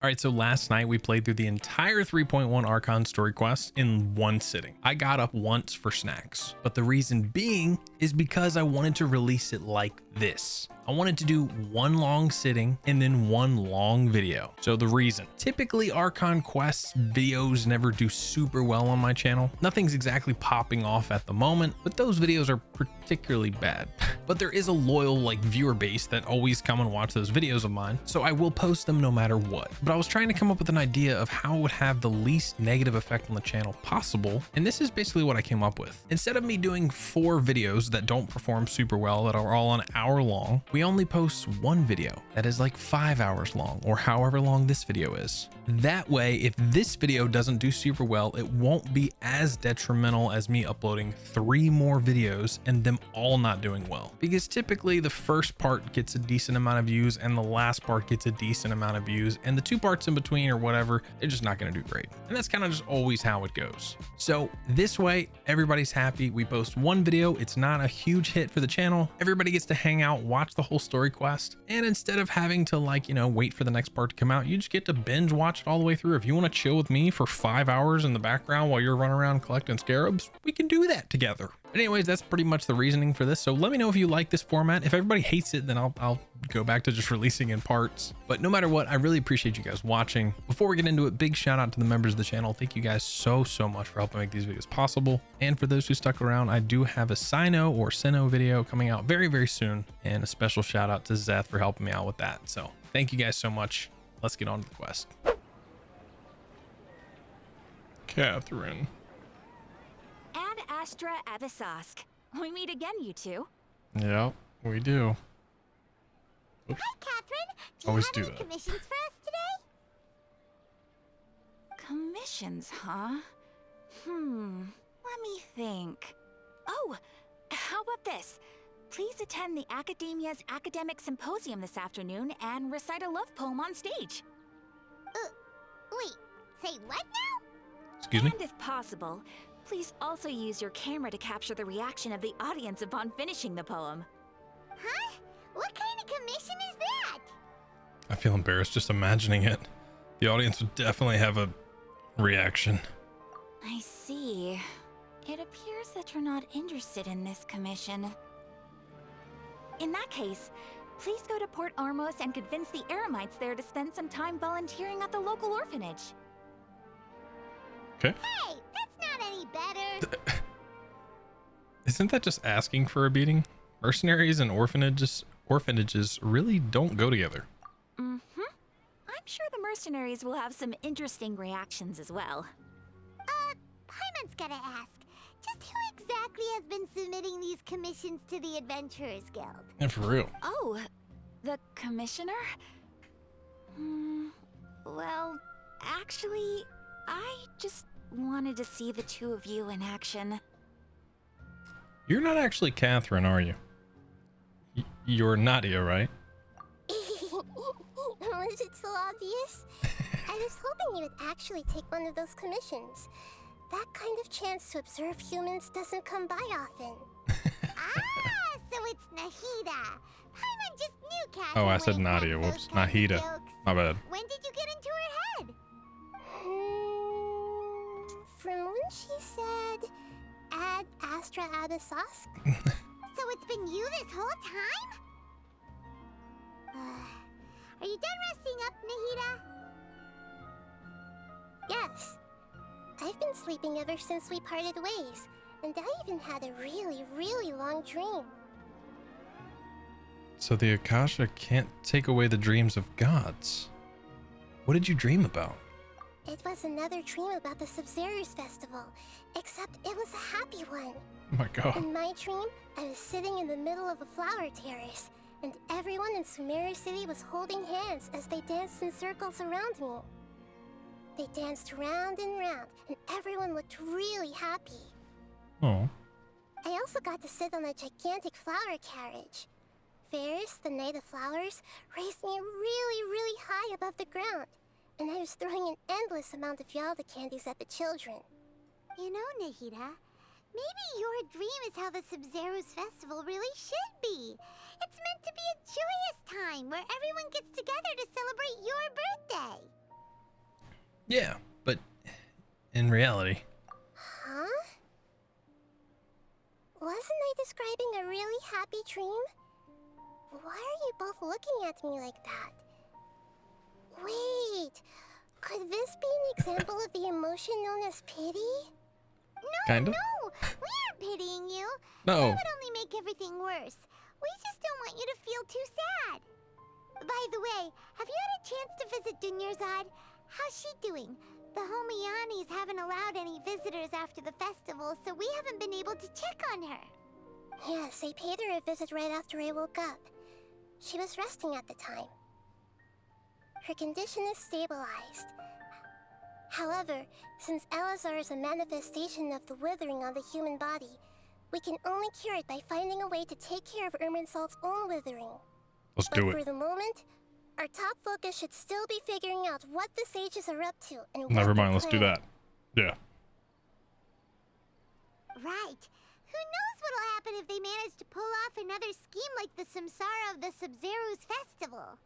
All right, so last night we played through the entire 3.1 Archon story quest in one sitting. I got up once for snacks, but the reason being is because I wanted to release it like this. I wanted to do one long sitting and then one long video. So the reason, typically Archon Quest videos never do super well on my channel. Nothing's exactly popping off at the moment, but those videos are particularly bad. But there is a loyal viewer base that always come and watch those videos of mine, so I will post them no matter what. But I was trying to come up with an idea of how it would have the least negative effect on the channel possible, and this is basically what I came up with. Instead of me doing 4 videos that don't perform super well, that are all an hour long, we only post one video that is like 5 hours long, or however long this video is. That way, if this video doesn't do super well, it won't be as detrimental as me uploading 3 more videos and them all not doing well. Because typically the first part gets a decent amount of views and the last part gets a decent amount of views, and the 2 parts in between or whatever, they're just not going to do great. And that's kind of just always how it goes. So this way, everybody's happy. We post one video. It's not a huge hit for the channel. Everybody gets to hang out, watch the whole story quest. And instead of having to wait for the next part to come out, you just get to binge watch it all the way through. If you want to chill with me for 5 hours in the background while you're running around collecting scarabs, we can do that together. But anyways, that's pretty much the reasoning for this. So let me know if you like this format. If everybody hates it, then I'll go back to just releasing in parts. But no matter what, I really appreciate you guys watching. Before we get into it, big shout out to the members of the channel. Thank you guys so much for helping make these videos possible. And for those who stuck around, I do have a Sino or Sino video coming out very soon. And a special shout out to Zeth for helping me out with that. So thank you guys so much. Let's get on to the quest. Catherine. Ad Astra Abyssosque. We meet again, you two. Yep, we do. Oops. Hi, Catherine. Do Always you do have any that. commissions for us today? Commissions, huh? Let me think. Oh, how about this? Please attend the Academia's Academic Symposium this afternoon and recite a love poem on stage. Wait, say what now? Excuse me? And if possible, please also use your camera to capture the reaction of the audience upon finishing the poem. Huh? What kind of commission is that? I feel embarrassed just imagining it. The audience would definitely have a reaction. I see. It appears that you're not interested in this commission. In that case, please go to Port Ormos and convince the Eremites there to spend some time volunteering at the local orphanage. Okay. Hey, that's not any better. Isn't that just asking for a beating? Mercenaries and orphanages really don't go together. I'm sure the mercenaries will have some interesting reactions as well. Paimon's gotta ask. Just who exactly has been submitting these commissions to the Adventurers Guild? Yeah, for real. Oh, the commissioner? Well, actually, I just wanted to see the two of you in action. You're not actually Catherine, are you? You're Nadia, right? Was it so obvious? I was hoping you would actually take one of those commissions. That kind of chance to observe humans doesn't come by often. So it's Nahida. Paimon just knew Catherine. Oh, I said when it Nadia. cracked Whoops. those kinds of Nahida. jokes. My bad. When did you get into her head? From when she said, Ad Astra Abyssosque? So it's been you this whole time? Are you done resting up, Nahida? Yes. I've been sleeping ever since we parted ways, and I even had a really long dream. So the Akasha can't take away the dreams of gods. What did you dream about? It was another dream about the Subzerus festival, except it was a happy one. Oh my god. In my dream, I was sitting in the middle of a flower terrace, and everyone in Sumeru City was holding hands as they danced in circles around me. They danced round and round, and everyone looked really happy. Oh. I also got to sit on a gigantic flower carriage. Ferris, the Knight of Flowers, raised me really high above the ground, and I was throwing an endless amount of Yalda candies at the children. You know, Nahida, maybe your dream is how the Subzerus festival really should be. It's meant to be a joyous time where everyone gets together to celebrate your birthday. Yeah, but in reality. Huh? Wasn't I describing a really happy dream? Why are you both looking at me like that? Wait, could this be an example of the emotion known as pity? Kinda? No, we aren't pitying you. No. That would only make everything worse. We just don't want you to feel too sad. By the way, have you had a chance to visit Dunyarzad? How's she doing? The Homianis haven't allowed any visitors after the festival, so we haven't been able to check on her. Yes, I paid her a visit right after I woke up. She was resting at the time. Her condition is stabilized. However, since Elazar is a manifestation of the withering on the human body, we can only cure it by finding a way to take care of Irminsul's own withering. Let's But do for it. the moment, our top focus should still be figuring out what the sages are up to and what Never they're mind, let's do planning. that. Yeah. Right. Who knows what'll happen if they manage to pull off another scheme like the Samsara of the Sub-Zero's festival.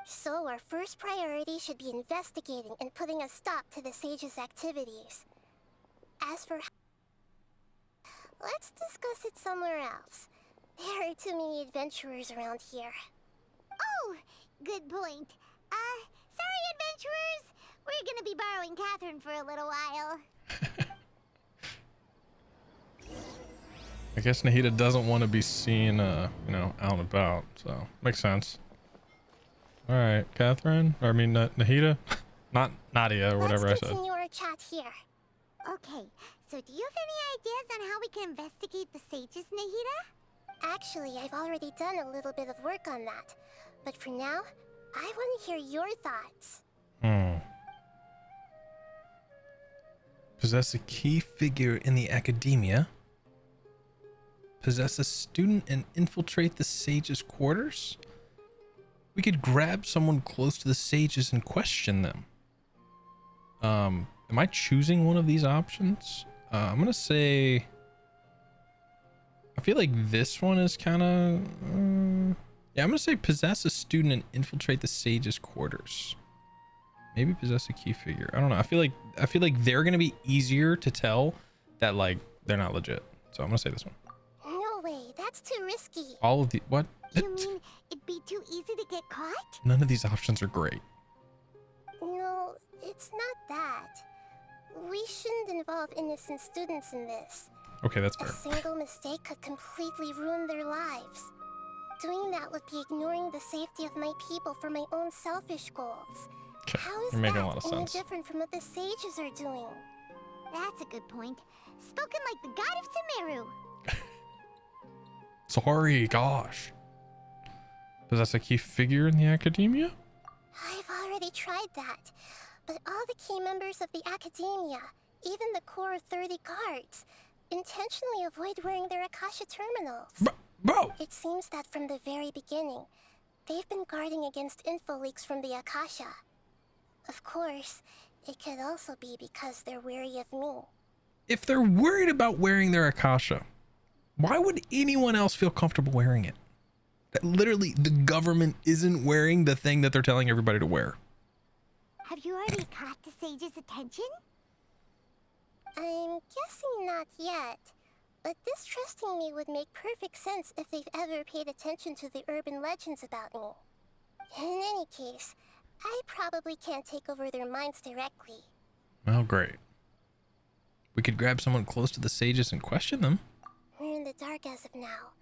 So our first priority should be investigating and putting a stop to the sages' activities. As for... let's discuss it somewhere else. There are too many adventurers around here. Oh, good point. Sorry, adventurers. We're gonna be borrowing Catherine for a little while. I guess Nahida doesn't want to be seen, out and about, so makes sense. All right, Catherine, or I mean, Nahida, not Nadia or whatever I said. Let's continue our chat here. Okay, so do you have any ideas on how we can investigate the sages, Nahida? Actually, I've already done a little bit of work on that. But for now, I want to hear your thoughts. Possess a key figure in the academia. Possess a student and infiltrate the sages' quarters. We could grab someone close to the sages and question them. Am I choosing one of these options? I'm gonna say... I feel like this one is kind of... yeah, I'm gonna say possess a student and infiltrate the sages' quarters. Maybe possess a key figure. I don't know. I feel like they're gonna be easier to tell that like they're not legit. So I'm gonna say this one. No way, that's too risky. All of the what? You mean it'd be too easy to get caught? None of these options are great. No, it's not that. We shouldn't involve innocent students in this. Okay, that's A fair. single mistake could completely ruin their lives. Doing that would be ignoring the safety of my people for my own selfish goals. Okay, How is you're making that a lot of any sense. different from what the sages are doing? That's a good point. Spoken like the god of Sumeru. Sorry, gosh. Possess a key figure in the academia? I've already tried that. But all the key members of the academia, even the core 30 guards, intentionally avoid wearing their Akasha terminals. Bro! It seems that from the very beginning, they've been guarding against info leaks from the Akasha. Of course, it could also be because they're wary of me. If they're worried about wearing their Akasha, why would anyone else feel comfortable wearing it? That literally the government isn't wearing the thing that they're telling everybody to wear. Have you already caught the sage's attention? I'm guessing not yet. But distrusting me would make perfect sense if they've ever paid attention to the urban legends about me. In any case, I probably can't take over their minds directly. Well, great. We could grab someone close to the sages and question them. We're in the dark as of now.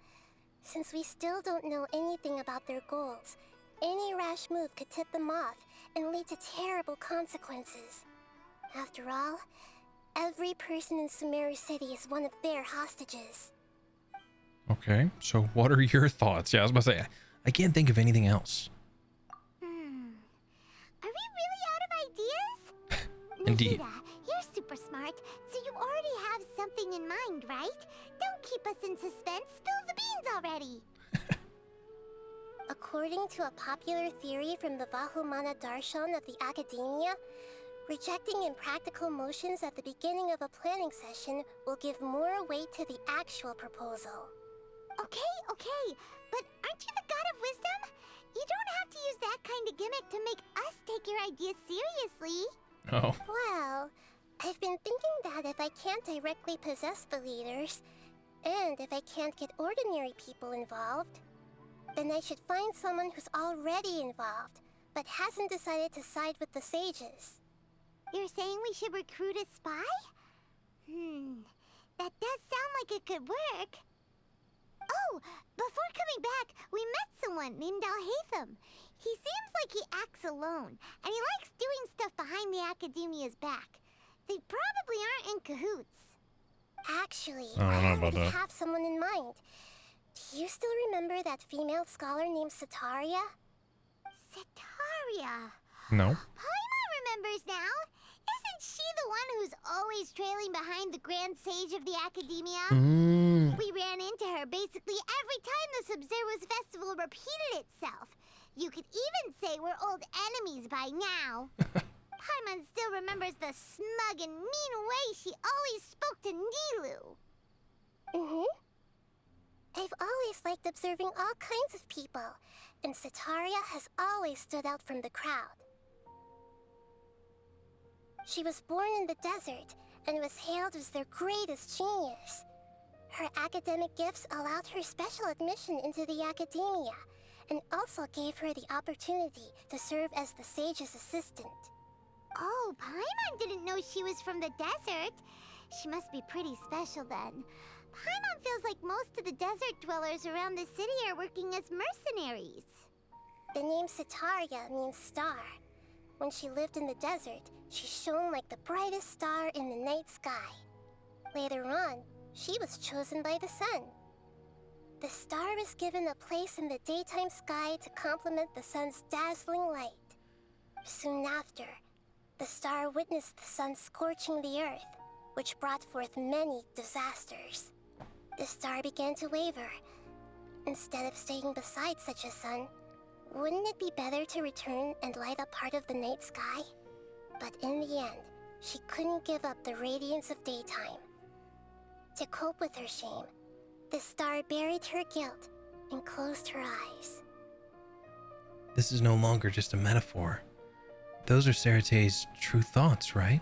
Since we still don't know anything about their goals, any rash move could tip them off and lead to terrible consequences. After all, every person in Sumeru City is one of their hostages. Okay, so what are your thoughts? Yeah, I was about to say, I can't think of anything else. Are we really out of ideas? Indeed. Nahida, you're super smart, so you already have something in mind, right? Don't keep us in suspense. Spill the beans already. According to a popular theory from the Vahumana Darshan of the Academia, rejecting impractical motions at the beginning of a planning session will give more weight to the actual proposal. Okay, but aren't you the god of wisdom? You don't have to use that kind of gimmick to make us take your ideas seriously. Oh. Well, I've been thinking that if I can't directly possess the leaders, and if I can't get ordinary people involved, then I should find someone who's already involved, but hasn't decided to side with the sages. You're saying we should recruit a spy? That does sound like it could work. Oh, before coming back, we met someone named Alhaitham. He seems like he acts alone, and he likes doing stuff behind the Academia's back. They probably aren't in cahoots. Actually, I don't know I about already that. have someone in mind. Do you still remember that female scholar named Setaria? Setaria. No. Paimon remembers now. Isn't she the one who's always trailing behind the Grand Sage of the Academia? We ran into her basically every time the Sub-Zero's festival repeated itself. You could even say we're old enemies by now. Paimon still remembers the smug and mean way she always spoke to Nilu. I've always liked observing all kinds of people, and Setaria has always stood out from the crowd. She was born in the desert and was hailed as their greatest genius. Her academic gifts allowed her special admission into the Academia, and also gave her the opportunity to serve as the sage's assistant. Oh, Paimon didn't know she was from the desert. She must be pretty special then. Paimon feels like most of the desert dwellers around the city are working as mercenaries. The name Setaria means star. When she lived in the desert, she shone like the brightest star in the night sky. Later on, she was chosen by the sun. The star was given a place in the daytime sky to complement the sun's dazzling light. Soon after, the star witnessed the sun scorching the earth, which brought forth many disasters. The star began to waver. Instead of staying beside such a sun, wouldn't it be better to return and light up part of the night sky? But in the end, she couldn't give up the radiance of daytime. To cope with her shame, the star buried her guilt and closed her eyes. This is no longer just a metaphor. Those are Sarate's true thoughts, right?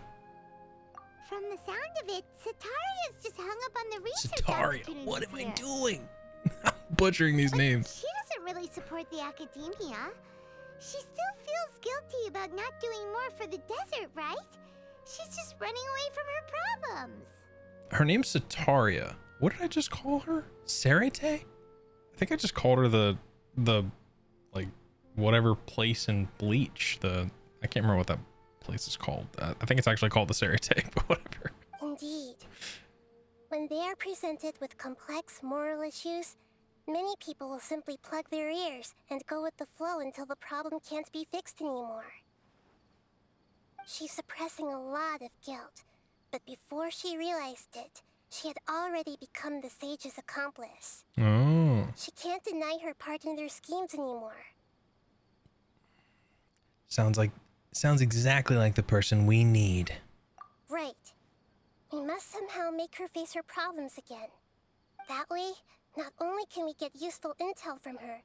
From the sound of it, Setaria's just hung up on the research Setaria, opportunities what am I here. doing? I'm butchering these names. She doesn't really support the Academia. She still feels guilty about not doing more for the desert, right? She's just running away from her problems. Her name's Setaria. What did I just call her? Sarate? I think I just called her the like whatever place in Bleach. I can't remember what that place is called. I think it's actually called the Sarate, but whatever. Indeed. When they are presented with complex moral issues, many people will simply plug their ears and go with the flow until the problem can't be fixed anymore. She's suppressing a lot of guilt, but before she realized it, she had already become the sage's accomplice. Oh. She can't deny her part in their schemes anymore. Sounds exactly like the person we need. Right. We must somehow make her face her problems again. That way, not only can we get useful intel from her,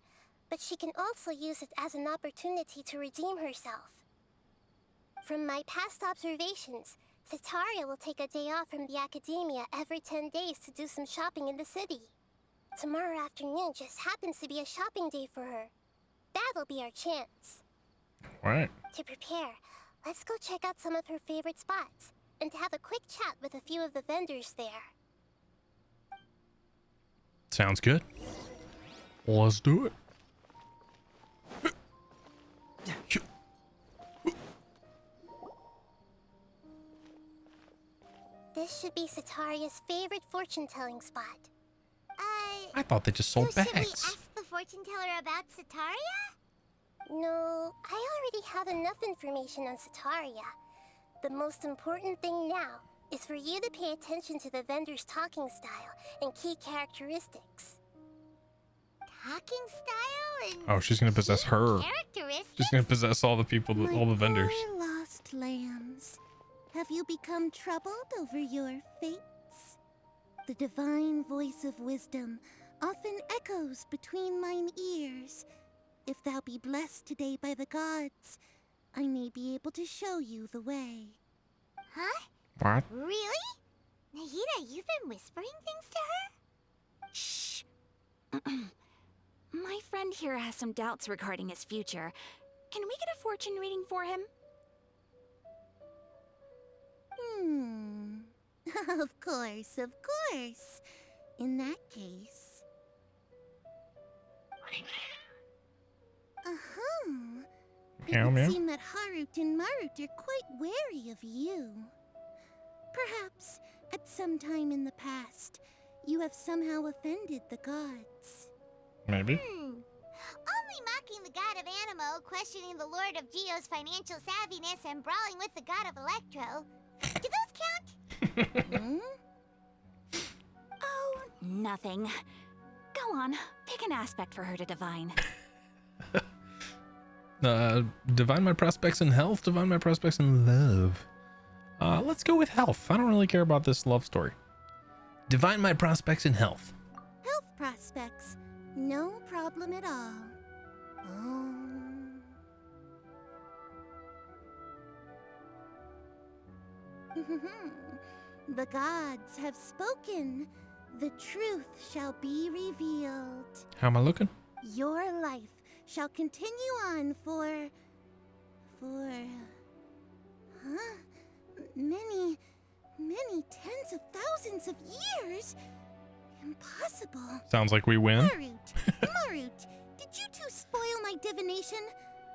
but she can also use it as an opportunity to redeem herself. From my past observations, Setaria will take a day off from the Academia every 10 days to do some shopping in the city. Tomorrow afternoon just happens to be a shopping day for her. That'll be our chance. Right. To prepare, let's go check out some of her favorite spots, and have a quick chat with a few of the vendors there. Sounds good. Let's do it. This should be Setaria's favorite fortune-telling spot. I thought they just sold So should we bags. ask the fortune teller about Setaria? No, I already have enough information on Setaria. The most important thing now is for you to pay attention to the vendor's talking style and key characteristics. Talking style and Oh, she's gonna possess her. characteristics? She's gonna possess all the people, all the vendors. Poor lost lambs, have you become troubled over your fates? The divine voice of wisdom often echoes between mine ears. If thou be blessed today by the gods, I may be able to show you the way. Huh? What? Really? Nahida, you've been whispering things to her? Shh. My friend here has some doubts regarding his future. Can we get a fortune reading for him? Of course, of course. In that case... It would Meow. seem that Harut and Marut are quite wary of you. Perhaps, at some time in the past, you have somehow offended the gods. Maybe. Only mocking the god of Animo, questioning the Lord of Geo's financial savviness, and brawling with the god of Electro. Do those count? Oh, nothing. Go on, pick an aspect for her to divine. Divine my prospects in health, divine my prospects in love. Let's go with health. I don't really care about this love story. Divine my prospects in health. Health prospects. No problem at all. The gods have spoken. The truth shall be revealed. How am I looking? Your life shall continue on for many tens of thousands of years. Impossible. Sounds like we win. Marut, did you two spoil my divination?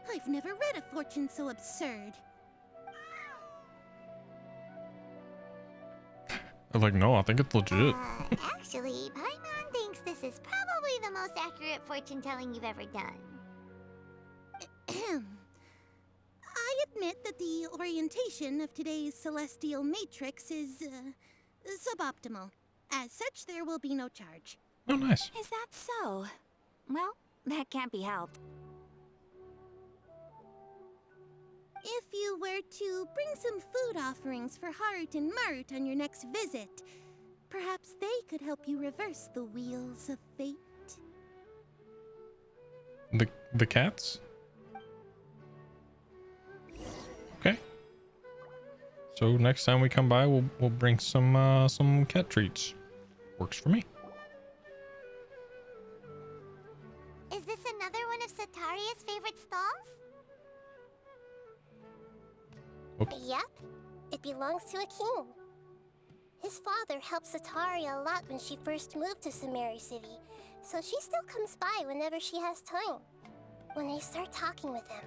I've never read a fortune so absurd. I'm like, no, I think it's legit. Actually, Paimon thinks this is probably the most accurate fortune telling you've ever done. I admit that the orientation of today's celestial matrix is suboptimal. As such, there will be no charge. Oh, nice. Is that so? Well, that can't be helped. If you were to bring some food offerings for Harut and Marut on your next visit, perhaps they could help you reverse the wheels of fate. The cats? Okay. So next time we come by, we'll bring some cat treats. Works for me. Is this another one of Sataria's favorite stalls? Oops. Yep, it belongs to a king. His father helped Sataria a lot when she first moved to Sumeru City, so she still comes by whenever she has time. When I start talking with him,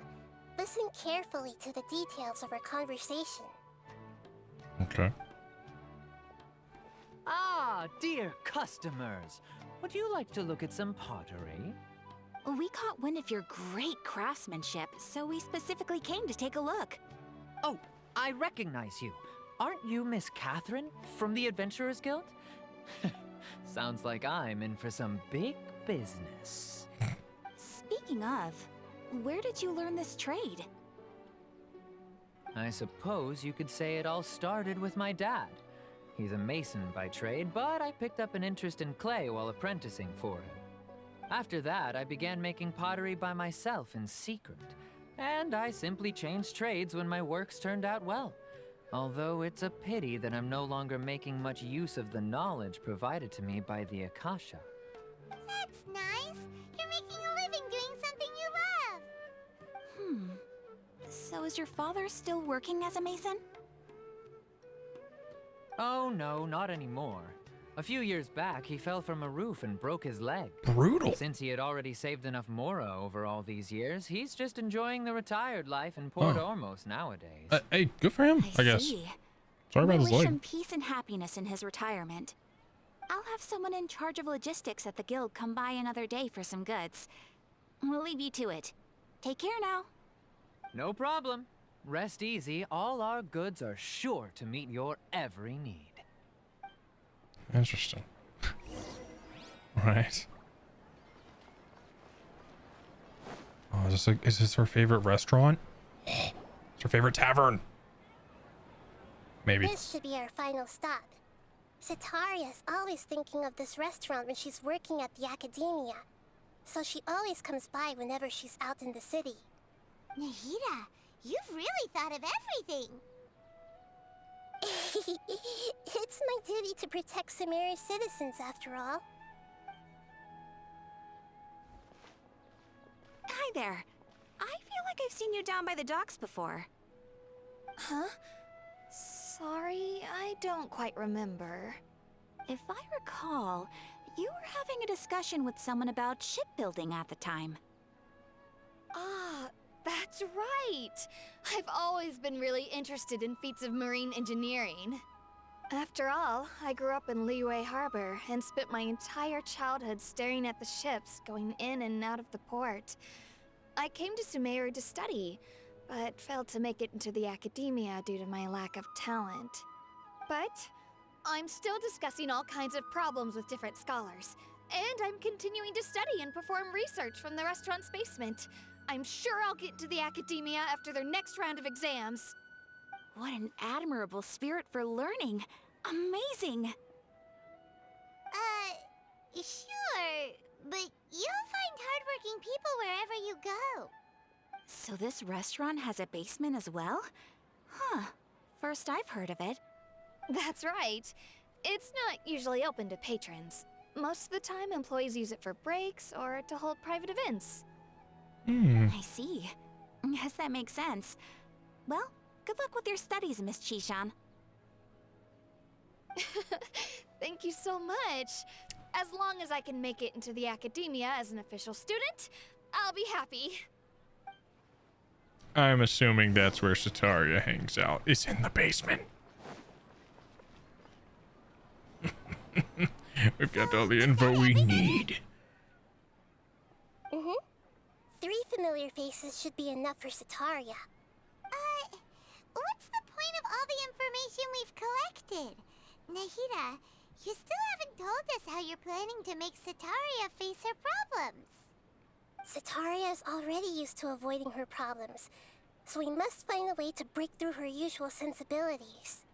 listen carefully to the details of our conversation. Okay. Ah, dear customers. Would you like to look at some pottery? We caught wind of your great craftsmanship, so we specifically came to take a look. Oh, I recognize you. Aren't you Miss Catherine from the Adventurers Guild? Sounds like I'm in for some big business. Speaking of, where did you learn this trade? I suppose you could say it all started with my dad. He's a mason by trade, but I picked up an interest in clay while apprenticing for him. After that, I began making pottery by myself in secret. And I simply changed trades when my works turned out well. Although it's a pity that I'm no longer making much use of the knowledge provided to me by the Akasha. That's nice. You're making a living doing something you love. So is your father still working as a mason? Oh no, not anymore. A few years back, he fell from a roof and broke his leg. Brutal. Since he had already saved enough mora over all these years, he's just enjoying the retired life in Port Ormos nowadays. Hey, good for him, I guess. See. Sorry about We his wish leg. him peace and happiness in his retirement. I'll have someone in charge of logistics at the guild come by another day for some goods. We'll leave you to it. Take care now. No problem. Rest easy, all our goods are sure to meet your every need. Interesting. Right. Oh, is this her favorite restaurant? It's her favorite tavern. Maybe. This should be our final stop. Sataria's always thinking of this restaurant when she's working at the academia, so she always comes by whenever she's out in the city. Nahida, You've really thought of everything. It's my duty to protect Sumeru's citizens, after all. Hi there. I feel like I've seen you down by the docks before. Huh? Sorry, I don't quite remember. If I recall, you were having a discussion with someone about shipbuilding at the time. Ah, that's right! I've always been really interested in feats of marine engineering. After all, I grew up in Liyue Harbor and spent my entire childhood staring at the ships going in and out of the port. I came to Sumeru to study, but failed to make it into the academia due to my lack of talent. But I'm still discussing all kinds of problems with different scholars, and I'm continuing to study and perform research from the restaurant's basement. I'm sure I'll get into the academia after their next round of exams. What an admirable spirit for learning. Amazing. Sure, but you'll find hardworking people wherever you go. So this restaurant has a basement as well? Huh. First I've heard of it. That's right. It's not usually open to patrons. Most of the time, employees use it for breaks or to hold private events. I see. Yes, that makes sense. Well, good luck with your studies, Miss Chishan. Thank you so much. As long as I can make it into the academia as an official student, I'll be happy. I'm assuming that's where Sataria hangs out. It's in the basement. We've got all the info we need. Mm-hmm. 3 familiar faces should be enough for Sataria. What's the point of all the information we've collected? Nahida, you still haven't told us how you're planning to make Sataria face her problems. Sataria is already used to avoiding her problems, so we must find a way to break through her usual sensibilities.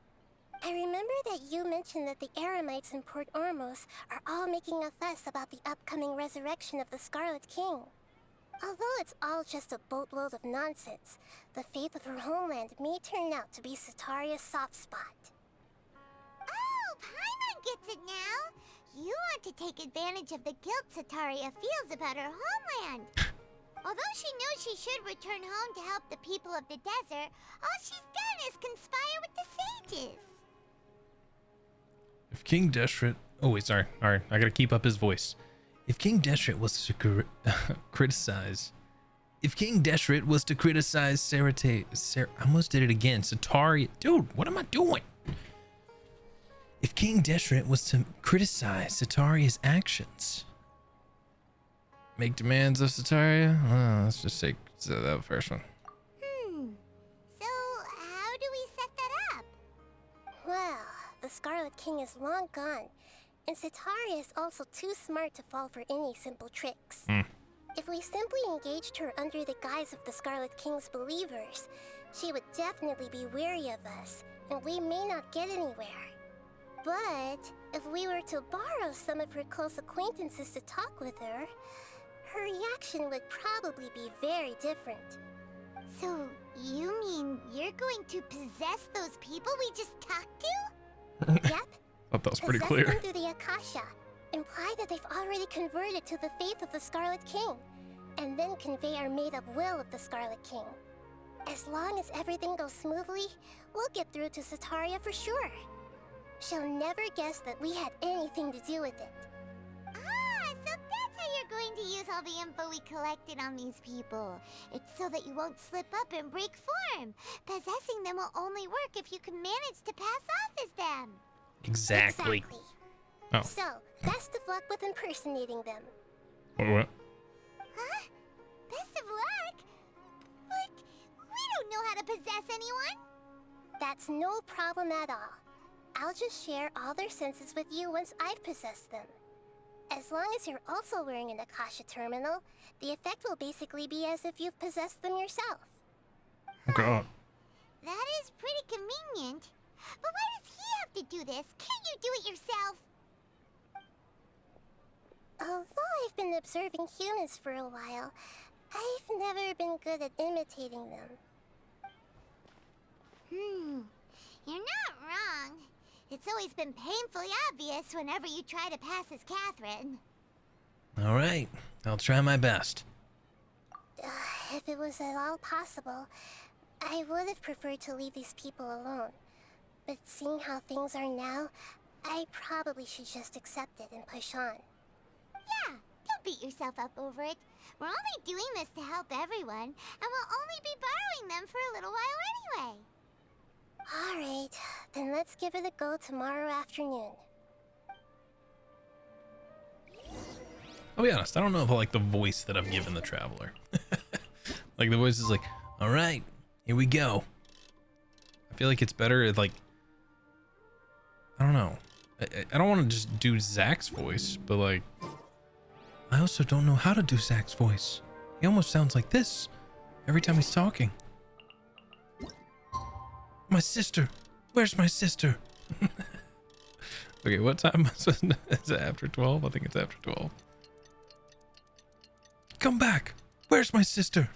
I remember that you mentioned that the Eremites in Port Ormos are all making a fuss about the upcoming resurrection of the Scarlet King. Although it's all just a boatload of nonsense, the fate of her homeland may turn out to be Sataria's soft spot. Oh, Paimon gets it now! You want to take advantage of the guilt Sataria feels about her homeland. Although she knows she should return home to help the people of the desert, all she's done is conspire with the sages. If King Deshret... Oh, wait, sorry. All right, I gotta keep up his voice. If King Deshret was to criticize... If King Deshret was to criticize I almost did it again. Sataria... Dude, what am I doing? If King Deshret was to criticize Sataria's actions... Make demands of Sataria? Let's just say that first one. So, how do we set that up? Well, the Scarlet King is long gone, and Sataria is also too smart to fall for any simple tricks. If we simply engaged her under the guise of the Scarlet King's believers, she would definitely be wary of us, and we may not get anywhere. But if we were to borrow some of her close acquaintances to talk with her, her reaction would probably be very different. So, you mean you're going to possess those people we just talked to? Yep. I thought that was pretty Possess clear. them through the Akasha. Imply that they've already converted to the faith of the Scarlet King, and then convey our made-up will of the Scarlet King. As long as everything goes smoothly, we'll get through to Sataria for sure. She'll never guess that we had anything to do with it. Ah, so that's how you're going to use all the info we collected on these people. It's so that you won't slip up and break form. Possessing them will only work if you can manage to pass off as them. Exactly. Oh. So, best of luck with impersonating them. What? Huh? Best of luck? But we don't know how to possess anyone. That's no problem at all. I'll just share all their senses with you once I've possessed them. As long as you're also wearing an Akasha terminal, the effect will basically be as if you've possessed them yourself. Oh, God. That is pretty convenient. But why does he have to do this? Can't you do it yourself? Although I've been observing humans for a while, I've never been good at imitating them. You're not wrong. It's always been painfully obvious whenever you try to pass as Catherine. All right, I'll try my best. If it was at all possible, I would have preferred to leave these people alone. But seeing how things are now, I probably should just accept it and push on. Yeah, don't beat yourself up over it. We're only doing this to help everyone, and we'll only be borrowing them for a little while anyway. Alright, then let's give it a go tomorrow afternoon. I'll be honest, I don't know if I like the voice that I've given the Traveler. Like, the voice is like, all right, here we go. I feel like it's better, like, I don't know. I don't want to just do Zach's voice, but like, I also don't know how to do Zach's voice. He almost sounds like this every time he's talking. My sister. Where's my sister? Okay, what time is it? After 12? I think it's after 12. Come back. Where's my sister?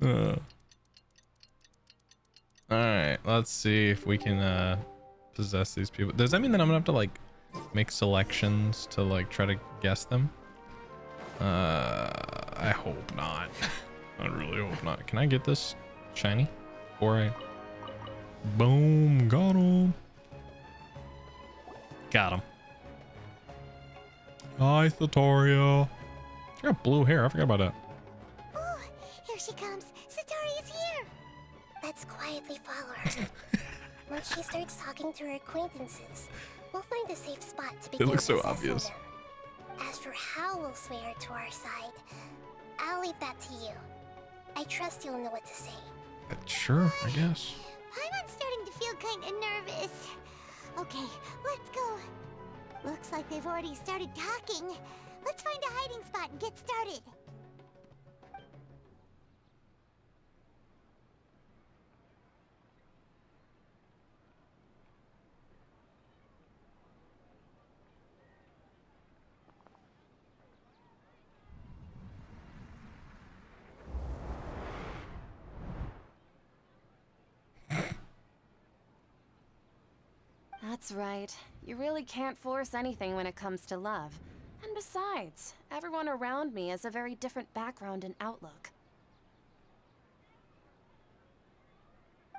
All right, let's see if we can possess these people. Does that mean that I'm gonna have to like make selections to like try to guess them? I hope not. I really hope not. Can I get this shiny? Before I... Boom, got him. Got him. Hi, Satoria. She got blue hair. I forgot about that. Oh, here she comes. Satori's here. Let's quietly follow her. Once she starts talking to her acquaintances, we'll find a safe spot to begin looks so possessing obvious. them. As for how we'll sway her to our side, I'll leave that to you. I trust you'll know what to say. Sure, I guess. I'm starting to feel kind of nervous. Okay, let's go. Looks like they've already started talking. Let's find a hiding spot and get started. That's right. You really can't force anything when it comes to love. And besides, everyone around me has a very different background and outlook.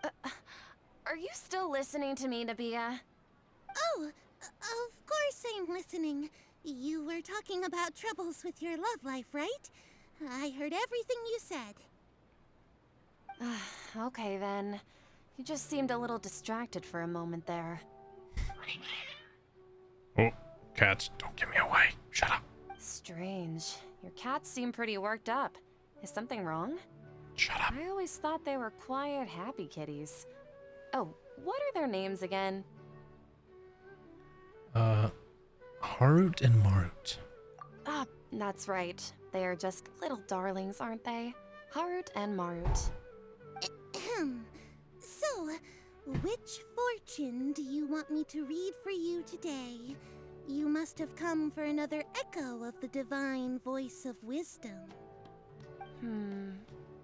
Are you still listening to me, Nabia? Oh, of course I'm listening. You were talking about troubles with your love life, right? I heard everything you said. Okay then. You just seemed a little distracted for a moment there. Oh, cats, don't give me away. Shut up. Strange. Your cats seem pretty worked up. Is something wrong? Shut up. I always thought they were quiet, happy kitties. Oh, what are their names again? Harut and Marut. Ah, that's right. They are just little darlings, aren't they? Harut and Marut. So, which fortune do you want me to read for you today? You must have come for another echo of the divine voice of wisdom.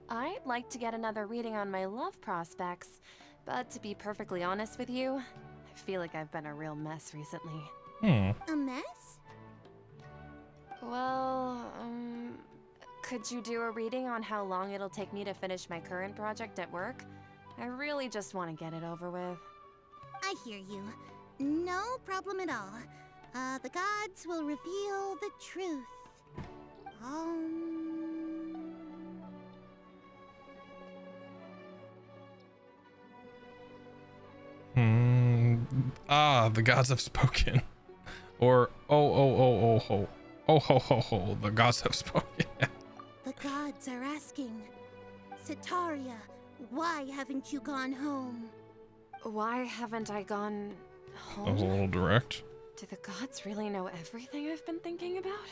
I'd like to get another reading on my love prospects, but to be perfectly honest with you, I feel like I've been a real mess recently. A mess? Well, could you do a reading on how long it'll take me to finish my current project at work? I really just want to get it over with. I hear you. No problem at all. The gods will reveal the truth. The gods have spoken. Or, ho, the gods have spoken. The gods are asking, Sataria, why haven't you gone home? Why haven't I gone home? That was a little direct. Do the gods really know everything I've been thinking about?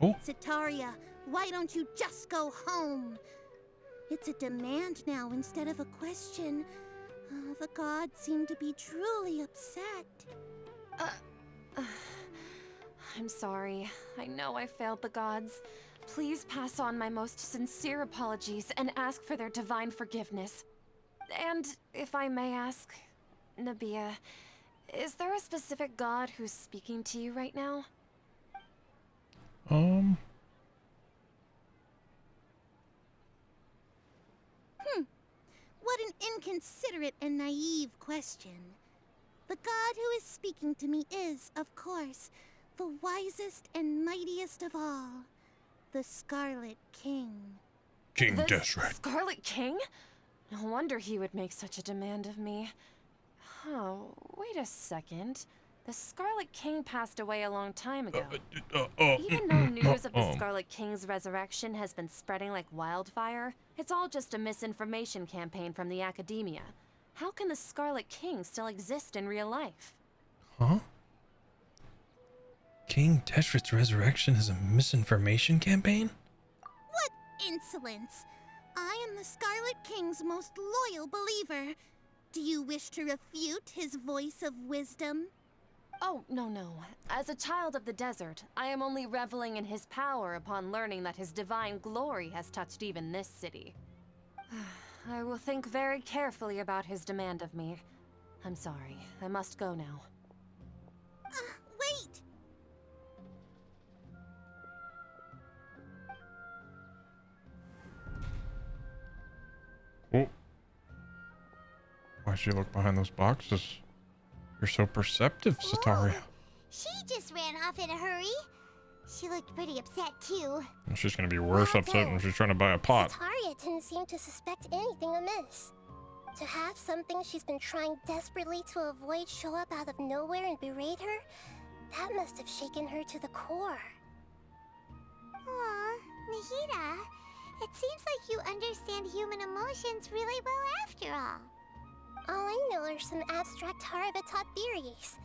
Oh. Sataria, why don't you just go home? It's a demand now instead of a question. The gods seem to be truly upset. I'm sorry. I know I failed the gods. Please pass on my most sincere apologies and ask for their divine forgiveness. And if I may ask, Nabia, is there a specific god who's speaking to you right now? What an inconsiderate and naive question. The god who is speaking to me is, of course, the wisest and mightiest of all, the Scarlet King. King The Deseret. Scarlet King? No wonder he would make such a demand of me. Oh, wait a second. The Scarlet King passed away a long time ago. Even though news of the Scarlet King's resurrection has been spreading like wildfire, it's all just a misinformation campaign from the academia. How can the Scarlet King still exist in real life? Huh? King Deseret's resurrection is a misinformation campaign? What insolence! I am the Scarlet King's most loyal believer. Do you wish to refute his voice of wisdom? Oh, no. As a child of the desert, I am only reveling in his power upon learning that his divine glory has touched even this city. I will think very carefully about his demand of me. I'm sorry, I must go now. Wait! Oh. Why'd you look behind those boxes? You're so perceptive, Sataria. Whoa. She just ran off in a hurry. She looked pretty upset, too. She's gonna be worse upset when she's trying to buy a pot. Sataria didn't seem to suspect anything amiss. To have something she's been trying desperately to avoid show up out of nowhere and berate her, that must have shaken her to the core. Aw, Nahida, it seems like you understand human emotions really well after all. All I know are some abstract Harava-taught theories.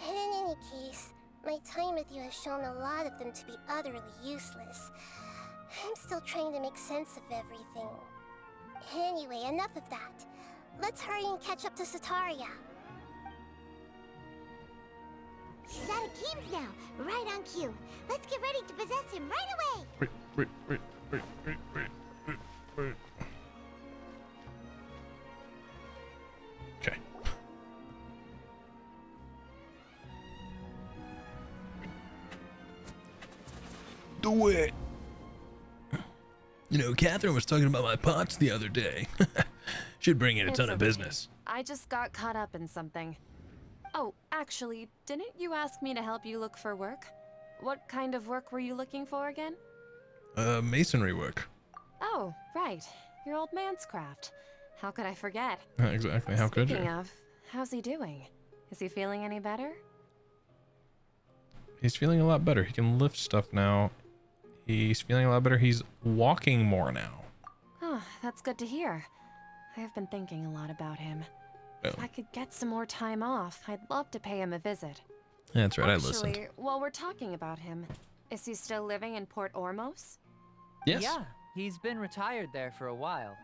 And in any case, my time with you has shown a lot of them to be utterly useless. I'm still trying to make sense of everything. Anyway, enough of that. Let's hurry and catch up to Sataria. She's out of Keem's now, right on cue. Let's get ready to possess him right away! Wait. Okay. Do it! You know, Catherine was talking about my pots the other day. Should bring in a ton of business. I just got caught up in something. Oh, actually, didn't you ask me to help you look for work? What kind of work were you looking for again? Masonry work. Oh, right. Your old man's craft. How could I forget? Exactly, how could you? Speaking of, how's he doing? Is he feeling any better? He's feeling a lot better. He can lift stuff now. He's feeling a lot better. He's walking more now. Oh, that's good to hear. I have been thinking a lot about him. Oh. If I could get some more time off, I'd love to pay him a visit. That's right, Actually, I listened. while we're talking about him, is he still living in Port Ormos? Yes. Yeah, he's been retired there for a while.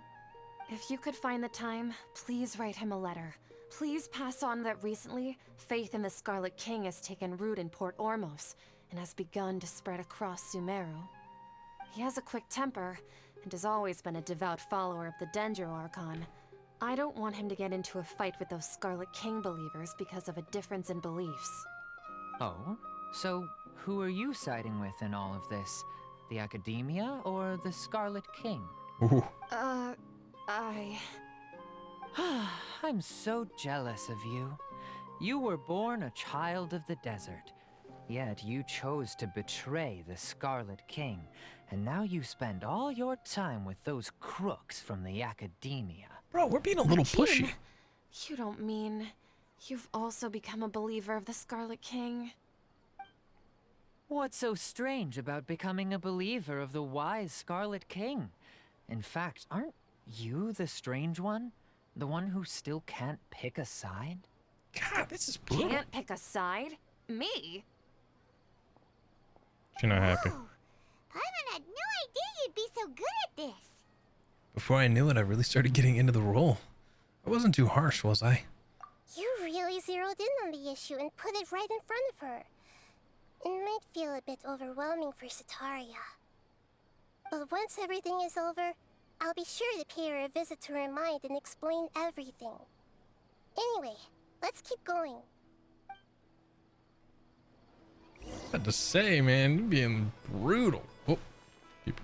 If you could find the time, please write him a letter. Please pass on that recently, faith in the Scarlet King has taken root in Port Ormos and has begun to spread across Sumeru. He has a quick temper and has always been a devout follower of the Dendro Archon. I don't want him to get into a fight with those Scarlet King believers because of a difference in beliefs. Oh? So, who are you siding with in all of this? The Academia or the Scarlet King? Ooh. I'm so jealous of you. You were born a child of the desert, yet you chose to betray the Scarlet King, and now you spend all your time with those crooks from the Academia. Bro, we're being a little pushy. You don't mean you've also become a believer of the Scarlet King? What's so strange about becoming a believer of the wise Scarlet King? In fact, aren't you the strange one? The one who still can't pick a side? God, this is brutal. Can't pick a side? Me? She's not happy. Oh, Paimon had no idea you'd be so good at this. Before I knew it, I really started getting into the role. I wasn't too harsh, was I? You really zeroed in on the issue and put it right in front of her. It might feel a bit overwhelming for Sataria. But once everything is over, I'll be sure to pay her a visit to her mind and explain everything. Anyway, let's keep going. Had to say, man, you're being brutal. Oh, keep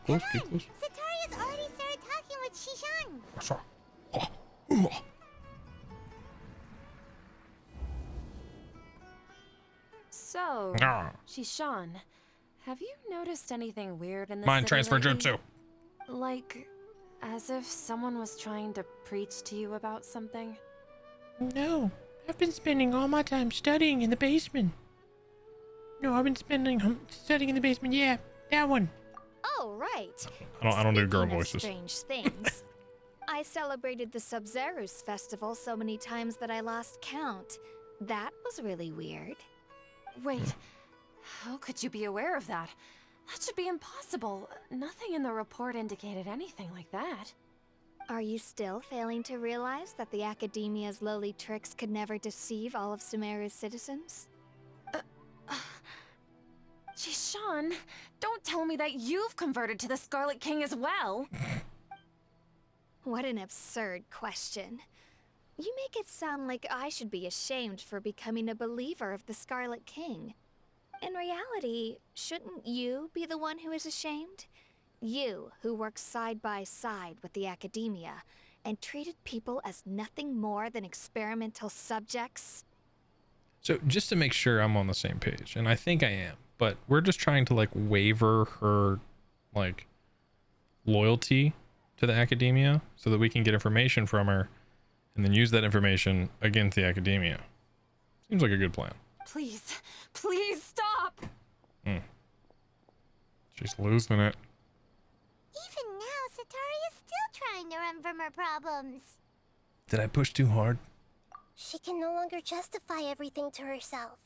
close, keep close. Sataria's already started talking with Shishan. So, Ah. Shishan, have you noticed anything weird in this Mind city transfer lately? jutsu. Like, as if someone was trying to preach to you about something? No, I've been spending all my time studying in the basement. No, I've been studying in the basement. Yeah, that one. Oh, right. I don't do girl Speaking of voices. Strange things. I celebrated the Sub-Zero's festival so many times that I lost count. That was really weird. Wait, how could you be aware of that? That should be impossible. Nothing in the report indicated anything like that. Are you still failing to realize that the Academia's lowly tricks could never deceive all of Sumeru's citizens? Shishan, don't tell me that you've converted to the Scarlet King as well. What an absurd question. You make it sound like I should be ashamed for becoming a believer of the Scarlet King. In reality, shouldn't you be the one who is ashamed? You, who works side by side with the Academia and treated people as nothing more than experimental subjects. So just to make sure I'm on the same page, and I think I am, but we're just trying to like waiver her like loyalty to the Academia so that we can get information from her and then use that information against the Academia. Seems like a good plan. Please, please stop! She's losing it. Even now, Sataria's still trying to run from her problems. Did I push too hard? She can no longer justify everything to herself.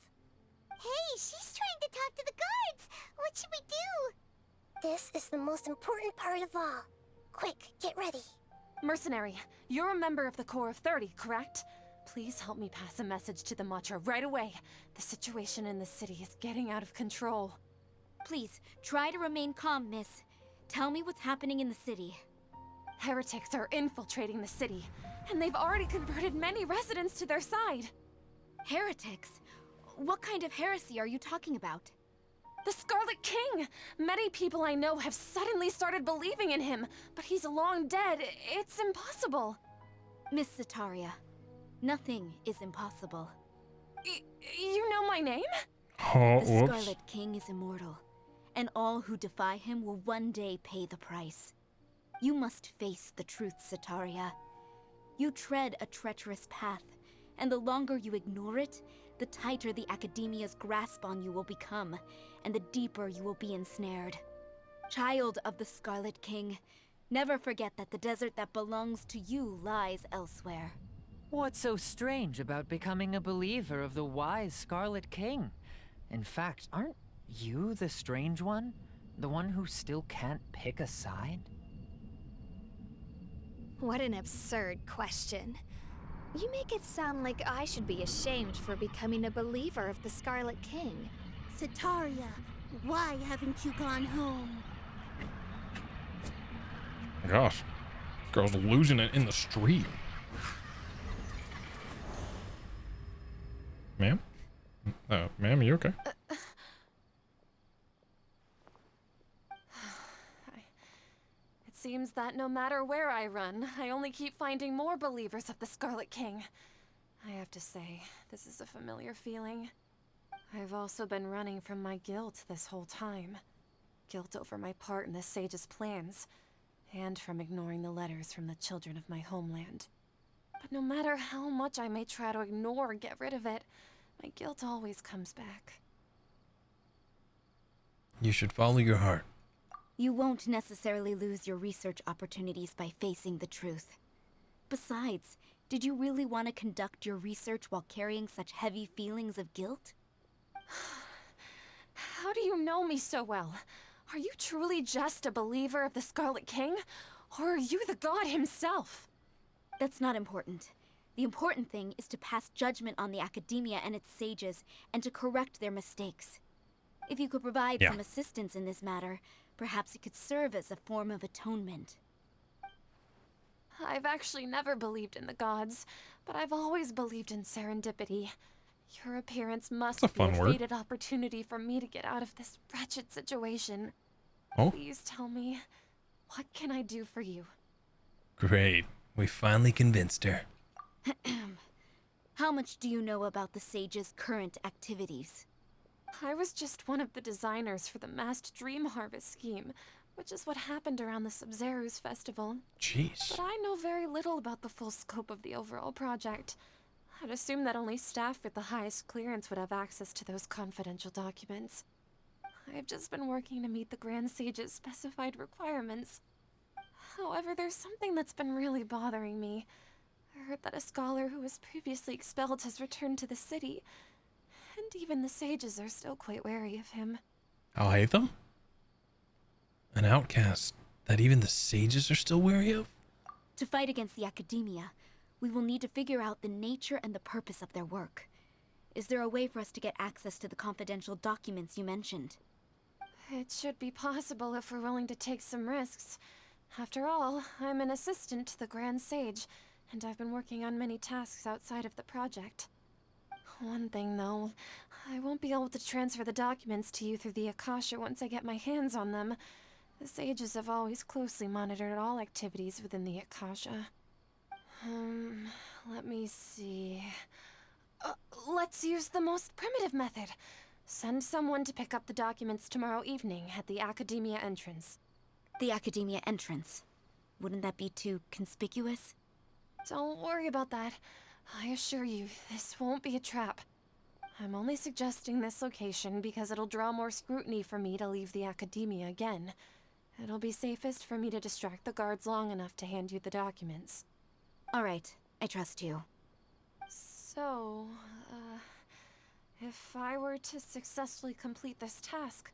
Hey, she's trying to talk to the guards. What should we do? This is the most important part of all. Quick, get ready. Mercenary, you're a member of the Corps of 30, correct? Please help me pass a message to the Matcha right away. The situation in the city is getting out of control. Please, try to remain calm, miss. Tell me what's happening in the city. Heretics are infiltrating the city, and they've already converted many residents to their side. Heretics? What kind of heresy are you talking about? The Scarlet King! Many people I know have suddenly started believing in him, but he's long dead. It's impossible. Miss Sataria, nothing is impossible. You know my name? Oh, The whoops. Scarlet King is immortal, and all who defy him will one day pay the price. You must face the truth, Sataria. You tread a treacherous path, and the longer you ignore it, the tighter the Academia's grasp on you will become, and the deeper you will be ensnared. Child of the Scarlet King, never forget that the desert that belongs to you lies elsewhere. What's so strange about becoming a believer of the wise Scarlet King? In fact, aren't you the strange one? The one who still can't pick a side? What an absurd question. You make it sound like I should be ashamed for becoming a believer of the Scarlet King. Sataria, why haven't you gone home? Gosh, girl's losing it in the street. Ma'am? Ma'am, are you okay? It seems that no matter where I run, I only keep finding more believers of the Scarlet King. I have to say, this is a familiar feeling. I've also been running from my guilt this whole time. Guilt over my part in the Sage's plans, and from ignoring the letters from the children of my homeland. But no matter how much I may try to ignore or get rid of it, my guilt always comes back. You should follow your heart. You won't necessarily lose your research opportunities by facing the truth. Besides, did you really want to conduct your research while carrying such heavy feelings of guilt? How do you know me so well? Are you truly just a believer of the Scarlet King? Or are you the god himself? That's not important. The important thing is to pass judgment on the Academia and its sages, and to correct their mistakes. If you could provide some assistance in this matter, Perhaps it could serve as a form of atonement. I've actually never believed in the gods, but I've always believed in serendipity. Your appearance must That's a be a fun word. fated opportunity for me to get out of this wretched situation. Oh, Please tell me, what can I do for you? great. We finally convinced her. How much do you know about the Sage's current activities? I was just one of the designers for the massed dream harvest scheme, which is what happened around the Sub-Zeru's festival. Jeez. But I know very little about the full scope of the overall project. I'd assume that only staff with the highest clearance would have access to those confidential documents. I've just been working to meet the Grand Sage's specified requirements. However, there's something that's been really bothering me. I heard that a scholar who was previously expelled has returned to the city, and even the sages are still quite wary of him. Alhaitham? An outcast that even the sages are still wary of? To fight against the Academia, we will need to figure out the nature and the purpose of their work. Is there a way for us to get access to the confidential documents you mentioned? It should be possible if we're willing to take some risks. After all, I'm an assistant to the Grand Sage, and I've been working on many tasks outside of the project. One thing, though, I won't be able to transfer the documents to you through the Akasha once I get my hands on them. The sages have always closely monitored all activities within the Akasha. Let me see. Let's use the most primitive method. Send someone to pick up the documents tomorrow evening at the Academia entrance. The Academia entrance. Wouldn't that be too conspicuous? Don't worry about that. I assure you, this won't be a trap. I'm only suggesting this location because it'll draw more scrutiny for me to leave the Academia again. It'll be safest for me to distract the guards long enough to hand you the documents. All right, I trust you. So, if I were to successfully complete this task,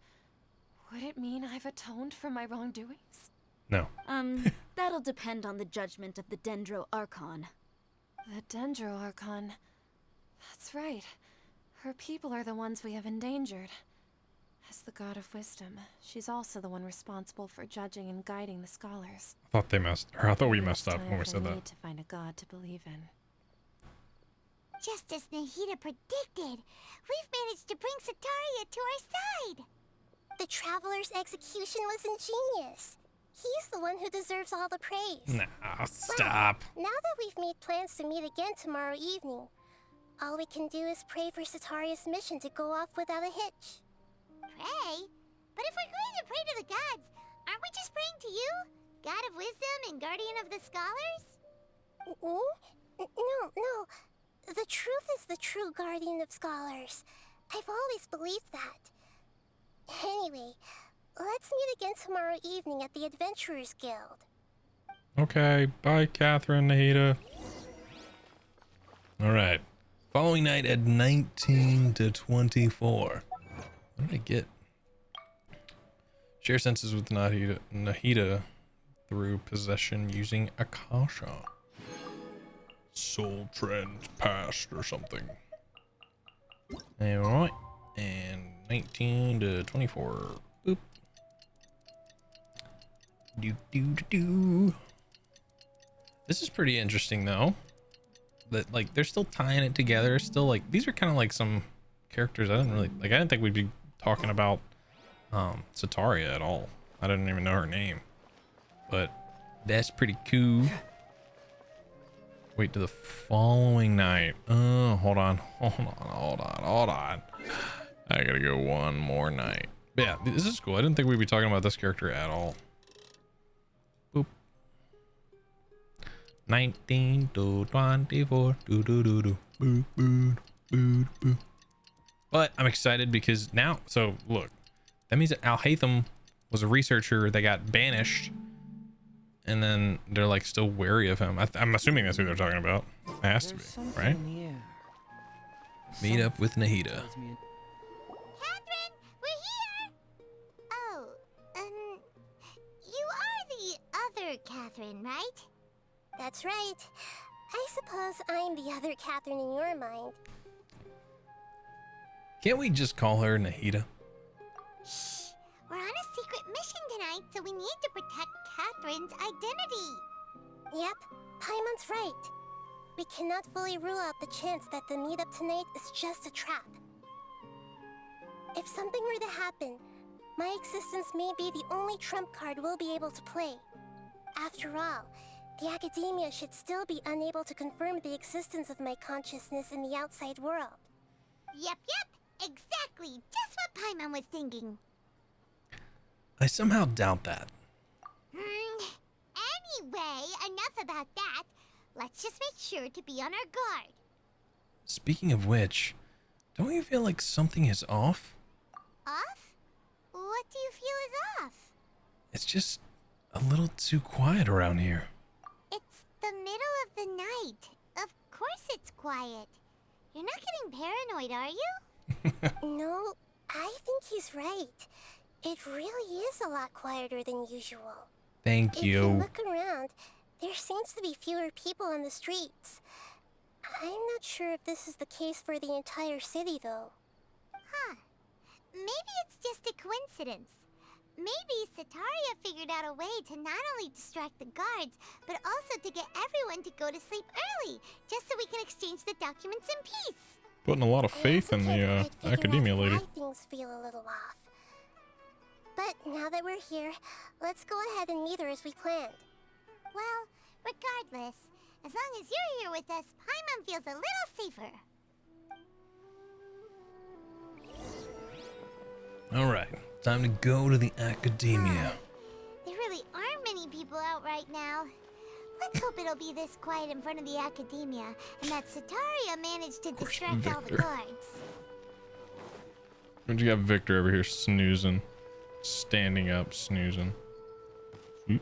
would it mean I've atoned for my wrongdoings? No. That'll depend on the judgment of the Dendro Archon. The Dendro Archon. That's right. Her people are the ones we have endangered. As the God of Wisdom, she's also the one responsible for judging and guiding the scholars. I thought we messed up when we It's said time for me that. to find a god to believe in. Just as Nahida predicted, we've managed to bring Sataria to our side. The Traveler's execution was ingenious. He's the one who deserves all the praise. Nah, stop. Now that we've made plans to meet again tomorrow evening, all we can do is pray for Sataria's mission to go off without a hitch. Pray? But if we're going to pray to the gods, aren't we just praying to you? God of Wisdom and Guardian of the Scholars? No. The truth is the true Guardian of Scholars. I've always believed that. Anyway, let's meet again tomorrow evening at the Adventurers Guild. Okay, bye, Catherine, Nahida. All right. Following night at 19 to 24. What did I get? Share senses with Nahida through possession using Akasha. Soul trend past or something. Alright. And 19 to 24. Boop. Do. This is pretty interesting though. That like they're still tying it together. Still like these are kind of like some characters I didn't think we'd be talking about Sataria at all. I didn't even know her name. But that's pretty cool. Wait to the following night. Oh, hold on. I gotta go one more night. But yeah, this is cool. I didn't think we'd be talking about this character at all. Boop. 19 to 24. Boop. But I'm excited because now, so look, that means that Alhaitham was a researcher that got banished. And then they're like still wary of him. I'm assuming that's who they're talking about. It has to be, right? Meet up with Nahida. Catherine, we're here! Oh, you are the other Catherine, right? That's right. I suppose I'm the other Catherine in your mind. Can't we just call her Nahida? Shh, we're on a secret mission tonight, so we need to protect Catherine's identity. Yep, Paimon's right. We cannot fully rule out the chance that the meetup tonight is just a trap. If something were to happen, my existence may be the only trump card we'll be able to play. After all, the academia should still be unable to confirm the existence of my consciousness in the outside world. Yep, exactly. Just what Paimon was thinking. I somehow doubt that. Anyway, enough about that. Let's just make sure to be on our guard. Speaking of which, don't you feel like something is off? Off? What do you feel is off? It's just a little too quiet around here. It's the middle of the night. Of course it's quiet. You're not getting paranoid, are you? No, I think he's right. It really is a lot quieter than usual. Thank If you you. look around, there seems to be fewer people on the streets. I'm not sure if this is the case for the entire city, though. Huh. Maybe it's just a coincidence. Maybe Sataria figured out a way to not only distract the guards, but also to get everyone to go to sleep early, just so we can exchange the documents in peace. Putting a lot of I faith also in can't the quite figure academia out lady. why things feel a little off. But now that we're here, let's go ahead and meet her as we planned. Well, regardless, as long as you're here with us, Paimon feels a little safer. All right, time to go to the academia. There really aren't many people out right now. Let's hope it'll be this quiet in front of the academia, and that Sataria managed to distract all the Victor. guards. You got Victor over here snoozing, standing up, snoozing. Oop.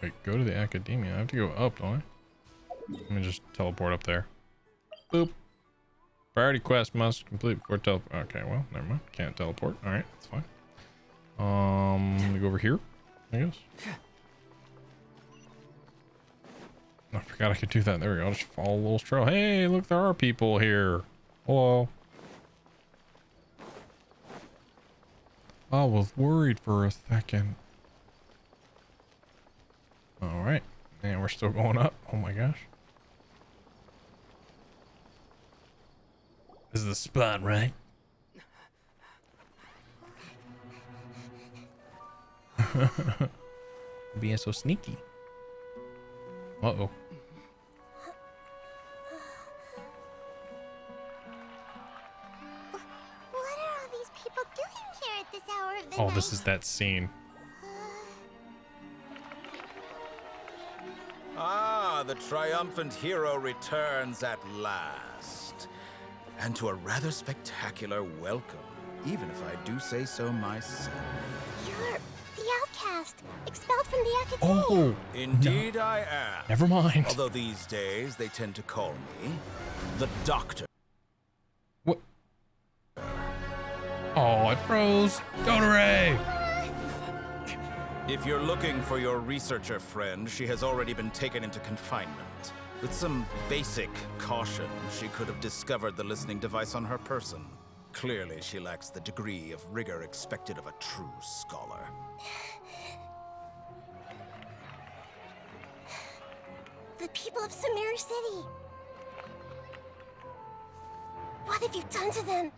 Wait, go to the academia. I have to go up, don't I? Let me just teleport up there. Boop. Priority quest must complete before teleport. Okay, well, never mind. Can't teleport. All right, that's fine. Let me go over here, I guess. I forgot I could do that. There we go. I'll just follow a little trail. Hey, look, there are people here. Hello. I was worried for a second. All right. And we're still going up. Oh my gosh. This is the spot, right? Being so sneaky. Uh-oh. What are all these people doing here at this hour of the Oh, night? this is that scene. Ah, the triumphant hero returns at last. And to a rather spectacular welcome, even if I do say so myself. You're the outcast, expelled from the academia. Oh, Indeed I am. never mind. Although these days they tend to call me the Doctor. What? Oh, it froze. Dotare! If you're looking for your researcher friend, she has already been taken into confinement. With some basic caution, she could have discovered the listening device on her person. Clearly, she lacks the degree of rigor expected of a true scholar. The people of Sumeru City. What have you done to them?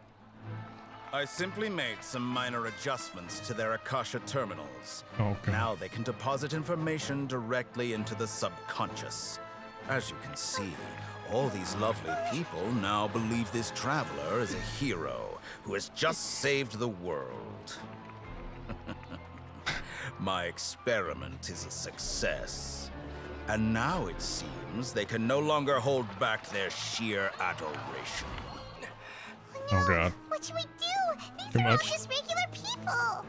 I simply made some minor adjustments to their Akasha terminals. Okay. Now they can deposit information directly into the subconscious. As you can see, all these lovely people now believe this traveler is a hero who has just saved the world. My experiment is a success. And now it seems they can no longer hold back their sheer adoration. Oh god. What should we do? These Too are all much. just regular people.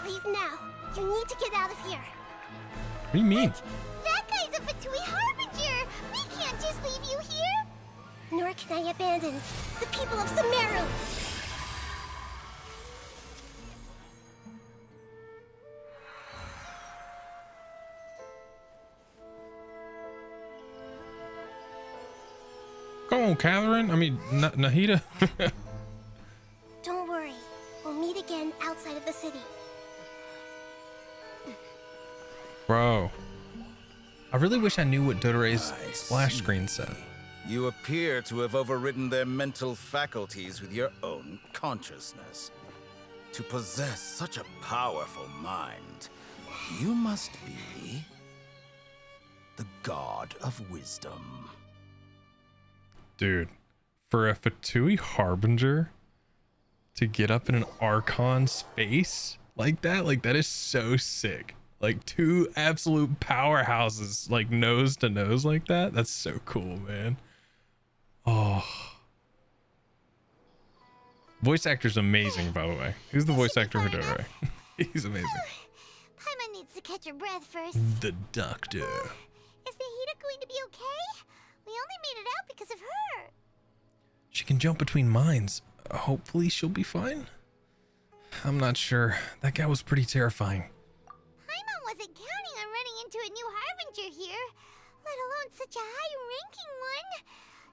Leave now. You need to get out of here. What do you mean? That guy's a Fatui Harbinger. We can't just leave you here. Nor can I abandon the people of Sumeru. Come on, Catherine. I mean, Nahida. Don't worry. We'll meet again outside of the city. Bro, I really wish I knew what Dodore's I splash see. screen said. You appear to have overridden their mental faculties with your own consciousness. To possess such a powerful mind, you must be the god of wisdom. Dude, for a Fatui Harbinger to get up in an Archon's face like that is so sick. Like two absolute powerhouses, like nose to nose like that. That's so cool, man. Oh. Voice actor's amazing, by the way. Who's the voice actor for Dodore? He's amazing. Paimon needs to catch her breath first. The doctor. Is Nahida going to be okay? We only made it out because of her. She can jump between minds. Hopefully she'll be fine. I'm not sure. That guy was pretty terrifying. Paimon wasn't counting on running into a new Harbinger here, let alone such a high-ranking one.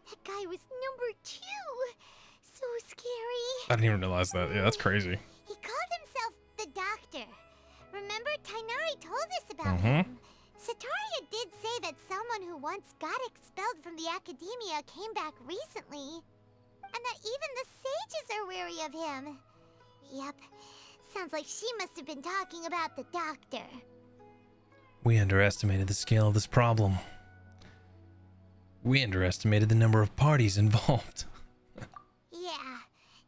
That guy was number 2. So scary. I didn't even realize that. Yeah, that's crazy. He called himself the Doctor. Remember, Tighnari told us about him. Sataria did say that someone who once got expelled from the Academia came back recently. And that even the sages are wary of him. Yep. Sounds like she must have been talking about the Doctor. We underestimated the scale of this problem. We underestimated the number of parties involved. Yeah.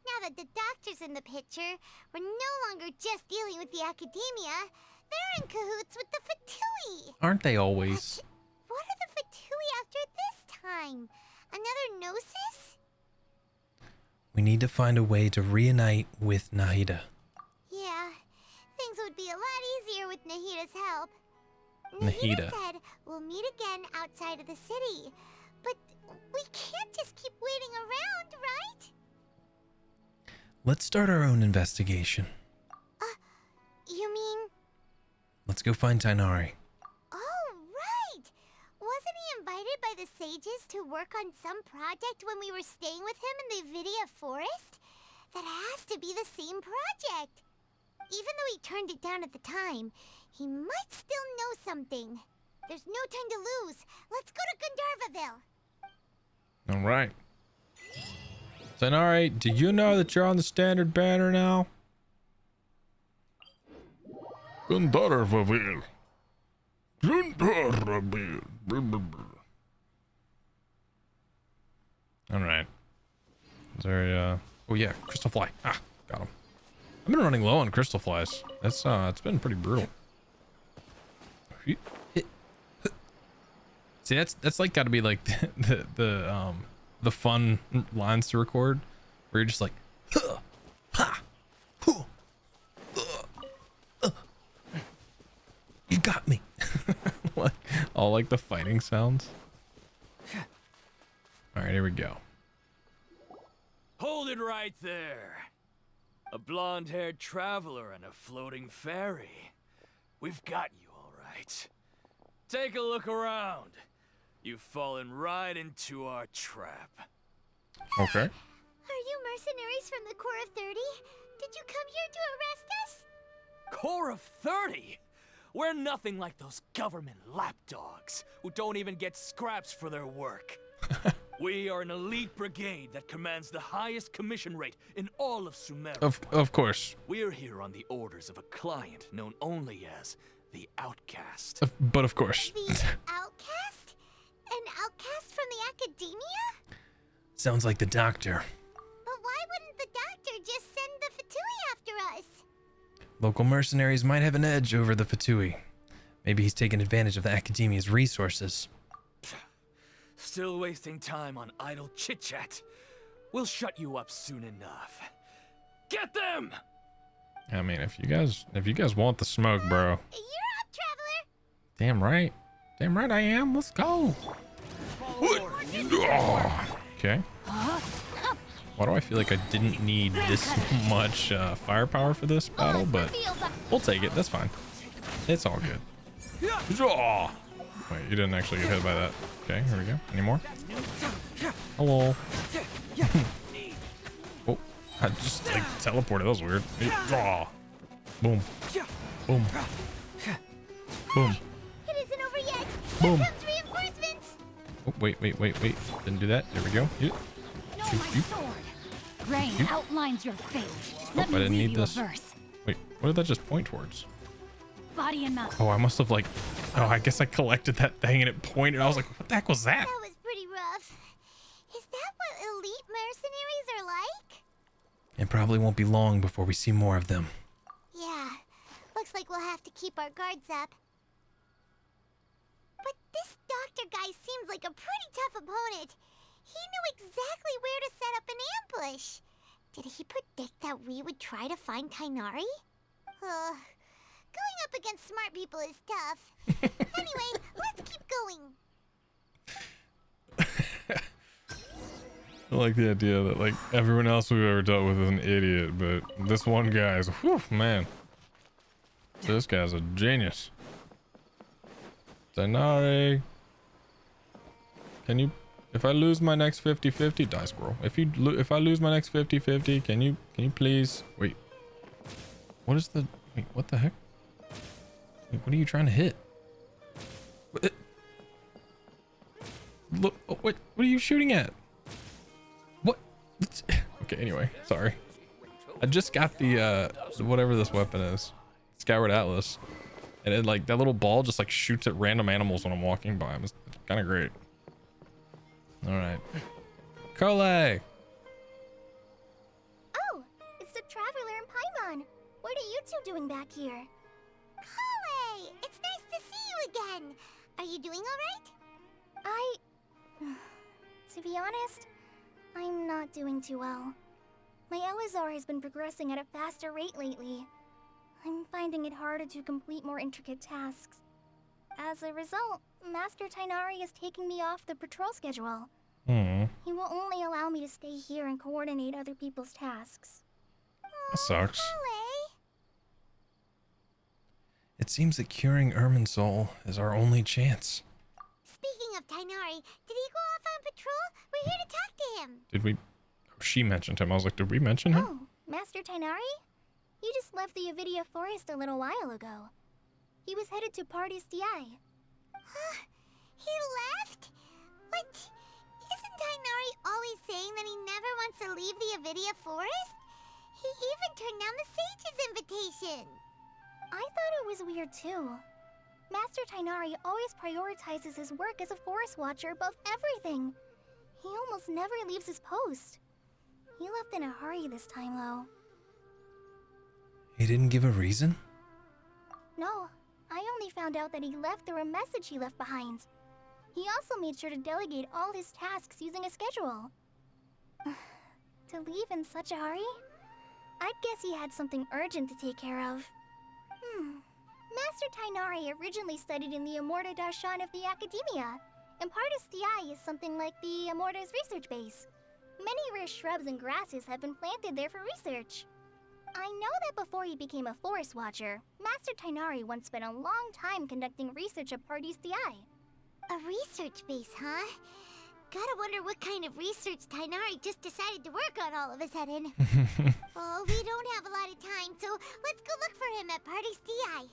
Now that the Doctor's in the picture, we're no longer just dealing with the Academia. They're in cahoots with the Fatui. Aren't they always? What are the Fatui after this time? Another Gnosis? We need to find a way to reunite with Nahida. Yeah. Things would be a lot easier with Nahida's help. Nahida said we'll meet again outside of the city. But we can't just keep waiting around, right? Let's start our own investigation. You mean... Let's go find Tighnari. Oh, right! Wasn't he invited by the sages to work on some project when we were staying with him in the Vidia Forest? That has to be the same project. Even though he turned it down at the time, he might still know something. There's no time to lose. Let's go to Gandharvaville. All right. Tighnari, do you know that you're on the standard banner now? Gandharvaville. Gandharvaville. All right. Is there a... Oh yeah, crystal fly. Ah, got him. I've been running low on crystal flies. That's it's been pretty brutal. See, that's like got to be like the fun lines to record, where you're just like, huh, ha, hoo, you got me. Like all like the fighting sounds. All right, here we go. Hold it right there. A blonde-haired traveler and a floating fairy. We've got you all right. Take a look around. You've fallen right into our trap. Okay. Are you mercenaries from the Corps of 30? Did you come here to arrest us? Corps of 30? We're nothing like those government lapdogs who don't even get scraps for their work. We are an elite brigade that commands the highest commission rate in all of Sumeru. Of course. We're here on the orders of a client known only as the Outcast. But of course. The Outcast? An outcast from the Academia? Sounds like the Doctor. But why wouldn't the Doctor just send the Fatui after us? Local mercenaries might have an edge over the Fatui. Maybe he's taken advantage of the Academia's resources. Still wasting time on idle chit-chat. We'll shut you up soon enough. Get them! I mean, if you guys want the smoke, bro. You're up, traveler! Damn right. Damn right I am. Let's go. Okay. Why do I feel like I didn't need this much firepower for this battle? But we'll take it. That's fine. It's all good. Wait, you didn't actually get hit by that. Okay, here we go. Any more? Hello. Oh, I just like teleported. That was weird. Boom. Boom. Boom. Boom. Here comes reinforcements. Oh, wait. Didn't do that. There we go. Yeah. Shoot. Grain outlines your fate. Oh, I didn't need this. Wait, what did that just point towards? Body and mouth. Oh, I must have like, oh, I guess I collected that thing and it pointed. I was like, what the heck was that? That was pretty rough. Is that what elite mercenaries are like? It probably won't be long before we see more of them. Yeah, looks like we'll have to keep our guards up. But this doctor guy seems like a pretty tough opponent. He knew exactly where to set up an ambush. Did he predict that we would try to find Tighnari? Going up against smart people is tough. Anyway, let's keep going. I like the idea that like everyone else we've ever dealt with is an idiot, but this one guy is, whew, man. This guy's a genius. Tighnari. Can you, if I lose my next 50-50, die squirrel. If I lose my next 50-50, can you please, wait. What is the, wait, what the heck? Wait, what are you trying to hit? Look, oh, what are you shooting at? What? Okay, anyway, sorry. I just got the, whatever this weapon is. Skyward Atlas. And it like, that little ball just like shoots at random animals when I'm walking by them. It's kind of great. All right. Cole! Oh, it's the Traveler and Paimon. What are you two doing back here? Kale, it's nice to see you again. Are you doing all right? To be honest, I'm not doing too well. My Elazar has been progressing at a faster rate lately. I'm finding it harder to complete more intricate tasks. As a result, Master Tighnari is taking me off the patrol schedule. He will only allow me to stay here and coordinate other people's tasks. That sucks. Kale? It seems that curing Irminsul is our only chance. Speaking of Tighnari, did he go off on patrol? We're here to talk to him. Did we? Oh, she mentioned him. I was like, did we mention him? Oh, Master Tighnari? He just left the Avidia Forest a little while ago. He was headed to Party's DI. He left? What? Isn't Tighnari always saying that he never wants to leave the Avidia Forest? He even turned down the Sage's invitation. I thought it was weird too. Master Tighnari always prioritizes his work as a forest watcher above everything. He almost never leaves his post. He left in a hurry this time though. He didn't give a reason? No, I only found out that he left through a message he left behind. He also made sure to delegate all his tasks using a schedule. To leave in such a hurry? I'd guess he had something urgent to take care of. Master Tighnari originally studied in the Immorta Darshan of the Academia, and Partis DI is something like the Immorta's research base. Many rare shrubs and grasses have been planted there for research. I know that before he became a forest watcher, Master Tighnari once spent a long time conducting research at Partis DI. A research base, huh? Gotta wonder what kind of research Tighnari just decided to work on all of a sudden. Oh, we don't have a lot of time, so let's go look for him at Party's DI.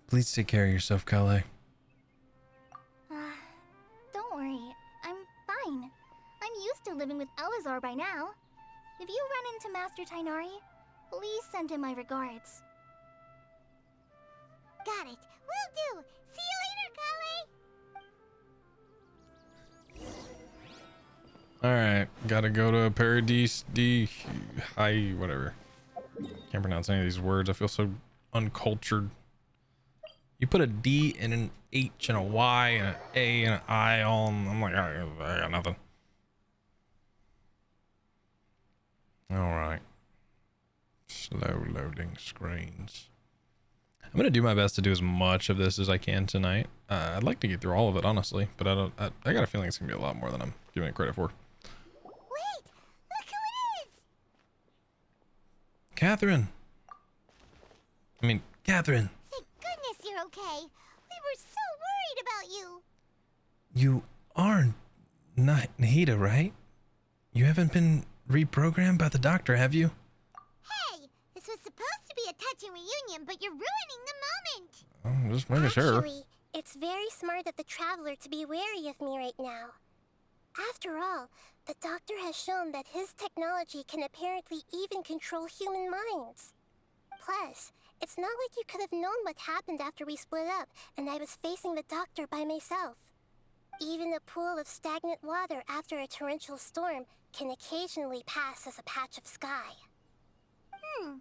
Please take care of yourself, Kale. Don't worry, I'm fine. I'm used to living with Elazar by now. If you run into Master Tighnari, please send him my regards. Got it. Will do. See you later, Kale. Alright, gotta go to Paradise D. Hi, whatever. Can't pronounce any of these words. I feel so uncultured. You put a D and an H and a Y and an A and an I on. I'm like, I got nothing. Alright. Slow loading screens. I'm gonna do my best to do as much of this as I can tonight. I'd like to get through all of it, honestly, but I got a feeling it's gonna be a lot more than I'm giving it credit for. Wait! Look who it is! Catherine! Catherine! Thank goodness you're okay. We were so worried about you. You are nahida, right? You haven't been reprogrammed by the doctor, have you? Hey! This was supposed to be a touching reunion, but you're ruining the moment! just making sure. Actually, it's very smart of the traveler to be wary of me right now. After all, the doctor has shown that his technology can apparently even control human minds. Plus, it's not like you could have known what happened after we split up and I was facing the doctor by myself. Even a pool of stagnant water after a torrential storm can occasionally pass as a patch of sky. Paimon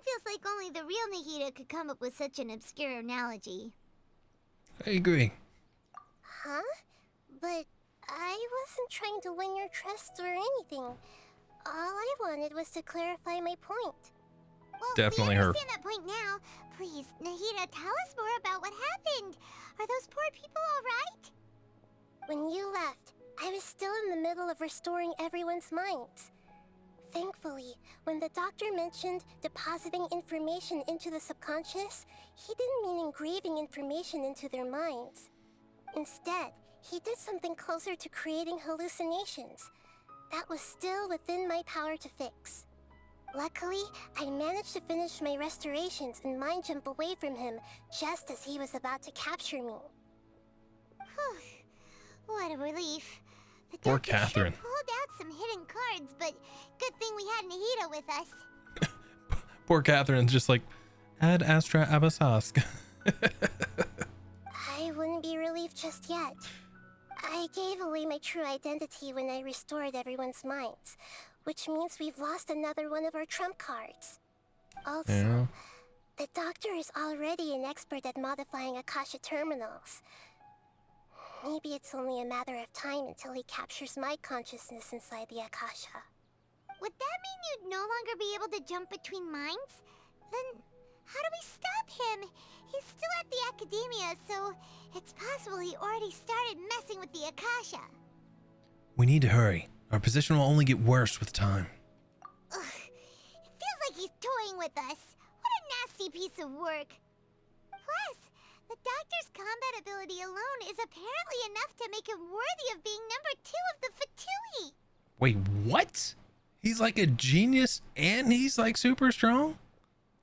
feels like only the real Nahida could come up with such an obscure analogy. I agree. Huh? But I wasn't trying to win your trust or anything. All I wanted was to clarify my point. Well, Definitely we her. understand that point now. Please, Nahida, tell us more about what happened. Are those poor people all right? When you left, I was still in the middle of restoring everyone's minds. Thankfully, when the doctor mentioned depositing information into the subconscious, he didn't mean engraving information into their minds. Instead, he did something closer to creating hallucinations. That was still within my power to fix. Luckily, I managed to finish my restorations and mind jump away from him just as he was about to capture me. Whew. What a relief. The Poor doctor Catherine. Sure pulled out some hidden cards, but good thing we had Nahida with us. Poor Catherine's just like, Ad Astra Abasask. I wouldn't be relieved just yet. I gave away my true identity when I restored everyone's minds, which means we've lost another one of our trump cards. Also, Yeah. the doctor is already an expert at modifying Akasha terminals. Maybe it's only a matter of time until he captures my consciousness inside the Akasha. Would that mean you'd no longer be able to jump between minds? Then how do we stop him? He's still at the academia, so it's possible he already started messing with the Akasha. We need to hurry. Our position will only get worse with time. Ugh, it feels like he's toying with us. What a nasty piece of work. Plus, the doctor's combat ability alone is apparently enough to make him worthy of being number 2 of the Fatui. Wait, what? He's like a genius and he's like super strong?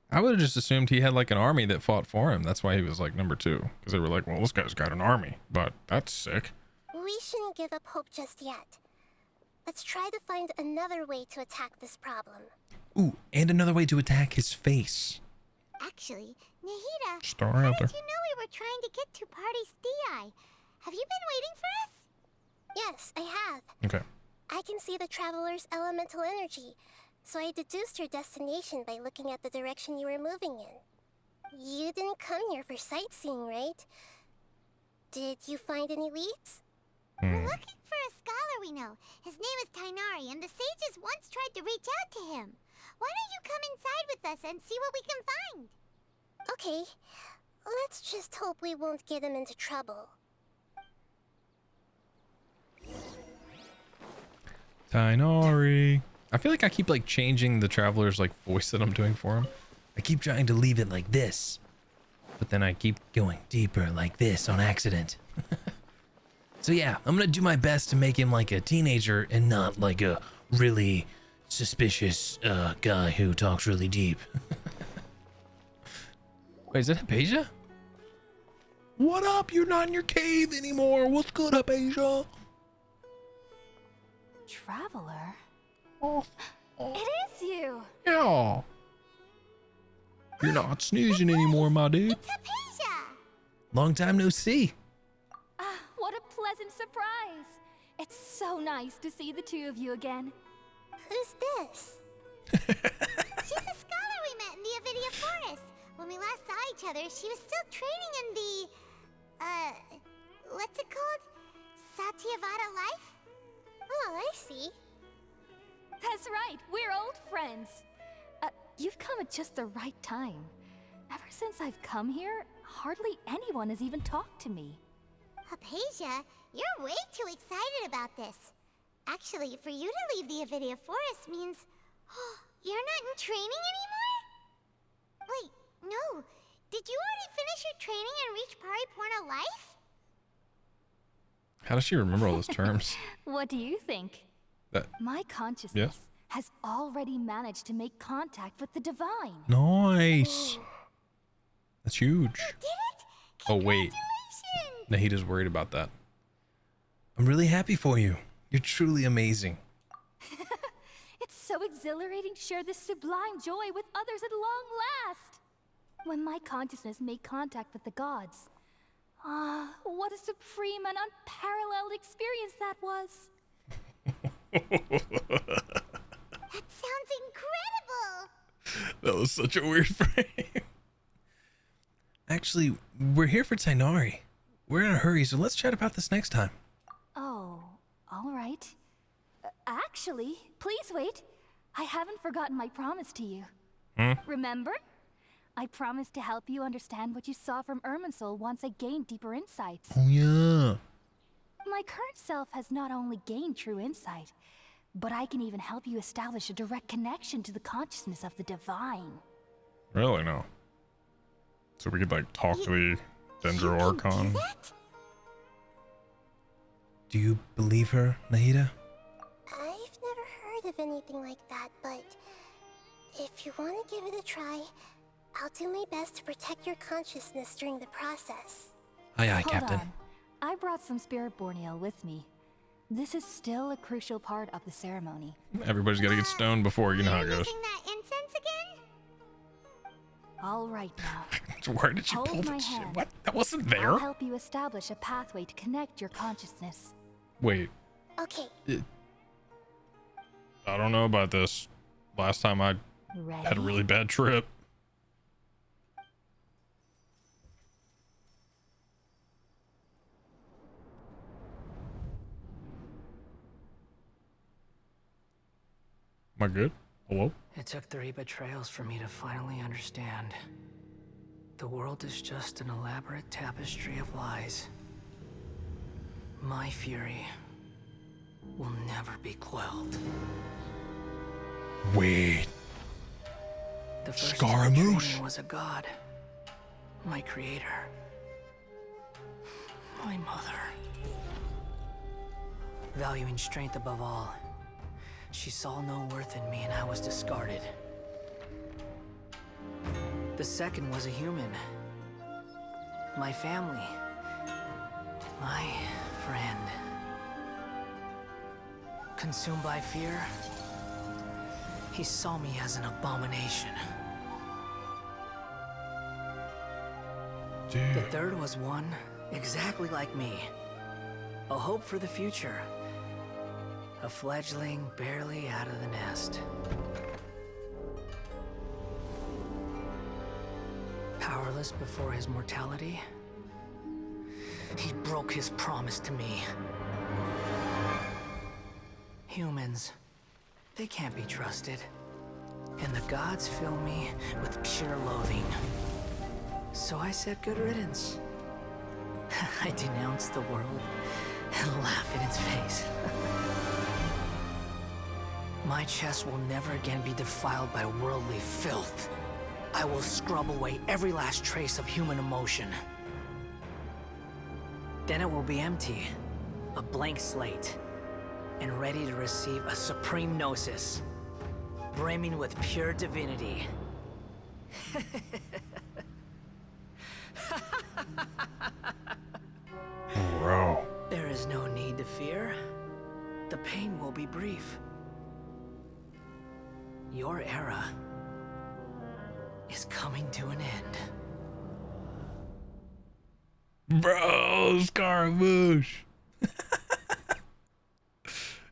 I would have just assumed he had like an army that fought for him. That's why he was like number 2. Because they were like, well, this guy's got an army, but that's sick. We shouldn't give up hope just yet. Let's try to find another way to attack this problem. Ooh, and another way to attack his face. Actually, Nahida, Star how out did there. you know we were trying to get to Party's DI? Have you been waiting for us? Yes, I have. Okay. I can see the traveler's elemental energy, so I deduced your destination by looking at the direction you were moving in. You didn't come here for sightseeing, right? Did you find any leads? We're looking for a scholar we know. His name is Tainari, and the sages once tried to reach out to him. Why don't you come inside with us and see what we can find? Okay, let's just hope we won't get him into trouble. Tainari. I feel like I keep like changing the traveler's like voice that I'm doing for him. I keep trying to leave it like this, but then I keep going deeper like this on accident. So yeah, I'm gonna do my best to make him like a teenager and not like a really suspicious guy who talks really deep. Wait, is that Hypatia? What up? You're not in your cave anymore. What's good, Hypatia? Traveler? It is you! Yeah. You're not sneezing anymore, my dude. It's Hypatia! Long time no see. Ah, what a pleasant surprise! It's so nice to see the two of you again. Who's this? She's a scholar we met in the Avidia Forest. When we last saw each other, she was still training in the, what's it called? Satyavada life? Oh, I see. That's right, we're old friends. You've come at just the right time. Ever since I've come here, hardly anyone has even talked to me. Hypatia, you're way too excited about this. Actually, for you to leave the Avidia Forest means... you're not in training anymore? Wait, no. Did you already finish your training and reach Pariporna life? How does she remember all those terms? What do you think? My consciousness has already managed to make contact with the divine. Nice. That's huge. You did it! Oh, wait. Congratulations! Nahida's worried about that. I'm really happy for you. You're truly amazing. It's so exhilarating to share this sublime joy with others at long last. When my consciousness made contact with the gods. Ah, what a supreme and unparalleled experience that was. That sounds incredible! That was such a weird frame. Actually, we're here for Tainari. We're in a hurry, so let's chat about this next time. Oh, all right. Actually, please wait. I haven't forgotten my promise to you. Remember? I promised to help you understand what you saw from Irminsul once I gained deeper insights. Oh, yeah. My current self has not only gained true insight, but I can even help you establish a direct connection to the consciousness of the divine. Really? No. So we could, like, talk to the Dendro Archon. Do you believe her, Nahida? I've never heard of anything like that, but if you want to give it a try, I'll do my best to protect your consciousness during the process. Aye, Hold Captain. on. I brought some spirit borneal with me. This is still a crucial part of the ceremony. Everybody's got to get stoned before, you know how it goes. Using that incense again? All right now. Where did you pull Hold my that shit? hand. What? That wasn't there? I'll help you establish a pathway to connect your consciousness. Wait. Okay. I don't know about this. Last time I Ready? had a really bad trip. Am I good? Hello? It took 3 betrayals for me to finally understand. The world is just an elaborate tapestry of lies. My fury will never be quelled. Wait. The first Scaramouche training was a god. My creator. My mother. Valuing strength above all. She saw no worth in me and I was discarded. The second was a human. My family. My friend. Consumed by fear, he saw me as an abomination. Dude. The third was one exactly like me. A hope for the future. A fledgling barely out of the nest. Powerless before his mortality, he broke his promise to me. Humans, they can't be trusted. And the gods fill me with pure loathing. So I said good riddance. I denounce the world and laugh in its face. My chest will never again be defiled by worldly filth. I will scrub away every last trace of human emotion. Then it will be empty, a blank slate, and ready to receive a supreme gnosis, brimming with pure divinity. Bro. There is no need to fear. The pain will be brief. Your era is coming to an end. Bro, Scaramouche.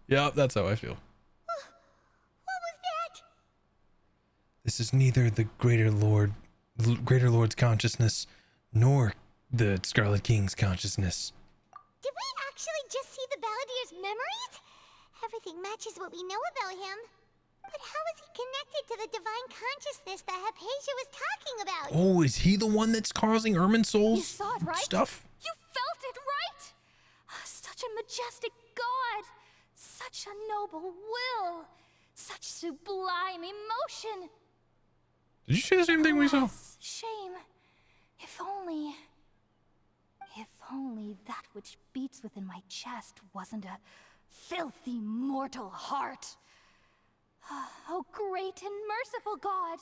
Yep, that's how I feel. What was that? This is neither the Greater Lord's consciousness, nor the Scarlet King's consciousness. Did we actually just see the Balladeer's memories? Everything matches what we know about him. But how is he connected to the divine consciousness that Hypatia was talking about? Oh, is he the one that's causing Irminsul's You saw it, right? stuff? You felt it, right? Such a majestic god. Such a noble will. Such sublime emotion. Did you see the same thing we saw? Alas, shame. If only that which beats within my chest wasn't a filthy mortal heart. Oh, great and merciful God,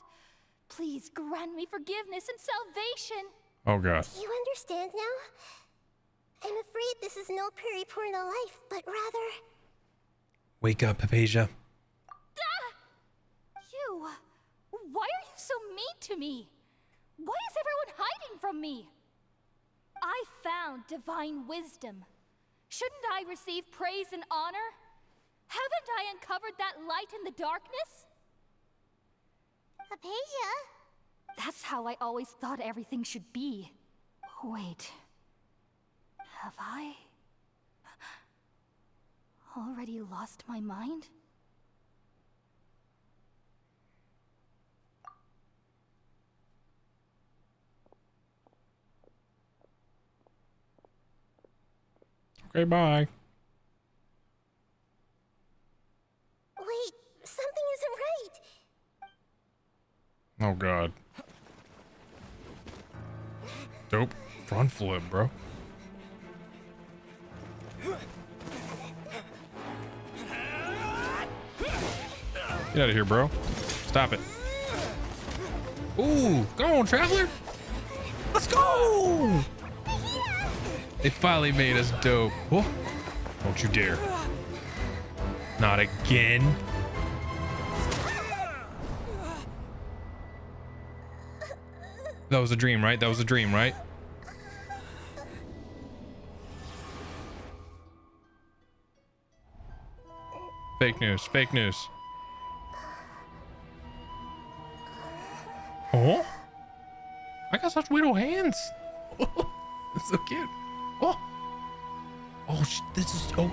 Please grant me forgiveness and salvation. Oh god. Do you understand now? I'm afraid this is no Puripurna life, but rather... Wake up, Hypatia. You! Why are you so mean to me? Why is everyone hiding from me? I found divine wisdom. Shouldn't I receive praise and honor? Haven't I uncovered that light in the darkness? Hypatia? That's how I always thought everything should be. Wait. Have I already lost my mind? Okay, bye. Wait, something isn't right. Oh god. Dope. Front flip, bro. Get out of here, bro. Stop it. Ooh, go on, Traveler. Let's go. They finally made us dope. Oh, don't you dare. Not again. That was a dream, right? That was a dream, right? Fake news, fake news. Oh, I got such little hands. That's so cute. Oh, oh, this is, oh.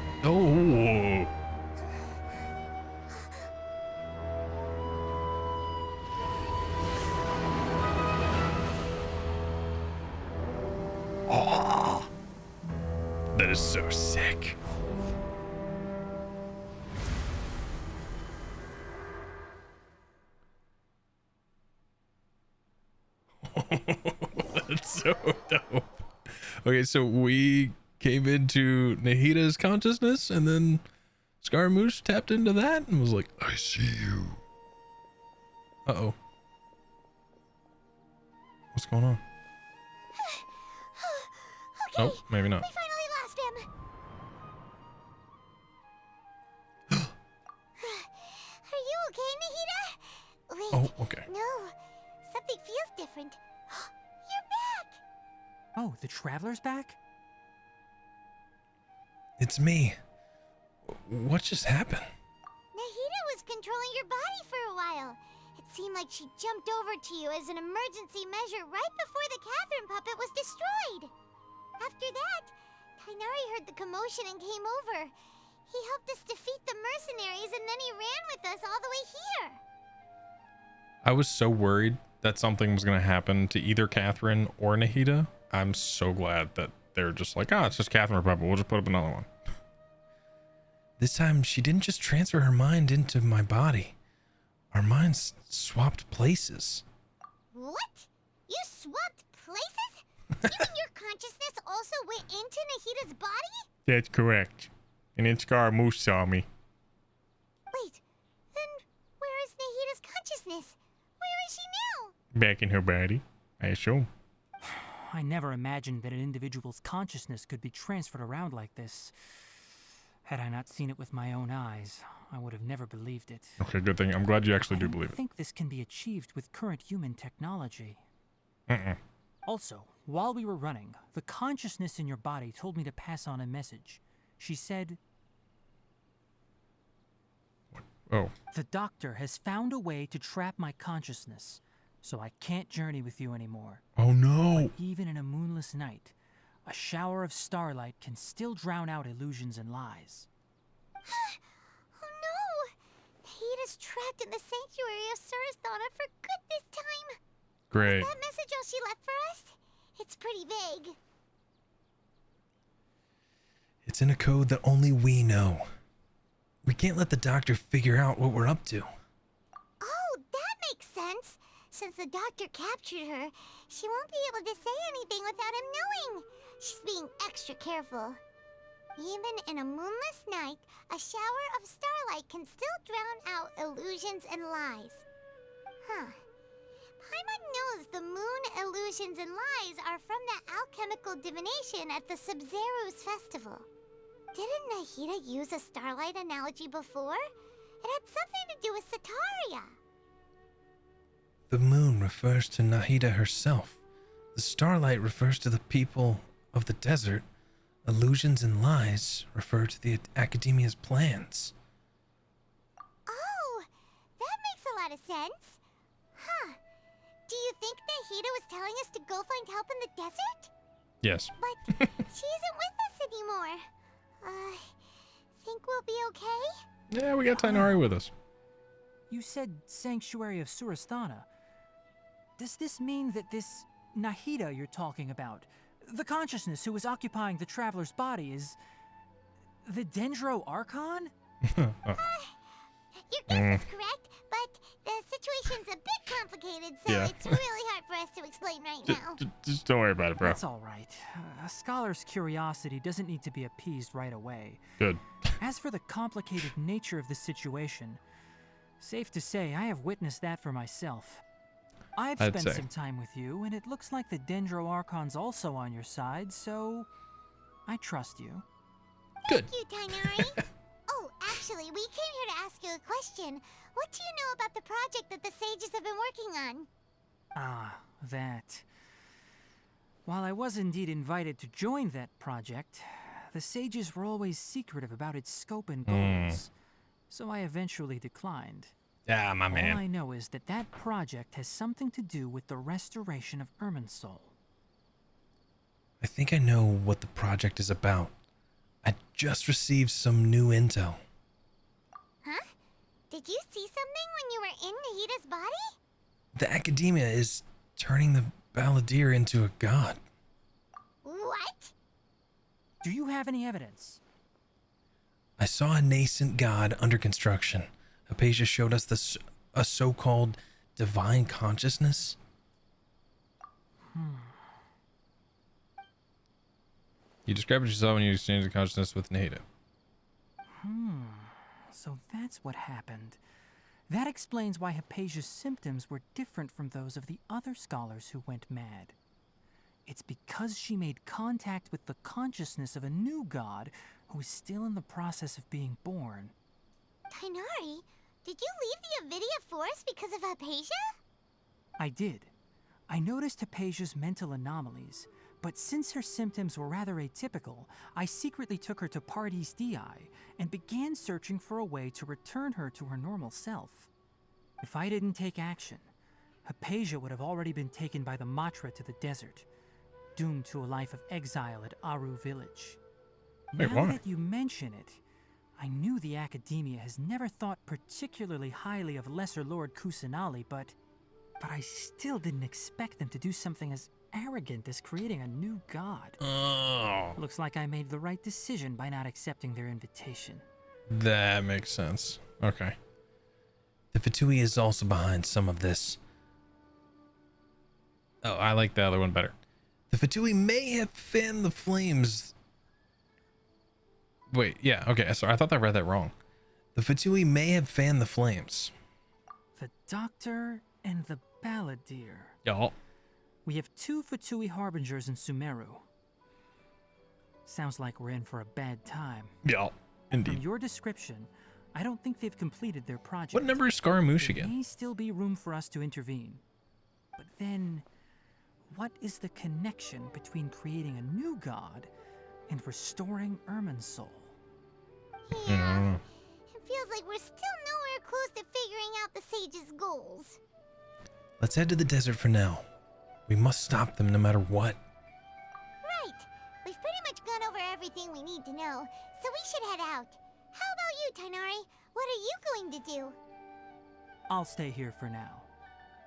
Oh, that is so sick. That's so dope. Okay, so we came into Nahida's consciousness, and then Scaramouche tapped into that and was like, I see you. Uh-oh. What's going on? Okay, oh, maybe not. We finally lost him. Are you okay, Nahida? Wait. Oh, okay. No, something feels different. You're back. Oh, the Traveler's back? It's me. What just happened? Nahida was controlling your body for a while. It seemed like she jumped over to you as an emergency measure right before the Catherine puppet was destroyed. After that, Tainari heard the commotion and came over. He helped us defeat the mercenaries, and then he ran with us all the way here. I was so worried that something was going to happen to either Catherine or Nahida. I'm so glad that they're just like, it's just Catherine Puppet. We'll just put up another one. This time, she didn't just transfer her mind into my body. Our minds swapped places. What? You swapped places? You mean your consciousness also went into Nahida's body? That's correct. And then Scaramouche saw me. Wait, then where is Nahida's consciousness? Where is she now? Back in her body, I assume. I never imagined that an individual's consciousness could be transferred around like this. Had I not seen it with my own eyes, I would have never believed it. Okay, good thing. I'm glad you actually do believe it. I think this can be achieved with current human technology. Mm-mm. Also, while we were running, the consciousness in your body told me to pass on a message. She said, oh. The doctor has found a way to trap my consciousness, so I can't journey with you anymore. Oh no. But even in a moonless night, a shower of starlight can still drown out illusions and lies. Oh no! Nahida's trapped in the sanctuary of Surasthana for good this time. Great. Is that message all she left for us? It's pretty vague. It's in a code that only we know. We can't let the doctor figure out what we're up to. Oh, that makes sense. Since the doctor captured her, she won't be able to say anything without him knowing. She's being extra careful. Even in a moonless night, a shower of starlight can still drown out illusions and lies. Huh. Paimon knows the moon illusions and lies are from the alchemical divination at the Sub-Zero's festival. Didn't Nahida use a starlight analogy before? It had something to do with Sataria. The moon refers to Nahida herself. The starlight refers to the people of the desert. Illusions and lies refer to the Academia's plans. Oh, that makes a lot of sense. Huh. Do you think Nahida was telling us to go find help in the desert? Yes. But she isn't with us anymore. Think we'll be okay? Yeah, we got Tainari with us. You said Sanctuary of Surasthana. Does this mean that this Nahida you're talking about, the consciousness who was occupying the traveler's body, is the Dendro Archon? Your guess is correct, but the situation's a bit complicated, so it's really hard for us to explain right now. Just don't worry about it, bro. That's all right. A scholar's curiosity doesn't need to be appeased right away. Good. As for the complicated nature of the situation, safe to say I have witnessed that for myself. I've spent some time with you, and it looks like the Dendro Archon's also on your side, so I trust you. Good. Thank you, Tainari. Oh, actually, we came here to ask you a question. What do you know about the project that the sages have been working on? Ah, that. While I was indeed invited to join that project, the sages were always secretive about its scope and goals, so I eventually declined. Yeah, my man. All I know is that that project has something to do with the restoration of Irminsul. I think I know what the project is about. I just received some new intel. Huh? Did you see something when you were in Nahida's body? The Academia is turning the Balladeer into a god. What? Do you have any evidence? I saw a nascent god under construction. Hypatia showed us a so-called divine consciousness. You described what you saw when you exchanged the consciousness with Nahida. So that's what happened. That explains why Hypatia's symptoms were different from those of the other scholars who went mad. It's because she made contact with the consciousness of a new god who is still in the process of being born. Tainari, did you leave the Avidia Forest because of Hypatia? I did. I noticed Hypatia's mental anomalies, but since her symptoms were rather atypical, I secretly took her to Pardis Dii and began searching for a way to return her to her normal self. If I didn't take action, Hypatia would have already been taken by the Matra to the desert, doomed to a life of exile at Aru village. Wait, now why? that you mention it, I knew the Academia has never thought particularly highly of Lesser Lord Kusanali, but I still didn't expect them to do something as arrogant as creating a new god. Oh. Looks like I made the right decision by not accepting their invitation. That makes sense. Okay. The Fatui is also behind some of this. Oh, I like the other one better. The Fatui may have fanned the flames. Wait, yeah, okay, sorry, I thought I read that wrong. The Fatui may have fanned the flames. The Doctor and the Balladeer. Y'all. We have 2 Fatui Harbingers in Sumeru. Sounds like we're in for a bad time. Y'all. Indeed. From your description, I don't think they've completed their project. What number is Scaramouche There again? may still be room for us to intervene. But then, what is the connection between creating a new god and restoring Irminsul? Yeah, it feels like we're still nowhere close to figuring out the sage's goals. Let's head to the desert for now. We must stop them no matter what. Right. We've pretty much gone over everything we need to know, so we should head out. How about you, Tainari? What are you going to do? I'll stay here for now.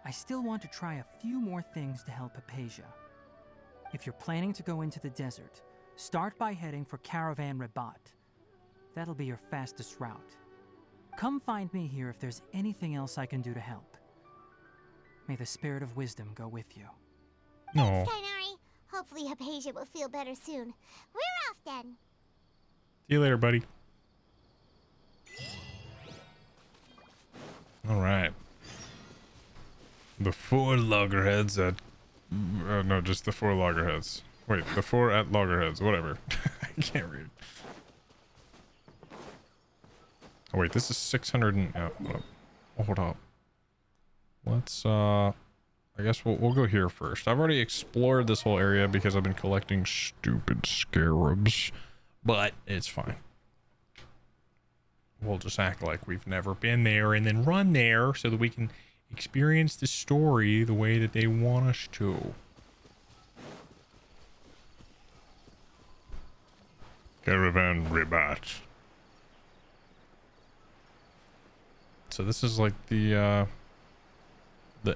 I still want to try a few more things to help Hypatia. If you're planning to go into the desert, start by heading for Caravan Rabat. That'll be your fastest route. Come find me here if there's anything else I can do to help. May the spirit of wisdom go with you. No. Thanks, Tainari. Hopefully Hypatia will feel better soon. We're off then. See you later, buddy. All right. The 4 loggerheads at... no, just the 4 loggerheads. Wait, the 4 at loggerheads, whatever. I can't read. Oh wait, this is 600 and... hold up. Let's, I guess we'll go here first. I've already explored this whole area because I've been collecting stupid scarabs. But it's fine. We'll just act like we've never been there and then run there so that we can experience the story the way that they want us to. Caravan Ribat. So this is like the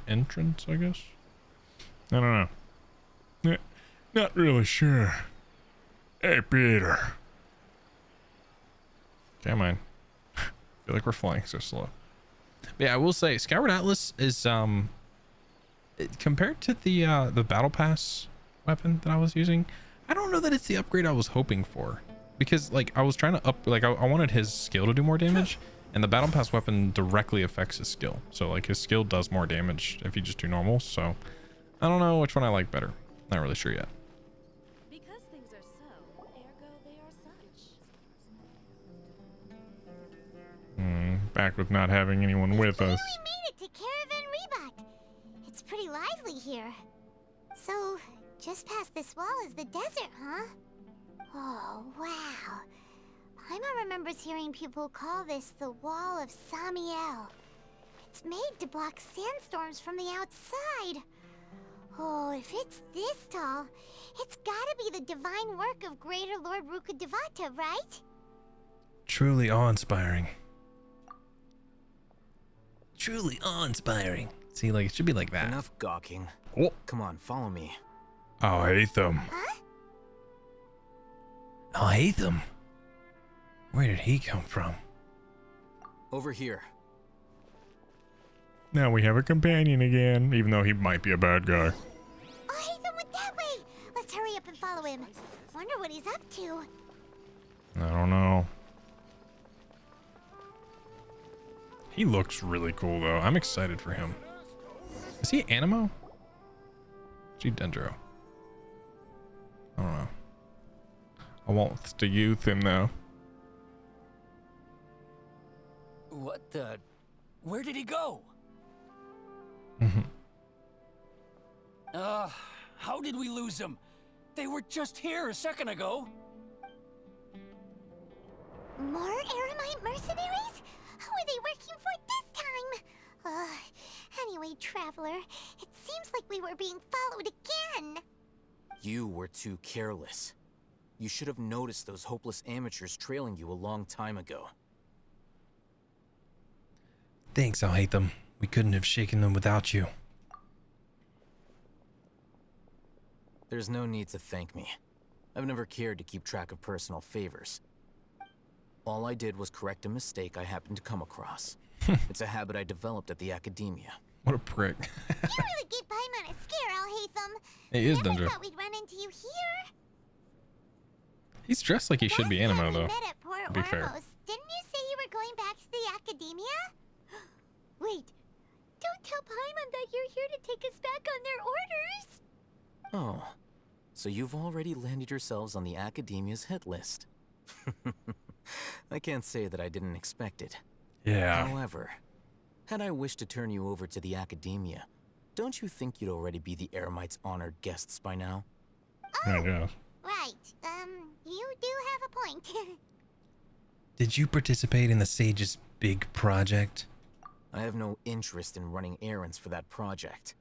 entrance, I guess? I don't know. Not really sure. Hey, Peter. Come on. I feel like we're flying so slow. But yeah, I will say Skyward Atlas is compared to the battle pass weapon that I was using, I don't know that it's the upgrade I was hoping for, because like I was trying to I wanted his skill to do more damage, and the battle pass weapon directly affects his skill, so like his skill does more damage if you just do normal. So I don't know which one I like better. Not really sure yet. Because things are so, ergo they are such. Back with not having anyone with us. We made it to Caravan Rebat. It's pretty lively here. So, just past this wall is the desert, huh? Oh, wow. Paimon remembers hearing people call this the Wall of Samiel. It's made to block sandstorms from the outside. Oh, if it's this tall, it's gotta be the divine work of Greater Lord Rukkhadevata, right? Truly awe-inspiring. Truly awe-inspiring. See, like, it should be like that. Enough gawking. Oh. Come on, follow me. Oh, I hate them. Huh? Oh, I hate them. Where did he come from? Over here. Now we have a companion again, even though he might be a bad guy. Oh, Hatham went that way! Let's hurry up and follow him. Wonder what he's up to. I don't know. He looks really cool, though. I'm excited for him. Is he Animo? Is he Dendro? I don't know. I want to youth him, though. What the... Where did he go? How did we lose him? They were just here a second ago. More Eremite mercenaries? Who are they working for this time? Anyway, Traveler, it seems like we were being followed again. You were too careless. You should have noticed those hopeless amateurs trailing you a long time ago. Thanks, I'll hate them. We couldn't have shaken them without you. There's no need to thank me. I've never cared to keep track of personal favors. All I did was correct a mistake I happened to come across. It's a habit I developed at the academia. What a prick. You really gave Paimon a scare, Alhaitham. He is Never Dendro. thought we'd run into you here. He's dressed like he should be Animo, though. We met at Port To be fair. Ormos. Didn't you say you were going back to the academia? Wait, don't tell Paimon that you're here to take us back on their orders. Oh, so you've already landed yourselves on the academia's hit list. I can't say that I didn't expect it. Yeah. However, had I wished to turn you over to the academia, don't you think you'd already be the Eremites' honored guests by now? I guess. Right, you do have a point. Did you participate in the Sage's big project? I have no interest in running errands for that project.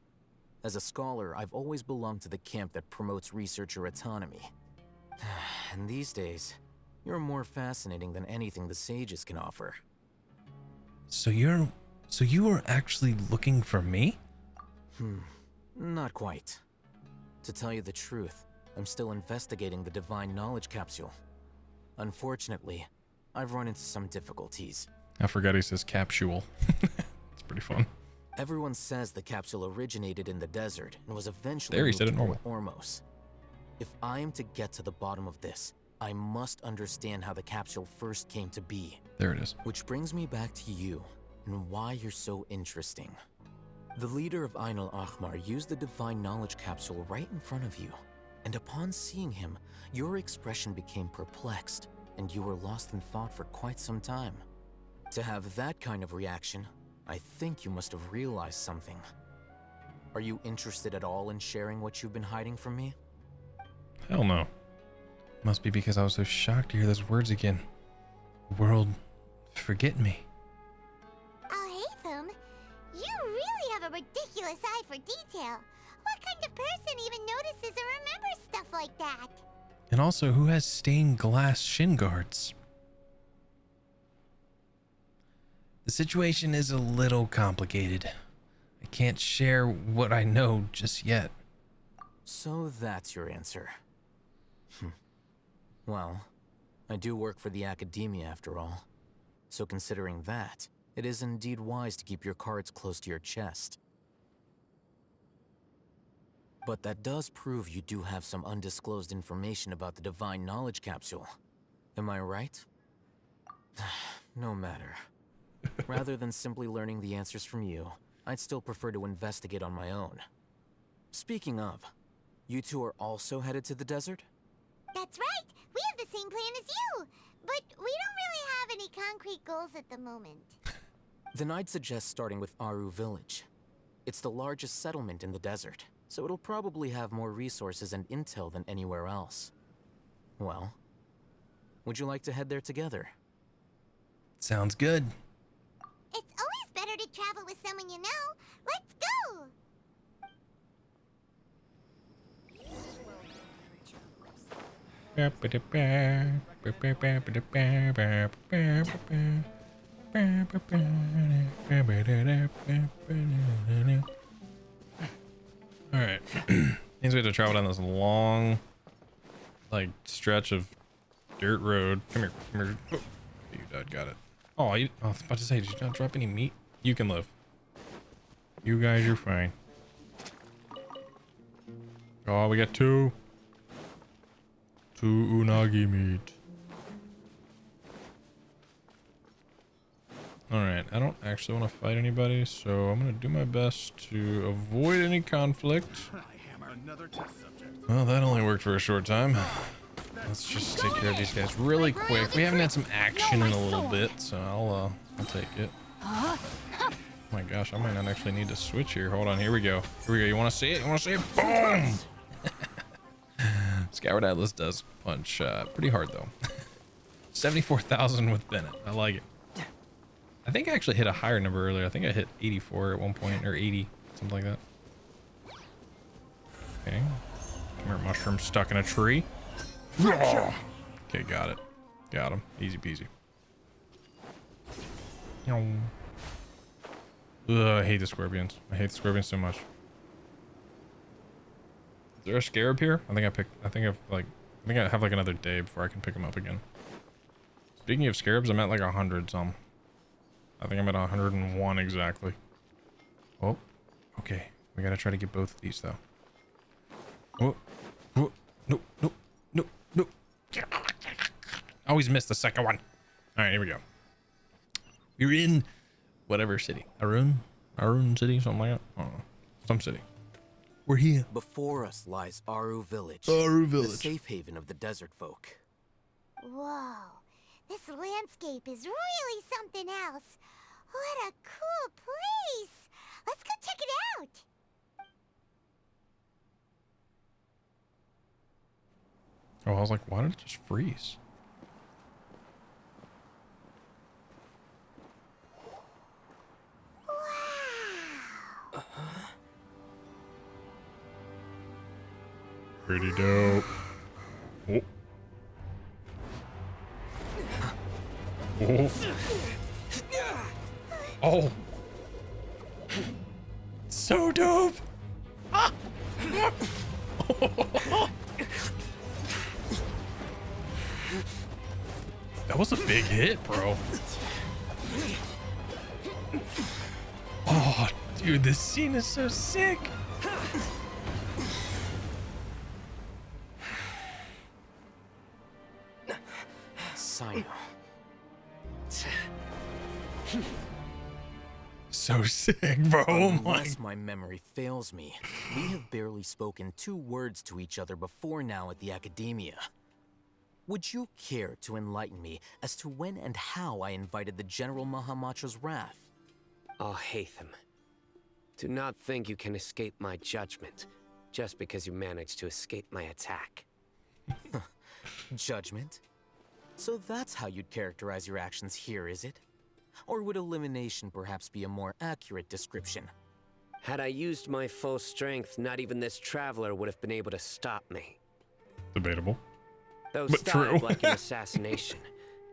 As a scholar, I've always belonged to the camp that promotes researcher autonomy. And these days, you're more fascinating than anything the Sages can offer. So you were actually looking for me? Not quite. To tell you the truth, I'm still investigating the Divine Knowledge Capsule. Unfortunately, I've run into some difficulties. I forgot he says capsule. It's pretty fun. Everyone says the capsule originated in the desert and was eventually There, he moved said it to normal. Port Ormos. If I am to get to the bottom of this, I must understand how the capsule first came to be. There it is. Which brings me back to you and why you're so interesting. The leader of Ainul Ahmar used the divine knowledge capsule right in front of you, and upon seeing him, your expression became perplexed, and you were lost in thought for quite some time. To have that kind of reaction, I think you must have realized something. Are you interested at all in sharing what you've been hiding from me? Hell no. Must be because I was so shocked to hear those words again. World, forget me. Oh, Hatham, you really have a ridiculous eye for detail. What kind of person even notices or remembers stuff like that? And also, who has stained glass shin guards? The situation is a little complicated. I can't share what I know just yet. So that's your answer. Well, I do work for the academia after all. So considering that, it is indeed wise to keep your cards close to your chest. But that does prove you do have some undisclosed information about the divine knowledge capsule. Am I right? No matter. Rather than simply learning the answers from you, I'd still prefer to investigate on my own. Speaking of, you two are also headed to the desert? That's right! We have the same plan as you! But we don't really have any concrete goals at the moment. Then I'd suggest starting with Aru Village. It's the largest settlement in the desert, so it'll probably have more resources and intel than anywhere else. Well, would you like to head there together? Sounds good. It's always better to travel with someone you know. Let's go! Alright. Means we have to travel down this long, like, stretch of dirt road. Come here. Come here. Oh, you died. Got it. Oh, I was about to say, did you not drop any meat? You can live. You guys are fine. Oh, we got two. Two unagi meat. Alright, I don't actually want to fight anybody, so I'm going to do my best to avoid any conflict. Well, that only worked for a short time. Let's just take care of these guys really quick. We haven't had some action in a little bit, so I'll take it. Oh my gosh, I might not actually need to switch here. Hold on, here we go. Here we go. You want to see it? You want to see it? Boom! Skyward Atlas does punch pretty hard though. 74,000 with Bennett. I like it. I think I actually hit a higher number earlier. I think I hit 84 at one point, or 80, something like that. Okay. Come here, mushroom stuck in a tree. Okay, got it. Got him. Easy peasy. Ugh, I hate the scorpions. I hate the scorpions so much. Is there a scarab here? I think I have like another day before I can pick them up again. Speaking of scarabs, I'm at like 100 some. I think I'm at 101 exactly. Oh, okay. We gotta try to get both of these though. Oh, oh, no, no, no, no. I always miss the second one. All right, here we go. We're in whatever city. Arun city, something like that. I don't know. Some city. We're here. Before us lies Aru Village. Aru Village. The safe haven of the desert folk. Whoa, this landscape is really something else. What a cool place! Let's go check it out! Oh, I was like, why did it just freeze? Wow! Pretty dope. Oh. Oh. Oh. So dope. Ah. That was a big hit, bro. Oh, dude, this scene is so sick. So sick, bro. Oh my. Unless my memory fails me, we have barely spoken 2 words to each other before now at the Academia. Would you care to enlighten me as to when and how I invited the General Mahamatra's wrath? Oh, Hatham. Do not think you can escape my judgment just because you managed to escape my attack. Judgment? So that's how you'd characterize your actions here, is it? Or would elimination perhaps be a more accurate description? Had I used my full strength, not even this traveler would have been able to stop me. Debatable. Though But styled true. like an assassination,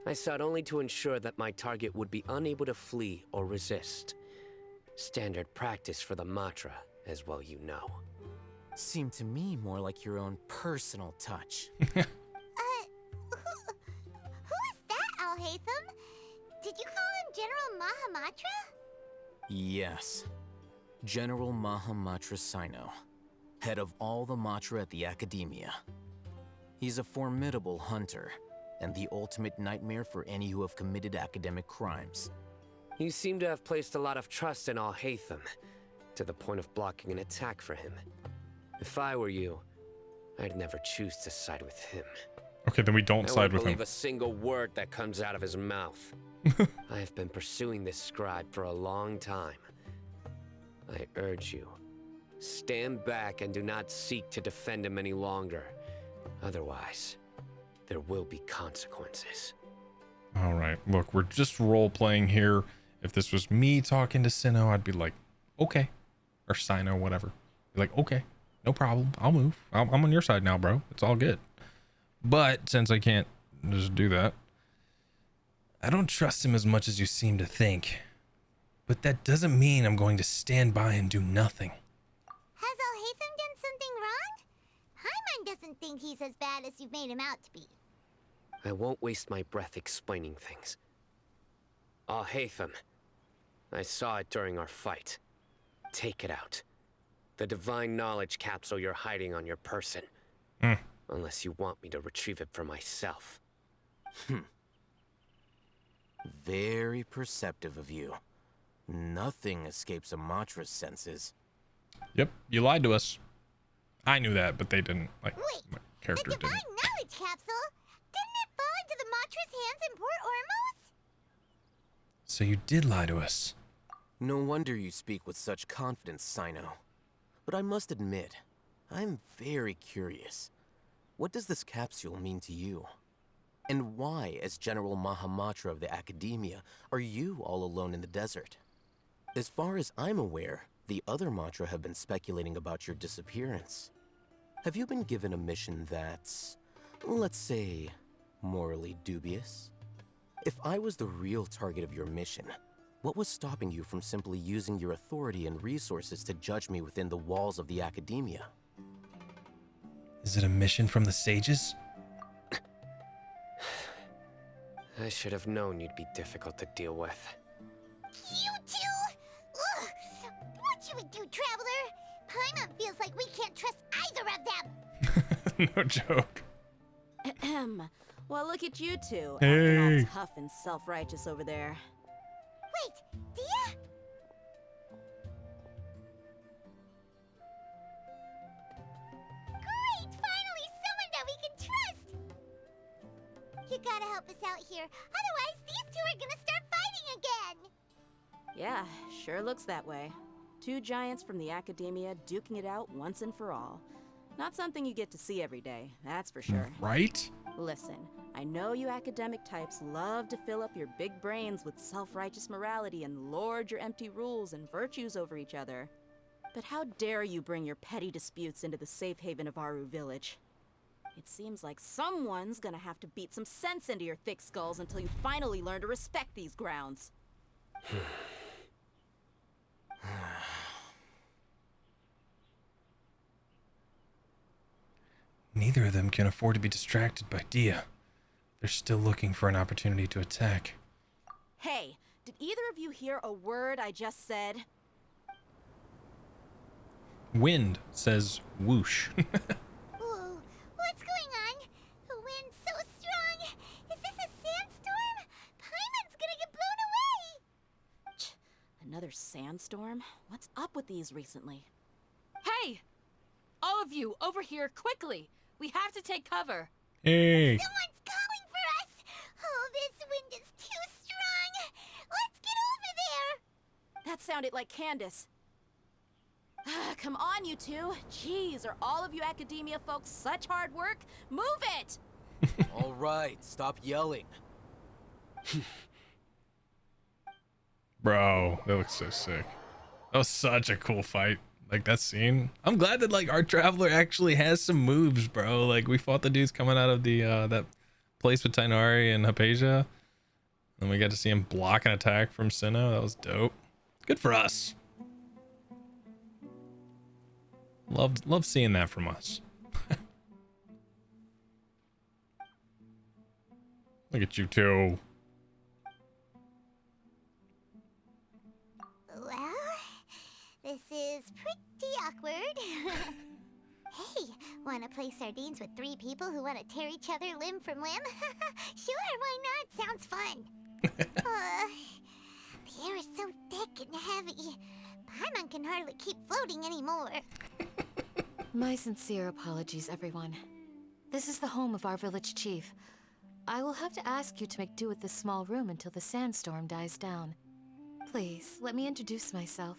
I sought only to ensure that my target would be unable to flee or resist. Standard practice for the Matra, as well you know. Seemed to me more like your own personal touch. Who is that, Al-Hatham? Did you call him General Mahamatra? Yes. General Mahamatra Sino, head of all the Matra at the Academia. He's a formidable hunter, and the ultimate nightmare for any who have committed academic crimes. You seem to have placed a lot of trust in Al-Hatham, to the point of blocking an attack for him. If I were you, I'd never choose to side with him. Okay, then we don't side with I won't him. believe a single word that comes out of his mouth. I have been pursuing this scribe for a long time. I urge you, stand back and do not seek to defend him any longer. Otherwise, there will be consequences. All right, look, we're just role playing here. If this was me talking to Sinnoh, I'd be like, okay, or Sino, whatever. Be like, okay, no problem. I'll move. I'm on your side now, bro. It's all good. But since I can't just do that, I don't trust him as much as you seem to think. But that doesn't mean I'm going to stand by and do nothing. Has Al-Hatham done something wrong? Hyman doesn't think he's as bad as you've made him out to be. I won't waste my breath explaining things. Al-Hatham, I saw it during our fight. Take it out. The divine knowledge capsule you're hiding on your person. Unless you want me to retrieve it for myself. Very perceptive of you. Nothing escapes a Matra's senses. Yep, you lied to us. I knew that, but they didn't. Like, my character The divine didn't. knowledge capsule? Didn't it fall into the Matra's hands in Port Ormos? So you did lie to us. No wonder you speak with such confidence, Sino. But I must admit, I'm very curious. What does this capsule mean to you? And why, as General Mahamatra of the Academia, are you all alone in the desert? As far as I'm aware, the other Matra have been speculating about your disappearance. Have you been given a mission that's, let's say, morally dubious? If I was the real target of your mission, what was stopping you from simply using your authority and resources to judge me within the walls of the Academia? Is it a mission from the sages? I should have known you'd be difficult to deal with. You two? Ugh! What you would do, Traveler? Paimon feels like we can't trust either of them. No joke. Ahem. Well, look at you two, Hey. acting all tough and self-righteous over there. Wait, Dia? Great! Finally, someone that we can trust! You gotta help us out here, otherwise these two are gonna start fighting again! Yeah, sure looks that way. Two giants from the Academia duking it out once and for all. Not something you get to see every day, that's for sure. Right? Listen, I know you academic types love to fill up your big brains with self-righteous morality and lord your empty rules and virtues over each other. But how dare you bring your petty disputes into the safe haven of Aru Village? It seems like someone's gonna have to beat some sense into your thick skulls until you finally learn to respect these grounds. Neither of them can afford to be distracted by Dia. They're still looking for an opportunity to attack. Hey, did either of you hear a word I just said? Wind says whoosh. Whoa, what's going on? The wind's so strong! Is this a sandstorm? Paimon's gonna get blown away! Another sandstorm? What's up with these recently? Hey! All of you, over here, quickly! We have to take cover. Hey. Someone's calling for us! Oh, this wind is too strong! Let's get over there! That sounded like Candace. Come on, you two. Jeez, are all of you academia folks such hard work? Move it! All right, stop yelling. Bro, that looks so sick. That was such a cool fight. Like that scene. I'm glad that like our traveler actually has some moves, bro. Like we fought the dudes coming out of the that place with Tainari and Hypatia. And we got to see him block an attack from Sinnoh. That was dope. Good for us. Love seeing that from us. Look at you two. Well, this is pretty awkward. Hey, wanna play sardines with 3 people who wanna tear each other limb from limb? Sure, why not? Sounds fun. The air is so thick and heavy. Paimon can hardly keep floating anymore. My sincere apologies, everyone. This is the home of our village chief. I will have to ask you to make do with this small room until the sandstorm dies down. Please, let me introduce myself.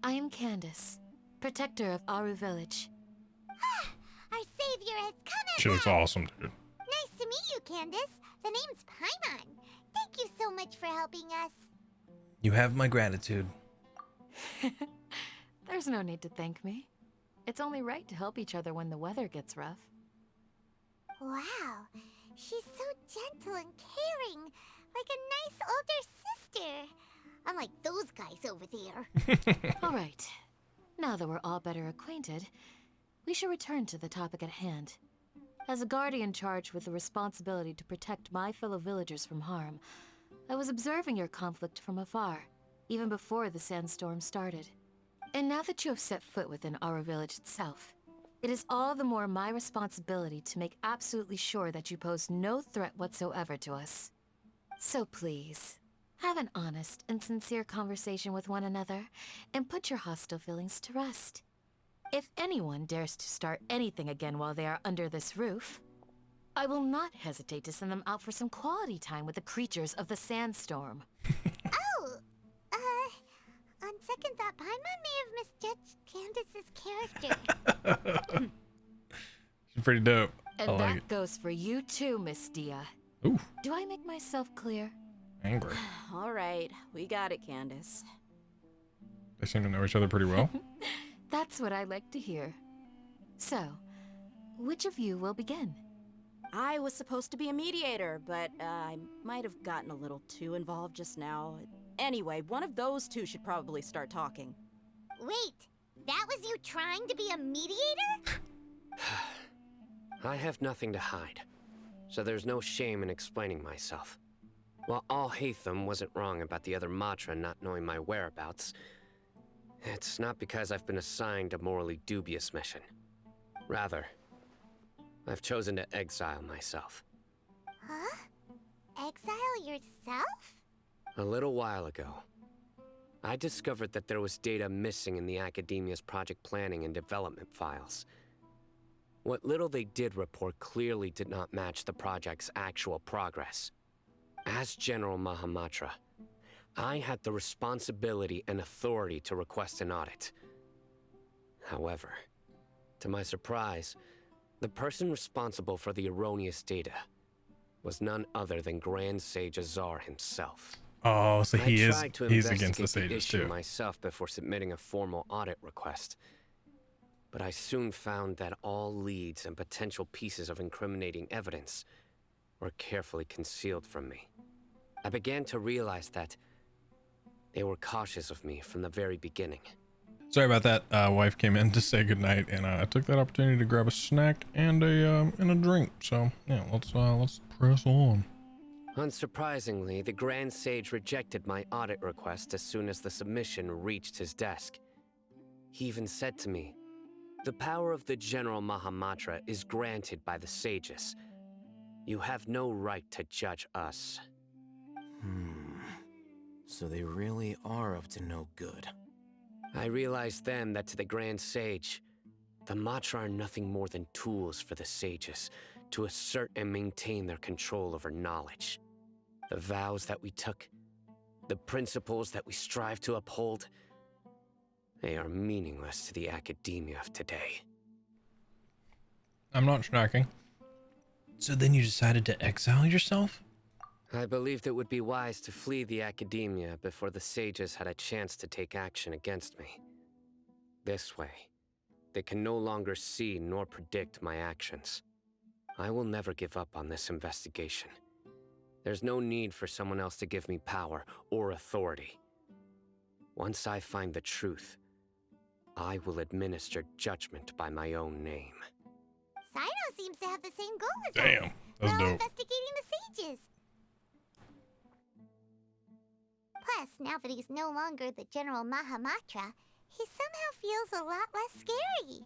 I am Candace, protector of Aru Village. Our savior has come at She looks awesome, dude. Nice to meet you, Candace. The name's Paimon. Thank you so much for helping us. You have my gratitude. There's no need to thank me. It's only right to help each other when the weather gets rough. Wow, she's so gentle and caring, like a nice older sister. Unlike those guys over there. All right. Now that we're all better acquainted, we should return to the topic at hand. As a guardian charged with the responsibility to protect my fellow villagers from harm, I was observing your conflict from afar, even before the sandstorm started. And now that you have set foot within our village itself, it is all the more my responsibility to make absolutely sure that you pose no threat whatsoever to us. So please, have an honest and sincere conversation with one another, and put your hostile feelings to rest. If anyone dares to start anything again while they are under this roof, I will not hesitate to send them out for some quality time with the creatures of the sandstorm. On second thought, Paimon may have misjudged Candace's character. She's pretty dope. And I like that it. goes for you too, Miss Dia. Ooh. Do I make myself clear? Angry. All right, we got it, Candace. They seem to know each other pretty well. That's what I like to hear. So, which of you will begin? I was supposed to be a mediator, but I might have gotten a little too involved just now. Anyway, one of those two should probably start talking. Wait, that was you trying to be a mediator? I have nothing to hide, so there's no shame in explaining myself. While Al-Haytham wasn't wrong about the other Matra not knowing my whereabouts, it's not because I've been assigned a morally dubious mission. Rather, I've chosen to exile myself. Huh? Exile yourself? A little while ago, I discovered that there was data missing in the Academia's project planning and development files. What little they did report clearly did not match the project's actual progress. As General Mahamatra, I had the responsibility and authority to request an audit. However, to my surprise, the person responsible for the erroneous data was none other than Grand Sage Azar himself. Oh, so he's he's against the sages issue too. myself before submitting a formal audit request. But I soon found that all leads and potential pieces of incriminating evidence were carefully concealed from me. I began to realize that they were cautious of me from the very beginning. Sorry about that. Wife came in to say goodnight, and I took that opportunity to grab a snack and a drink. So yeah, let's press on. Unsurprisingly, the Grand Sage rejected my audit request as soon as the submission reached his desk. He even said to me, "The power of the General Mahamatra is granted by the sages. You have no right to judge us." So they really are up to no good. I realized then that to the Grand Sage, the Matra are nothing more than tools for the sages to assert and maintain their control over knowledge. The vows that we took, the principles that we strive to uphold, they are meaningless to the academia of today. I'm not snacking. So then you decided to exile yourself? I believed it would be wise to flee the academia before the sages had a chance to take action against me. This way, they can no longer see nor predict my actions. I will never give up on this investigation. There's no need for someone else to give me power or authority. Once I find the truth, I will administer judgment by my own name. Sino seems to have the same goal as us. Damn, that's We're all dope. investigating the sages. Plus, now that he's no longer the General Mahamatra, he somehow feels a lot less scary.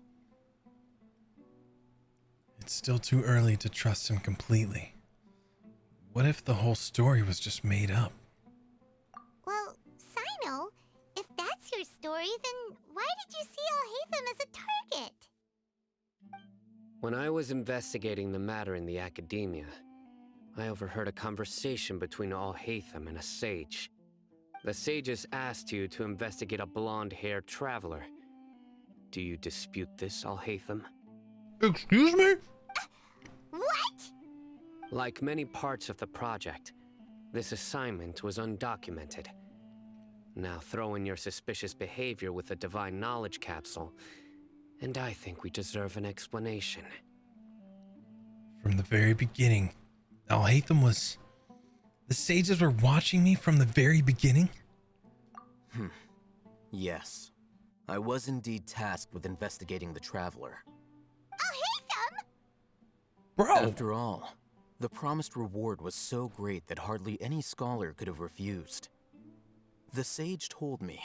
It's still too early to trust him completely. What if the whole story was just made up? Well, Sino, if that's your story, then why did you see Alhaitham as a target? When I was investigating the matter in the academia, I overheard a conversation between Alhaitham and a sage. The sages asked you to investigate a blonde-haired traveler. Do you dispute this, Alhaitham? Excuse me? What? Like many parts of the project, this assignment was undocumented. Now throw in your suspicious behavior with the Divine Knowledge Capsule, and I think we deserve an explanation. From the very beginning, Alhaitham was... The sages were watching me from the very beginning? Yes. I was indeed tasked with investigating the Traveler. Alhaitham! Bro! After all, the promised reward was so great that hardly any scholar could have refused. The sage told me,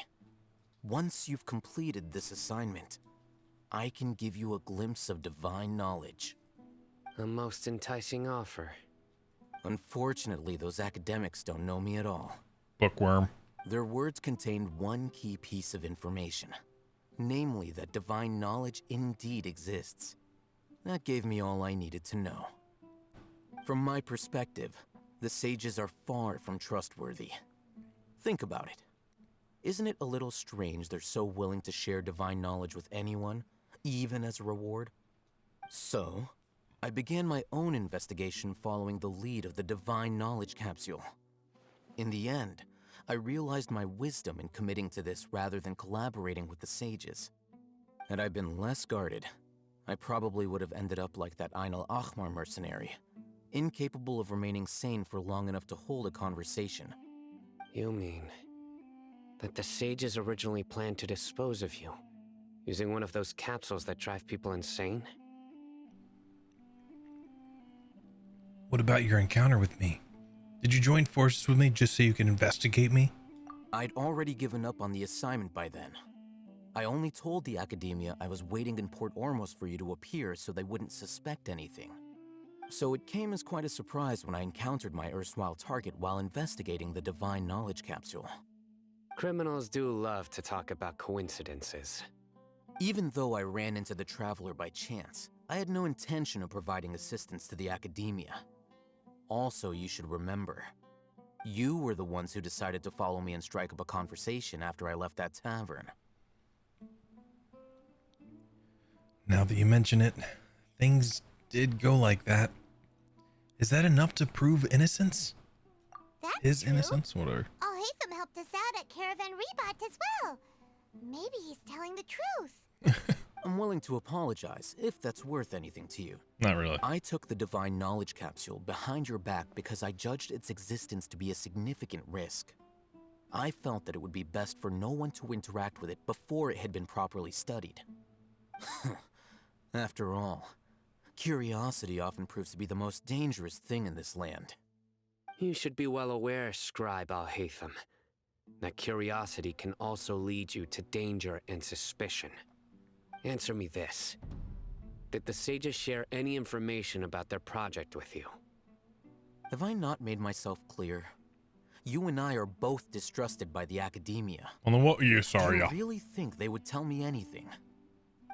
once you've completed this assignment, I can give you a glimpse of divine knowledge. A most enticing offer. Unfortunately, those academics don't know me at all. Bookworm. Their words contained one key piece of information, namely that divine knowledge indeed exists. That gave me all I needed to know. From my perspective, the sages are far from trustworthy. Think about it. Isn't it a little strange they're so willing to share divine knowledge with anyone, even as a reward? So, I began my own investigation following the lead of the Divine Knowledge Capsule. In the end, I realized my wisdom in committing to this rather than collaborating with the sages. Had I been less guarded, I probably would have ended up like that Ain al-Ahmar mercenary, incapable of remaining sane for long enough to hold a conversation. You mean that the sages originally planned to dispose of you, using one of those capsules that drive people insane? What about your encounter with me? Did you join forces with me just so you can investigate me? I'd already given up on the assignment by then. I only told the academia I was waiting in Port Ormos for you to appear so they wouldn't suspect anything. So it came as quite a surprise when I encountered my erstwhile target while investigating the Divine Knowledge Capsule. Criminals do love to talk about coincidences. Even though I ran into the Traveler by chance, I had no intention of providing assistance to the academia. Also, you should remember, you were the ones who decided to follow me and strike up a conversation after I left that tavern. Now that you mention it, things did go like that. Is that enough to prove innocence? That's His true. innocence? Whatever. Alhaitham helped us out at Caravan Rebat as well. Maybe he's telling the truth. I'm willing to apologize, if that's worth anything to you. Not really. I took the Divine Knowledge Capsule behind your back because I judged its existence to be a significant risk. I felt that it would be best for no one to interact with it before it had been properly studied. After all, curiosity often proves to be the most dangerous thing in this land. You should be well aware, Scribe Alhaitham, that curiosity can also lead you to danger and suspicion. Answer me this. Did the sages share any information about their project with you? Have I not made myself clear? You and I are both distrusted by the academia. On the what? You sorry. Do you really think they would tell me anything?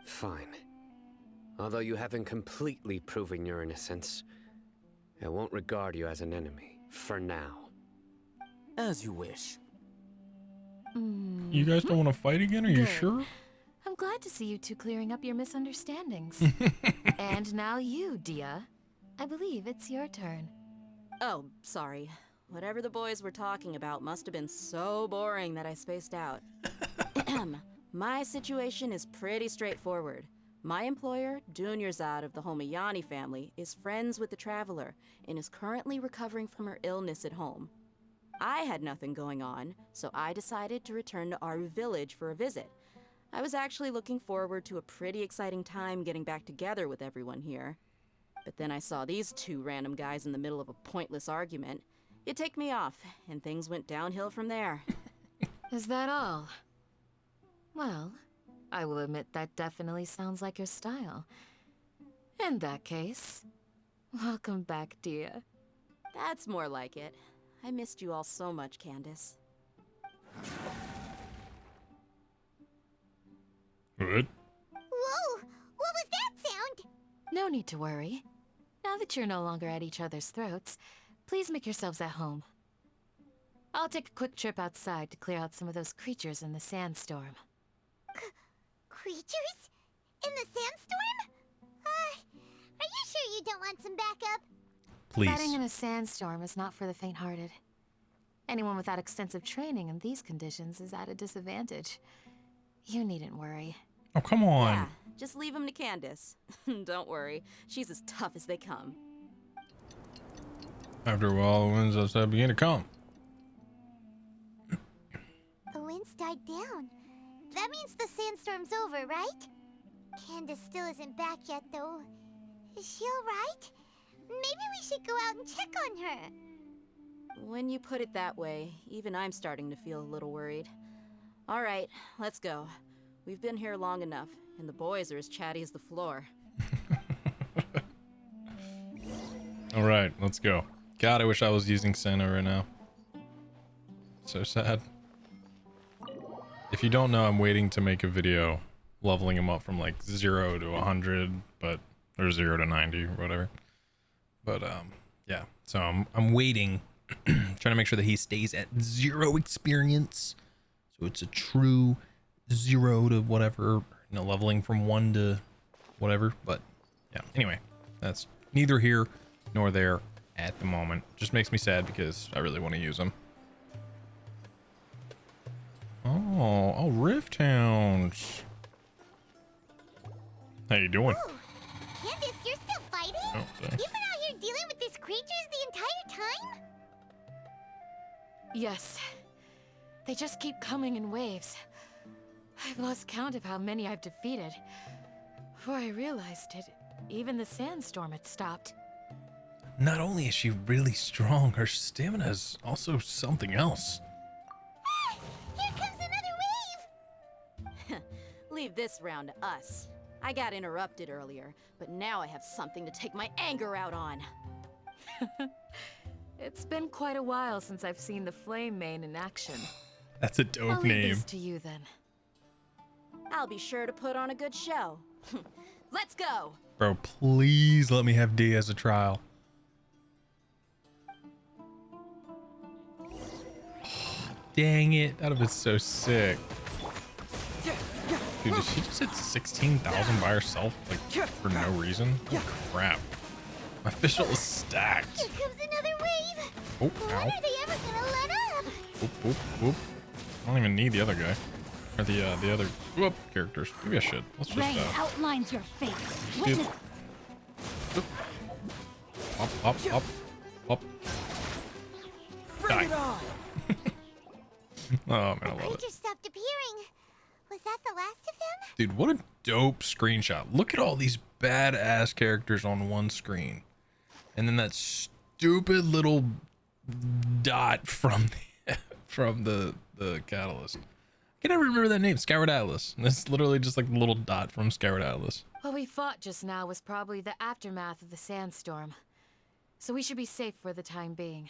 Fine. Although you haven't completely proven your innocence, I won't regard you as an enemy, for now. As you wish. You guys don't want to fight again? Are you Good. sure? I'm glad to see you two clearing up your misunderstandings. And now you, Dia. I believe it's your turn. Oh, sorry. Whatever the boys were talking about must have been so boring that I spaced out. My situation is pretty straightforward. My employer, Dunyarzad of the Homayani family, is friends with the Traveler and is currently recovering from her illness at home. I had nothing going on, so I decided to return to Aru Village for a visit. I was actually looking forward to a pretty exciting time getting back together with everyone here. But then I saw these two random guys in the middle of a pointless argument. It ticked me off, and things went downhill from there. Is that all? Well, I will admit that definitely sounds like your style. In that case, welcome back, Dia. That's more like it. I missed you all so much, Candace. Good. Whoa! What was that sound? No need to worry. Now that you're no longer at each other's throats, please make yourselves at home. I'll take a quick trip outside to clear out some of those creatures in the sandstorm. Creatures? In the sandstorm? Are you sure you don't want some backup? Please. Fighting in a sandstorm is not for the faint-hearted. Anyone without extensive training in these conditions is at a disadvantage. You needn't worry. Oh, come on. Yeah, just leave them to Candace. Don't worry, she's as tough as they come. After a while, the winds outside begin to come. The winds died down. That means the sandstorm's over, right? Candace still isn't back yet, though. Is she alright? Maybe we should go out and check on her. When you put it that way, even I'm starting to feel a little worried. All right, let's go. We've been here long enough, and the boys are as chatty as the floor. All right, let's go. God, I wish I was using Senna right now. So sad. If you don't know, I'm waiting to make a video leveling him up from like 0 to 100, but or 0 to 90 or whatever. But yeah, so I'm waiting, trying to make sure that he stays at 0 experience. So it's a true 0 to whatever, you know, leveling from 1 to whatever. But yeah, anyway, that's neither here nor there at the moment. Just makes me sad because I really want to use him. Oh, Rift Hounds. How you doing? Ooh, Candace, you're still fighting? Oh, thanks. You've been out here dealing with these creatures the entire time? Yes. They just keep coming in waves. I've lost count of how many I've defeated. Before I realized it, even the sandstorm had stopped. Not only is she really strong, her stamina is also something else. Here comes another wave! Leave this round to us. I got interrupted earlier, but now I have something to take my anger out on. It's been quite a while since I've seen the Flame Mane in action. That's a dope I'll leave name. this to you then. I'll be sure to put on a good show. Let's go! Bro, please let me have D as a trial. Dang it, that would have been so sick. Dude, did she just hit 16,000 by herself, like, for no reason? Oh, crap. My official is stacked. Here comes another wave! Oh, When ow. are they ever gonna let up? Whoop, whoop, whoop. I don't even need the other guy. Or the other whoop characters. Maybe I should. Let's just Rain outlines your fate. Witness. Up, up, up, up. Bring Die. it on! Oh man, I love it. Creatures stopped appearing. Was that the last of them? Dude, what a dope screenshot. Look at all these badass characters on one screen. And then that stupid little dot from the catalyst. I can never remember that name, Skyward Atlas. And it's literally just like the little dot from Skyward Atlas. What we fought just now was probably the aftermath of the sandstorm. So we should be safe for the time being.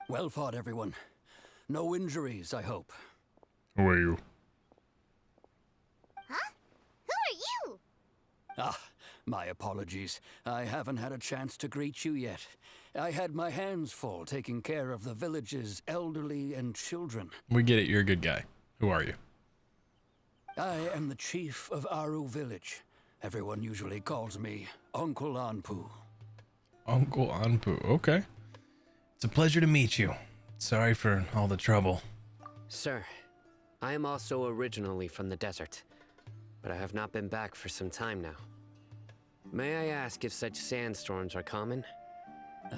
Well fought, everyone. No injuries, I hope. Who are you? Huh? Who are you? Ah, my apologies. I haven't had a chance to greet you yet. I had my hands full taking care of the village's elderly and children. We get it. You're a good guy. Who are you? I am the chief of Aru village. Everyone usually calls me Uncle Anpu. Uncle Anpu. Okay. It's a pleasure to meet you. Sorry for all the trouble. Sir, I am also originally from the desert, but I have not been back for some time now. May I ask if such sandstorms are common?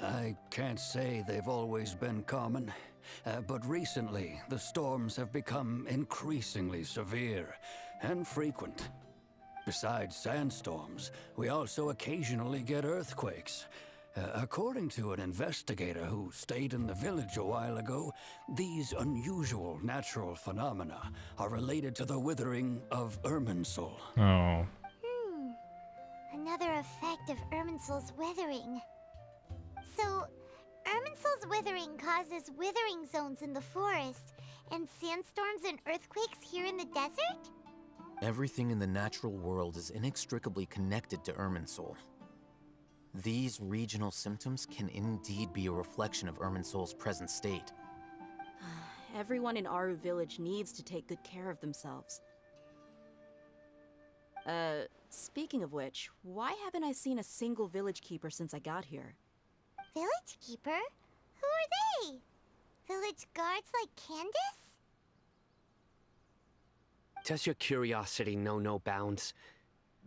I can't say they've always been common, but recently the storms have become increasingly severe and frequent. Besides sandstorms, we also occasionally get earthquakes. According to an investigator who stayed in the village a while ago, these unusual natural phenomena are related to the withering of Irminsul. Oh. Another effect of Irminsul's withering. So, Irminsul's withering causes withering zones in the forest, and sandstorms and earthquakes here in the desert? Everything in the natural world is inextricably connected to Irminsul. These regional symptoms can indeed be a reflection of Irminsul's present state. Everyone in Aru village needs to take good care of themselves. Speaking of which, why haven't I seen a single village keeper since I got here? Village keeper? Who are they? Village guards like Candace? Does your curiosity know no bounds?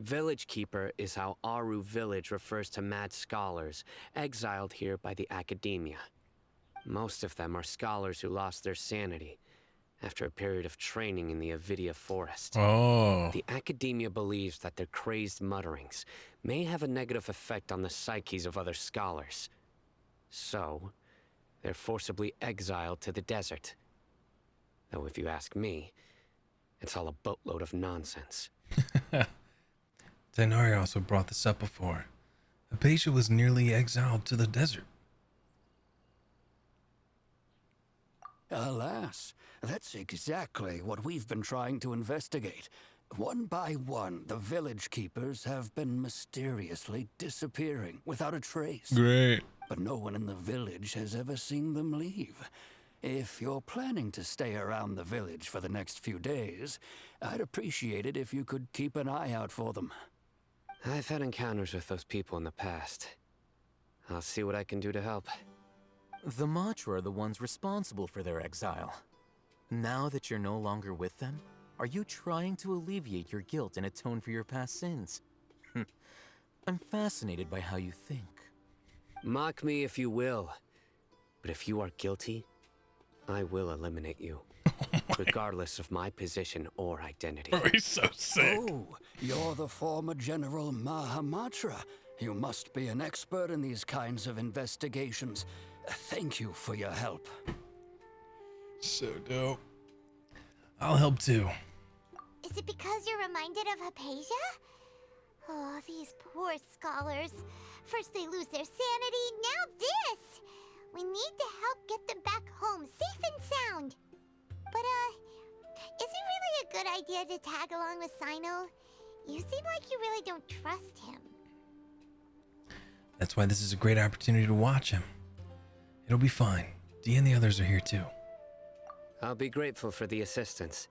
Village Keeper is how Aru Village refers to mad scholars, exiled here by the Academia. Most of them are scholars who lost their sanity after a period of training in the Avidia Forest. Oh. The Academia believes that their crazed mutterings may have a negative effect on the psyches of other scholars. So, they're forcibly exiled to the desert. Though if you ask me, it's all a boatload of nonsense. Denari also brought this up before. Apatia was nearly exiled to the desert. Alas, that's exactly what we've been trying to investigate. One by one, the village keepers have been mysteriously disappearing without a trace. Great. But no one in the village has ever seen them leave. If you're planning to stay around the village for the next few days, I'd appreciate it if you could keep an eye out for them. I've had encounters with those people in the past. I'll see what I can do to help. The Matra are the ones responsible for their exile. Now that you're no longer with them, are you trying to alleviate your guilt and atone for your past sins? I'm fascinated by how you think. Mock me if you will, but if you are guilty, I will eliminate you, regardless of my position or identity. Oh, he's so sick. Oh, you're the former General Mahamatra. You must be an expert in these kinds of investigations. Thank you for your help. So dope. I'll help too. Is it because you're reminded of Hypatia? Oh, these poor scholars. First they lose their sanity, now this! We need to help get them back home, safe and sound. But, is it really a good idea to tag along with Sino? You seem like you really don't trust him. That's why this is a great opportunity to watch him. It'll be fine. Dee and the others are here too. I'll be grateful for the assistance.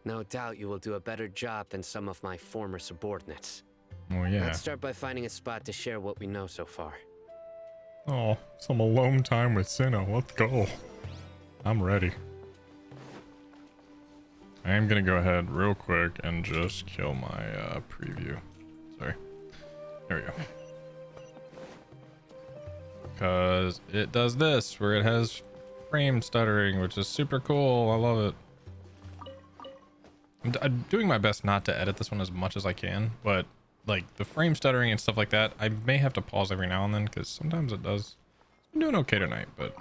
No doubt you will do a better job than some of my former subordinates. Oh yeah. Let's start by finding a spot to share what we know so far. Oh, some alone time with Sinnoh. Let's go. I'm ready. I am gonna go ahead real quick and just kill my preview. Sorry. There we go. Because it does this, where it has frame stuttering, which is super cool. I love it. I'm doing my best not to edit this one as much as I can, but like the frame stuttering and stuff like that, I may have to pause every now and then because sometimes it does. I'm doing okay tonight, but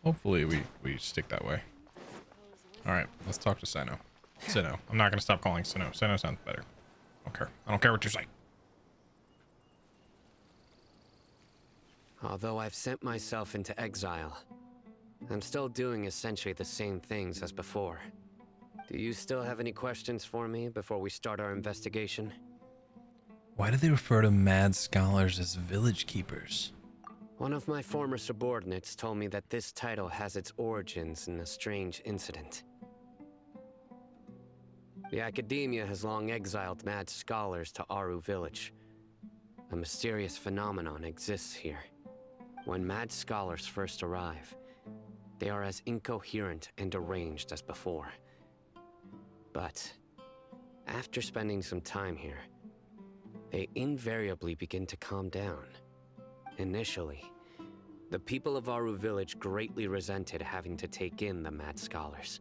hopefully we stick that way. All right, let's talk to Sinnoh. Sinnoh. I'm not gonna stop calling Sinnoh. Sinnoh sounds better. I don't care what you say. Although I've sent myself into exile, I'm still doing essentially the same things as before. Do you still have any questions for me before we start our investigation? Why do they refer to mad scholars as village keepers? One of my former subordinates told me that this title has its origins in a strange incident. The Academia has long exiled mad scholars to Aru Village. A mysterious phenomenon exists here. When mad scholars first arrive, they are as incoherent and deranged as before. But after spending some time here, they invariably begin to calm down. Initially, the people of Aru Village greatly resented having to take in the mad scholars.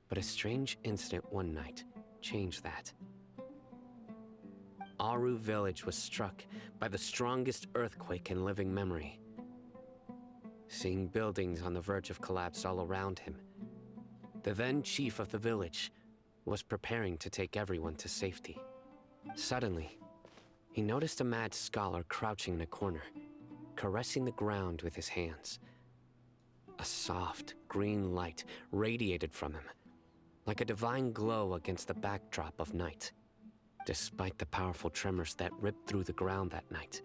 But a strange incident one night changed that. Aru Village was struck by the strongest earthquake in living memory. Seeing buildings on the verge of collapse all around him, the then chief of the village was preparing to take everyone to safety. Suddenly, he noticed a mad scholar crouching in a corner, caressing the ground with his hands. A soft, green light radiated from him, like a divine glow against the backdrop of night. Despite the powerful tremors that ripped through the ground that night,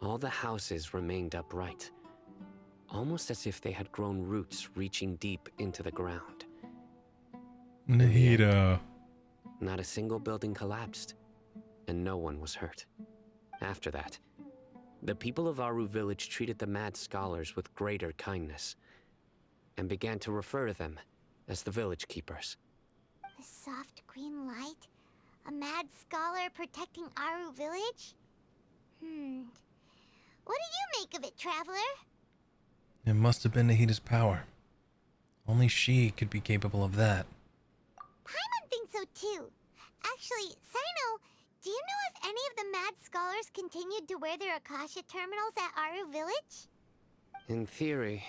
all the houses remained upright, almost as if they had grown roots reaching deep into the ground. Nahida. Not a single building collapsed, and no one was hurt. After that, the people of Aru Village treated the mad scholars with greater kindness, and began to refer to them as the village keepers. A soft green light? A mad scholar protecting Aru Village? What do you make of it, Traveler? It must have been Nahida's power. Only she could be capable of that. Paimon thinks so too. Actually, Sino, do you know if any of the mad scholars continued to wear their Akasha terminals at Aru Village? In theory,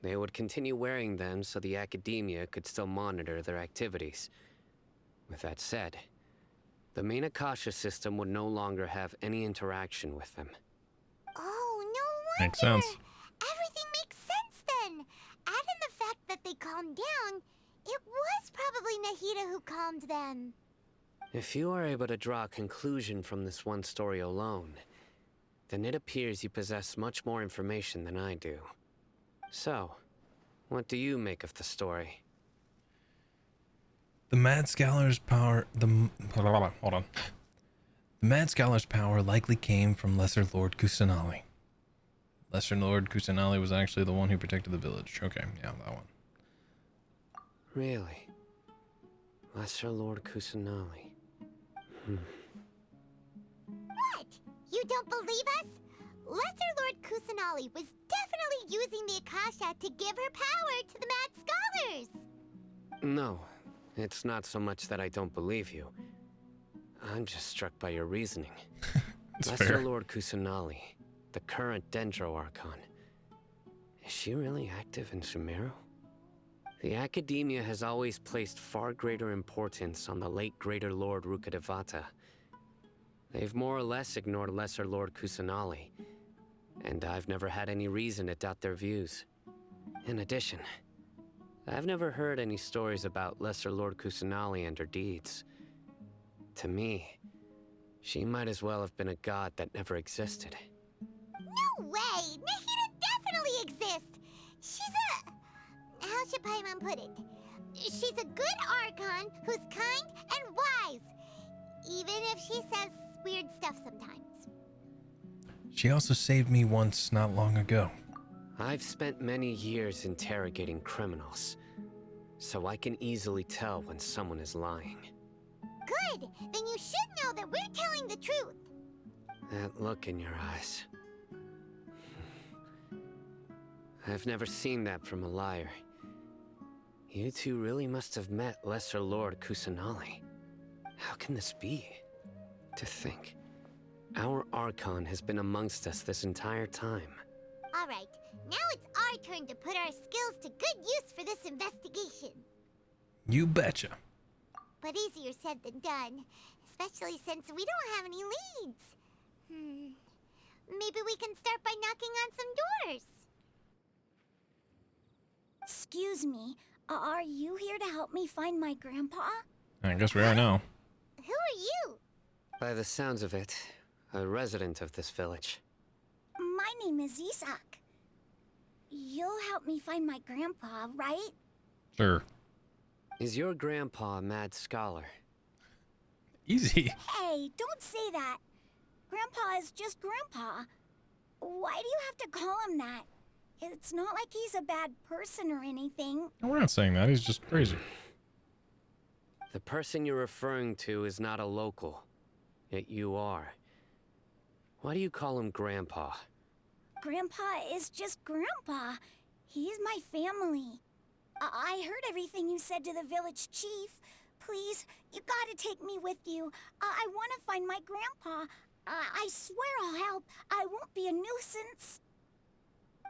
they would continue wearing them so the Academia could still monitor their activities. With that said, the main Akasha system would no longer have any interaction with them. Oh, no wonder! Makes sense. Everything makes sense then! Add in the fact that they calmed down, it was probably Nahida who calmed them. If you are able to draw a conclusion from this one story alone, then it appears you possess much more information than I do. So, what do you make of the story? The Mad Scholar's power... Hold on. The Mad Scholar's power likely came from Lesser Lord Kusanali. Lesser Lord Kusanali was actually the one who protected the village. Okay, yeah, that one. Really? Lesser Lord Kusanali. What? You don't believe us? Lesser Lord Kusanali was definitely using the Akasha to give her power to the mad scholars! No, it's not so much that I don't believe you. I'm just struck by your reasoning. Lesser fair. Lord Kusanali, the current Dendro Archon. Is she really active in Sumeru? The Academia has always placed far greater importance on the late Greater Lord Rukkhadevata. They've more or less ignored Lesser Lord Kusanali, and I've never had any reason to doubt their views. In addition, I've never heard any stories about Lesser Lord Kusanali and her deeds. To me, she might as well have been a god that never existed. No way! Nahida definitely exists! She's a... How should Paimon put it? She's a good Archon who's kind and wise, even if she says weird stuff sometimes. She also saved me once not long ago. I've spent many years interrogating criminals, so I can easily tell when someone is lying. Good! Then you should know that we're telling the truth. That look in your eyes. I've never seen that from a liar. You two really must have met Lesser Lord Kusanali. How can this be? To think, our Archon has been amongst us this entire time. Alright, now it's our turn to put our skills to good use for this investigation. You betcha. But easier said than done, especially since we don't have any leads. Maybe we can start by knocking on some doors. Excuse me, are you here to help me find my grandpa? I guess we are now. Who are you? By the sounds of it, a resident of this village. My name is Isak. You'll help me find my grandpa, right? Sure. Is your grandpa a mad scholar? Easy. Hey, don't say that. Grandpa is just Grandpa. Why do you have to call him that? It's not like he's a bad person or anything. No, we're not saying that. He's just crazy. The person you're referring to is not a local, yet you are. Why do you call him Grandpa? Grandpa is just Grandpa. He's my family. I heard everything you said to the village chief. Please, you gotta take me with you. I want to find my grandpa. I swear I'll help. I won't be a nuisance.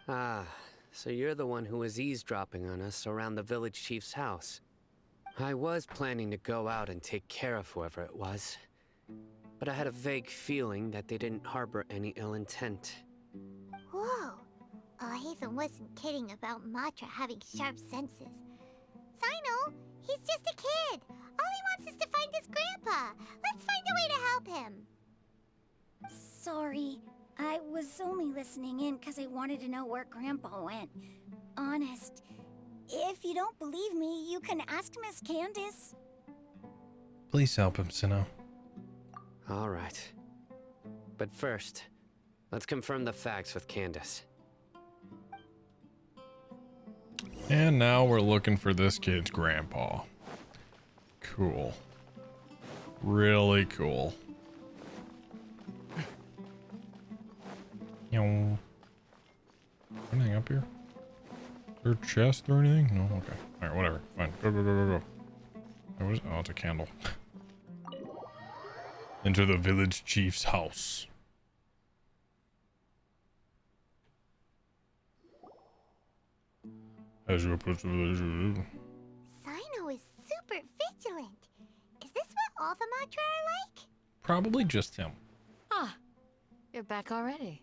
Ah, so you're the one who was eavesdropping on us around the village chief's house. I was planning to go out and take care of whoever it was, but I had a vague feeling that they didn't harbor any ill intent. Whoa. Haven wasn't kidding about Matra having sharp senses. Sino, he's just a kid. All he wants is to find his grandpa. Let's find a way to help him. Sorry. I was only listening in because I wanted to know where Grandpa went. Honest. If you don't believe me, you can ask Miss Candace. Please help him, Sinnoh. All right. But first, let's confirm the facts with Candace. And now we're looking for this kid's grandpa. Cool. Really cool. Anything up here? Is there a chest or anything? No? Okay. Alright, whatever. Fine. Go, go, go, go, go. What is it? Oh, it's a candle. Enter the village chief's house. As you approach the village... Sino is super vigilant. Is this what all the Matra are like? Probably just him. Ah, you're back already.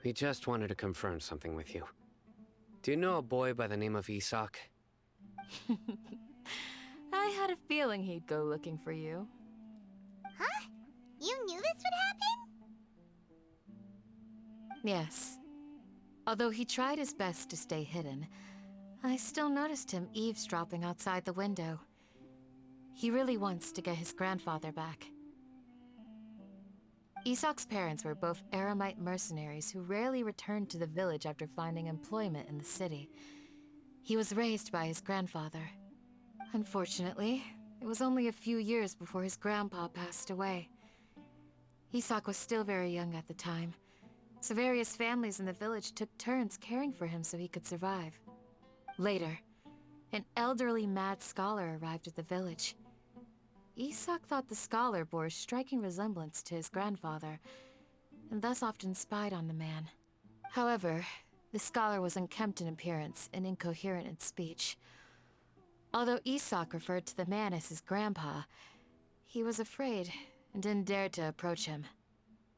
We just wanted to confirm something with you. Do you know a boy by the name of Isak? I had a feeling he'd go looking for you. Huh? You knew this would happen? Yes. Although he tried his best to stay hidden, I still noticed him eavesdropping outside the window. He really wants to get his grandfather back. Isak's parents were both Eremite mercenaries who rarely returned to the village after finding employment in the city. He was raised by his grandfather. Unfortunately, it was only a few years before his grandpa passed away. Isak was still very young at the time, so various families in the village took turns caring for him so he could survive. Later, an elderly mad scholar arrived at the village. Isak thought the scholar bore a striking resemblance to his grandfather, and thus often spied on the man. However, the scholar was unkempt in appearance and incoherent in speech. Although Isak referred to the man as his grandpa, he was afraid and didn't dare to approach him.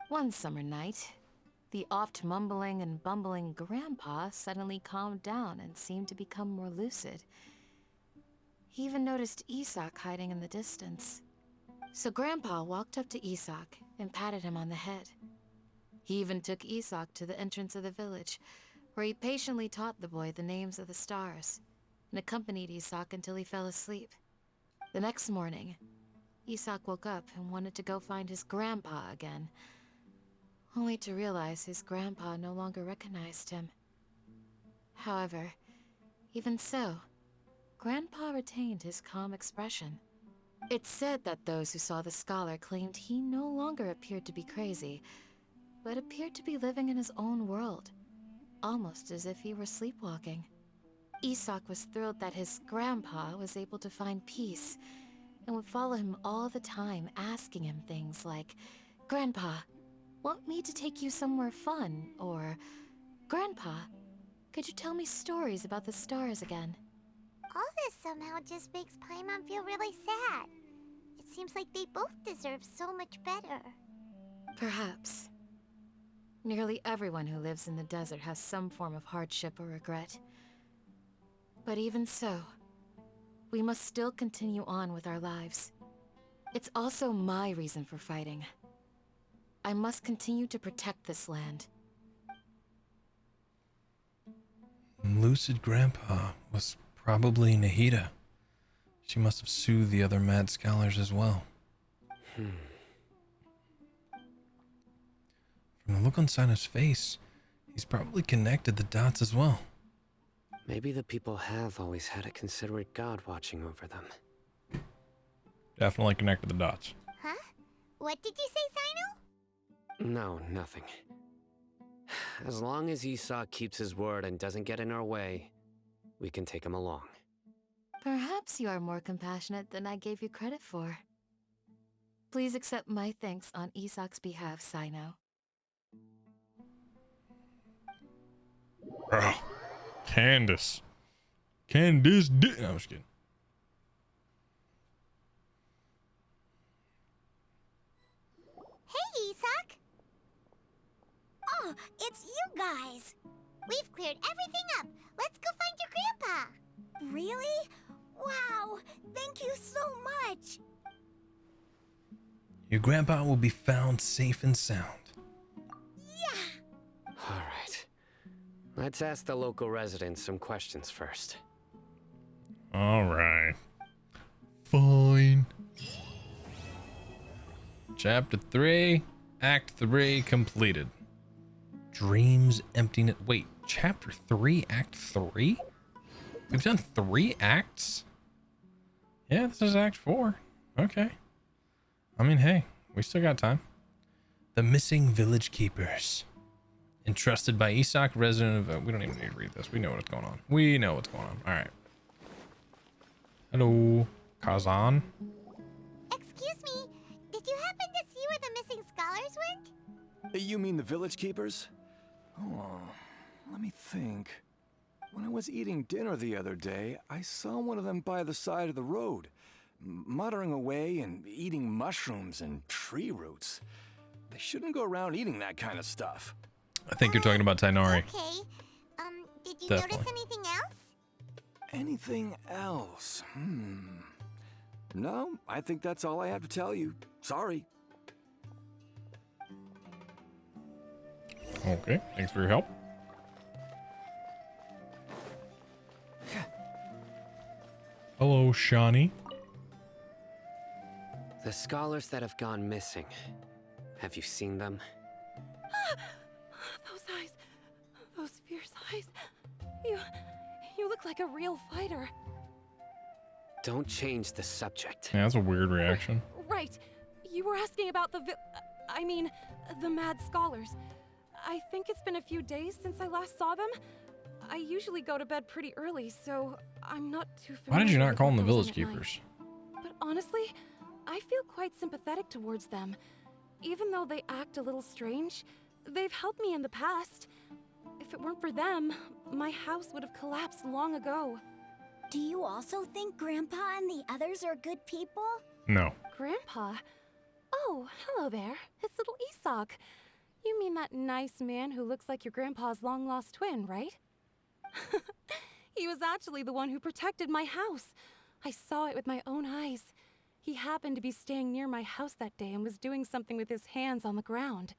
One summer night, the oft mumbling and bumbling grandpa suddenly calmed down and seemed to become more lucid. He even noticed Isak hiding in the distance. So Grandpa walked up to Isak and patted him on the head. He even took Isak to the entrance of the village, where he patiently taught the boy the names of the stars, and accompanied Isak until he fell asleep. The next morning, Isak woke up and wanted to go find his grandpa again, only to realize his grandpa no longer recognized him. However, even so, Grandpa retained his calm expression. It's said that those who saw the scholar claimed he no longer appeared to be crazy, but appeared to be living in his own world, almost as if he were sleepwalking. Isak was thrilled that his grandpa was able to find peace, and would follow him all the time, asking him things like, "Grandpa, want me to take you somewhere fun?" or, "Grandpa, could you tell me stories about the stars again?" All this somehow just makes Paimon feel really sad. It seems like they both deserve so much better. Perhaps. Nearly everyone who lives in the desert has some form of hardship or regret. But even so, we must still continue on with our lives. It's also my reason for fighting. I must continue to protect this land. Lucid Grandpa was probably Nahida. She must have soothed the other mad scholars as well. From the look on Sino's face, he's probably connected the dots as well. Maybe the people have always had a considerate god watching over them. Definitely connected the dots. Huh? What did you say, Sino? No, nothing. As long as Esau keeps his word and doesn't get in our way, we can take him along. Perhaps you are more compassionate than I gave you credit for. Please accept my thanks on Isak's behalf, Sino. Oh, Candace. Candace did. No, I was kidding. Hey, Isak! Oh, it's you guys! We've cleared everything up. Let's go find your grandpa. Really? Wow! Thank you so much! Your grandpa will be found safe and sound. Yeah! Alright. Let's ask the local residents some questions first. Alright. Fine. Chapter 3, Act 3 completed. Dreams emptiness. Wait, Chapter 3, Act 3? We've done 3 acts? Yeah, this is Act 4. Okay. I mean, hey, we still got time. The Missing Village Keepers. Entrusted by Isak, resident of... we don't even need to read this. We know what's going on. We know what's going on. Alright. Hello, Kazan. Excuse me, did you happen to see where the missing scholars went? You mean the village keepers? Oh, let me think. When I was eating dinner the other day, I saw one of them by the side of the road, muttering away and eating mushrooms and tree roots. They shouldn't go around eating that kind of stuff. I think you're talking about Tainari. Okay. Did you Definitely. notice anything else? Anything else? No, I think that's all I have to tell you. Sorry. Okay, thanks for your help. Hello, Shawnee. The scholars that have gone missing. Have you seen them? Those eyes. Those fierce eyes. You look like a real fighter. Don't change the subject. Yeah, that's a weird reaction. Right. You were asking about the the mad scholars. I think it's been a few days since I last saw them. I usually go to bed pretty early, so I'm not too familiar. Why did you not with call what them the goes Village on at night. Keepers? But honestly, I feel quite sympathetic towards them. Even though they act a little strange, they've helped me in the past. If it weren't for them, my house would have collapsed long ago. Do you also think Grandpa and the others are good people? No. Grandpa? Oh, hello there. It's little Isak. You mean that nice man who looks like your grandpa's long-lost twin, right? He was actually the one who protected my house. I saw it with my own eyes. He happened to be staying near my house that day and was doing something with his hands on the ground.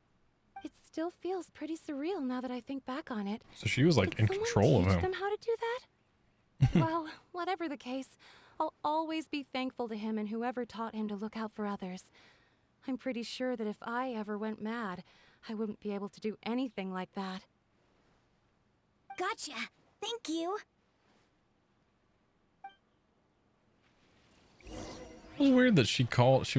It still feels pretty surreal now that I think back on it. So she was like in control of Teach him. them how to do that? Well, whatever the case, I'll always be thankful to him and whoever taught him to look out for others. I'm pretty sure that if I ever went mad, I wouldn't be able to do anything like that. Gotcha. Thank you. It was weird that she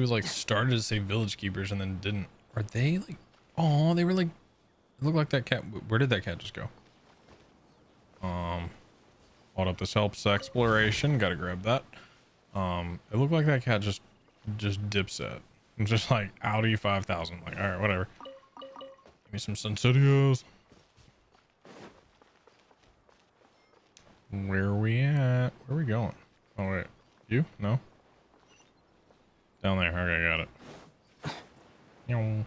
was like started to say Village Keepers and then didn't. Are they like, oh, they were like, it looked like that cat. Where did that cat just go? Hold up, this helps exploration. Gotta grab that. It looked like that cat just dips it. I'm just like Audi 5000. Like, all right, whatever. Give me some Sensidios. Where are we at? Where are we going? Oh wait, you? No. Down there. Okay, got it. Meow.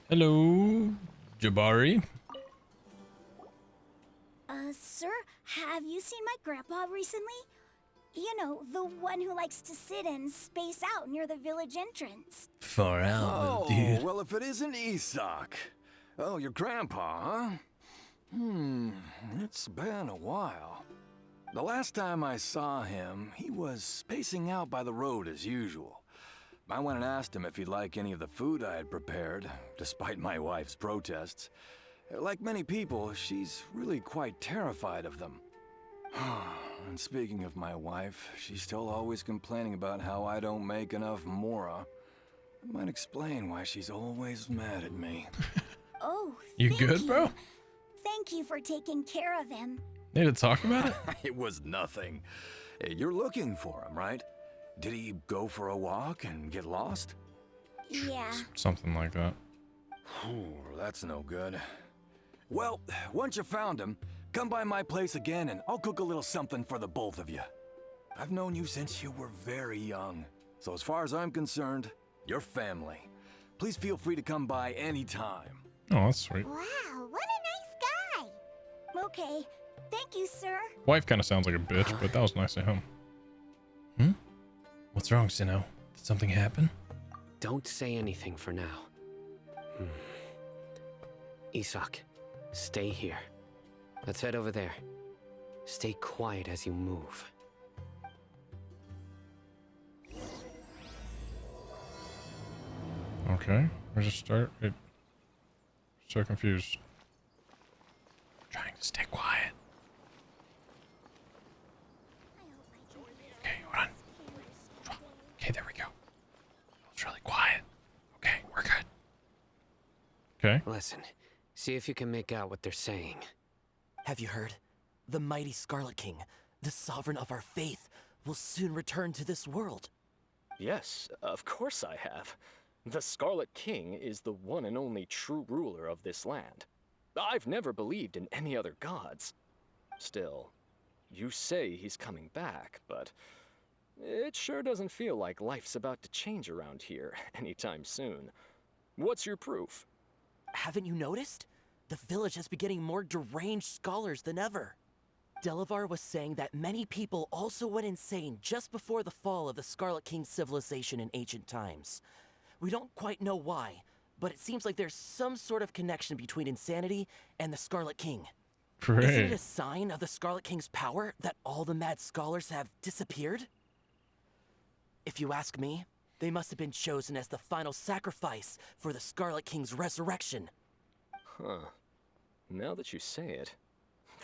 Hello, Jabari. Sir, Have you seen my grandpa recently? You know, the one who likes to sit and space out near the village entrance. Far out, Oh, dude. well, if it isn't Isak. Oh, your grandpa, huh? It's been a while. The last time I saw him, he was spacing out by the road as usual. I went and asked him if he'd like any of the food I had prepared, despite my wife's protests. Like many people, she's really quite terrified of them. And speaking of my wife, she's still always complaining about how I don't make enough mora. It might explain why she's always mad at me. Oh, You thank good, bro? Thank you for taking care of him. Need to talk about it? It was nothing. Hey, you're looking for him, right? Did he go for a walk and get lost? Yeah. Something like that. Ooh, that's no good. Well, once you found him, come by my place again and I'll cook a little something for the both of you. I've known you since you were very young, so as far as I'm concerned, you're family. Please feel free to come by anytime. Oh, that's sweet. Wow, what a nice guy. Okay, thank you, sir. Wife kind of sounds like a bitch, but that was nice of him. What's wrong, Sinnoh? Did something happen? Don't say anything for now. Isak, stay here. Let's head over there. Stay quiet as you move. Okay, we just start. Wait. So confused. Trying to stay quiet. Okay, hold on. Okay, there we go. It's really quiet. Okay, we're good. Okay. Listen, see if you can make out what they're saying. Have you heard? The mighty Scarlet King, the sovereign of our faith, will soon return to this world. Yes, of course I have. The Scarlet King is the one and only true ruler of this land. I've never believed in any other gods. Still, you say he's coming back, but it sure doesn't feel like life's about to change around here anytime soon. What's your proof? Haven't you noticed? The village has been getting more deranged scholars than ever. Delavar was saying that many people also went insane just before the fall of the Scarlet King's civilization in ancient times. We don't quite know why, but it seems like there's some sort of connection between insanity and the Scarlet King. Great. Isn't it a sign of the Scarlet King's power that all the mad scholars have disappeared? If you ask me, they must have been chosen as the final sacrifice for the Scarlet King's resurrection. Huh. Now that you say it,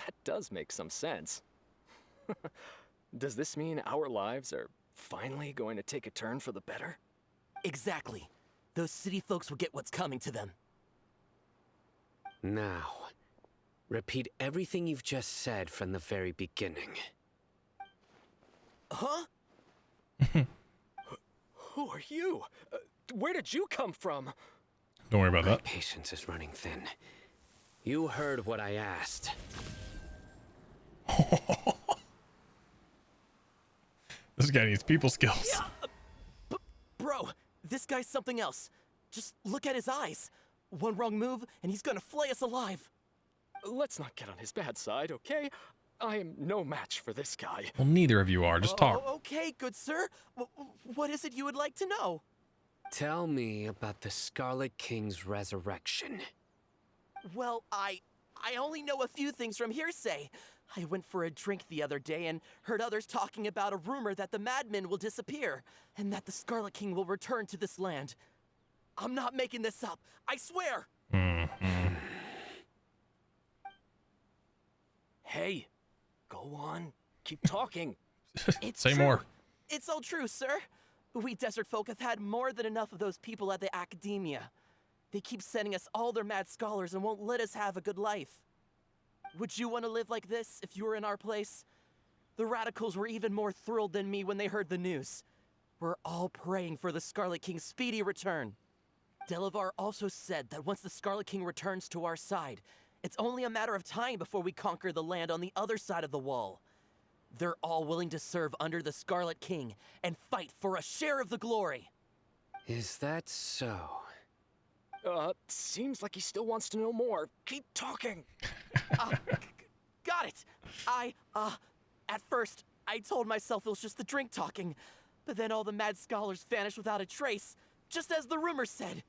that does make some sense. Does this mean our lives are finally going to take a turn for the better? Exactly. Those city folks will get what's coming to them. Now, repeat everything you've just said from the very beginning. Huh? Who are you? Where did you come from? Don't worry about My that. patience is running thin. You heard what I asked. This guy needs people skills. Yeah, bro, this guy's something else. Just look at his eyes. One wrong move, and he's gonna flay us alive. Let's not get on his bad side, okay? I am no match for this guy. Well, neither of you are. Just talk. Okay, good sir. What is it you would like to know? Tell me about the Scarlet King's resurrection. Well, I only know a few things from hearsay. I went for a drink the other day and heard others talking about a rumor that the madmen will disappear and that the Scarlet King will return to this land. I'm not making this up. I swear. Hey, go on. Keep talking. Say more. It's all true, sir. We desert folk have had more than enough of those people at the academia. They keep sending us all their mad scholars and won't let us have a good life. Would you want to live like this if you were in our place? The radicals were even more thrilled than me when they heard the news. We're all praying for the Scarlet King's speedy return. Delavar also said that once the Scarlet King returns to our side, it's only a matter of time before we conquer the land on the other side of the wall. They're all willing to serve under the Scarlet King and fight for a share of the glory. Is that so? Seems like he still wants to know more. Keep talking. got it! At first, I told myself it was just the drink talking, but then all the mad scholars vanished without a trace, just as the rumors said.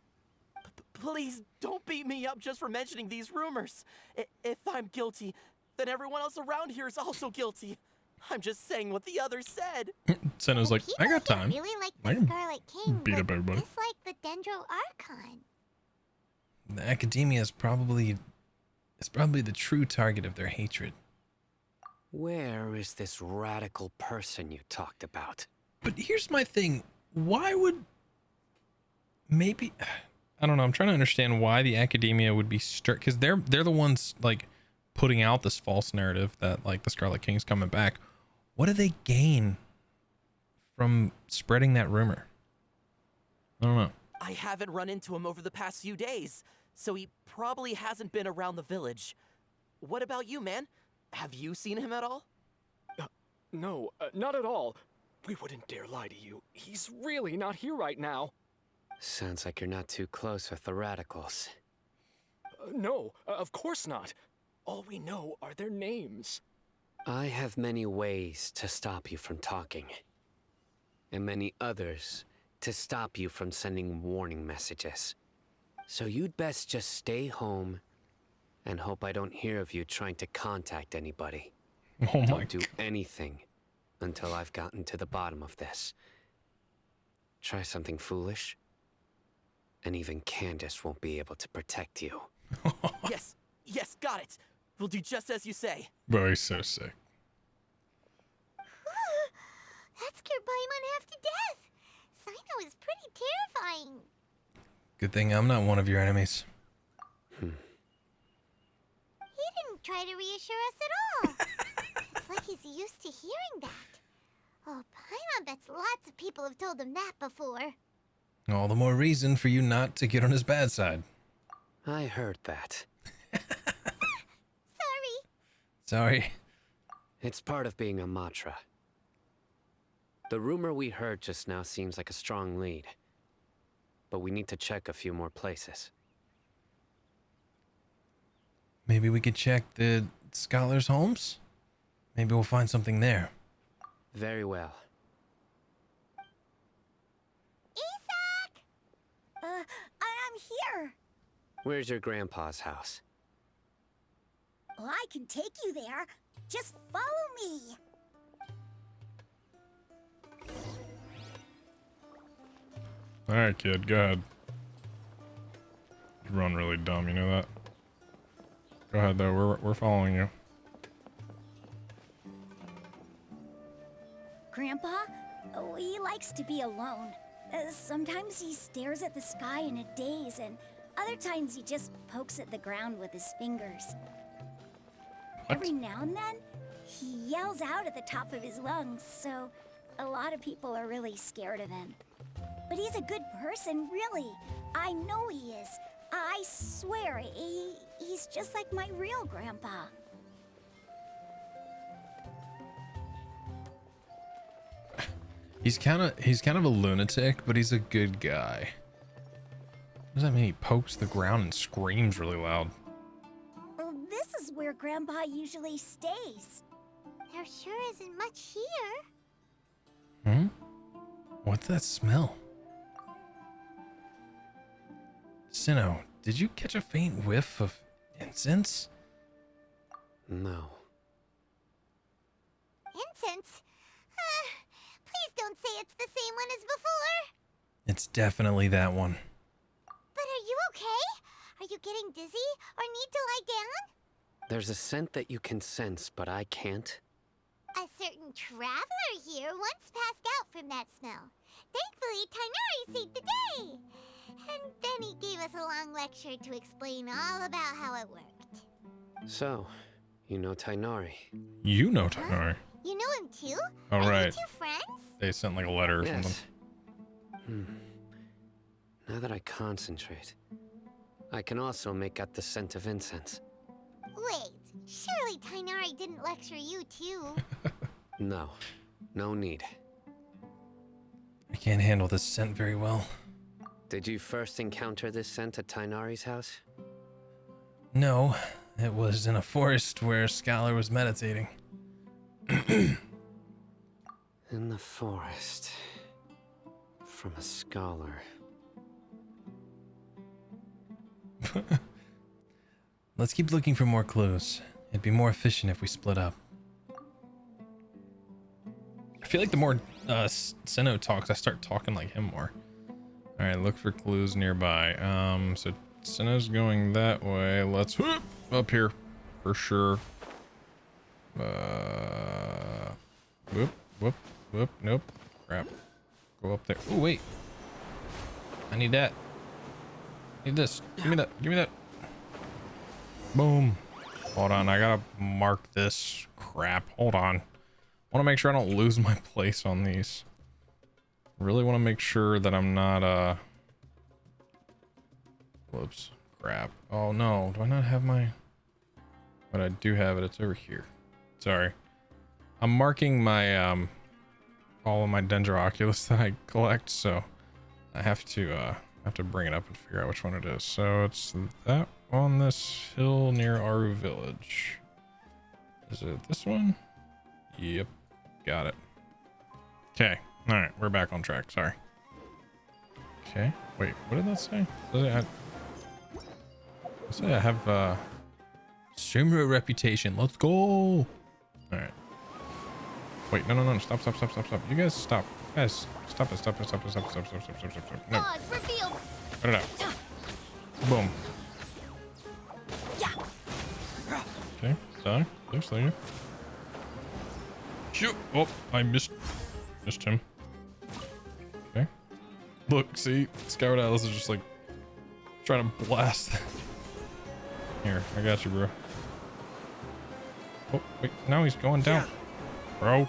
Please don't beat me up just for mentioning these rumors. If I'm guilty, then everyone else around here is also guilty. I'm just saying what the others said. Senna's like, I got time. Really like I the can Scarlet King, beat up everybody. dislike the Dendro Archon. The academia is probably the true target of their hatred. Where is this radical person you talked about? But here's my thing. Why would maybe I don't know, I'm trying to understand why the academia would be because they're the ones like putting out this false narrative that like the Scarlet King's coming back. What do they gain from spreading that rumor? I don't know. I haven't run into him over the past few days, so he probably hasn't been around the village. What about you, man? Have you seen him at all? No, not at all. We wouldn't dare lie to you. He's really not here right now. Sounds like you're not too close with the radicals. No, of course not. All we know are their names. I have many ways to stop you from talking, and many others to stop you from sending warning messages. So you'd best just stay home and hope I don't hear of you trying to contact anybody. Oh my Don't do anything until I've gotten to the bottom of this. Try something foolish, and even Candace won't be able to protect you. Yes, got it. We'll do just as you say. Bro, he's so sick. That scared Paimon half to death. Sino is pretty terrifying. Good thing I'm not one of your enemies. He didn't try to reassure us at all. It's like he's used to hearing that. Oh, Paimon bets lots of people have told him that before. All the more reason for you not to get on his bad side. I heard that. Sorry. It's part of being a Matra. The rumor we heard just now seems like a strong lead, but we need to check a few more places. Maybe we could check the scholars' homes? Maybe we'll find something there. Very well. Isak! I'm here. Where's your grandpa's house? Well, I can take you there. Just follow me. All right, kid, go ahead. You run really dumb, you know that? Go ahead, though. We're following you. Grandpa? Oh, he likes to be alone. Sometimes he stares at the sky in a daze, and other times he just pokes at the ground with his fingers. Every now and then, he yells out at the top of his lungs, so a lot of people are really scared of him. But he's a good person, really. I know he is. I swear, he's just like my real grandpa. He's kind of a lunatic, but he's a good guy. What does that mean? He pokes the ground and screams really loud. Well, this is where Grandpa usually stays. There sure isn't much here. Hmm? What's that smell? Sinnoh, did you catch a faint whiff of incense? No. Incense? Please don't say it's the same one as before. It's definitely that one. But are you okay? Are you getting dizzy or need to lie down? There's a scent that you can sense, but I can't. A certain traveler here once passed out from that smell. Thankfully, Tighnari saved the day. And then he gave us a long lecture to explain all about how it worked. So, you know Tighnari. You know Tighnari. You know him too? All Are right. you two friends? They sent like a letter or something. Now that I concentrate, I can also make out the scent of incense. Wait, surely Tighnari didn't lecture you too? No, no need. I can't handle this scent very well. Did you first encounter this scent at Tighnari's house? No, It was in a forest where a scholar was meditating. In the forest. From a scholar. Let's keep looking for more clues. It'd be more efficient if we split up. I feel like the more Sinnoh talks, I start talking like him more. All right, look for clues nearby. So Sinnoh's going that way. Let's whoop up here for sure. Whoop, whoop, whoop. Nope. Crap. Go up there. Oh wait. I need that. Need this. Give me that. Give me that. Boom. Hold on. I gotta mark this crap. Hold on. I want to make sure I don't lose my place on these. Really want to make sure that I'm not whoops. Crap. Oh no. Do I not have my... But I do have it. It's over here. Sorry. I'm marking my all of my Dendroculus that I collect, so I have to bring it up and figure out which one it is. So it's that on this hill near Aru Village. Is it this one? Yep. Got it. Okay. All right. We're back on track. Sorry. Okay. Wait, what did that say? I have sumeru reputation. Let's go. All right. Wait, no. Stop. You guys stop. Guys, stop it. No. Put it out. Boom. Okay, die. Thanks, lady. Shoot. Oh, I missed him. Okay. Look, see? Skyward Atlas is just like trying to blast. Here, I got you, bro. Oh, wait, now he's going down. Bro.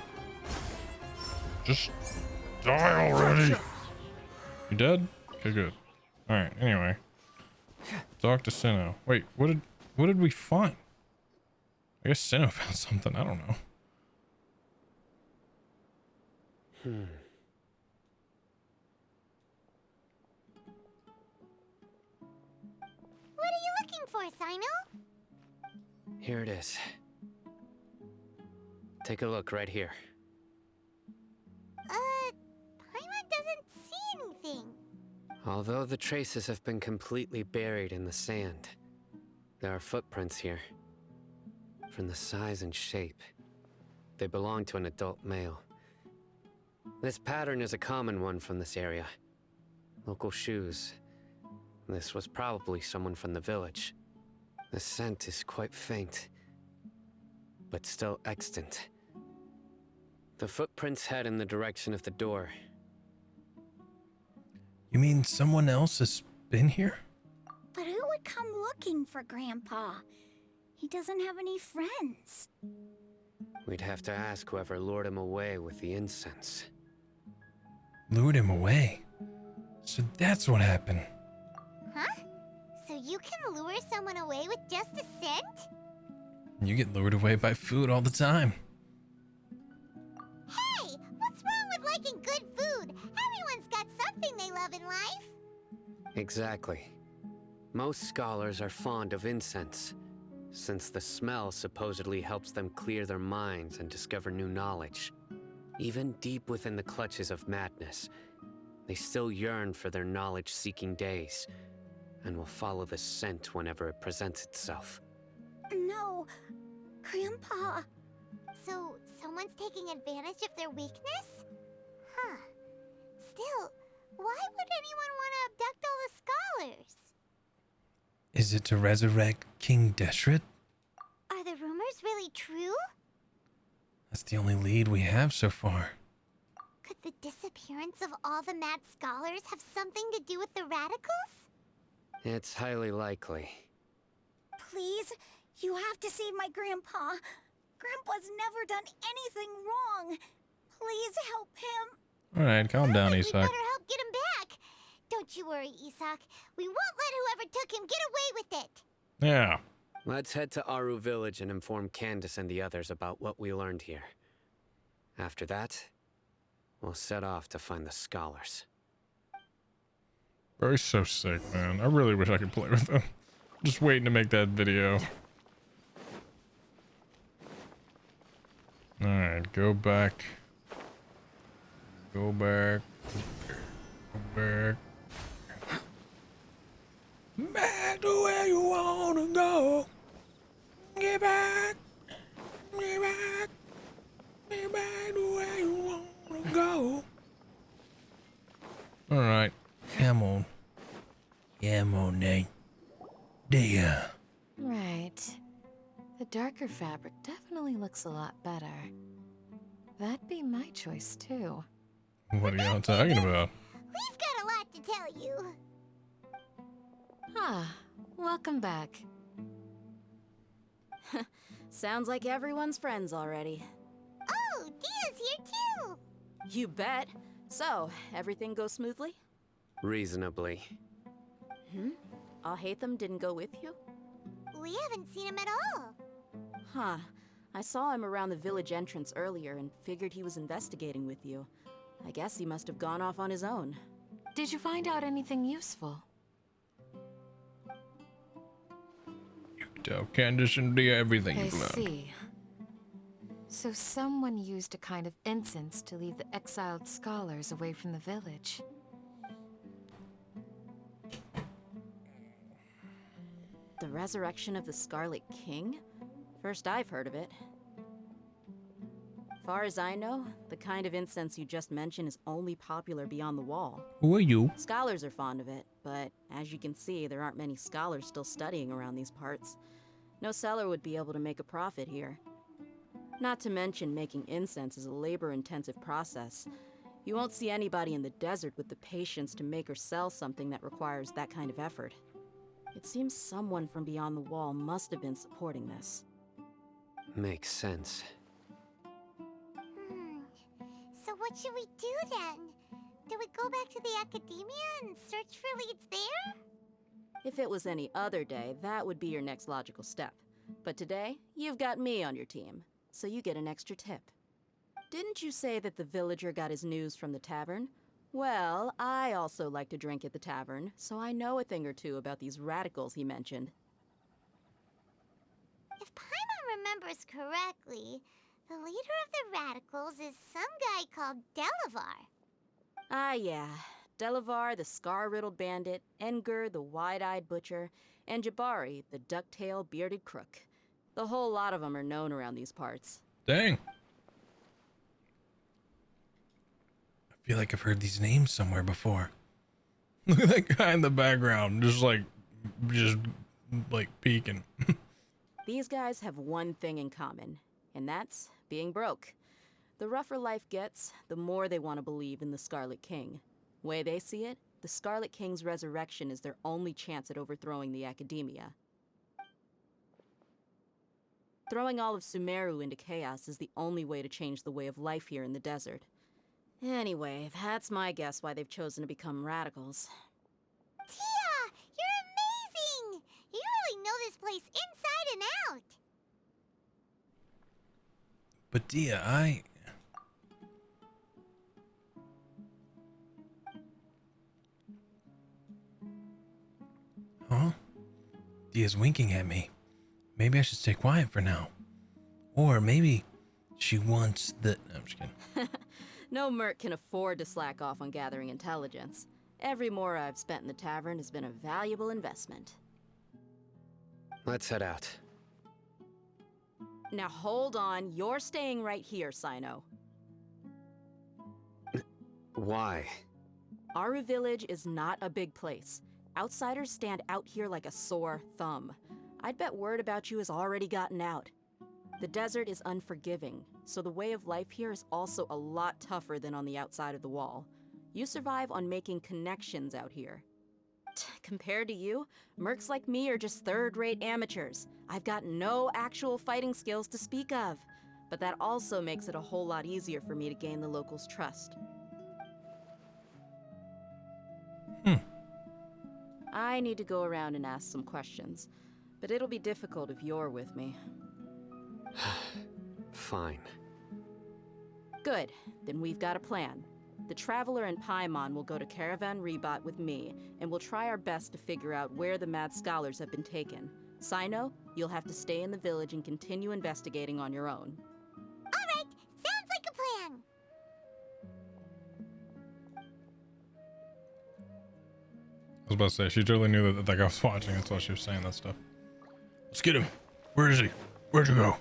Just die already. You dead? Okay, good. Alright, anyway. Talk to Sinnoh. Wait, what did we find? I guess Sinnoh found something, I don't know. What are you looking for, Sinnoh? Here it is. Take a look right here. Paimon doesn't see anything. Although the traces have been completely buried in the sand, there are footprints here. From the size and shape, they belong to an adult male. This pattern is a common one from this area. Local shoes. This was probably someone from the village. The scent is quite faint, but still extant. The footprints head in the direction of the door. You mean someone else has been here? But who would come looking for Grandpa? He doesn't have any friends. We'd have to ask whoever lured him away with the incense. Lured him away? So that's what happened. Huh? So you can lure someone away with just a scent? You get lured away by food all the time. Hey! What's wrong with liking good food? Everyone's got something they love in life. Exactly. Most scholars are fond of incense, since the smell supposedly helps them clear their minds and discover new knowledge. Even deep within the clutches of madness, they still yearn for their knowledge-seeking days, and will follow the scent whenever it presents itself. No, Grandpa. So, someone's taking advantage of their weakness? Huh. Still, why would anyone want to abduct all the scholars? Is it to resurrect King Deshret? Are the rumors really true? That's the only lead we have so far. Could the disappearance of all the mad scholars have something to do with the radicals? It's highly likely. Please, you have to save my Grandpa. Grandpa's never done anything wrong. Please help him. Alright, calm down, We Isak. better help get him back. Don't you worry, Isak. We won't let whoever took him get away with it. Yeah. Let's head to Aru Village and inform Candace and the others about what we learned here. After that, we'll set off to find the scholars. Bro, he's so sick, man. I really wish I could play with him. Just waiting to make that video. Alright, go back. Go back. Go back. Back to where you wanna go. Get back. Get back. Get back to where you wanna go. Alright. Come on. Come on, Nate. There. Right. The darker fabric definitely looks a lot better. That'd be my choice, too. What are y'all talking about? We've got a lot to tell you. Ah, welcome back. Sounds like everyone's friends already. Oh, Dia's here too. You bet. So, everything goes smoothly? Reasonably. Alhaitham didn't go with you? We haven't seen him at all. Huh. I saw him around the village entrance earlier and figured he was investigating with you. I guess he must have gone off on his own. Did you find out anything useful? Tell Candace and Dia everything I you've learned. see. So someone used a kind of incense to lead the exiled scholars away from the village. The resurrection of the Scarlet King? First I've heard of it. Far as I know, the kind of incense you just mentioned is only popular beyond the wall. Who are you? Scholars are fond of it, but as you can see, there aren't many scholars still studying around these parts. No seller would be able to make a profit here. Not to mention, making incense is a labor-intensive process. You won't see anybody in the desert with the patience to make or sell something that requires that kind of effort. It seems someone from beyond the wall must have been supporting this. Makes sense. So what should we do then? Do we go back to the academia and search for leads there? If it was any other day, that would be your next logical step. But today, you've got me on your team, so you get an extra tip. Didn't you say that the villager got his news from the tavern? Well, I also like to drink at the tavern, so I know a thing or two about these radicals he mentioned. If Paimon remembers correctly, the leader of the radicals is some guy called Delavar. Ah, yeah. Delavar, the scar-riddled bandit, Engur, the wide-eyed butcher, and Jabari, the duck-tailed bearded crook. The whole lot of them are known around these parts. Dang. I feel like I've heard these names somewhere before. Look at that guy in the background, just like peeking. These guys have one thing in common, and that's being broke. The rougher life gets, the more they want to believe in the Scarlet King. Way they see it, the Scarlet King's resurrection is their only chance at overthrowing the academia. Throwing all of Sumeru into chaos is the only way to change the way of life here in the desert. Anyway, that's my guess why they've chosen to become radicals. Tia! You're amazing! You really know this place inside and out! But Dia, Huh? Dia's winking at me. Maybe I should stay quiet for now. Or maybe she wants the... No, I'm just kidding. No merc can afford to slack off on gathering intelligence. Every mora I've spent in the tavern has been a valuable investment. Let's head out. Now hold on, you're staying right here, Sino. Why? Aru Village is not a big place. Outsiders stand out here like a sore thumb. I'd bet word about you has already gotten out. The desert is unforgiving, so the way of life here is also a lot tougher than on the outside of the wall. You survive on making connections out here. Compared to you, mercs like me are just third-rate amateurs. I've got no actual fighting skills to speak of. But that also makes it a whole lot easier for me to gain the locals' trust. I need to go around and ask some questions, but it'll be difficult if you're with me. Fine. Good, then we've got a plan. The Traveler and Paimon will go to Caravan Rebot with me, and we'll try our best to figure out where the mad scholars have been taken. Sino, you'll have to stay in the village and continue investigating on your own. Alright, was about to say, she totally knew that like I was watching. That's why she was saying that stuff. Let's get him. Where is he? Where'd you go?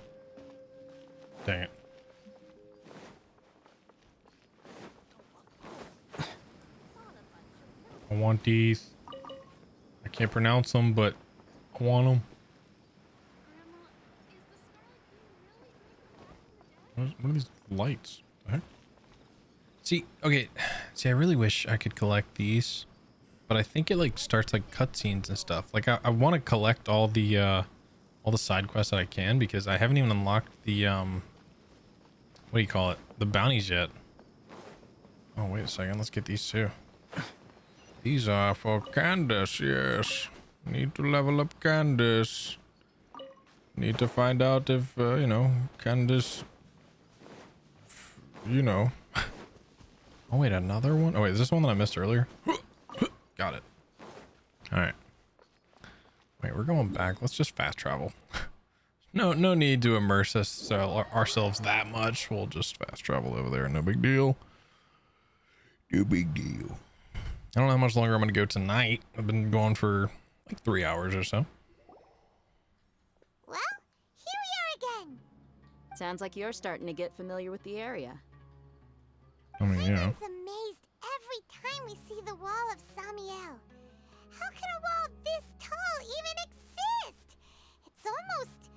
Dang it. I want these. I can't pronounce them, but I want them. What are these lights? The heck? See, okay. See, I really wish I could collect these, but I think it like starts like cutscenes and stuff. Like I want to collect all the side quests that I can, because I haven't even unlocked the what do you call it? The bounties yet. Oh, wait a second. Let's get these too. These are for Candace, yes. Need to level up Candace. Need to find out if, you know, Candace, you know. Oh, wait, another one? Oh, wait, is this one that I missed earlier? Got it. All right. Wait, we're going back. Let's just fast travel. No need to immerse ourselves that much. We'll just fast travel over there. No big deal. No big deal. I don't know how much longer I'm going to go tonight. I've been going for like 3 hours or so. Well, here we are again. Sounds like you're starting to get familiar with the area. I mean, you know. I'm amazed every time we see the wall of Samiel. How can a wall this tall even exist? It's almost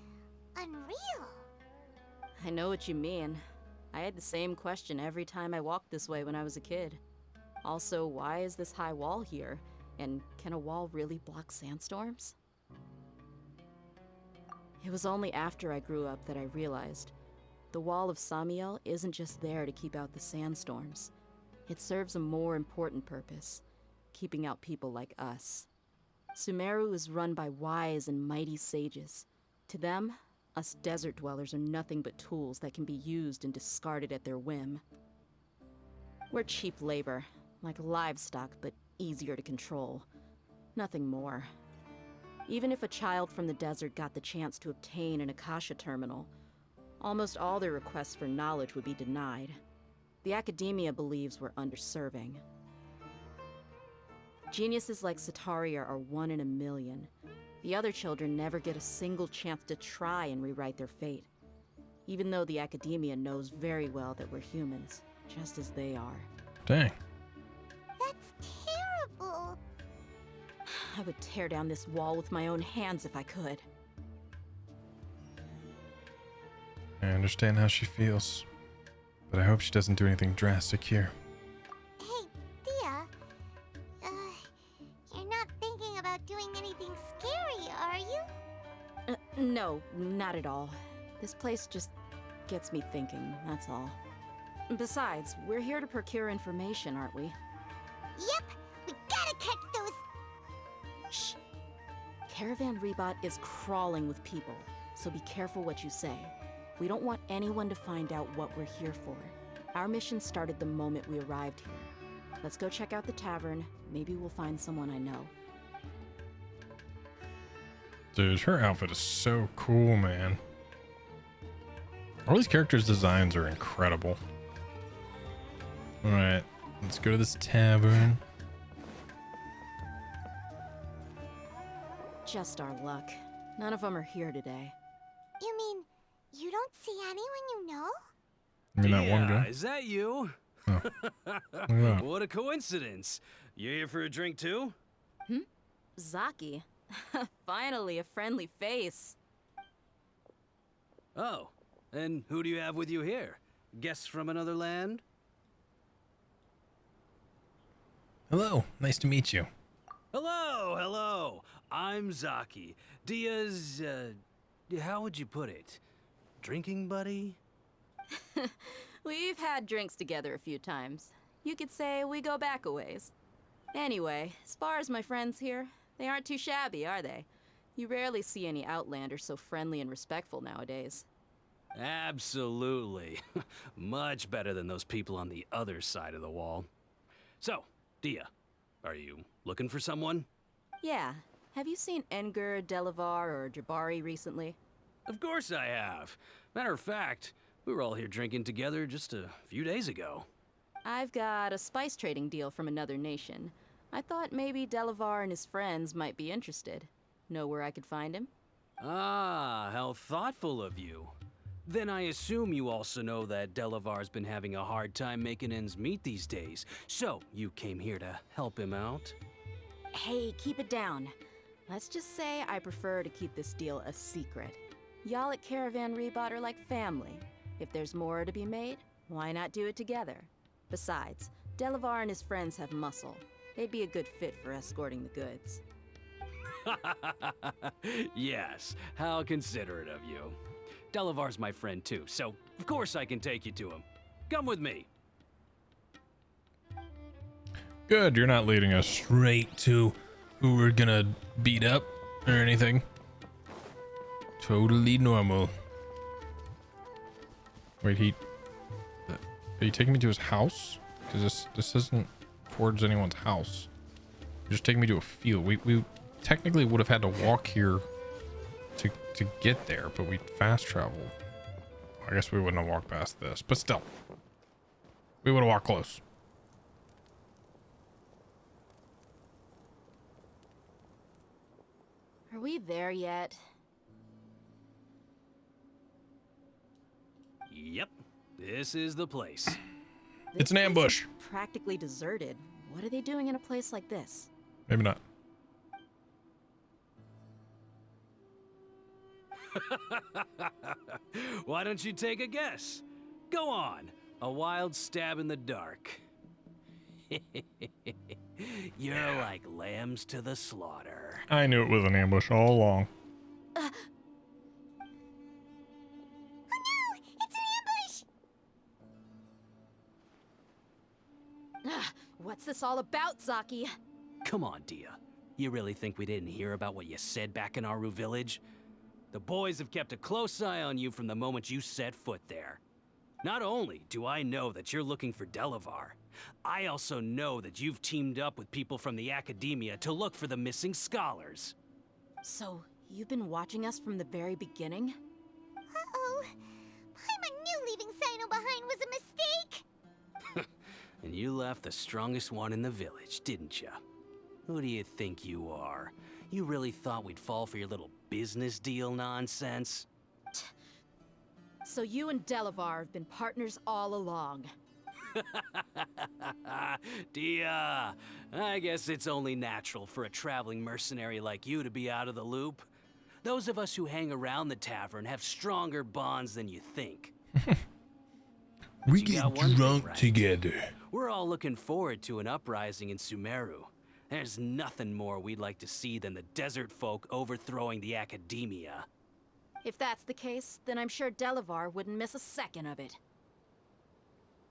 unreal. I know what you mean. I had the same question every time I walked this way when I was a kid. Also, why is this high wall here? And can a wall really block sandstorms? It was only after I grew up that I realized the wall of Samiel isn't just there to keep out the sandstorms. It serves a more important purpose, keeping out people like us. Sumeru is run by wise and mighty sages. To them, us desert dwellers are nothing but tools that can be used and discarded at their whim. We're cheap labor, like livestock, but easier to control. Nothing more. Even if a child from the desert got the chance to obtain an Akasha terminal, almost all their requests for knowledge would be denied. The academia believes we're underserving. Geniuses like Sataria are 1 in a million. The other children never get a single chance to try and rewrite their fate, even though the academia knows very well that we're humans, just as they are. Dang. That's terrible. I would tear down this wall with my own hands if I could. I understand how she feels, but I hope she doesn't do anything drastic here. Hey, Dia. You're not thinking about doing anything scary, are you? No, not at all. This place just gets me thinking, that's all. Besides, we're here to procure information, aren't we? Yep, we gotta catch those... Shh. Caravan Rebot is crawling with people, so be careful what you say. We don't want anyone to find out what we're here for. Our mission started the moment we arrived here. Let's go check out the tavern. Maybe we'll find someone I know. Dude, her outfit is so cool, man. All these characters' designs are incredible. All right, let's go to this tavern. Just our luck. None of them are here today. You mean, you don't see anyone you know? I mean, that one guy. Is that you? Oh. Yeah. What a coincidence. You here for a drink too? Zaki. Finally, a friendly face. Oh, and who do you have with you here? Guests from another land? Hello, nice to meet you. Hello. I'm Zaki. Dia's, how would you put it? Drinking buddy? We've had drinks together a few times. You could say we go back a ways. Anyway, as far as my friends here, they aren't too shabby, are they? You rarely see any Outlanders so friendly and respectful nowadays. Absolutely. Much better than those people on the other side of the wall. So, Dia, are you looking for someone? Yeah. Have you seen Engur, Delavar, or Jabari recently? Of course I have. Matter of fact, we were all here drinking together just a few days ago. I've got a spice trading deal from another nation. I thought maybe Delavar and his friends might be interested. Know where I could find him? Ah, how thoughtful of you. Then I assume you also know that Delavar's been having a hard time making ends meet these days. So, you came here to help him out? Hey, keep it down. Let's just say I prefer to keep this deal a secret. Y'all at Caravan Rebot are like family. If there's more to be made, why not do it together? Besides, Delavar and his friends have muscle. They'd be a good fit for escorting the goods. Yes, how considerate of you. Delavar's my friend too, so of course I can take you to him. Come with me. Good, you're not leading us straight to who we're gonna beat up or anything. Totally normal. Wait, are you taking me to his house? Because this isn't towards anyone's house. You're just taking me to a field. We technically would have had to walk here to get there, but we fast traveled. I guess we wouldn't have walked past this, but still, we would have walked close. Are we there yet? Yep, this is the place. It's an ambush. Practically deserted. What are they doing in a place like this? Maybe not. Why don't you take a guess? Go on. A wild stab in the dark. You're like lambs to the slaughter. I knew it was an ambush all along. Oh no! It's an ambush! What's this all about, Zaki? Come on, Dia. You really think we didn't hear about what you said back in Aru village? The boys have kept a close eye on you from the moment you set foot there. Not only do I know that you're looking for Delavar, I also know that you've teamed up with people from the Academia to look for the missing scholars. So, you've been watching us from the very beginning? Uh-oh. Paimon knew leaving Sino behind was a mistake! And you left the strongest one in the village, didn't you? Who do you think you are? You really thought we'd fall for your little business deal nonsense? So you and Delavar have been partners all along. Dia, I guess it's only natural for a traveling mercenary like you to be out of the loop. Those of us who hang around the tavern have stronger bonds than you think. We get drunk together. We're all looking forward to an uprising in Sumeru. There's nothing more we'd like to see than the desert folk overthrowing the Academia. If that's the case, then I'm sure Delavar wouldn't miss a second of it.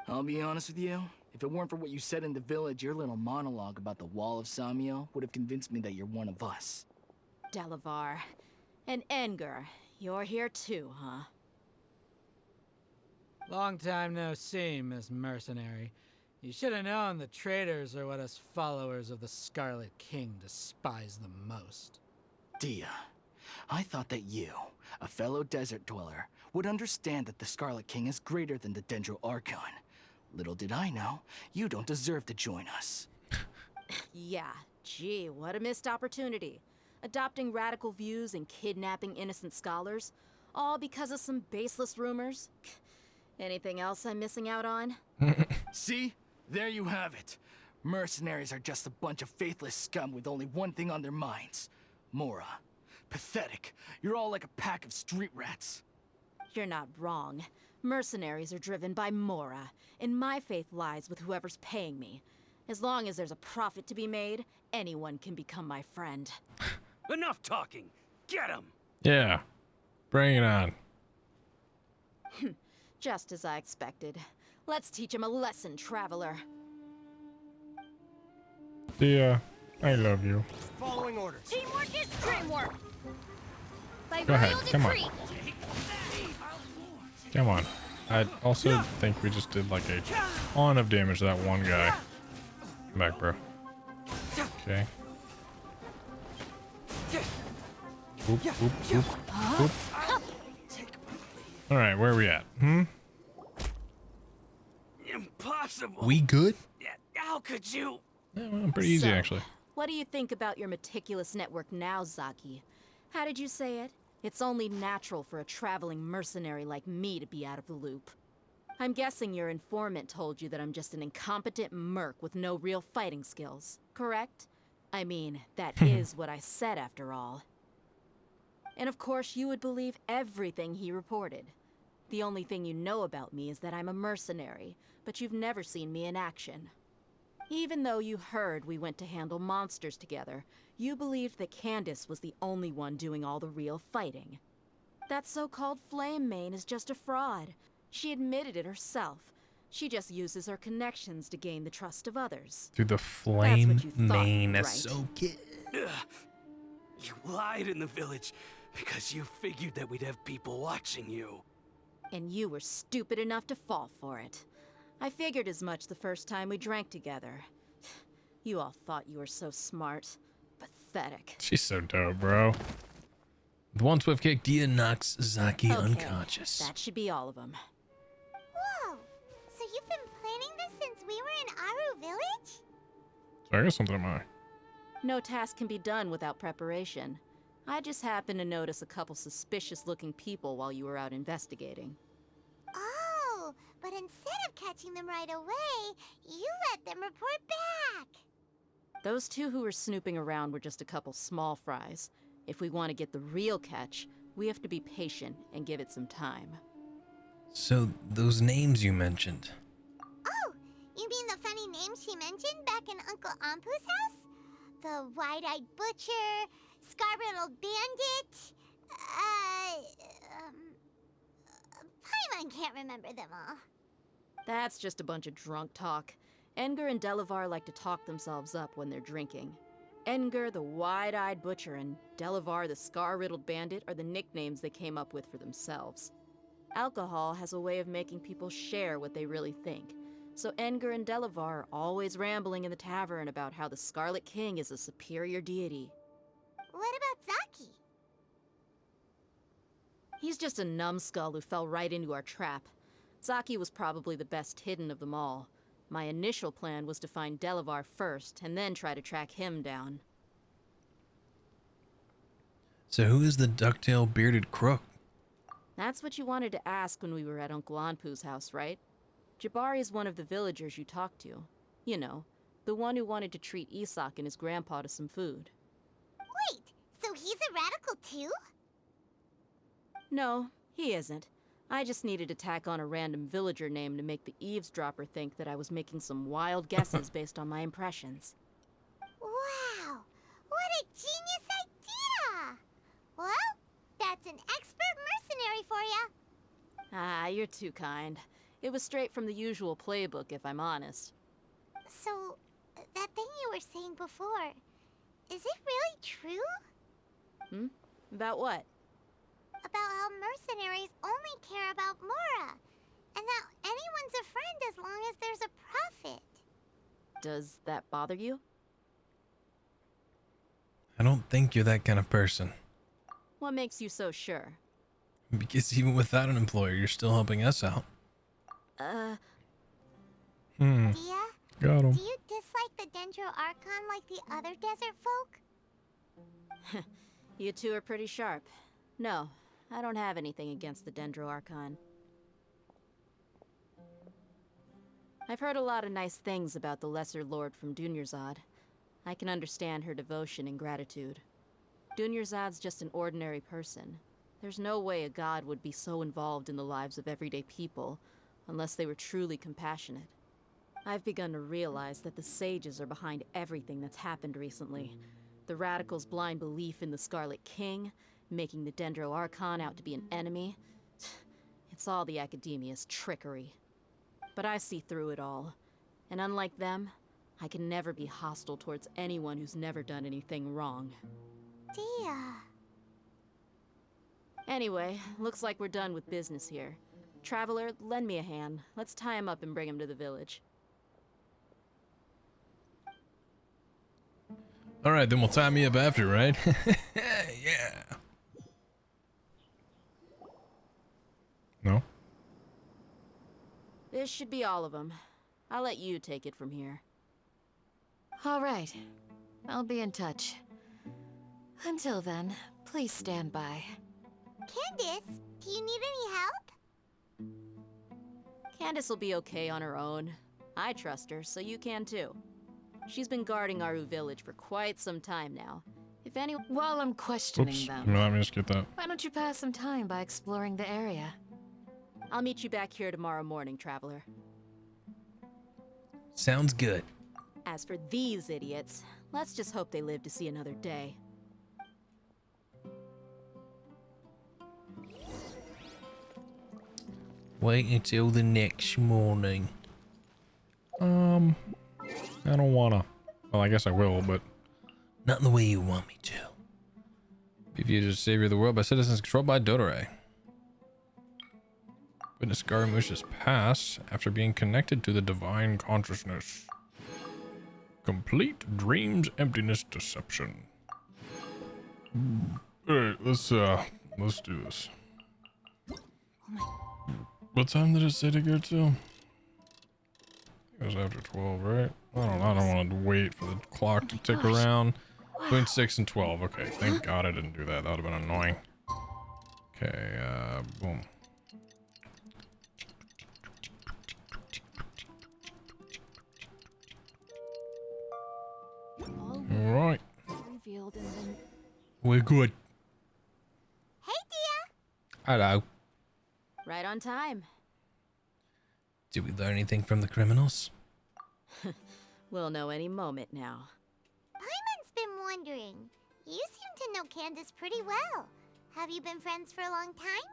I'll be honest with you. If it weren't for what you said in the village, your little monologue about the Wall of Samiel would have convinced me that you're one of us. Delavar. And Enger, you're here too, huh? Long time no see, Miss Mercenary. You should have known the traitors are what us followers of the Scarlet King despise the most. Dia, I thought that you, a fellow desert dweller, would understand that the Scarlet King is greater than the Dendro Archon. Little did I know, you don't deserve to join us. Yeah, gee, what a missed opportunity. Adopting radical views and kidnapping innocent scholars, all because of some baseless rumors. Anything else I'm missing out on? See? There you have it. Mercenaries are just a bunch of faithless scum with only one thing on their minds. Mora. Pathetic. You're all like a pack of street rats. You're not wrong. Mercenaries are driven by Mora, and my faith lies with whoever's paying me. As long as there's a profit to be made, anyone can become my friend. Enough talking! Get him! Yeah. Bring it on. Just as I expected. Let's teach him a lesson, traveler. Dia, I love you. Following orders. Teamwork is dreamwork. By Go ahead, royal come on. decree. Come on. I also think we just did like a ton of damage to that one guy. Come back, bro. Okay. Oop, oop, oop, oop. Alright, where are we at? Impossible! We good? How could you? Yeah, well, pretty easy, So, actually. What do you think about your meticulous network now, Zaki? How did you say it? It's only natural for a traveling mercenary like me to be out of the loop. I'm guessing your informant told you that I'm just an incompetent merc with no real fighting skills, correct? I mean, that is what I said after all. And of course you would believe everything he reported. The only thing you know about me is that I'm a mercenary, but you've never seen me in action. Even though you heard we went to handle monsters together, you believed that Candace was the only one doing all the real fighting. That so-called Flame Mane is just a fraud. She admitted it herself. She just uses her connections to gain the trust of others. Through the Flame Mane. right? That's so good. You lied in the village because you figured that we'd have people watching you. And you were stupid enough to fall for it. I figured as much the first time we drank together. You all thought you were so smart. Pathetic. She's so dope, bro. The one swift kick, Dia knocks Zaki Okay, unconscious. that should be all of them. Whoa! So you've been planning this since we were in Aru Village? So I guess something am I. No task can be done without preparation. I just happened to notice a couple suspicious-looking people while you were out investigating. Oh, but instead of catching them right away, you let them report back. Those two who were snooping around were just a couple small fries. If we want to get the real catch, we have to be patient and give it some time. So those names you mentioned. Oh, you mean the funny names she mentioned back in Uncle Ampu's house? The wide-eyed butcher, scar-riddled bandit, Paimon can't remember them all. That's just a bunch of drunk talk. Edgar and Delavar like to talk themselves up when they're drinking. Edgar, the wide-eyed butcher, and Delavar, the scar-riddled bandit, are the nicknames they came up with for themselves. Alcohol has a way of making people share what they really think. So Edgar and Delavar are always rambling in the tavern about how the Scarlet King is a superior deity. What about Zaki? He's just a numbskull who fell right into our trap. Zaki was probably the best hidden of them all. My initial plan was to find Delavar first, and then try to track him down. So who is the ducktail bearded crook? That's what you wanted to ask when we were at Uncle Anpu's house, right? Jabari is one of the villagers you talked to. You know, the one who wanted to treat Isak and his grandpa to some food. Wait, so he's a radical too? No, he isn't. I just needed to tack on a random villager name to make the eavesdropper think that I was making some wild guesses based on my impressions. Wow, what a genius idea! Well, that's an expert mercenary for ya. Ah, you're too kind. It was straight from the usual playbook, if I'm honest. So, that thing you were saying before, is it really true? Hmm? About what? About how mercenaries only care about Mora, and that anyone's a friend as long as there's a profit. Does that bother you? I don't think you're that kind of person. What makes you so sure? Because even without an employer, you're still helping us out. Dia? Got him. Do you dislike the Dendro Archon like the other desert folk? You two are pretty sharp. No, I don't have anything against the Dendro Archon. I've heard a lot of nice things about the Lesser Lord from Dunyarzad. I can understand her devotion and gratitude. Dunyarzad's just an ordinary person. There's no way a god would be so involved in the lives of everyday people, unless they were truly compassionate. I've begun to realize that the sages are behind everything that's happened recently. The radicals' blind belief in the Scarlet King, making the Dendro Archon out to be an enemy. It's all the Academia's trickery. But I see through it all. And unlike them, I can never be hostile towards anyone who's never done anything wrong. Dia. Anyway, looks like we're done with business here. Traveler, lend me a hand. Let's tie him up and bring him to the village. All right, then we'll tie me up after, right? Yeah. No? This should be all of them. I'll let you take it from here. All right. I'll be in touch. Until then, please stand by. Candace, do you need any help? Candace will be okay on her own. I trust her, so you can too. She's been guarding Aru village for quite some time now. If anyone— While I'm questioning Oops. them, Let me just get that. why don't you pass some time by exploring the area? I'll meet you back here tomorrow morning, traveler. Sounds good. As for these idiots, let's just hope they live to see another day. Wait until the next morning. I don't wanna. Well, I guess I will, but not in the way you want me to. Be viewed as savior of the world by citizens controlled by Dodore. Witness Scaramouche's past after being connected to the divine consciousness. Complete dreams, emptiness, deception. Alright, let's do this. What time did it say to go to? It was after 12, right? I don't want to wait for the clock to tick around. Between 6 and 12. Okay, thank God I didn't do that. That would have been annoying. Okay, boom. Alright. We're good. Hey, Dia! Hello. Right on time. Did we learn anything from the criminals? We'll know any moment now. Paimon's been wondering. You seem to know Candace pretty well. Have you been friends for a long time?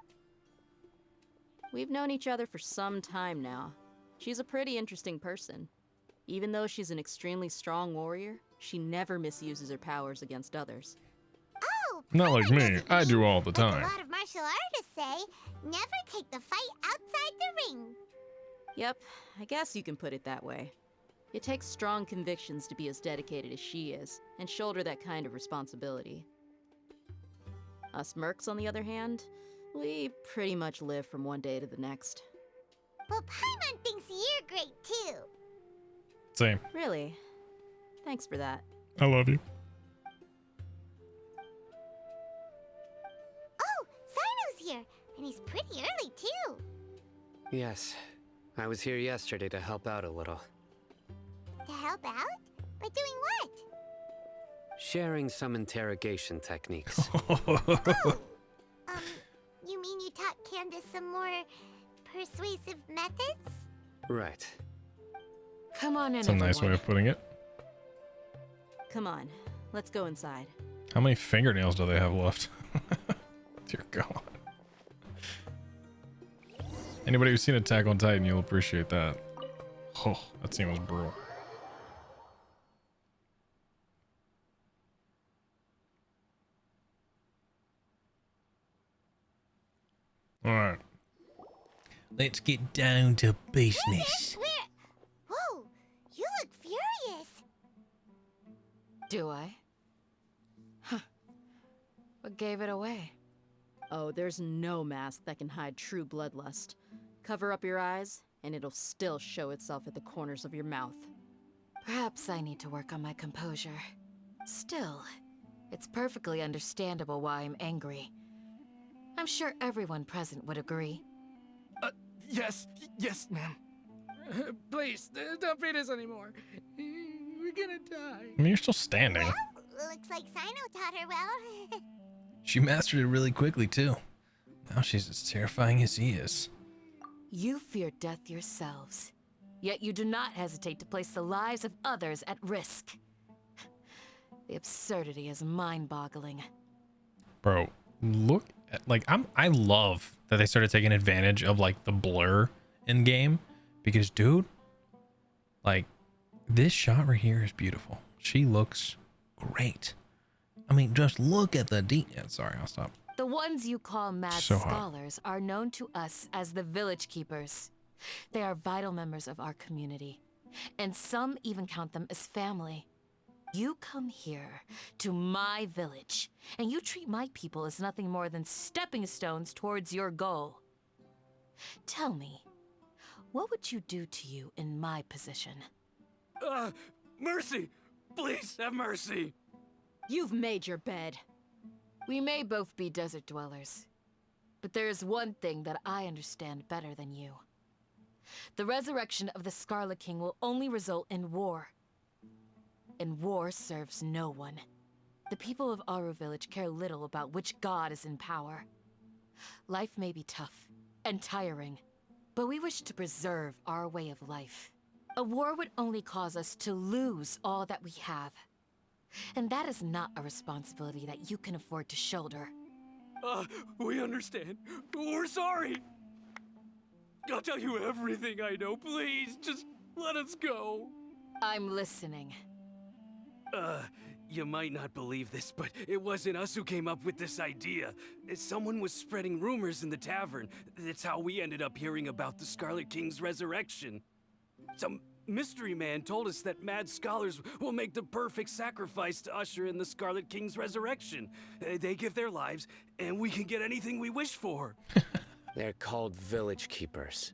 We've known each other for some time now. She's a pretty interesting person. Even though she's an extremely strong warrior, she never misuses her powers against others. Oh, Not like me. I do all the a time. lot of martial artists say, never take the fight outside the ring. Yep, I guess you can put it that way. It takes strong convictions to be as dedicated as she is, and shoulder that kind of responsibility. Us mercs, on the other hand, we pretty much live from one day to the next. Well, Paimon thinks you're great too. Same. Really? Thanks for that. I love you. Oh, Sino's here, and he's pretty early too. Yes. I was here yesterday to help out a little. To help out? By doing what? Sharing some interrogation techniques. You mean you taught Candace some more persuasive methods? Right. Come on in, That's a nice way of putting it. Come on, let's go inside. How many fingernails do they have left? Dear God. Anybody who's seen Attack on Titan, you'll appreciate that. Oh, that scene was brutal. Alright. Let's get down to business. Whoa, you look furious. Do I? Huh. What gave it away? Oh, there's no mask that can hide true bloodlust. Cover up your eyes, and it'll still show itself at the corners of your mouth. Perhaps I need to work on my composure. Still, it's perfectly understandable why I'm angry. I'm sure everyone present would agree. Yes, ma'am. Please, don't beat us anymore. We're gonna die. I mean, you're still standing. Looks like Sino taught her well. She mastered it really quickly, too. Now she's as terrifying as he is. You fear death yourselves, yet you do not hesitate to place the lives of others at risk. The absurdity is mind-boggling. Bro, look at, like, I love that they started taking advantage of, like, the blur in game, because, dude, like, this shot right here is beautiful. She looks great. I mean, just look at the sorry, I'll stop. The ones you call mad So hot. scholars are known to us as the village keepers. They are vital members of our community, and some even count them as family. You come here to my village, and you treat my people as nothing more than stepping stones towards your goal. Tell me, what would you do to you in my position? Mercy! Please, have mercy. You've made your bed. We may both be desert dwellers, but there is one thing that I understand better than you. The resurrection of the Scarlet King will only result in war. And war serves no one. The people of Aru Village care little about which god is in power. Life may be tough and tiring, but we wish to preserve our way of life. A war would only cause us to lose all that we have. And that is not a responsibility that you can afford to shoulder. We understand. We're sorry. I'll tell you everything I know. Please, just let us go. I'm listening. You might not believe this, but it wasn't us who came up with this idea. Someone was spreading rumors in the tavern. That's how we ended up hearing about the Scarlet King's resurrection. Some mystery man told us that mad scholars will make the perfect sacrifice to usher in the Scarlet King's resurrection. They give their lives, and we can get anything we wish for. They're called village keepers.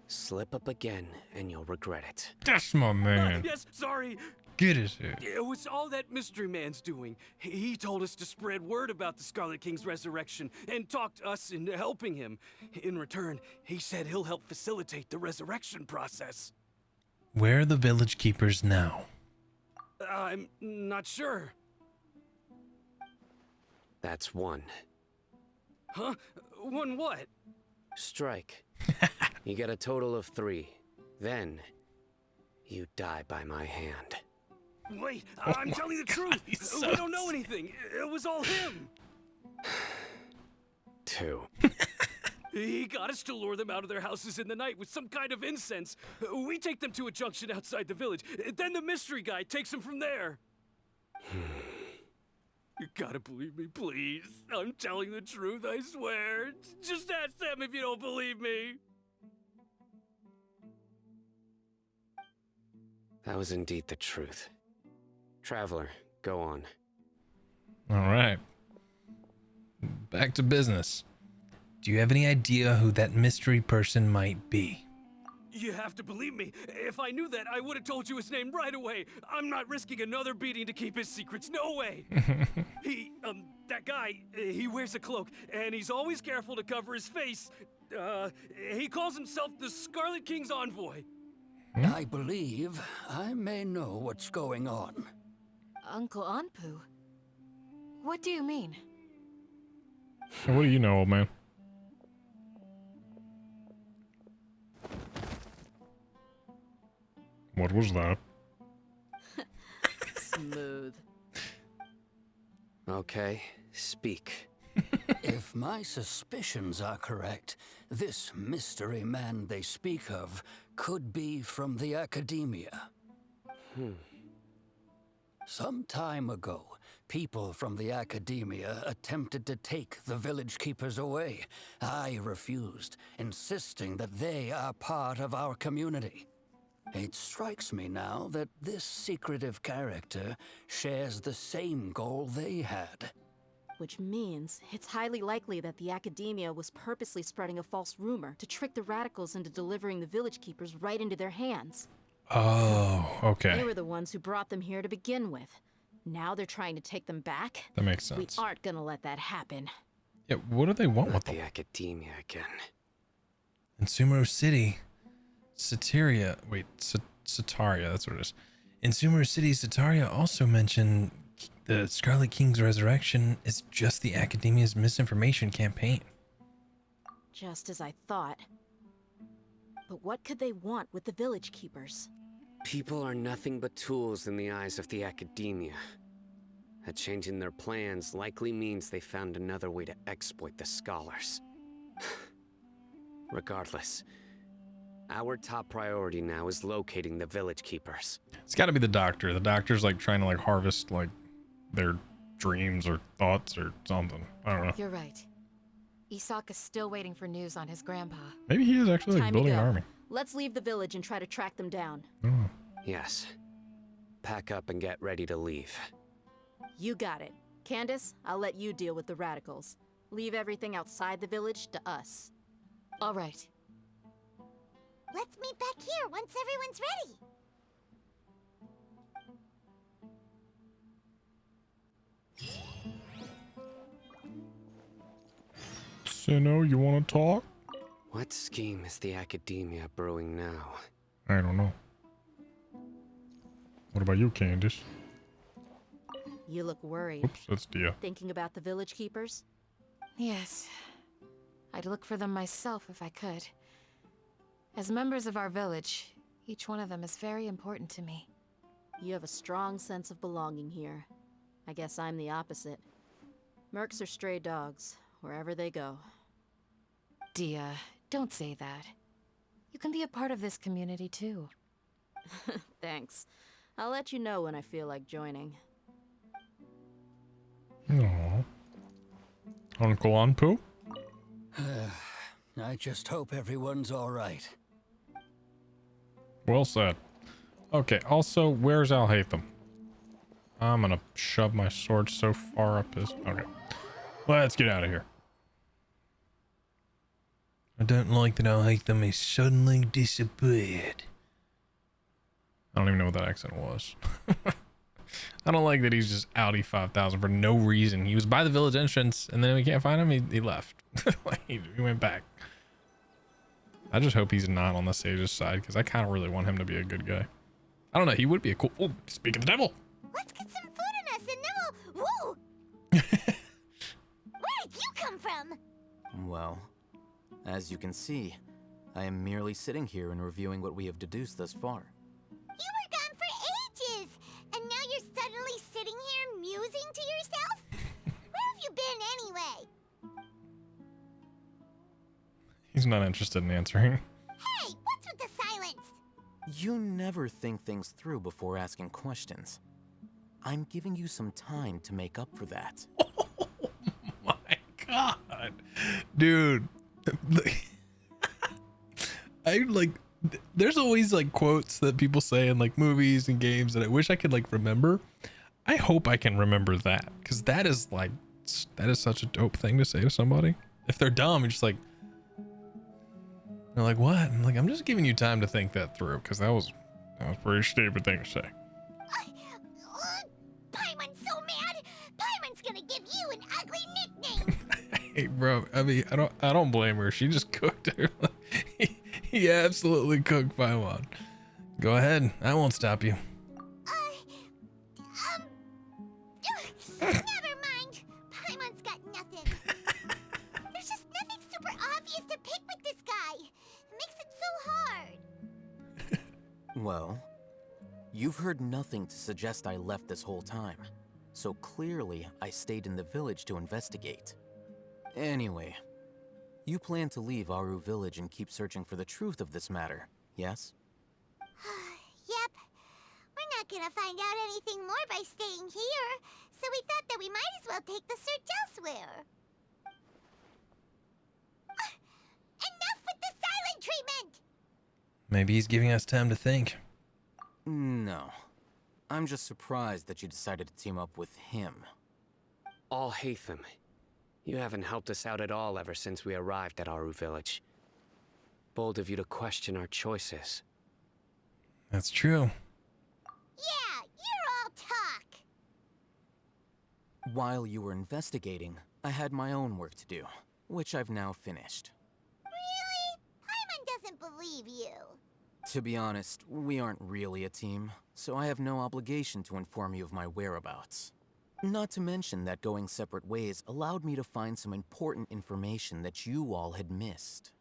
Slip up again, and you'll regret it. That's my man. Yes, sorry. Get his head. It was all that mystery man's doing. He told us to spread word about the Scarlet King's resurrection and talked us into helping him. In return, he said he'll help facilitate the resurrection process. Where are the village keepers now? I'm not sure. That's one. Huh? One what? Strike. You get a total of 3. Then, you die by my hand. Wait, I'm telling the truth. We don't know anything. It was all him. 2. He got us to lure them out of their houses in the night with some kind of incense. We take them to a junction outside the village. Then the mystery guy takes them from there. You gotta believe me, please. I'm telling the truth, I swear. Just ask them if you don't believe me. That was indeed the truth. Traveler, go on. All right. Back to business. Do you have any idea who that mystery person might be? You have to believe me. If I knew that, I would have told you his name right away. I'm not risking another beating to keep his secrets. No way. That guy, he wears a cloak, and he's always careful to cover his face. He calls himself the Scarlet King's envoy. I believe I may know what's going on. Uncle Anpu? What do you mean? What do you know, old man? What was that? Smooth. Okay, speak. If my suspicions are correct, this mystery man they speak of could be from the Academia. Some time ago, people from the Academia attempted to take the village keepers away. I refused, insisting that they are part of our community. It strikes me now that this secretive character shares the same goal they had. Which means it's highly likely that the Academia was purposely spreading a false rumor to trick the radicals into delivering the village keepers right into their hands. Oh, okay. They were the ones who brought them here to begin with. Now they're trying to take them back? That makes sense. We aren't gonna let that happen. Yeah, what do they want with them? The Academia again. In Sumeru City, Sataria, that's what it is. In Sumeru City, Sataria also mentioned the Scarlet King's resurrection is just the Academia's misinformation campaign. Just as I thought. But what could they want with the village keepers? People are nothing but tools in the eyes of the Academia. A change in their plans likely means they found another way to exploit the scholars. Regardless, our top priority now is locating the village keepers. It's got to be the doctor. The doctor's like trying to like harvest like their dreams or thoughts or something. I don't know. You're right. Isak is still waiting for news on his grandpa. Maybe he is actually like Time building to an go. army. Let's leave the village and try to track them down. Oh. Yes. Pack up and get ready to leave. You got it. Candace, I'll let you deal with the radicals. Leave everything outside the village to us. All right. Let's meet back here once everyone's ready. Sinnoh, you want to talk? What scheme is the Academia brewing now? I don't know. What about you, Candace? You look worried. Oops, that's Dia. Thinking about the village keepers? Yes. I'd look for them myself if I could. As members of our village, each one of them is very important to me. You have a strong sense of belonging here. I guess I'm the opposite. Mercs are stray dogs, wherever they go. Dia, don't say that. You can be a part of this community too. Thanks. I'll let you know when I feel like joining. Aww. Uncle Anpu? I just hope everyone's all right. Well said. Okay, also, where's Alhaitham? I'm gonna shove my sword so far up his... Okay. Let's get out of here. I don't like that Alhaitham is suddenly disappeared. I don't even know what that accent was. I don't like that he's just outie 5,000 for no reason. He was by the village entrance, and then we can't find him. He left. he went back. I just hope he's not on the Sage's side, because I kind of really want him to be a good guy. I don't know. He would be a cool... Oh, speak of the devil. Let's get some food in us and then we'll... Whoa! Where did you come from? Well, as you can see, I am merely sitting here and reviewing what we have deduced thus far. You were gone for ages, and now you're suddenly sitting here musing to yourself? Where have you been anyway? He's not interested in answering. Hey, what's with the silence? You never think things through before asking questions. I'm giving you some time to make up for that. Oh my god. Dude. I like... There's always like quotes that people say in like movies and games that I wish I could like remember. I hope I can remember that, because that is such a dope thing to say to somebody. If they're dumb, you're just like... They're like, what? I'm like, I'm just giving you time to think that through, because that was a pretty stupid thing to say. Paimon's so mad! Paimon's gonna give you an ugly nickname! Hey, bro, I mean, I don't blame her. She just cooked her. He absolutely cooked Paimon. Go ahead. I won't stop you. Never mind. Paimon's got nothing. There's just nothing super obvious to pick with this guy. It makes it so hard. Well, you've heard nothing to suggest I left this whole time. So clearly, I stayed in the village to investigate. Anyway, you plan to leave Aru Village and keep searching for the truth of this matter, yes? Yep. We're not gonna find out anything more by staying here, so we thought that we might as well take the search elsewhere. Enough with the silent treatment! Maybe he's giving us time to think. No. I'm just surprised that you decided to team up with him. Alhaitham, you haven't helped us out at all ever since we arrived at Aru Village. Bold of you to question our choices. That's true. Yeah, you're all talk! While you were investigating, I had my own work to do, which I've now finished. Really? Paimon doesn't believe you. To be honest, we aren't really a team, so I have no obligation to inform you of my whereabouts. Not to mention that going separate ways allowed me to find some important information that you all had missed.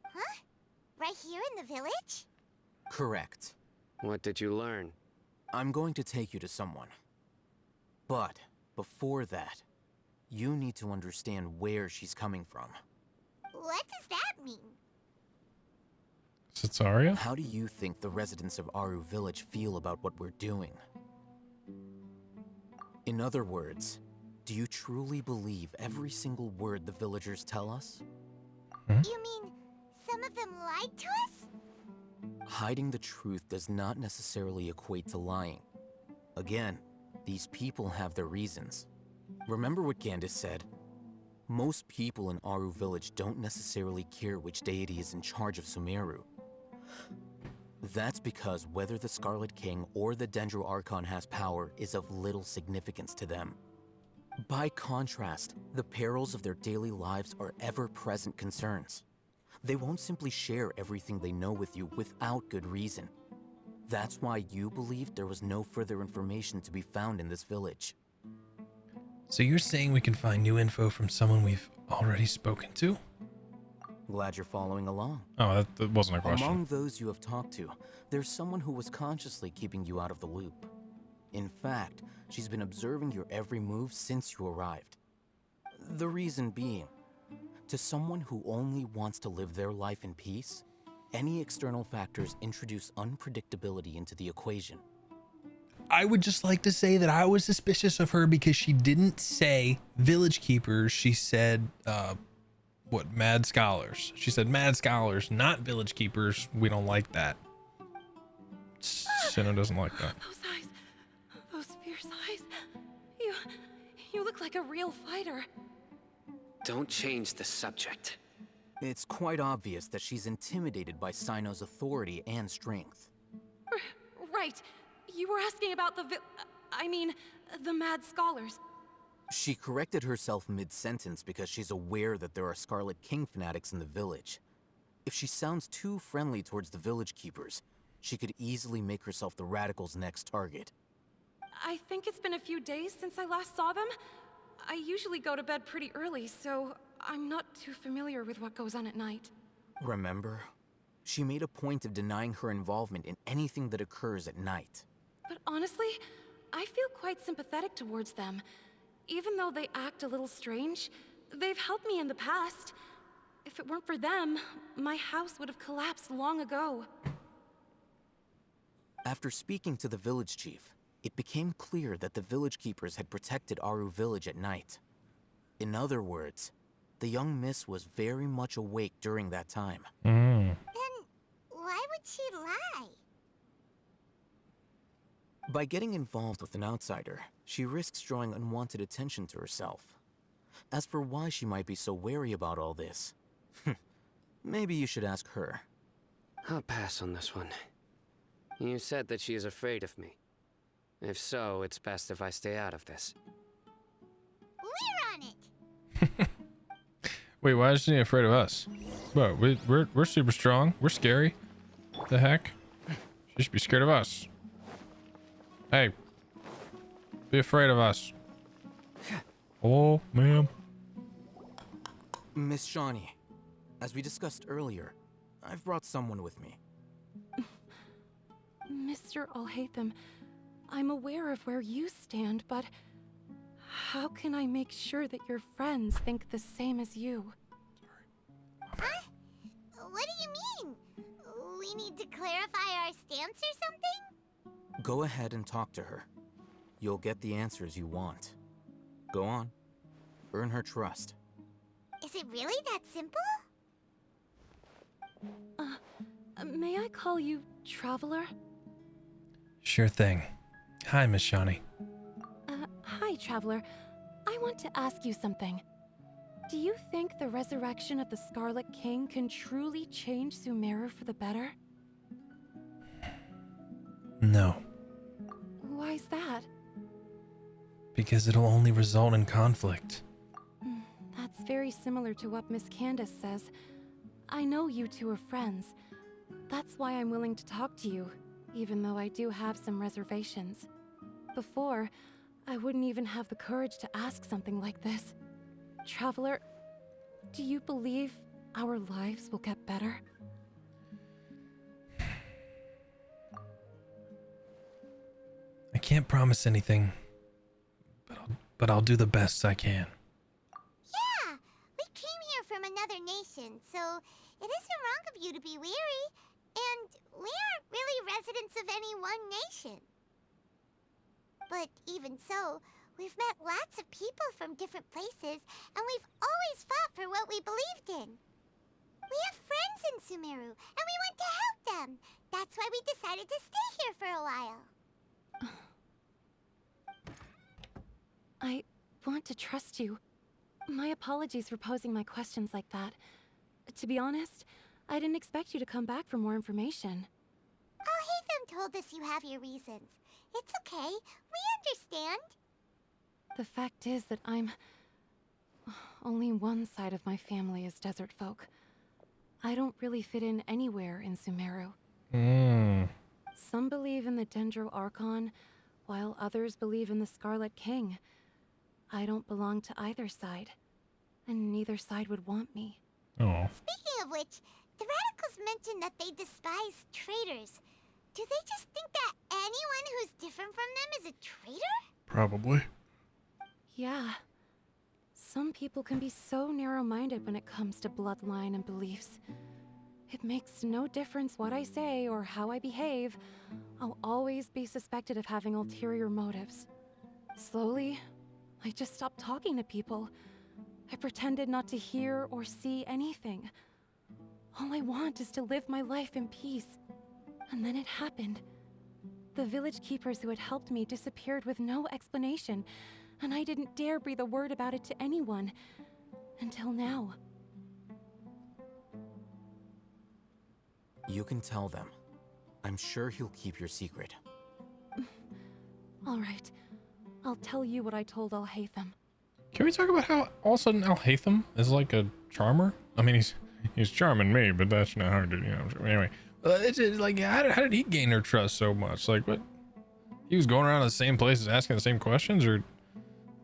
Huh? Right here in the village? Correct. What did you learn? I'm going to take you to someone. But before that, you need to understand where she's coming from. What does that mean? Sitsaria? How do you think the residents of Aru Village feel about what we're doing? In other words, do you truly believe every single word the villagers tell us? You mean some of them lied to us? Hiding the truth does not necessarily equate to lying. Again, these people have their reasons. Remember what Gandis said? Most people in Aru Village don't necessarily care which deity is in charge of Sumeru. That's because whether the Scarlet King or the Dendro Archon has power is of little significance to them. By contrast, the perils of their daily lives are ever-present concerns. They won't simply share everything they know with you without good reason. That's why you believed there was no further information to be found in this village. So you're saying we can find new info from someone we've already spoken to? Glad you're following along. Oh, that wasn't a question. Among those you have talked to, there's someone who was consciously keeping you out of the loop. In fact, she's been observing your every move since you arrived. The reason being, to someone who only wants to live their life in peace, any external factors introduce unpredictability into the equation. I would just like to say that I was suspicious of her because she didn't say village keepers. She said, mad scholars. She said mad scholars, not village keepers. We don't like that. Sinnoh doesn't like that. Those eyes. Those fierce eyes. You look like a real fighter. Don't change the subject. It's quite obvious that she's intimidated by Sinnoh's authority and strength. Right. You were asking about the mad scholars. She corrected herself mid-sentence because she's aware that there are Scarlet King fanatics in the village. If she sounds too friendly towards the village keepers, she could easily make herself the radicals' next target. I think it's been a few days since I last saw them. I usually go to bed pretty early, so I'm not too familiar with what goes on at night. Remember? She made a point of denying her involvement in anything that occurs at night. But honestly, I feel quite sympathetic towards them. Even though they act a little strange, they've helped me in the past. If it weren't for them, my house would have collapsed long ago. After speaking to the village chief, it became clear that the village keepers had protected Aru village at night. In other words, the young miss was very much awake during that time. Then why would she lie? By getting involved with an outsider, she risks drawing unwanted attention to herself. As for why she might be so wary about all this, maybe you should ask her. I'll pass on this one. You said that she is afraid of me. If so, it's best if I stay out of this. We're on it! Wait, why is she afraid of us? Whoa, we're super strong. We're scary. The heck? She should be scared of us. Hey. Be afraid of us. Oh, ma'am. Miss Shawnee, as we discussed earlier, I've brought someone with me. Mr. Alhaitham, I'm aware of where you stand, but how can I make sure that your friends think the same as you? Huh? What do you mean? We need to clarify our stance or something? Go ahead and talk to her. You'll get the answers you want. Go on. Earn her trust. Is it really that simple? May I call you Traveler? Sure thing. Hi, Miss Shawnee. Hi, Traveler. I want to ask you something. Do you think the resurrection of the Scarlet King can truly change Sumeru for the better? No. Why's that? Because it'll only result in conflict. That's very similar to what Miss Candace says. I know you two are friends. That's why I'm willing to talk to you, even though I do have some reservations. Before, I wouldn't even have the courage to ask something like this. Traveler, do you believe our lives will get better? I can't promise anything, but I'll do the best I can. Yeah, we came here from another nation, so it isn't wrong of you to be weary. And we aren't really residents of any one nation. But even so, we've met lots of people from different places, and we've always fought for what we believed in. We have friends in Sumeru, and we want to help them. That's why we decided to stay here for a while. I want to trust you. My apologies for posing my questions like that. To be honest, I didn't expect you to come back for more information. Alhaitham told us you have your reasons. It's okay. We understand. The fact is that only one side of my family is desert folk. I don't really fit in anywhere in Sumeru. Some believe in the Dendro Archon, while others believe in the Scarlet King. I don't belong to either side, and neither side would want me. Oh. Speaking of which, the radicals mentioned that they despise traitors. Do they just think that anyone who's different from them is a traitor? Probably. Yeah. Some people can be so narrow-minded when it comes to bloodline and beliefs. It makes no difference what I say or how I behave. I'll always be suspected of having ulterior motives. Slowly, I just stopped talking to people. I pretended not to hear or see anything. All I want is to live my life in peace. And then it happened. The village keepers who had helped me disappeared with no explanation, and I didn't dare breathe a word about it to anyone. Until now. You can tell them. I'm sure he'll keep your secret. All right. I'll tell you what I told Alhaitham. Can we talk about how all of a sudden Alhaitham is like a charmer? I mean, he's charming me, but that's not hard to, you know. Anyway, it's like, how did he gain her trust so much? Like, what? He was going around the same places asking the same questions, or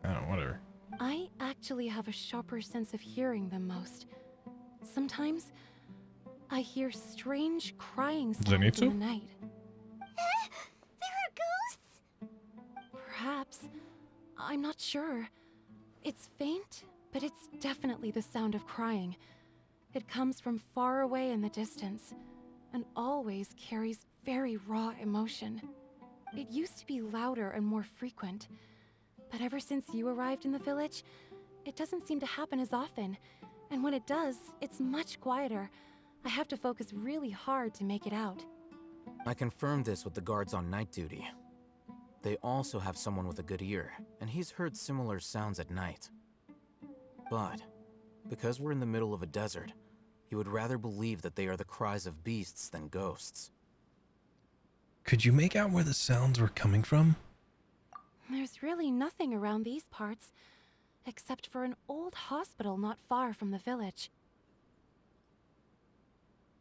I don't know, whatever. I actually have a sharper sense of hearing than most. Sometimes I hear strange crying sounds in the night. There are ghosts? Perhaps. I'm not sure. It's faint, but it's definitely the sound of crying. It comes from far away in the distance, and always carries very raw emotion. It used to be louder and more frequent, but ever since you arrived in the village, it doesn't seem to happen as often, and when it does, it's much quieter. I have to focus really hard to make it out. I confirmed this with the guards on night duty. They also have someone with a good ear, and he's heard similar sounds at night. But, because we're in the middle of a desert, he would rather believe that they are the cries of beasts than ghosts. Could you make out where the sounds were coming from? There's really nothing around these parts, except for an old hospital not far from the village.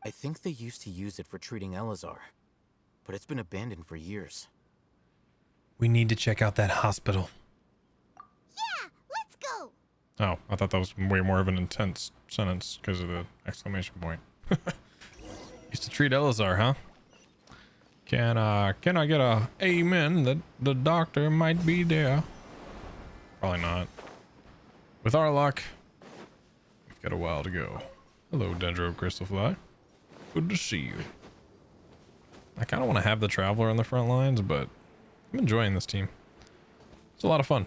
I think they used to use it for treating Elazar, but it's been abandoned for years. We need to check out that hospital. Yeah, let's go! Oh, I thought that was way more of an intense sentence because of the exclamation point. Used to treat Elazar, huh? Can I get a amen that the doctor might be there? Probably not. With our luck, we've got a while to go. Hello, Dendro Crystalfly. Good to see you. I kind of want to have the Traveler on the front lines, but I'm enjoying this team. It's a lot of fun.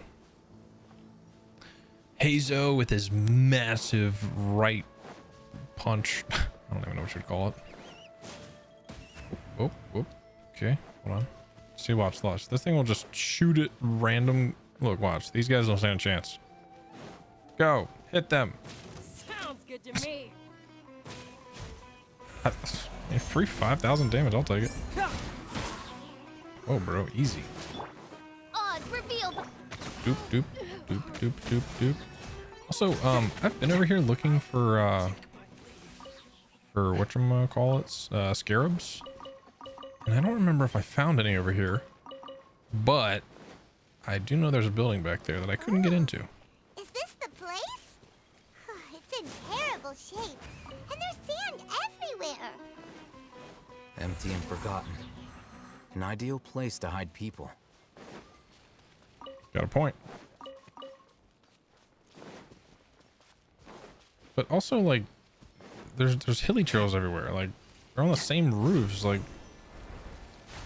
Hazo with his massive right punch. I don't even know what you'd call it. Oh. Okay, hold on. See, watch. This thing will just shoot it random. Look, watch. These guys don't stand a chance. Go. Hit them. Sounds good to me. Free 5,000 damage. I'll take it. Oh, bro. Easy. Odds revealed. Doop. Also, I've been over here looking for whatchamacallits, scarabs. And I don't remember if I found any over here, but I do know there's a building back there that I couldn't get into. Is this the place? It's in terrible shape, and there's sand everywhere. Empty and forgotten. An ideal place to hide people. Got a point. But also, like, there's hilly trails everywhere. Like, they're on the same roofs. Like,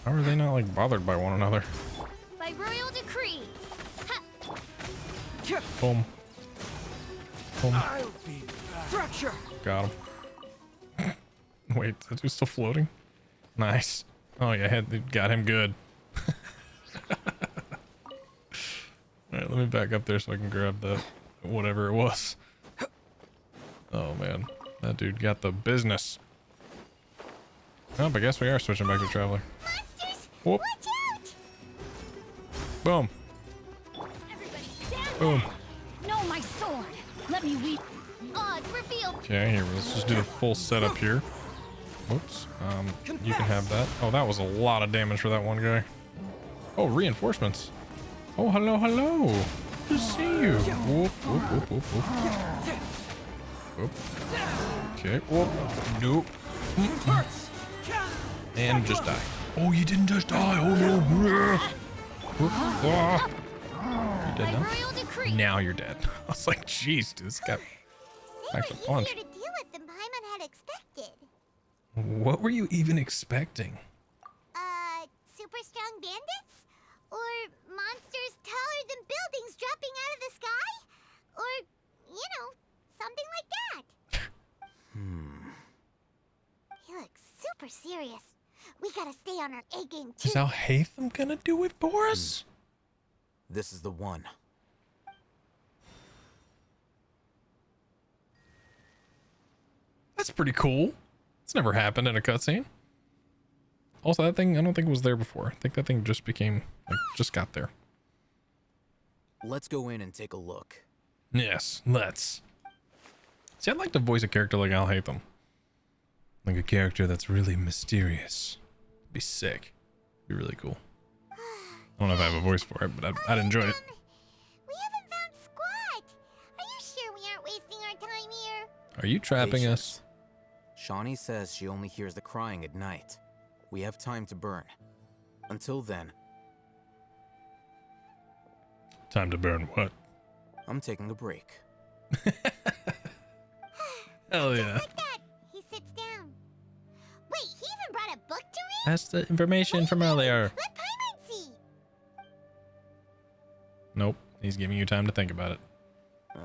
how are they not, like, bothered by one another? By royal decree. Boom. I'll be back. Fracture. Got him. Wait, that dude's still floating? Nice. Oh yeah, got him good. Alright, let me back up there so I can grab that, whatever it was. Oh man, that dude got the business. Oh, but I guess we are switching back to Traveler. Monsters! Whoop. Watch out! Boom. Everybody stay Boom. No, my sword. Let me weep. Oh, it's revealed. Okay, here, let's just do the full setup here. Whoops. You can have that. Oh, that was a lot of damage for that one guy. Oh, reinforcements. Oh, hello, hello. Good to see you. Whoop, whoop, whoop, whoop, whoop. Whoop. Okay, whoop. Nope. And just die. Oh, you didn't just die. Oh, no. You dead now? Now you're dead. I was like, jeez, dude, this guy packs a punch. Easier to deal with than Paimon had expected. What were you even expecting? Super strong bandits? Or monsters taller than buildings dropping out of the sky? Or, you know, something like that. He looks super serious. We gotta stay on our A game too. Is Alhaitham gonna do it for us? This is the one. That's pretty cool. It's never happened in a cutscene. Also, that thing, I don't think was there before. I think that thing just became, like, just got there. Let's go in and take a look. Yes, let's. See, I'd like to voice a character like Alhaitham. Like a character that's really mysterious. Be sick. Be really cool. I don't know if I have a voice for it, but I'd enjoy it. We haven't found squat. Are you sure we aren't wasting our time here? Are you trapping us? Shawnee says she only hears the crying at night. We have time to burn. Until then... Time to burn what? I'm taking a break. Hell yeah. Just like that, he sits down. Wait, he even brought a book to read? That's the information from earlier. Let Paimon see. Nope, he's giving you time to think about it.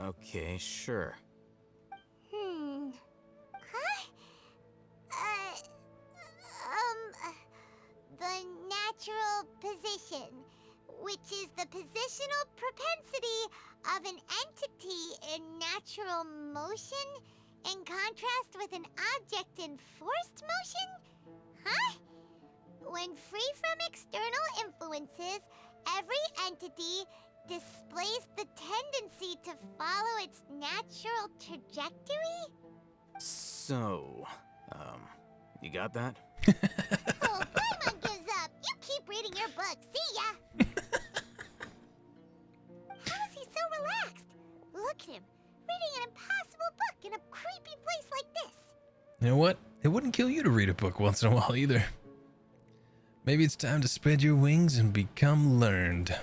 Okay, sure. The natural position, which is the positional propensity of an entity in natural motion in contrast with an object in forced motion? Huh? When free from external influences, every entity displays the tendency to follow its natural trajectory? So, you got that? Oh, Paimon gives up. You keep reading your book. See ya. How is he so relaxed? Look at him, reading an impossible book in a creepy place like this. You know what? It wouldn't kill you to read a book once in a while either. Maybe it's time to spread your wings and become learned. Hey,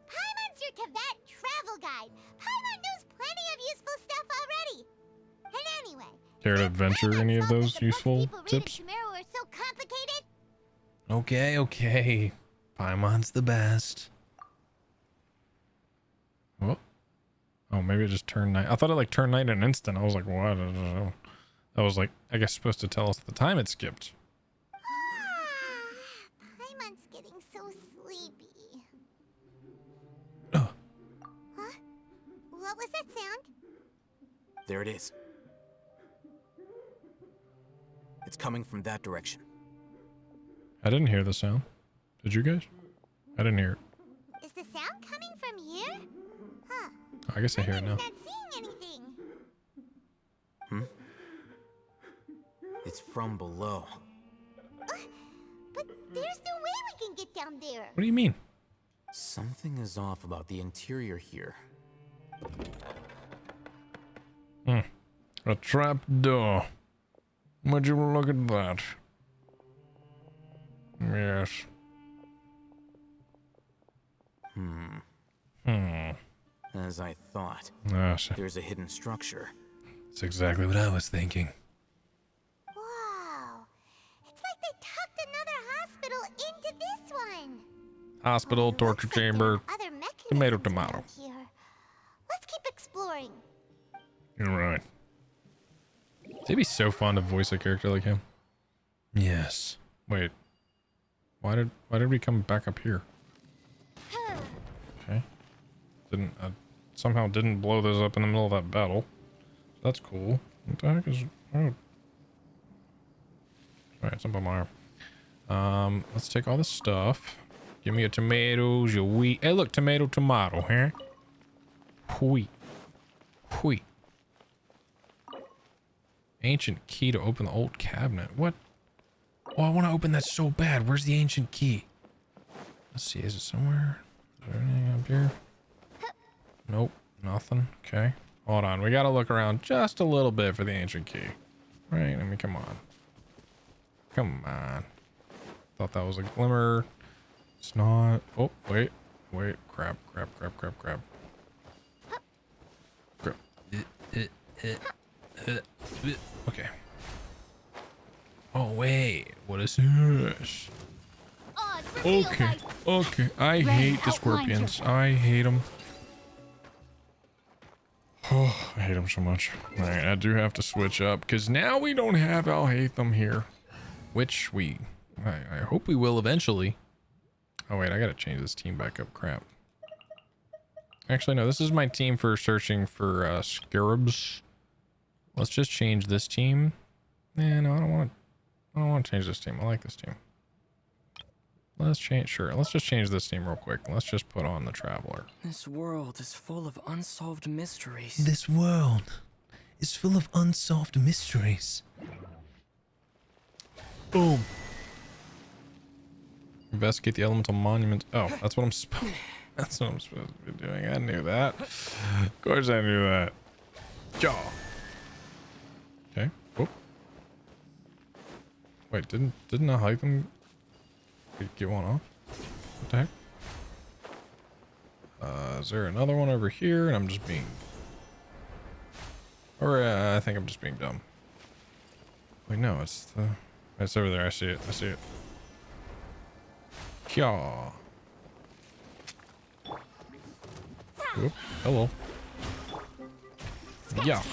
Paimon's your Tibet travel guide. Paimon knows plenty of useful stuff already. And anyway, Care to venture any of those useful tips? sumeru are so complicated. Okay. Paimon's the best. What? Oh, maybe it just turned night. I thought it like turned night in an instant. I was like, what? I don't know. That was like, I guess supposed to tell us the time it skipped. Paimon's getting so sleepy. Oh. Huh? What was that sound? There it is. It's coming from that direction. I didn't hear the sound. Did you guys? I didn't hear it. Is the sound coming from here? Huh. I guess I hear it now. Not seeing anything. It's from below. But there's no way we can get down there. What do you mean? Something is off about the interior here. A trap door. Would you look at that? Yes. As I thought. Yes. There's a hidden structure. That's exactly what I was thinking. Wow. It's like they tucked another hospital into this one. Hospital, torture chamber, Other mechanisms tomato. around here. Let's keep exploring. You're right. It'd be so fun to voice a character like him. Yes. Wait. Why did we come back up here? Okay. Somehow didn't blow those up in the middle of that battle. That's cool. What the heck is... Oh. Alright, it's up on my arm. Let's take all this stuff. Give me your tomatoes, your wheat. Hey, look, tomato, huh? Wheat. Wheat. Ancient key to open the old cabinet. What? Oh, I want to open that so bad. Where's the ancient key? Let's see. Is it somewhere? Is there anything up here? Nope. Nothing. Okay. Hold on. We got to look around just a little bit for the ancient key. Right. I mean, come on. Come on. Thought that was a glimmer. It's not. Oh, wait. Wait. Crap. Crap. Crap. Crap. Crap. Crap. Okay. Oh, wait. What is this? Okay. Okay. I hate the scorpions. I hate them. Oh, I hate them so much. All right. I do have to switch up because now we don't have Alhaitham here, which I hope we will eventually. Oh, wait. I got to change this team back up. Crap. Actually, no. This is my team for searching for scarabs. Let's just change this team. No, I don't want to change this team. I like this team. Let's change. Sure. Let's just change this team real quick. Let's just put on the traveler. This world is full of unsolved mysteries. This world is full of unsolved mysteries. Boom. Investigate the elemental monument. Oh, that's what I'm supposed. That's what I'm supposed to be doing. I knew that. Of course, I knew that. Jaw. Okay. Whoop. Wait, didn't I hike them? Get one off? What the heck? Is there another one over here? And I'm just being... Or I think I'm just being dumb. Wait, no, it's over there. I see it. I see it. Kya. Whoop. Hello. Yeah.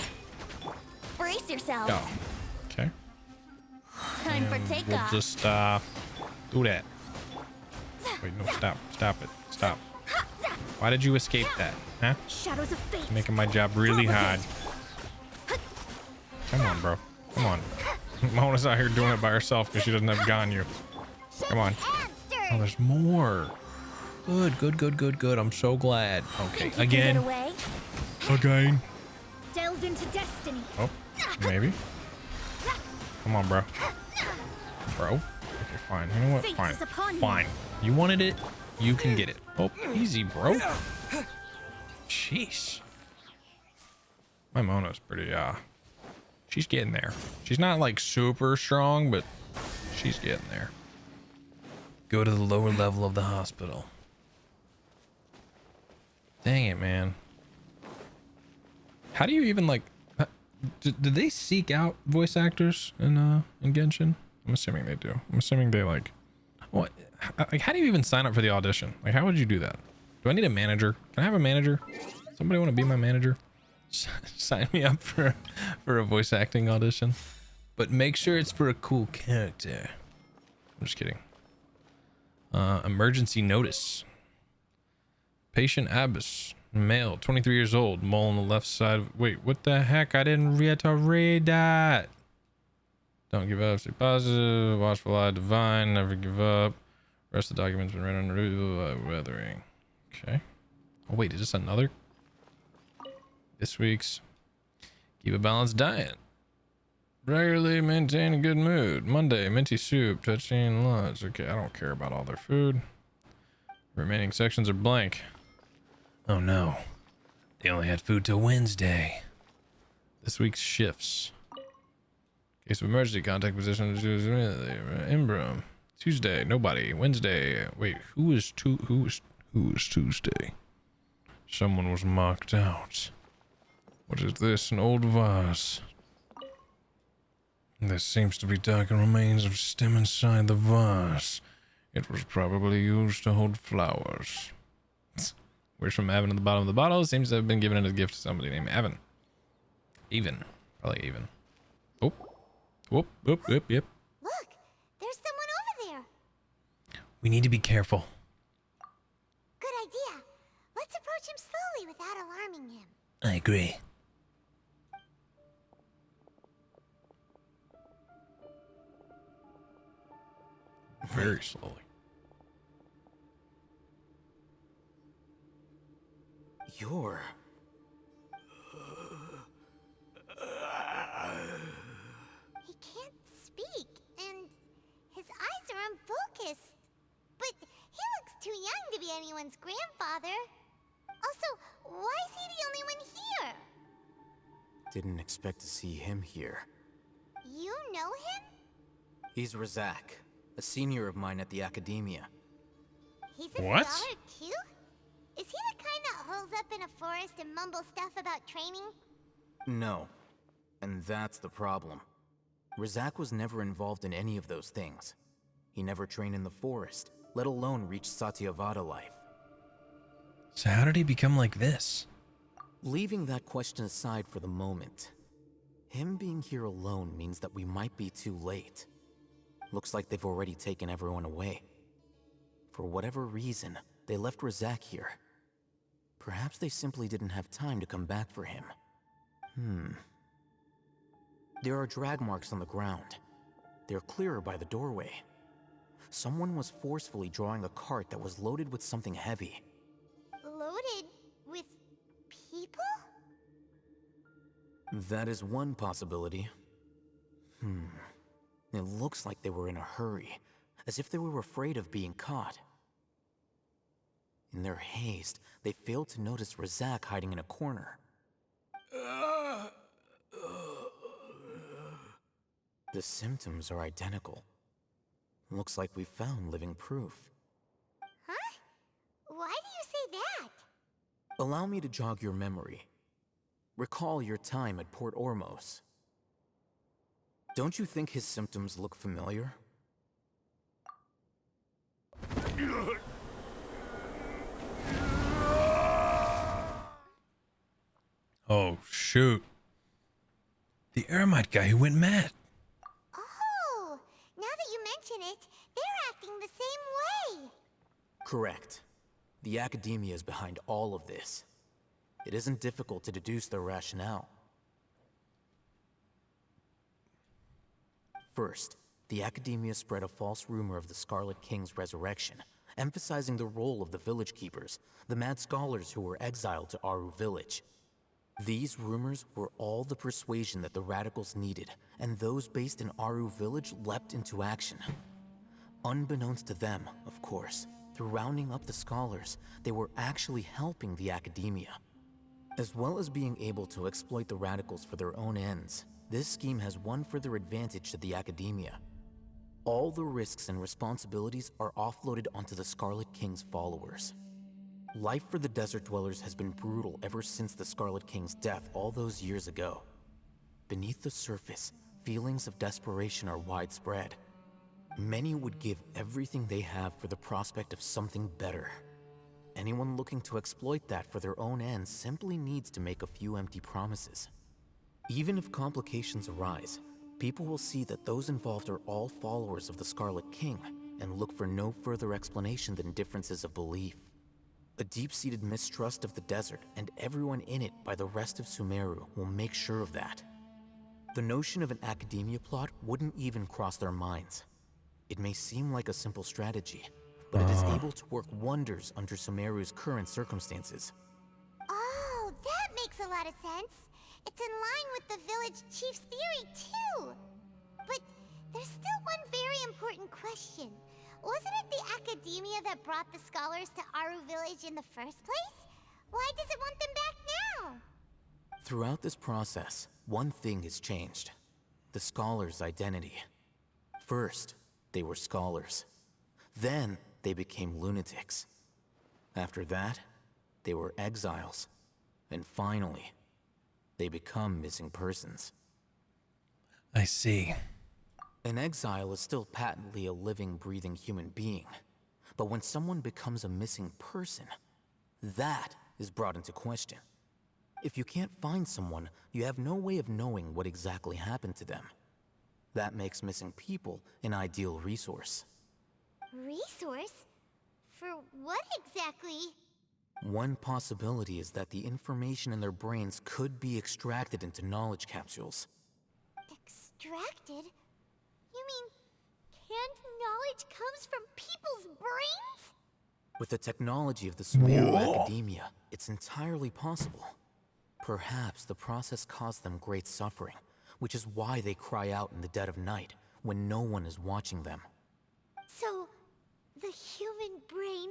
Brace yourself. Yeah. Okay. Time for takeoff. We'll just do that. Wait, no, stop. Stop it. Stop. Why did you escape that? Huh? Shadows of fate. Making my job really hard. Come on, bro. Come on. Mona's out here doing it by herself because she doesn't have Ganyu. Come on. Oh, there's more. Good, good, good, good, good. I'm so glad. Okay, again. Again. Delve into destiny. Oh, maybe. Come on, bro. Bro. Okay, fine. You know what? Fine. Fine. You wanted it. You can get it. Oh, easy, bro. Jeez. My Mona's pretty, she's getting there. She's not like super strong, but she's getting there. Go to the lower level of the hospital. Dang it, man. How do you even like... Did they seek out voice actors in Genshin? I'm assuming they do. I'm assuming they like... What? Like, how do you even sign up for the audition? Like, how would you do that? Do I need a manager? Can I have a manager? Somebody want to be my manager? Sign me up for a voice acting audition. But make sure it's for a cool character. I'm just kidding. Emergency notice. Patient Abbas, male, 23 years old, mole on the left side of... Wait, what the heck? I didn't read that. Don't give up, stay positive, watchful eye divine, never give up. Rest of the documents been read under weathering. Okay. Oh, wait, is this another? This week's keep a balanced diet. Regularly maintain a good mood. Monday, minty soup, touching lunch. Okay, I don't care about all their food. Remaining sections are blank. Oh no. They only had food till Wednesday. This week's shifts. Case of emergency, contact position. Imbram. Tuesday, nobody. Wednesday. Wait, who is Tuesday? Someone was marked out. What is this? An old vase. There seems to be darkened remains of stem inside the vase. It was probably used to hold flowers. Words from Evan at the bottom of the bottle. Seems to have been given as a gift to somebody named Evan. Probably even. Oh. Whoop, whoop, whoop, yep. Look, there's someone over there. We need to be careful. Good idea. Let's approach him slowly without alarming him. I agree. Very slowly. You're... He can't speak, and his eyes are unfocused. But he looks too young to be anyone's grandfather. Also, why is he the only one here? Didn't expect to see him here. You know him? He's Razak, a senior of mine at the Academia. He's a What? scholar too? Is he the kind that holes up in a forest and mumbles stuff about training? No. And that's the problem. Razak was never involved in any of those things. He never trained in the forest, let alone reach Satyavada life. So how did he become like this? Leaving that question aside for the moment, him being here alone means that we might be too late. Looks like they've already taken everyone away. For whatever reason, they left Razak here. Perhaps they simply didn't have time to come back for him. There are drag marks on the ground. They're clearer by the doorway. Someone was forcefully drawing a cart that was loaded with something heavy. Loaded with people? That is one possibility. It looks like they were in a hurry, as if they were afraid of being caught. In their haste, they failed to notice Razak hiding in a corner. The symptoms are identical. Looks like we found living proof. Huh? Why do you say that? Allow me to jog your memory. Recall your time at Port Ormos. Don't you think his symptoms look familiar? Oh, shoot. The Eremite guy who went mad. Oh, now that you mention it, they're acting the same way. Correct. The Academia is behind all of this. It isn't difficult to deduce their rationale. First, the Academia spread a false rumor of the Scarlet King's resurrection, emphasizing the role of the village keepers, the mad scholars who were exiled to Aru village. These rumors were all the persuasion that the radicals needed, and those based in Aru village leapt into action. Unbeknownst to them, of course, through rounding up the scholars, they were actually helping the Academia. As well as being able to exploit the radicals for their own ends, this scheme has one further advantage to the Academia. All the risks and responsibilities are offloaded onto the Scarlet King's followers. Life for the desert dwellers has been brutal ever since the Scarlet King's death all those years ago. Beneath the surface, feelings of desperation are widespread. Many would give everything they have for the prospect of something better. Anyone looking to exploit that for their own ends simply needs to make a few empty promises. Even if complications arise, people will see that those involved are all followers of the Scarlet King and look for no further explanation than differences of belief. A deep-seated mistrust of the desert and everyone in it by the rest of Sumeru will make sure of that. The notion of an Academia plot wouldn't even cross their minds. It may seem like a simple strategy, but it is able to work wonders under Sumeru's current circumstances. Oh, that makes a lot of sense. It's in line with the village chief's theory, too. But there's still one very important question. Wasn't it the Academia that brought the scholars to Aru village in the first place? Why does it want them back now? Throughout this process, one thing has changed. The scholars' identity. First, they were scholars. Then, they became lunatics. After that, they were exiles. And finally, they become missing persons. I see. An exile is still patently a living, breathing human being. But when someone becomes a missing person, that is brought into question. If you can't find someone, you have no way of knowing what exactly happened to them. That makes missing people an ideal resource. Resource? For what exactly? One possibility is that the information in their brains could be extracted into knowledge capsules. Extracted? You mean canned knowledge comes from people's brains? With the technology of the Sumeru Academia, it's entirely possible. Perhaps the process caused them great suffering, which is why they cry out in the dead of night when no one is watching them. So, the human brain...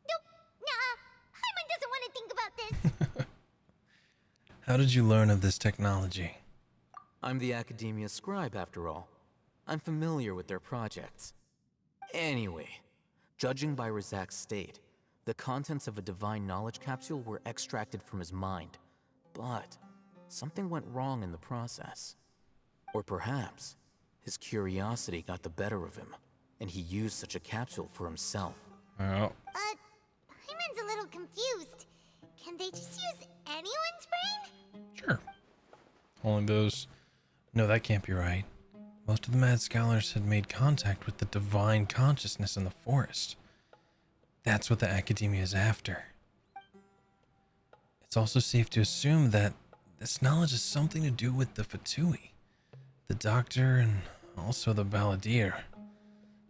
Nope, nah, Paimon doesn't want to think about this. How did you learn of this technology? I'm the Academia scribe, after all. I'm familiar with their projects. Anyway, judging by Razak's state, the contents of a divine knowledge capsule were extracted from his mind. But something went wrong in the process. Or perhaps his curiosity got the better of him, and he used such a capsule for himself. Oh. Paimon's a little confused. Can they just use anyone's brain? Sure. Only those... No, that can't be right. Most of the mad scholars had made contact with the divine consciousness in the forest. That's what the Academia is after. It's also safe to assume that this knowledge has something to do with the Fatui, the Doctor, and also the Balladeer.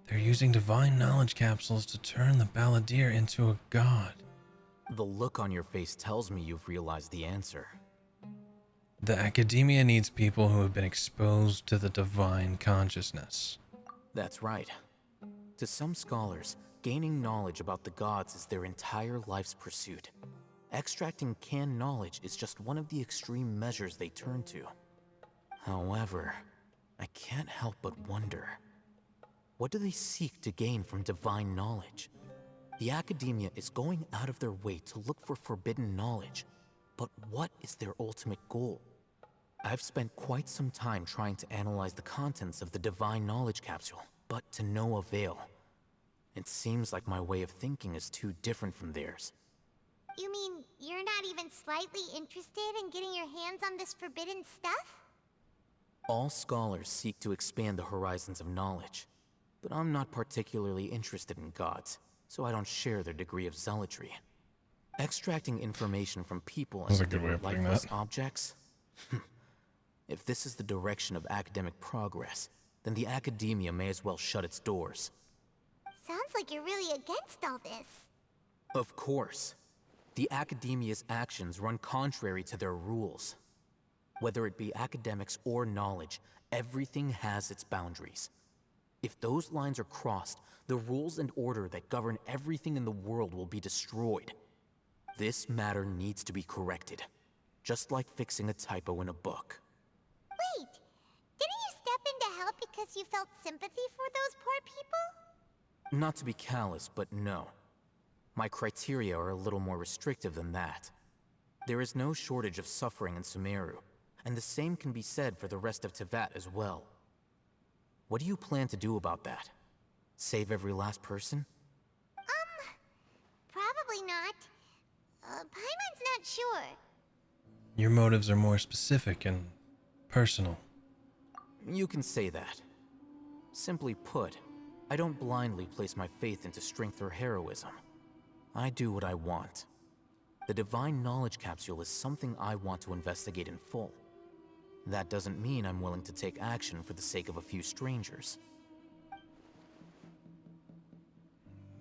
They're using divine knowledge capsules to turn the Balladeer into a god. The look on your face tells me you've realized the answer. The Academia needs people who have been exposed to the divine consciousness. That's right. To some scholars, gaining knowledge about the gods is their entire life's pursuit. Extracting canned knowledge is just one of the extreme measures they turn to. However, I can't help but wonder, what do they seek to gain from divine knowledge? The Academia is going out of their way to look for forbidden knowledge, but what is their ultimate goal? I've spent quite some time trying to analyze the contents of the divine knowledge capsule, but to no avail. It seems like my way of thinking is too different from theirs. You mean you're not even slightly interested in getting your hands on this forbidden stuff? All scholars seek to expand the horizons of knowledge, but I'm not particularly interested in gods, so I don't share their degree of zealotry. Extracting information from people as if they were lifeless objects? If this is the direction of academic progress, then the Academia may as well shut its doors. Sounds like you're really against all this. Of course. The Academia's actions run contrary to their rules. Whether it be academics or knowledge, everything has its boundaries. If those lines are crossed, the rules and order that govern everything in the world will be destroyed. This matter needs to be corrected, just like fixing a typo in a book. Wait, didn't you step in to help because you felt sympathy for those poor people? Not to be callous, but no. My criteria are a little more restrictive than that. There is no shortage of suffering in Sumeru, and the same can be said for the rest of Teyvat as well. What do you plan to do about that? Save every last person? Probably not. Paimon's not sure. Your motives are more specific and personal. You can say that. Simply put, I don't blindly place my faith into strength or heroism. I do what I want. The divine knowledge capsule is something I want to investigate in full. That doesn't mean I'm willing to take action for the sake of a few strangers.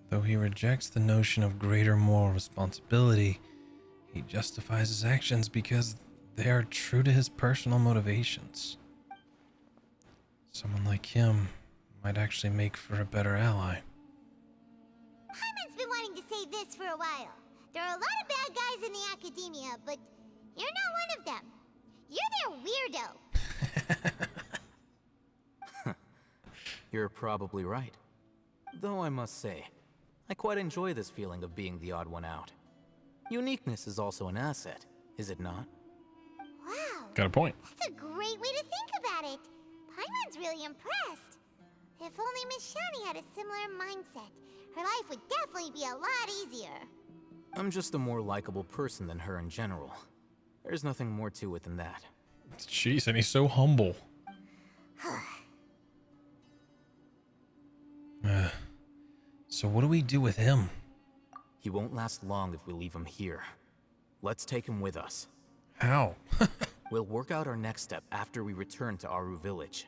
Though he rejects the notion of greater moral responsibility, he justifies his actions because they are true to his personal motivations. Someone like him might actually make for a better ally. Paimon's been wanting to say this for a while. There are a lot of bad guys in the Academia, but you're not one of them. You're their weirdo. You're probably right. Though I must say, I quite enjoy this feeling of being the odd one out. Uniqueness is also an asset, is it not? Wow. Got a point. That's a great way to think about it. Paimon's really impressed. If only Miss Shani had a similar mindset, her life would definitely be a lot easier. I'm just a more likable person than her in general. There's nothing more to it than that. Jeez, and he's so humble. So what do we do with him? He won't last long if we leave him here. Let's take him with us. How? We'll work out our next step after we return to Aru Village.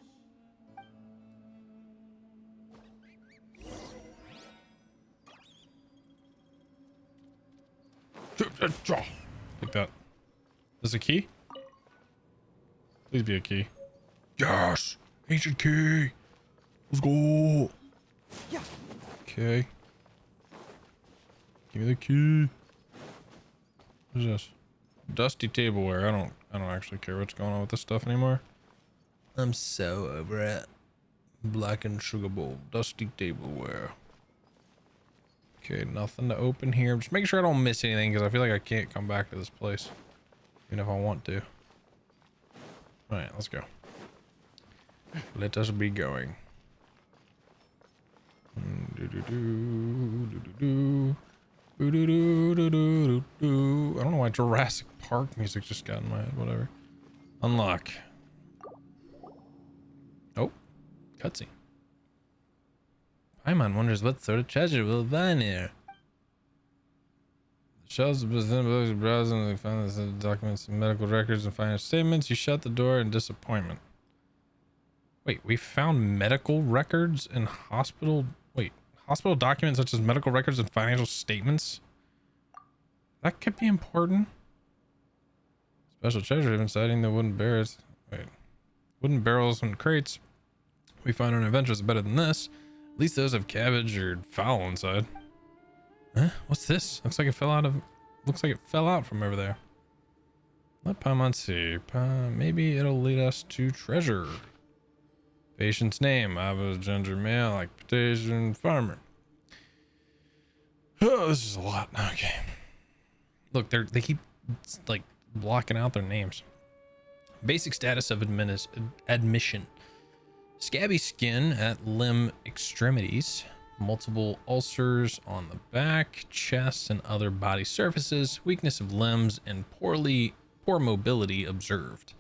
Like that. Is a key? Please be a key. Yes! Ancient key! Let's go! Yeah. Okay. Give me the key. What is this? Dusty tableware. I don't actually care what's going on with this stuff anymore. I'm so over it. Blackened sugar bowl. Dusty tableware. Okay, nothing to open here. Just making sure I don't miss anything because I feel like I can't come back to this place. Even if I want to. Alright, let's go. Let us be going. I don't know why Jurassic Park music just got in my head. Whatever. Unlock. Oh, cutscene. Paimon wonders what sort of treasure we'll find here. The shelves of books, browsing, they find the documents, medical records, and financial statements. You shut the door in disappointment. Wait, we found medical records and hospital. Wait, hospital documents such as medical records and financial statements. That could be important. Special treasure even citing the wooden barrels. Wait, wooden barrels and crates. We find on adventures better than this. At least those have cabbage or fowl inside. Huh? What's this? Looks like it fell out from over there. Let Paimon see. Maybe it'll lead us to treasure. Patient's name. I was gender male, occupation farmer. Oh, this is a lot. Okay. Look, they keep like blocking out their names. Basic status of admission. Scabby skin at limb extremities, multiple ulcers on the back, chest, and other body surfaces, weakness of limbs, and poor mobility observed.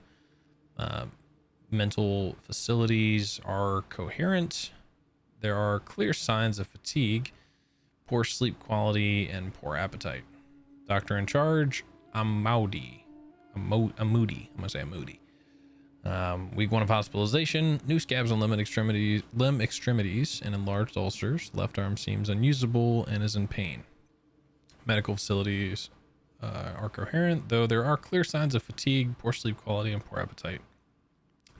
Mental facilities are coherent. There are clear signs of fatigue, poor sleep quality, and poor appetite. Doctor in charge, Amoudi. I'm gonna say Amoudi. Week 1 of hospitalization. New scabs on limb extremities and enlarged ulcers. Left arm seems unusable and is in pain. Medical facilities are coherent, though there are clear signs of fatigue, poor sleep quality, and poor appetite.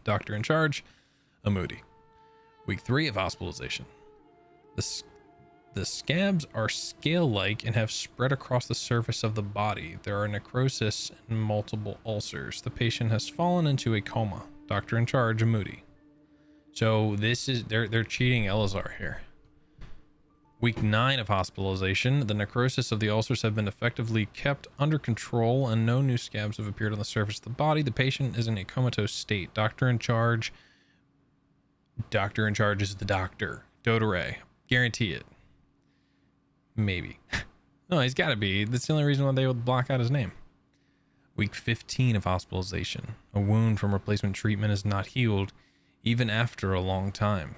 Doctor in charge, Amoudi. Week 3 of hospitalization. The scabs are scale-like and have spread across the surface of the body. There are necrosis and multiple ulcers. The patient has fallen into a coma. Doctor in charge, Amoudi. So this is they're cheating Elazar here. Week 9 of hospitalization. The necrosis of the ulcers have been effectively kept under control and no new scabs have appeared on the surface of the body. The patient is in a comatose state. Doctor in charge is the doctor. Dodore. Guarantee it. Maybe. No, he's got to be. That's the only reason why they would block out his name. Week 15 of hospitalization. A wound from replacement treatment is not healed, even after a long time.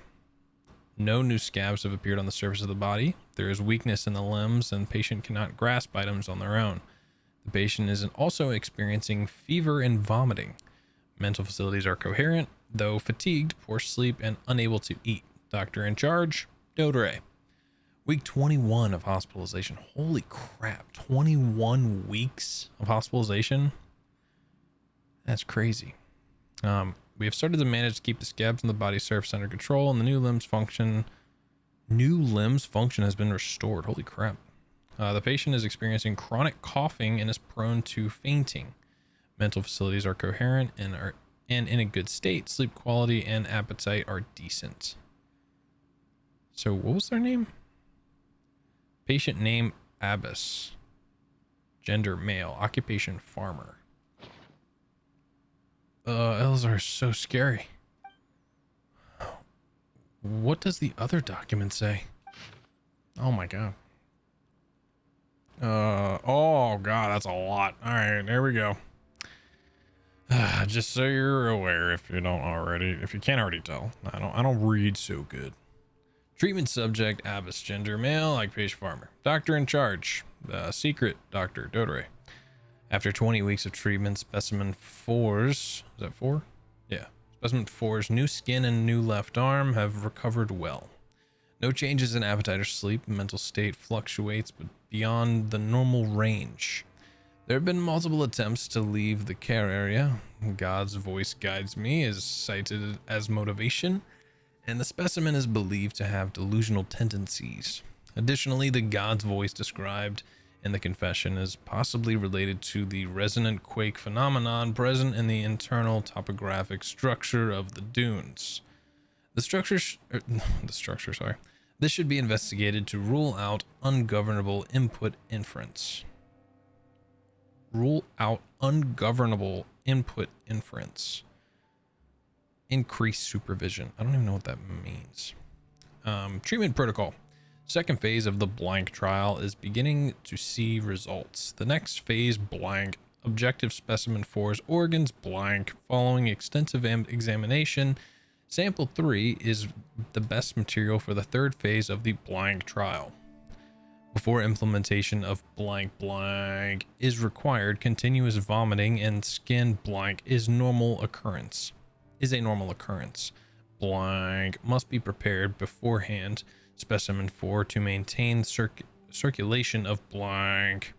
No new scabs have appeared on the surface of the body. There is weakness in the limbs, and the patient cannot grasp items on their own. The patient is also experiencing fever and vomiting. Mental facilities are coherent, though fatigued, poor sleep, and unable to eat. Doctor in charge, Dodore. Week 21 of hospitalization. Holy crap. 21 weeks of hospitalization? That's crazy. We have started to manage to keep the scabs on the body surface under control, and the new limbs function has been restored. Holy crap. The patient is experiencing chronic coughing and is prone to fainting. Mental facilities are coherent and in a good state. Sleep quality and appetite are decent. So what was their name? Patient name, Abbas. Gender, male. Occupation, farmer. Elzar is so scary. What does the other document say? Oh my god. Oh god, that's a lot. Alright, there we go. Just so you're aware, if you can't already tell. I don't read so good. Treatment subject, Abbas. Gender, male, occupation, farmer. Doctor in charge, secret doctor, Dodore. After 20 weeks of treatment, specimen 4's, is that 4? Yeah. Specimen 4's new skin and new left arm have recovered well. No changes in appetite or sleep. Mental state fluctuates, but beyond the normal range. There have been multiple attempts to leave the care area. God's voice guides me is cited as motivation, and the specimen is believed to have delusional tendencies. Additionally, the God's voice described in the confession is possibly related to the resonant quake phenomenon present in the internal topographic structure of the dunes. This should be investigated to rule out ungovernable input inference. Rule out ungovernable input inference. Increase supervision. I don't even know what that means. Treatment protocol. Second phase of the blank trial is beginning to see results. The next phase blank. Objective specimen 4's organs blank. Following extensive examination, sample 3 is the best material for the third phase of the blank trial. Before implementation of blank blank is required, continuous vomiting and skin blank is a normal occurrence. Blank must be prepared beforehand. Specimen 4 to maintain circulation of blank.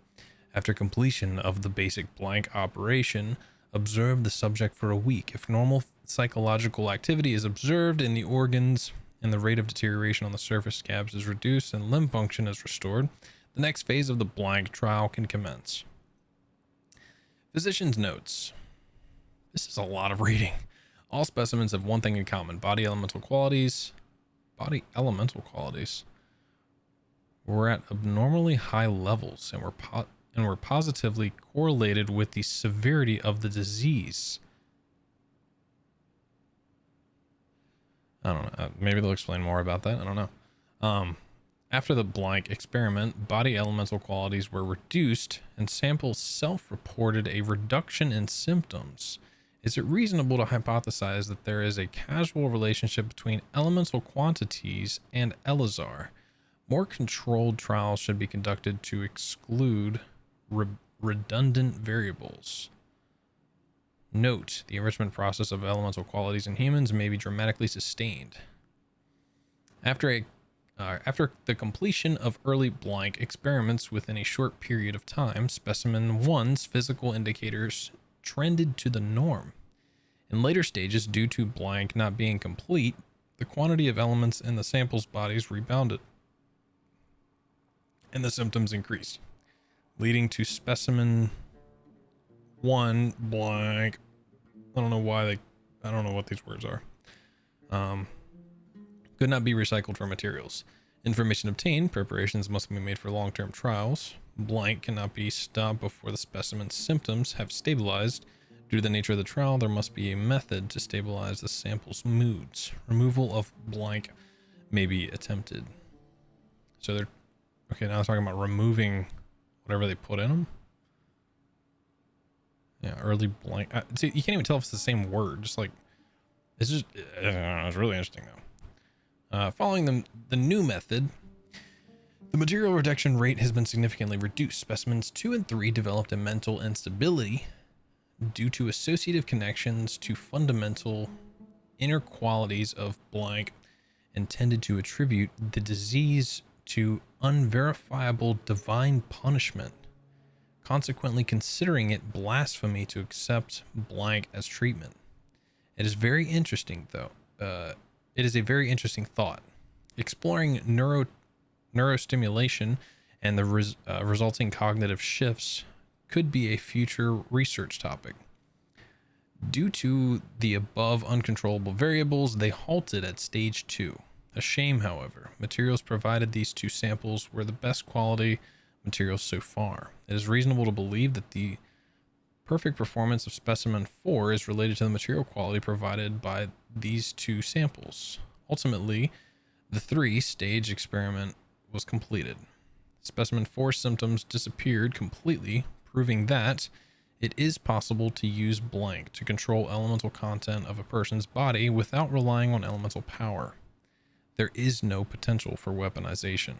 After completion of the basic blank operation, observe the subject for a week. If normal psychological activity is observed in the organs and the rate of deterioration on the surface scabs is reduced and limb function is restored, the next phase of the blank trial can commence. Physician's notes. This is a lot of reading. All specimens have one thing in common: body elemental qualities were at abnormally high levels and were positively correlated with the severity of the disease. I don't know. Maybe they'll explain more about that. I don't know. After the blank experiment, body elemental qualities were reduced and samples self-reported a reduction in symptoms. Is it reasonable to hypothesize that there is a causal relationship between elemental quantities and Elazar? More controlled trials should be conducted to exclude redundant variables. Note, the enrichment process of elemental qualities in humans may be dramatically sustained. After the completion of early blank experiments within a short period of time, specimen 1's physical indicators trended to the norm. In later stages, due to blank not being complete, the quantity of elements in the sample's bodies rebounded, and the symptoms increased, leading to specimen 1 blank. I don't know what these words are. Could not be recycled for materials. Information obtained. Preparations must be made for long-term trials. Blank cannot be stopped before the specimen's symptoms have stabilized. Due to the nature of the trial, there must be a method to stabilize the sample's moods. Removal of blank may be attempted. So they're okay. Now they're talking about removing whatever they put in them. Yeah, early blank. See, you can't even tell if it's the same word. Just like it's just. It's really interesting though. Following the new method, the material reduction rate has been significantly reduced. Specimens 2 and 3 developed a mental instability due to associative connections to fundamental inner qualities of blank, and tended to attribute the disease to unverifiable divine punishment, consequently considering it blasphemy to accept blank as treatment. It is very interesting though. It is a very interesting thought. Exploring neurostimulation and the resulting cognitive shifts could be a future research topic. Due to the above uncontrollable variables, they halted at stage 2. A shame, however. Materials provided these 2 samples were the best quality materials so far. It is reasonable to believe that the perfect performance of specimen 4 is related to the material quality provided by these 2 samples. Ultimately, the 3-stage experiment was completed. Specimen 4 symptoms disappeared completely, proving that it is possible to use blank to control elemental content of a person's body without relying on elemental power. There is no potential for weaponization.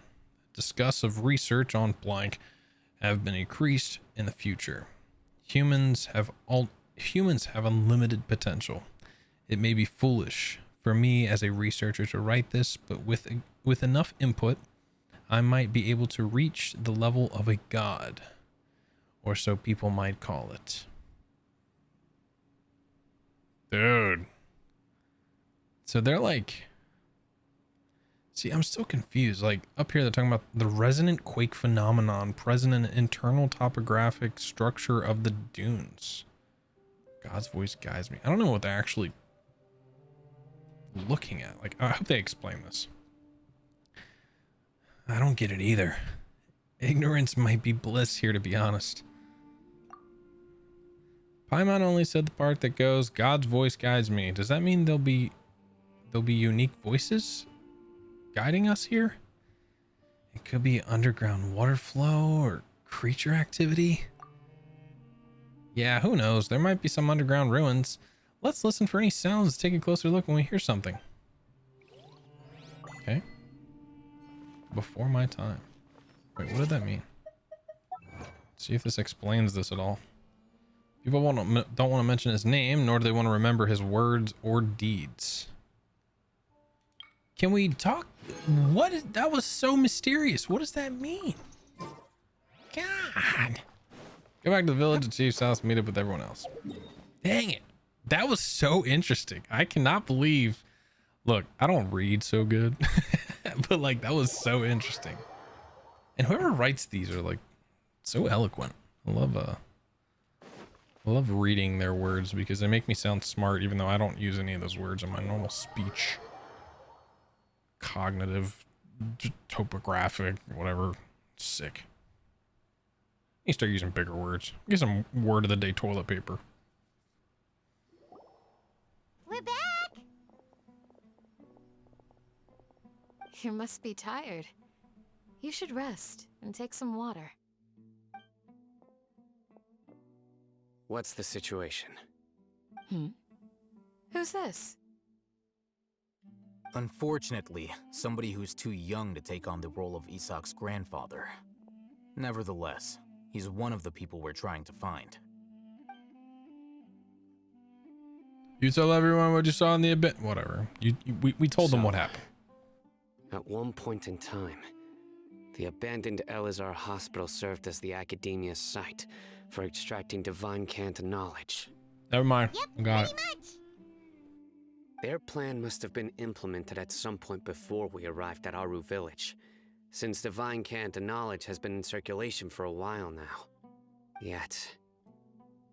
Discuss of research on blank have been increased in the future. Humans have unlimited potential. It may be foolish for me as a researcher to write this, but with enough input, I might be able to reach the level of a god. Or so people might call it. Dude. So they're like... See, I'm still confused. Like, up here they're talking about the resonant quake phenomenon present in the internal topographic structure of the dunes. God's voice guides me. I don't know what they're actually looking at. Like, I hope they explain this. I don't get it either. Ignorance might be bliss here, to be honest. Paimon only said the part that goes, God's voice guides me. Does that mean there'll be unique voices guiding us here? It could be underground water flow or creature activity. Yeah, who knows? There might be some underground ruins. Let's listen for any sounds, take a closer look when we hear something. Okay. Before my time. Wait, what did that mean? See if this explains this at all. People don't want to mention his name, nor do they want to remember his words or deeds. Can we talk? That was so mysterious. What does that mean? God. Go back to the village at Chief's house and meet up with everyone else. Dang it. That was so interesting. I cannot believe. Look, I don't read so good, but like that was so interesting. And whoever writes these are like so eloquent. I love reading their words because they make me sound smart, even though I don't use any of those words in my normal speech. Cognitive, topographic, whatever. Sick. You start using bigger words. Get some word of the day toilet paper. We're back! You must be tired. You should rest and take some water. What's the situation? Who's this? Unfortunately, somebody who's too young to take on the role of Isak's grandfather. Nevertheless, he's one of the people we're trying to find. You tell everyone what you saw in the event. Whatever. We told them what happened. At one point in time, the abandoned Elazar hospital served as the academia's site for extracting divine cant knowledge. Never mind. Yep, Got pretty it. much. Their plan must have been implemented at some point before we arrived at Aru village, since divine cant knowledge has been in circulation for a while now. Yet,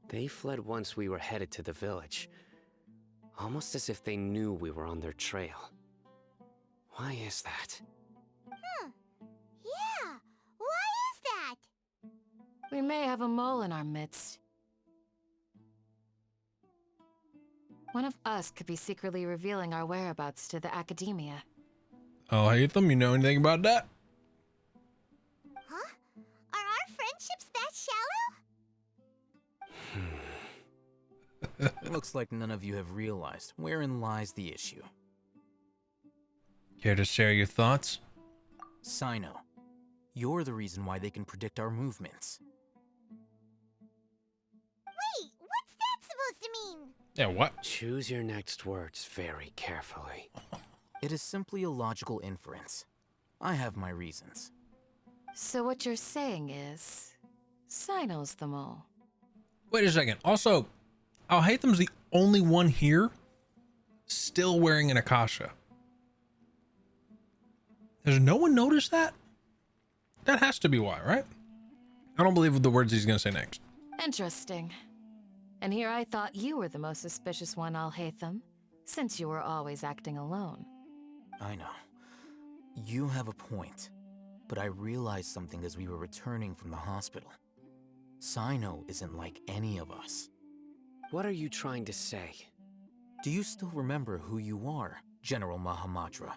they fled once we were headed to the village, almost as if they knew we were on their trail. Why is that? Yeah, why is that? We may have a mole in our midst. One of us could be secretly revealing our whereabouts to the academia. Oh, I hate them. You know anything about that? Huh? Are our friendships that shallow? Looks like none of you have realized wherein lies the issue. Care to share your thoughts? Sino, you're the reason why they can predict our movements. Wait, what's that supposed to mean? Yeah, what? Choose your next words very carefully. It is simply a logical inference. I have my reasons. So what you're saying is, Sino's the mole. Wait a second. Also, Al-Haytham's the only one here still wearing an Akasha. Has no one noticed that? That has to be why, right? I don't believe the words he's going to say next. Interesting. And here I thought you were the most suspicious one, Al-Haytham, since you were always acting alone. I know. You have a point. But I realized something as we were returning from the hospital. Sino isn't like any of us. What are you trying to say? Do you still remember who you are, General Mahamatra?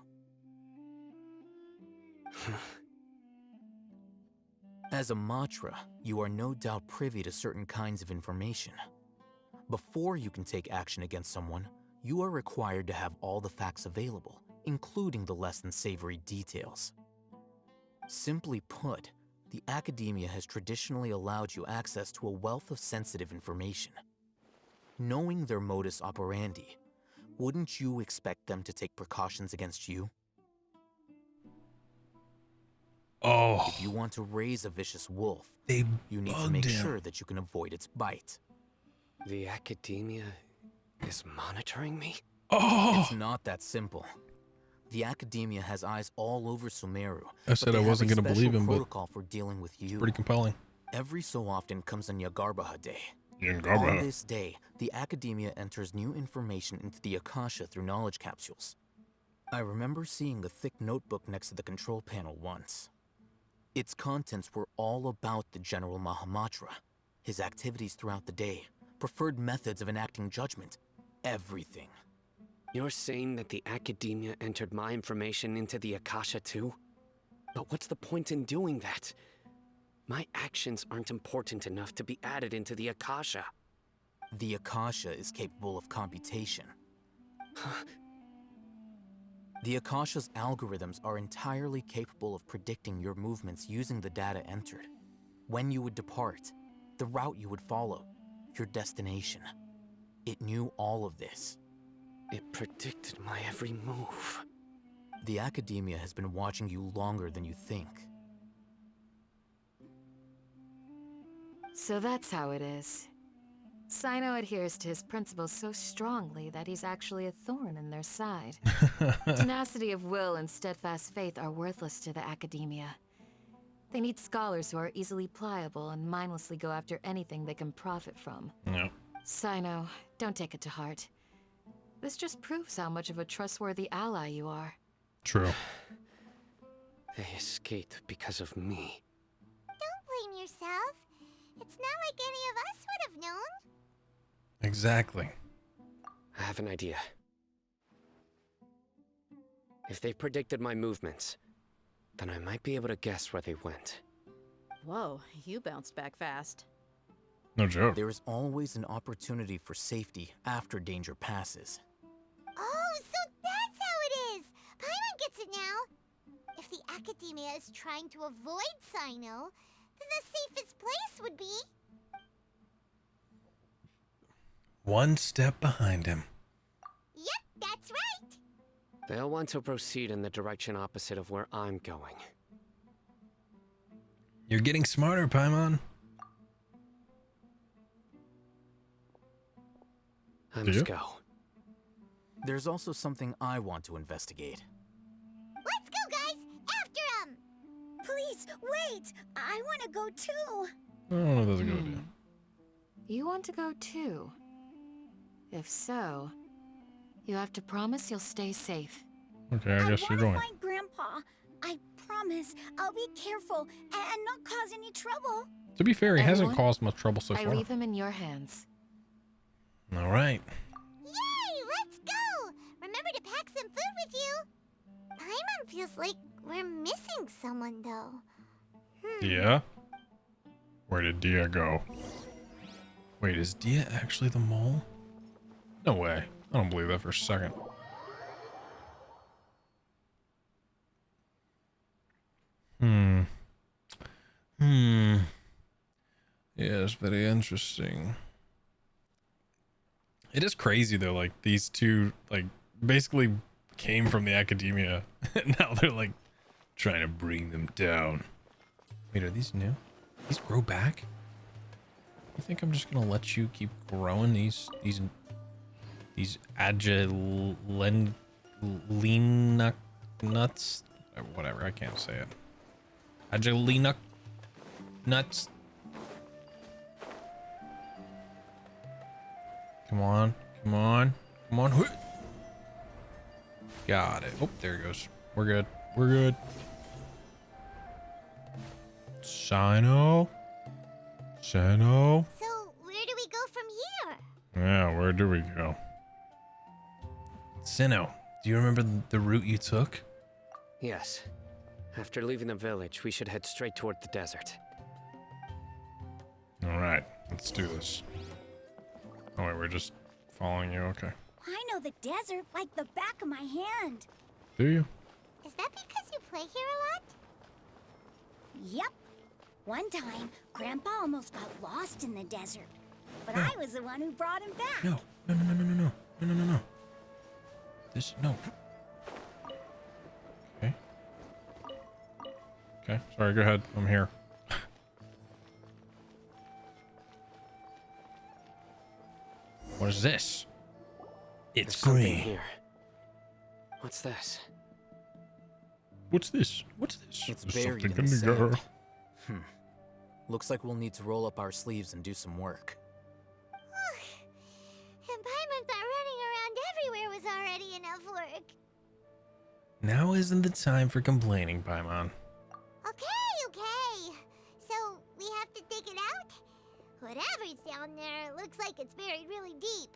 As a Matra, you are no doubt privy to certain kinds of information. Before you can take action against someone, you are required to have all the facts available, including the less than savory details. Simply put, the academia has traditionally allowed you access to a wealth of sensitive information. Knowing their modus operandi, wouldn't you expect them to take precautions against you? Oh. If you want to raise a vicious wolf, they you need to bugged make him. sure that you can avoid its bite. The academia is monitoring me? Oh. It's not that simple. The academia has eyes all over Sumeru. I said I wasn't going to believe him, but protocol for dealing with you. pretty compelling. Every so often comes a Yagarbaha day. Yagarbaha. On this day, the academia enters new information into the Akasha through knowledge capsules. I remember seeing a thick notebook next to the control panel once. Its contents were all about the General Mahamatra, his activities throughout the day, preferred methods of enacting judgment, everything. You're saying that the academia entered my information into the Akasha too? But what's the point in doing that? My actions aren't important enough to be added into the Akasha. The Akasha is capable of computation. The Akasha's algorithms are entirely capable of predicting your movements using the data entered. When you would depart, the route you would follow, your destination. It knew all of this. It predicted my every move. The academia has been watching you longer than you think. So that's how it is. Sino adheres to his principles so strongly that he's actually a thorn in their side. Tenacity of will and steadfast faith are worthless to the academia. They need scholars who are easily pliable and mindlessly go after anything they can profit from. No. Sino, don't take it to heart. This just proves how much of a trustworthy ally you are. True. They escaped because of me. Don't blame yourself. It's not like any of us would have known. Exactly. I have an idea. If they predicted my movements, then I might be able to guess where they went. Whoa, you bounced back fast. No joke. There is always an opportunity for safety after danger passes. Oh, so that's how it is! Paimon gets it now! If the academia is trying to avoid Sino, then the safest place would be... One step behind him. Yep, that's right! They'll want to proceed in the direction opposite of where I'm going. You're getting smarter, Paimon. I must go. There's also something I want to investigate. Let's go, guys! After him! Please, wait! I want to go too! I don't know if that's a good idea. You want to go too? If so, you have to promise you'll stay safe. Okay, I guess you're going. I want to find Grandpa. I promise I'll be careful and not cause any trouble. To be fair, he hasn't Everyone, caused much trouble so I far. leave him in your hands. All right. Yay! Let's go! Remember to pack some food with you! Paimon feels like we're missing someone, though. Dia? Where did Dia go? Wait, is Dia actually the mole? No way. I don't believe that for a second. Yes, very interesting. It is crazy though, like these two like basically came from the academia and now they're like trying to bring them down. Wait, are these new? These grow back? You think I'm just gonna let you keep growing these agilena nuts? Whatever, I can't say it. Agilena nuts. Come on, come on, come on. Got it. Oh, there it goes. We're good. We're good. Sino? Sino? So, where do we go from here? Yeah, where do we go? Sino, do you remember the route you took? Yes. After leaving the village, we should head straight toward the desert. Alright, let's do this. Oh wait, we're just following you, okay. I know the desert like the back of my hand. Do you? Is that because you play here a lot? Yep. One time, Grandpa almost got lost in the desert. But I was the one who brought him back. No. This, no. Okay. Okay, sorry, go ahead. I'm here. What is this? It's There's something green. here. What's this? What's this? What's this? It's There's buried something in the in the sand. Looks like we'll need to roll up our sleeves and do some work. And Paimon thought running around everywhere was already enough work. Now isn't the time for complaining, Paimon. Okay. So, we have to dig it out? Whatever's down there looks like it's buried really deep.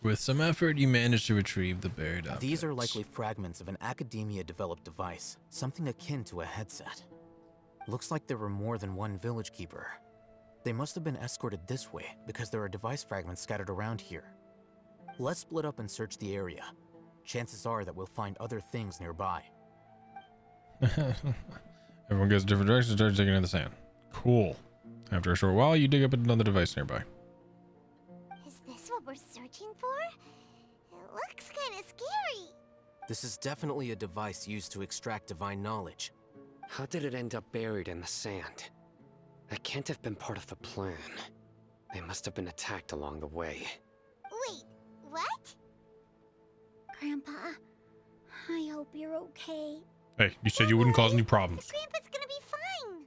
With some effort, you managed to retrieve the buried objects. These are likely fragments of an academia-developed device, something akin to a headset. Looks like there were more than one village keeper. They must have been escorted this way because there are device fragments scattered around here. Let's split up and search the area. Chances are that we'll find other things nearby. Everyone goes different directions and starts digging in the sand. Cool. After a short while, you dig up another device nearby. Is this what we're searching for? It looks kind of scary. This is definitely a device used to extract divine knowledge. How did it end up buried in the sand? That can't have been part of the plan. They must have been attacked along the way. Wait, what? Grandpa, I hope you're okay. Hey, you said you wouldn't cause any problems. Grandpa's gonna be fine.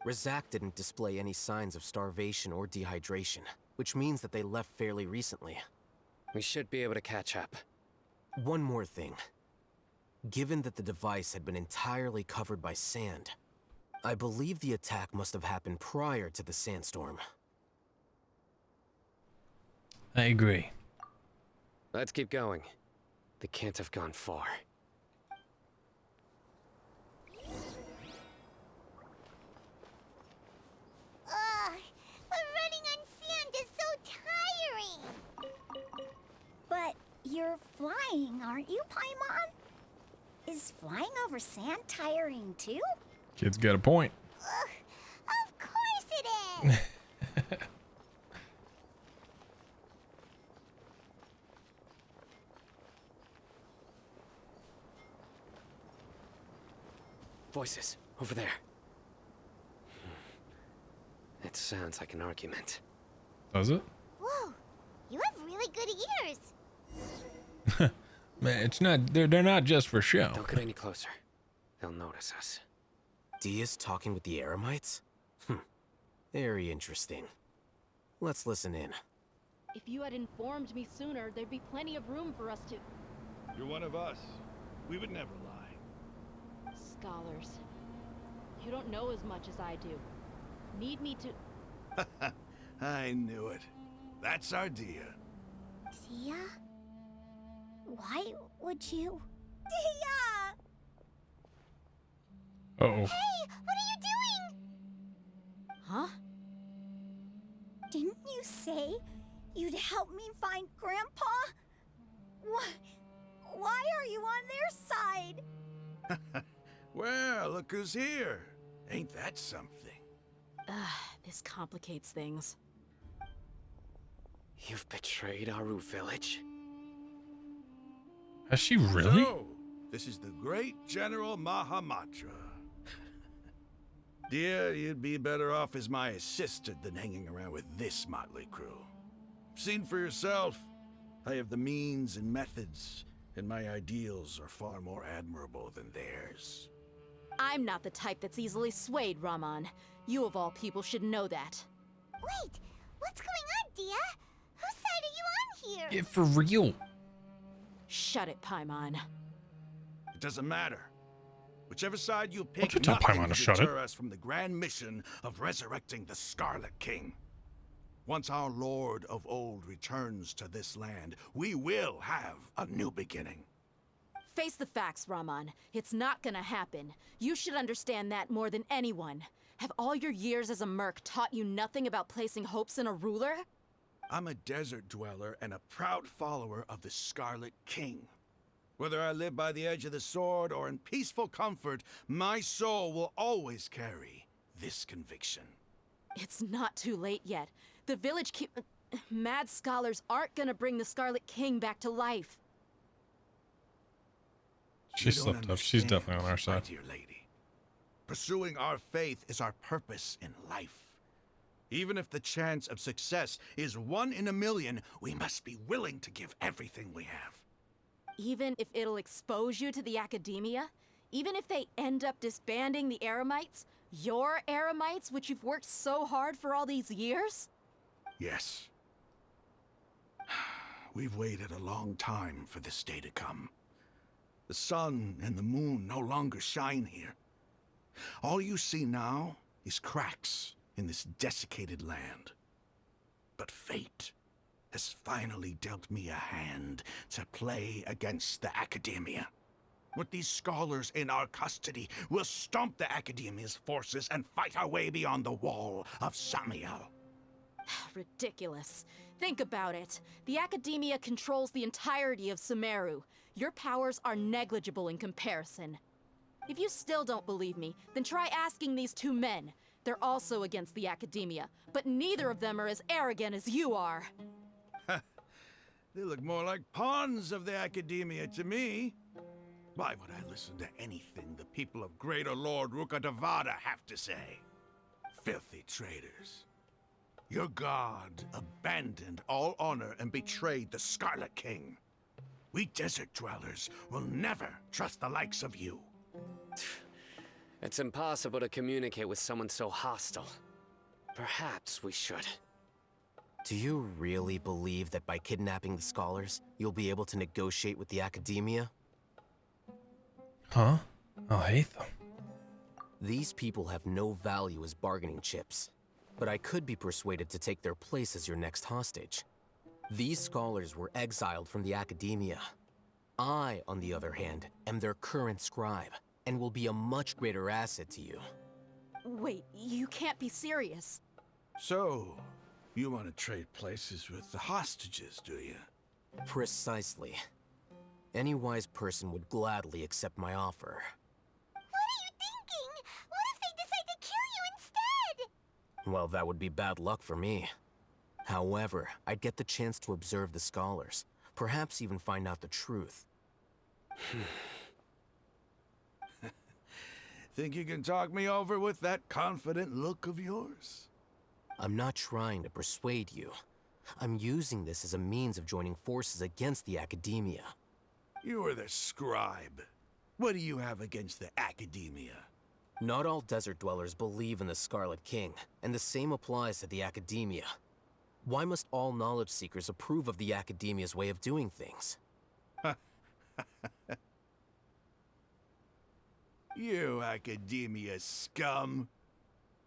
Razak didn't display any signs of starvation or dehydration, which means that they left fairly recently. We should be able to catch up. One more thing. Given that the device had been entirely covered by sand, I believe the attack must have happened prior to the sandstorm. I agree. Let's keep going. They can't have gone far. Running on sand is so tiring. But you're flying, aren't you, Paimon? Is flying over sand tiring too? Kid's got a point. Of course it is. Voices, over there. It sounds like an argument. Does it? Whoa, you have really good ears. Man, it's not. They're not just for show. Don't get any closer. They'll notice us. Dia's talking with the Eremites? Very interesting. Let's listen in. If you had informed me sooner, there'd be plenty of room for us to... You're one of us. We would never lie. Scholars. You don't know as much as I do. Need me to... I knew it. That's our Dia. Dia? Why would you... Dia! Uh-oh. Hey, what are you doing? Huh? Didn't you say you'd help me find Grandpa? Why are you on their side? Well, look who's here. Ain't that something? This complicates things. You've betrayed Aru village? Has she really? So, this is the great General Mahamatra. Dear, you'd be better off as my assistant than hanging around with this motley crew. Seen for yourself. I have the means and methods, and my ideals are far more admirable than theirs. I'm not the type that's easily swayed, Raman. You of all people should know that. Wait, what's going on, Dia? Whose side are you on here? Yeah, for real. Shut it, Paimon. It doesn't matter. Whichever side you Don't you pick, tell nothing Paimon will to shut it. deter us from the grand mission of resurrecting the Scarlet King. Once our Lord of Old returns to this land, we will have a new beginning. Face the facts, Raman. It's not gonna happen. You should understand that more than anyone. Have all your years as a merc taught you nothing about placing hopes in a ruler? I'm a desert dweller and a proud follower of the Scarlet King. Whether I live by the edge of the sword or in peaceful comfort, my soul will always carry this conviction. It's not too late yet. The village mad scholars aren't gonna bring the Scarlet King back to life. She's You so don't tough. She's understand, definitely on our my side. dear lady. Pursuing our faith is our purpose in life. Even if the chance of success is 1 in a million, we must be willing to give everything we have. Even if it'll expose you to the academia? Even if they end up disbanding the Eremites? Your Eremites, which you've worked so hard for all these years? Yes. We've waited a long time for this day to come. The sun and the moon no longer shine here. All you see now is cracks in this desiccated land. But fate has finally dealt me a hand to play against the Academia. With these scholars in our custody, we'll stomp the Academia's forces and fight our way beyond the wall of Samiel. Ridiculous. Think about it. The Academia controls the entirety of Sumeru. Your powers are negligible in comparison. If you still don't believe me, then try asking these 2 men. They're also against the Academia, but neither of them are as arrogant as you are. They look more like pawns of the Academia to me. Why would I listen to anything the people of Greater Lord Rukkhadevada have to say? Filthy traitors. Your god abandoned all honor and betrayed the Scarlet King. We desert dwellers will never trust the likes of you. It's impossible to communicate with someone so hostile. Perhaps we should. Do you really believe that by kidnapping the scholars, you'll be able to negotiate with the Academia? Huh? I'll hate them. These people have no value as bargaining chips, but I could be persuaded to take their place as your next hostage. These scholars were exiled from the Academia. I, on the other hand, am their current scribe, and will be a much greater asset to you. Wait, you can't be serious. So, you want to trade places with the hostages, do you? Precisely. Any wise person would gladly accept my offer. What are you thinking? What if they decide to kill you instead? Well, that would be bad luck for me. However, I'd get the chance to observe the scholars, perhaps even find out the truth. Think you can talk me over with that confident look of yours? I'm not trying to persuade you. I'm using this as a means of joining forces against the Academia. You are the scribe. What do you have against the Academia? Not all desert dwellers believe in the Scarlet King, and the same applies to the Academia. Why must all knowledge seekers approve of the Academia's way of doing things? You Academia scum.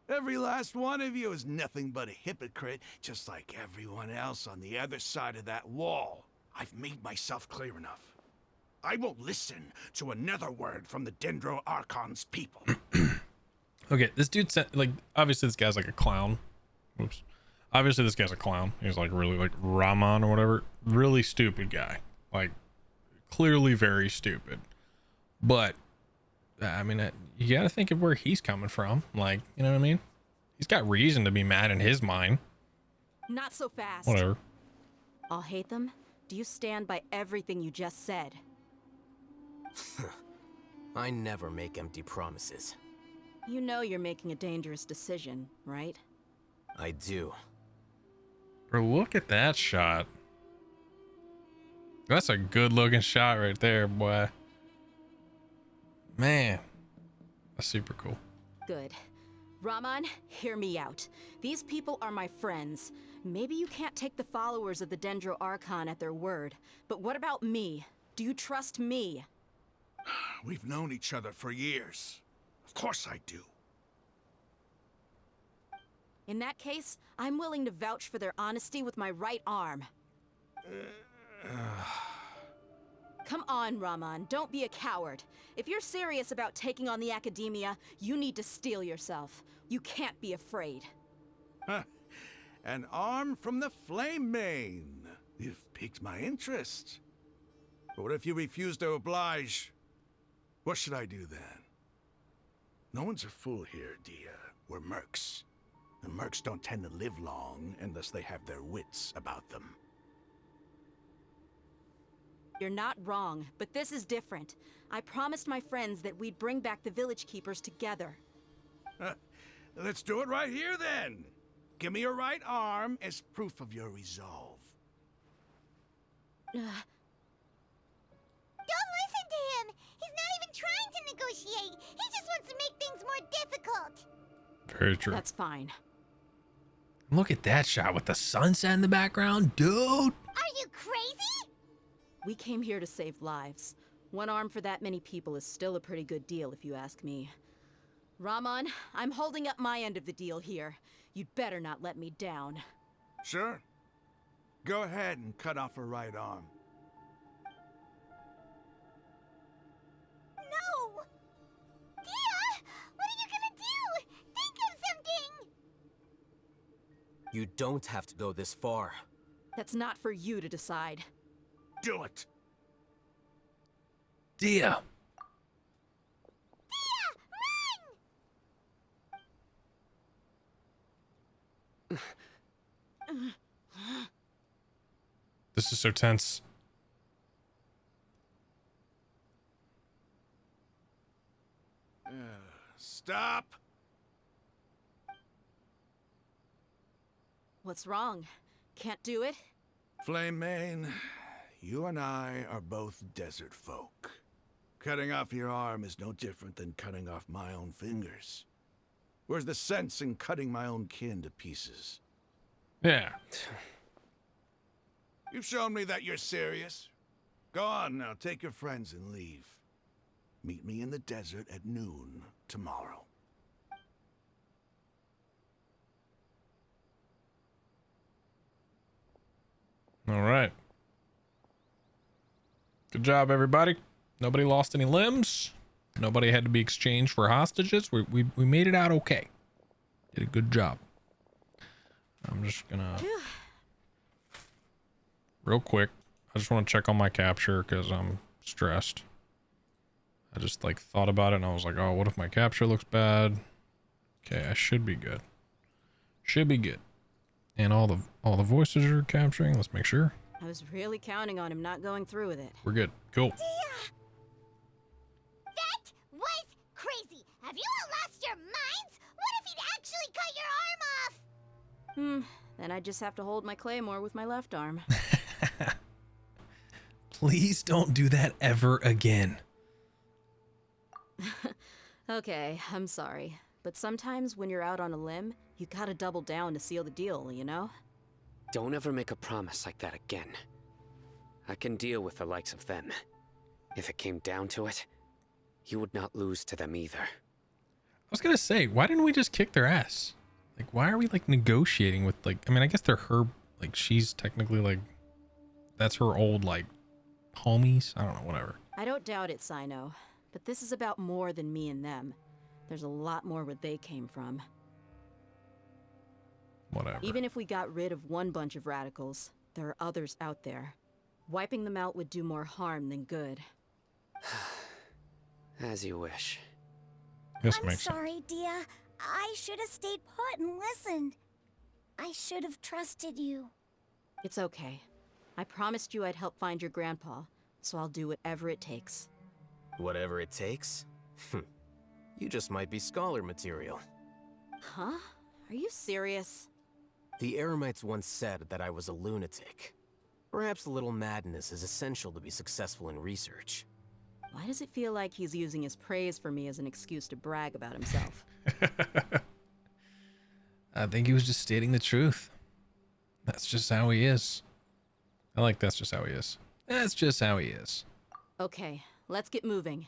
Every last one of you is nothing but a hypocrite, just like everyone else on the other side of that wall. I've made myself clear enough. I won't listen to another word from the Dendro Archon's people. Okay, this dude said, like, obviously this guy's like a clown. Whoops. Obviously this guy's a clown. He's like really like Rahman or whatever. Really stupid guy. Like, clearly very stupid. But, I mean, you gotta think of where he's coming from. Like, you know what I mean? He's got reason to be mad in his mind. Not so fast. Whatever. I'll hate them. Do you stand by everything you just said? I never make empty promises. You know you're making a dangerous decision, right? I do. Bro, look at that shot. That's a good looking shot right there, boy. Man, that's super cool. Good. Rahman, hear me out. These people are my friends. Maybe you can't take the followers of the Dendro Archon at their word, but what about me? Do you trust me? We've known each other for years. Of course I do. In that case, I'm willing to vouch for their honesty with my right arm. Come on, Rahman, don't be a coward. If you're serious about taking on the Academia, you need to steel yourself. You can't be afraid. An arm from the Flame Mane. You've piqued my interest. But what if you refuse to oblige? What should I do then? No one's a fool here, Dia. We're mercs. And mercs don't tend to live long unless they have their wits about them. You're not wrong, but this is different. I promised my friends that we'd bring back the village keepers together. Let's do it right here then. Give me your right arm as proof of your resolve. Don't listen to him! He's not even trying to negotiate! He just wants to make things more difficult! Very true. That's fine. Look at that shot with the sunset in the background, dude. Are you crazy? We came here to save lives. One arm for that many people is still a pretty good deal, if you ask me. Ramon, I'm holding up my end of the deal here. You'd better not let me down. Sure. Go ahead and cut off her right arm. No! Dia! What are you gonna do? Think of something! You don't have to go this far. That's not for you to decide. Do it! Dia. This is so tense. Stop! What's wrong? Can't do it? Flame Mane, you and I are both desert folk. Cutting off your arm is no different than cutting off my own fingers. Where's the sense in cutting my own kin to pieces? Yeah. You've shown me that you're serious. Go on now, take your friends and leave. Meet me in the desert at noon tomorrow. All right. Good job, everybody. Nobody lost any limbs. Nobody had to be exchanged for hostages. We made it out okay. Did a good job. I'm just gonna real quick. I just want to check on my capture because I'm stressed. I just like thought about it and I was like, oh, what if my capture looks bad? Okay, I should be good. Should be good. And all the voices are capturing. Let's make sure. I was really counting on him not going through with it. We're good. Cool. That was crazy! Have you all lost your minds? What if he'd actually cut your arm off? Then I just have to hold my claymore with my left arm. Please don't do that ever again. Okay, I'm sorry. But sometimes when you're out on a limb, you gotta double down to seal the deal, you know? Don't ever make a promise like that again. I can deal with the likes of them. If it came down to it, you would not lose to them either. I was gonna say, why didn't we just kick their ass? Like, why are we like negotiating with like? I mean, I guess they're her. Like, she's technically like, that's her old like homies. I don't know, whatever. I don't doubt it, Sino. But this is about more than me and them. There's a lot more where they came from. Whatever. Even if we got rid of one bunch of radicals, there are others out there. Wiping them out would do more harm than good. As you wish. I'm sorry, Dia. I should have stayed put and listened. I should have trusted you. It's okay. I promised you I'd help find your grandpa, so I'll do whatever it takes. Whatever it takes? You just might be scholar material. Huh? Are you serious? The Eremites once said that I was a lunatic. Perhaps a little madness is essential to be successful in research. Why does it feel like he's using his praise for me as an excuse to brag about himself? I think he was just stating the truth. That's just how he is. I like that's just how he is. That's just how he is. Okay, let's get moving.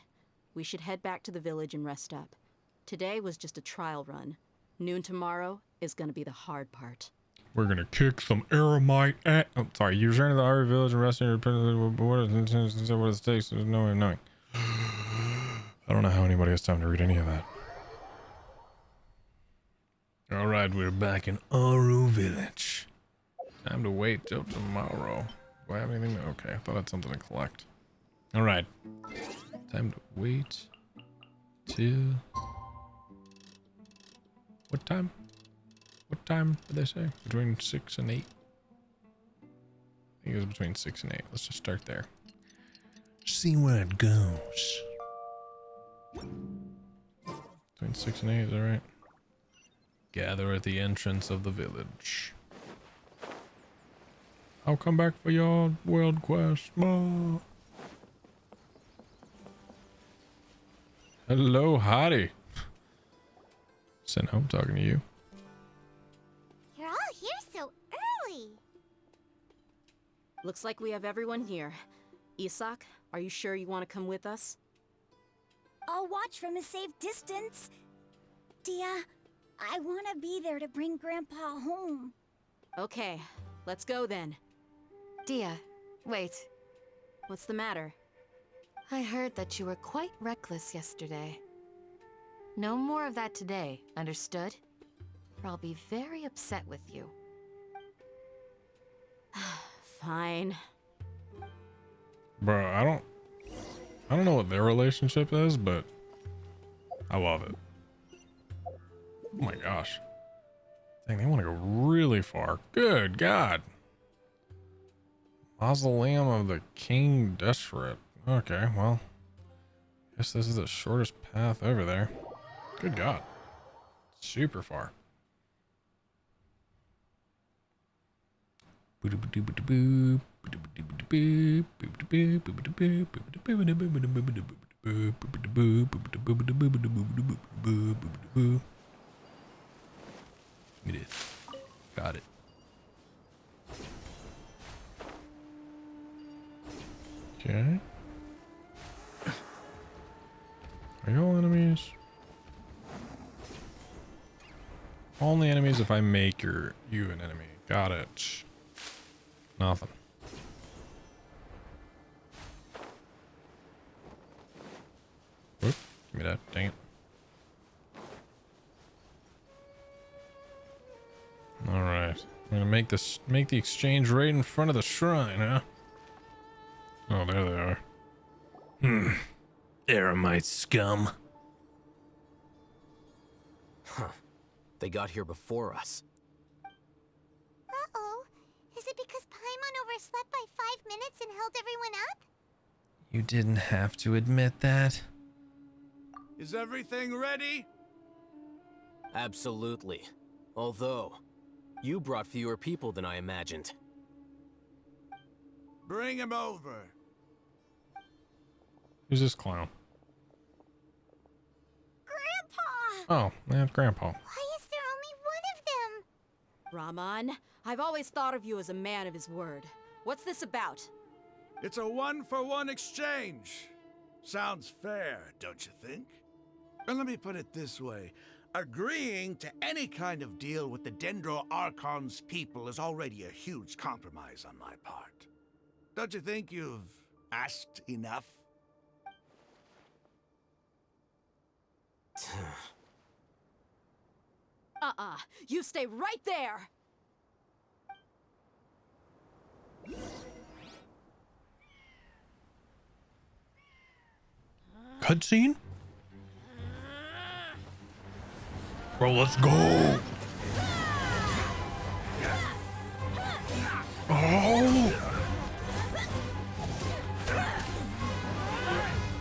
We should head back to the village and rest up. Today was just a trial run. Noon tomorrow is gonna be the hard part. We're gonna kick some Eremite ass. Oh, sorry. You return to the Harvey village and rest in your what it takes. There's no way of knowing. I don't know how anybody has time to read any of that. All right, we're back in Aru village. Time to wait till tomorrow. Do I have anything? Okay, I thought I had something to collect. All right. Time to wait till... What time? What time did they say? Between 6 and 8? I think it was between 6 and 8. Let's just start there. see where it goes. Between 6 and 8, is that right? Gather at the entrance of the village. I'll come back for your world quest. Ma. Hello, hottie. Sent home talking to you. You're all here so early. Looks like we have everyone here. Isak, are you sure you want to come with us? I'll watch from a safe distance. Dia, I want to be there to bring Grandpa home. Okay, let's go then. Dia, wait. What's the matter? I heard that you were quite reckless yesterday. No more of that today, understood? Or I'll be very upset with you. Fine. Bro, I don't know what their relationship is, but I love it. Oh my gosh. Dang, they want to go really far. Good God. Mausoleum of the King Deseret. Okay, well. Guess this is the shortest path over there. Good God. Super far. It is. Got it. Okay. Are you all enemies? Only enemies if I make you an enemy. Got it. Nothing. Whoop. Give me that. Dang it. Alright. I'm gonna make the exchange right in front of the shrine, huh? Oh, there they are. Eremite scum. Huh. They got here before us. Uh-oh. Is it because Paimon overslept by 5 minutes and held everyone up? You didn't have to admit that. Is everything ready? Absolutely. Although, you brought fewer people than I imagined. Bring him over. Who's this clown? Grandpa! Oh, that's Grandpa. Why is there only one of them? Raman, I've always thought of you as a man of his word. What's this about? It's a one-for-one exchange. Sounds fair, don't you think? And let me put it this way. Agreeing to any kind of deal with the Dendro Archon's people is already a huge compromise on my part. Don't you think you've asked enough? You stay right there! Cutscene? Bro, let's go! Oh!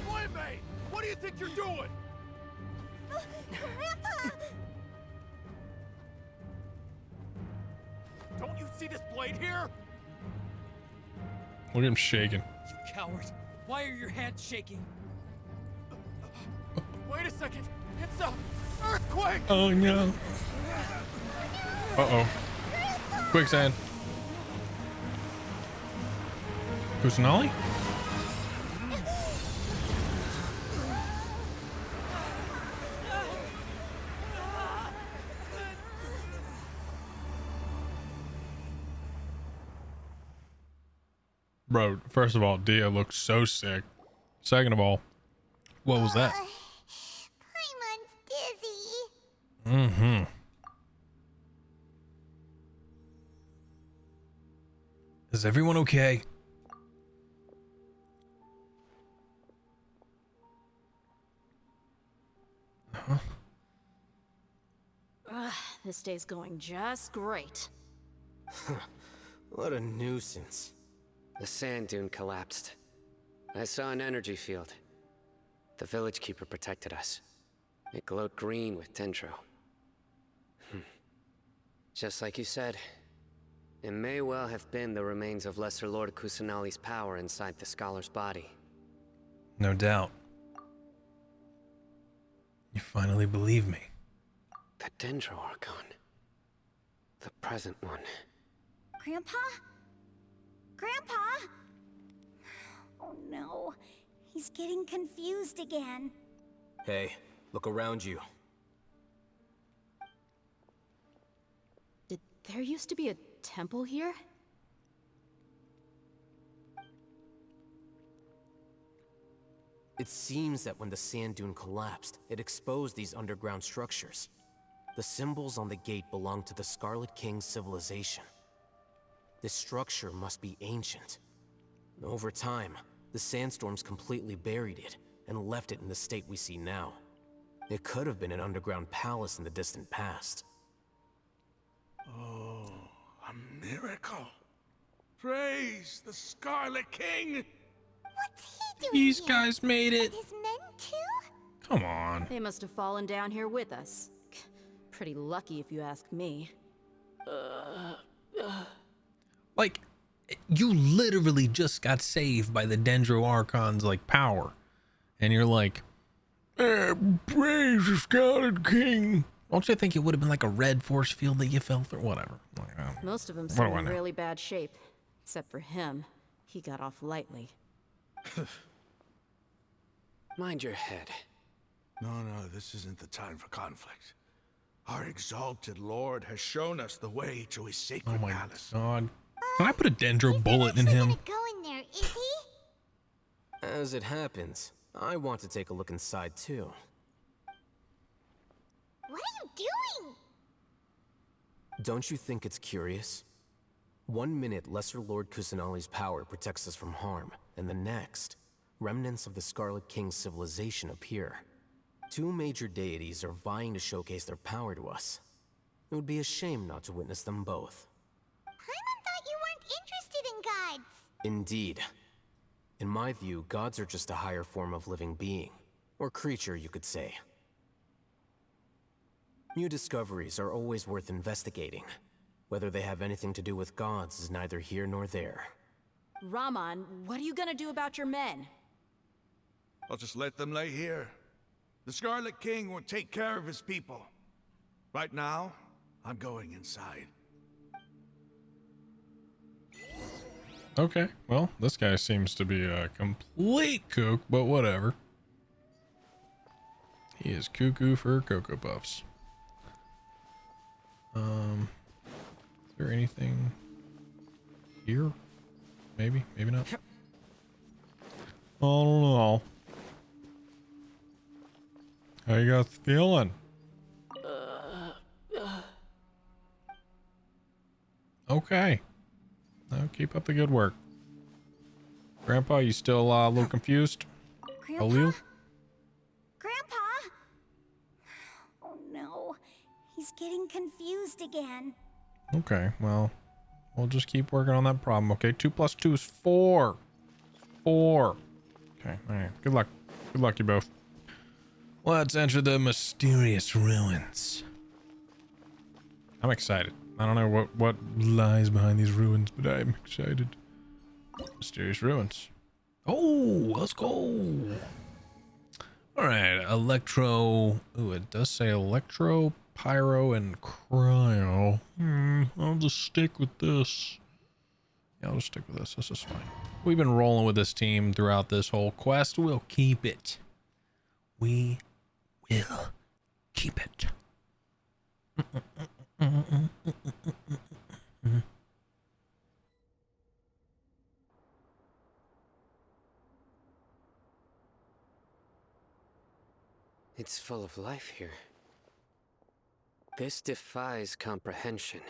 Playmate! What do you think you're doing? Grandpa! Don't you see this blade here? Look at him shaking. You coward. Why are your hands shaking? Wait a second. It's a earthquake! Oh no. Uh-oh. Quicksand. Kusanali? Bro, first of all, Dia looks so sick. Second of all, what was that? Paimon's dizzy. Mm-hmm. Is everyone okay? Huh? This day's going just great. What a nuisance. The sand dune collapsed. I saw an energy field. The village keeper protected us. It glowed green with dendro. Just like you said, it may well have been the remains of Lesser Lord Kusanali's power inside the scholar's body. No doubt. You finally believe me. The Dendro Archon. The present one. Grandpa? Grandpa? Oh no, he's getting confused again. Hey, look around you. Did there used to be a temple here? It seems that when the sand dune collapsed, it exposed these underground structures. The symbols on the gate belong to the Scarlet King's civilization. This structure must be ancient. Over time, the sandstorms completely buried it and left it in the state we see now. It could have been an underground palace in the distant past. Oh, a miracle. Praise the Scarlet King! What's he doing These here? guys made it. And his men too? Come on. They must have fallen down here with us. Pretty lucky if you ask me. Like, you literally just got saved by the Dendro Archon's, like, power. And you're like, praise the Scarlet King. Don't you think it would have been like a red force field that you fell through? Whatever. Most of them What seem do I in know? really bad shape. Except for him. He got off lightly. Mind your head. No, this isn't the time for conflict. Our exalted lord has shown us the way to his sacred Oh my palace. god. Can I put a Dendro bullet in him? Go in there, is he? As it happens, I want to take a look inside too. What are you doing? Don't you think it's curious? 1 minute, Lesser Lord Kusanali's power protects us from harm, and the next, remnants of the Scarlet King's civilization appear. Two major deities are vying to showcase their power to us. It would be a shame not to witness them both. Paimon thought you weren't interested in gods. Indeed. In my view, gods are just a higher form of living being, or creature, you could say. New discoveries are always worth investigating. Whether they have anything to do with gods is neither here nor there. Raman, what are you gonna do about your men? I'll just let them lay here. The Scarlet King will take care of his people. Right now, I'm going inside. Okay, well, this guy seems to be a complete kook, but whatever. He is cuckoo for Cocoa Puffs. Is there anything here? Maybe, maybe not. I don't know. How you guys feeling? Okay. No, keep up the good work. Grandpa, you still a little confused? Grandpa? Halil? Grandpa? Oh no, he's getting confused again. Okay, well, we'll just keep working on that problem, okay? 2 + 2 is 4. 4. Okay, all right. Good luck. Good luck, you both. Let's enter the mysterious ruins. I'm excited. I don't know what lies behind these ruins, but I'm excited. Mysterious ruins. Oh, let's go. All right, electro. Ooh, it does say electro, pyro, and cryo. I'll just stick with this. Yeah, I'll just stick with this. This is fine. We've been rolling with this team throughout this whole quest. We'll keep it. We will keep it. It's full of life here. This defies comprehension.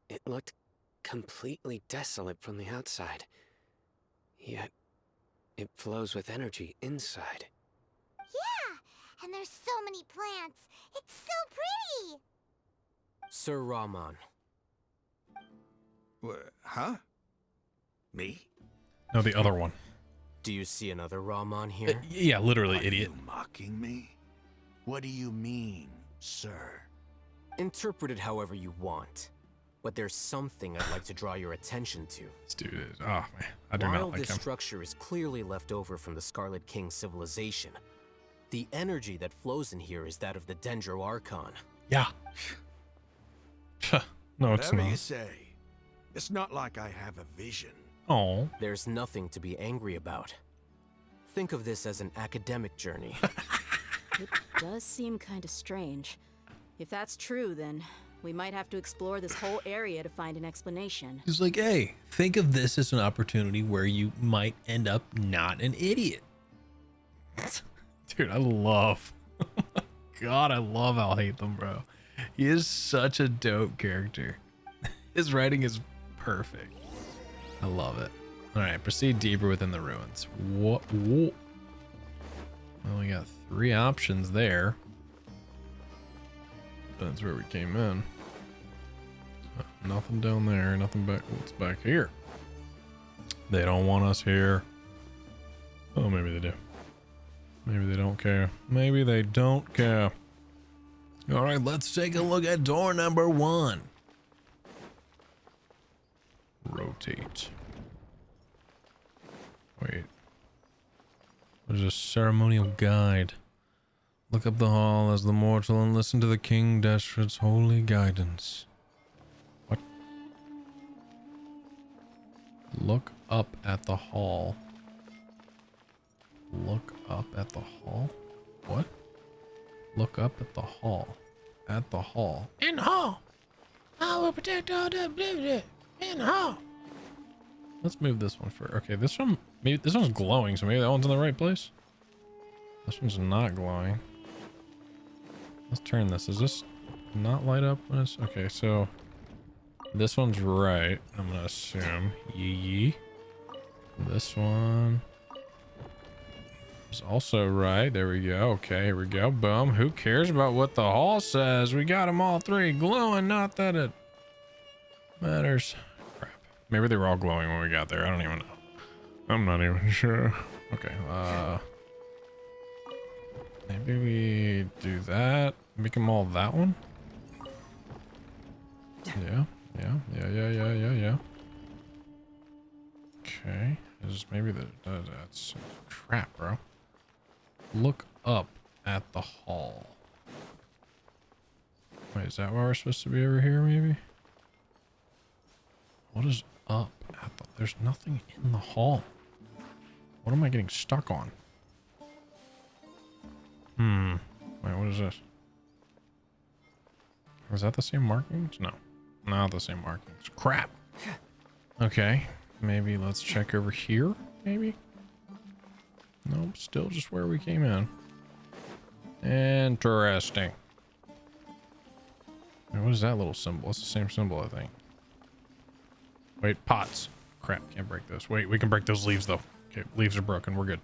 It looked completely desolate from the outside. Yet, it flows with energy inside. Yeah, and there's so many plants. It's so pretty. Sir Raman. Huh? Me? No, the other one. Do you see another Rahman here? Yeah, literally, Are idiot. you mocking me? What do you mean, sir? Interpret it however you want. But there's something I'd like to draw your attention to. This dude is, oh man, I do While not like this him. structure is clearly left over from the Scarlet King civilization, the energy that flows in here is that of the Dendro Archon. Yeah. No, it's Whatever you not. say. It's not like I have a vision. Oh. There's nothing to be angry about. Think of this as an academic journey. It does seem kind of strange. If that's true, then we might have to explore this whole area to find an explanation. He's like, hey, think of this as an opportunity where you might end up not an idiot. Dude, I love, God, I love Al Hatham, bro. He is such a dope character. His writing is perfect. I love it. All right, proceed deeper within the ruins. What? Well, we got 3 options there. That's where we came in. Nothing down there, nothing back. What's back here? They don't want us here. Oh, maybe they do. Maybe they don't care. Maybe they don't care. All right, let's take a look at door number 1. Rotate. Wait. There's a ceremonial guide. Look up the hall as the mortal and listen to the King Deshret's holy guidance. What? Look up at the hall. Look up at the hall? What? Look up at the hall. At the hall. In the hall! I will protect all the blue in the hall. Let's move this one for. Okay, this one. Maybe this one's glowing, so maybe that one's in the right place. This one's not glowing. Let's turn this. Does this not light up when it's okay? So this one's right. I'm gonna assume. Yee. This one is also right. There we go. Okay, here we go. Boom. Who cares about what the hall says? We got them all 3 glowing. Not that it matters. Crap. Maybe they were all glowing when we got there. I don't even know. I'm not even sure. Okay. Maybe we do that. Make them all that one. Yeah. Okay. Is maybe that's crap, bro. Look up at the hall. Wait, is that where we're supposed to be over here, maybe? What is up at the... There's nothing in the hall. What am I getting stuck on? Wait, what is this? Is that the same markings? No. Not the same markings. Crap. Okay. Maybe let's check over here, maybe? Nope, still just where we came in. Interesting. Wait, what is that little symbol? It's the same symbol, I think. Wait, pots. Crap, can't break this. Wait, we can break those leaves, though. Okay, leaves are broken. We're good.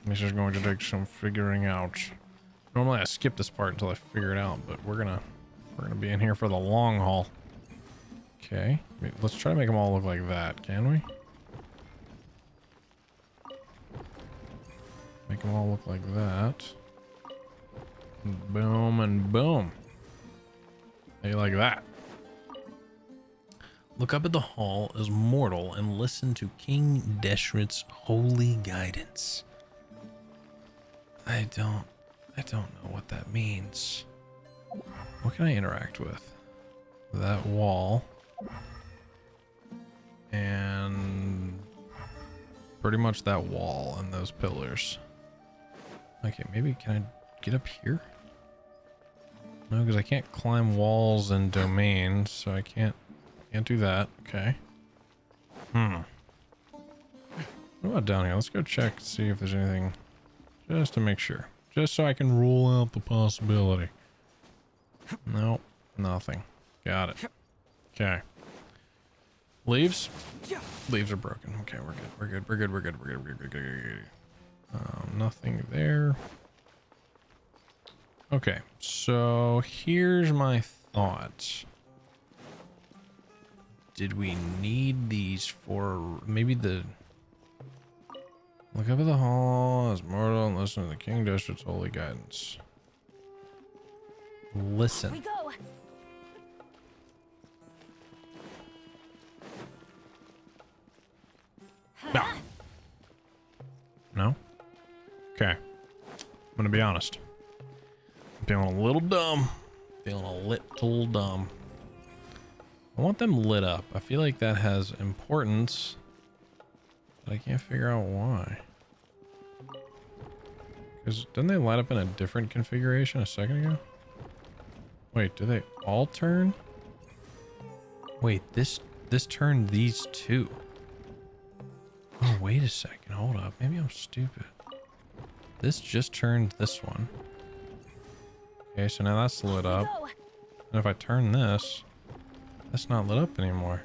This is going to take some figuring out. Normally I skip this part until I figure it out, but we're gonna be in here for the long haul. Okay, let's try to make them all look like that, can we? Make them all look like that. Boom and boom. How you like that? Look up at the hall as mortal and listen to King Deshret's holy guidance. I don't know what that means. What can I interact with? That wall. And pretty much that wall and those pillars. Okay, maybe can I get up here? No, because I can't climb walls and domains, so I can't do that. Okay. What about down here? Let's go check, see if there's anything, just to make sure. Just so I can rule out the possibility. Nope, nothing. Got it. Okay. Leaves? Leaves are broken. Okay, we're good. Nothing there. Okay, so here's my thought. Did we need these for maybe the Look up at the hall as mortal and listen to the King District's holy guidance. Listen. We go. No. No? Okay. I'm gonna be honest. I'm feeling a little dumb. Feeling a little dumb. I want them lit up. I feel like that has importance, but I can't figure out why. Because didn't they light up in a different configuration a second ago? Wait, do they all turn? Wait, this turned these two. Oh, wait a second. Hold up. Maybe I'm stupid. This just turned this one. Okay, so now that's lit up. And if I turn this, that's not lit up anymore.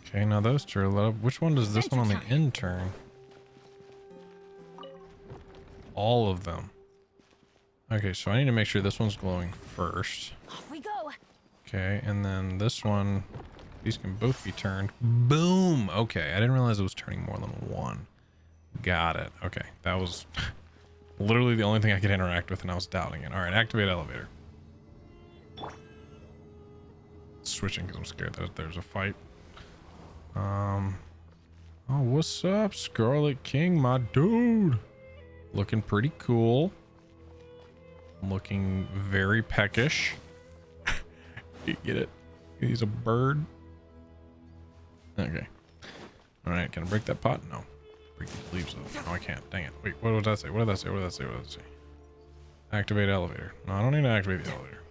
Okay, now those two are lit up. Which one does this one on the end turn? All of them. Okay, so I need to make sure this one's glowing first. Off we go. Okay, and then this one, these can both be turned. Boom! Okay, I didn't realize it was turning more than one. Got it. Okay, that was literally the only thing I could interact with, and I was doubting it. All right, activate elevator. Switching because I'm scared that there's a fight. Oh, what's up, Scarlet King, my dude? Looking pretty cool. Looking very peckish. You get it? He's a bird. Okay. All right, can I break that pot? No. Break these leaves though. No, I can't. Dang it. Wait, what did that say? What did that say? What did that say? What did that say? Activate elevator. No, I don't need to activate the elevator.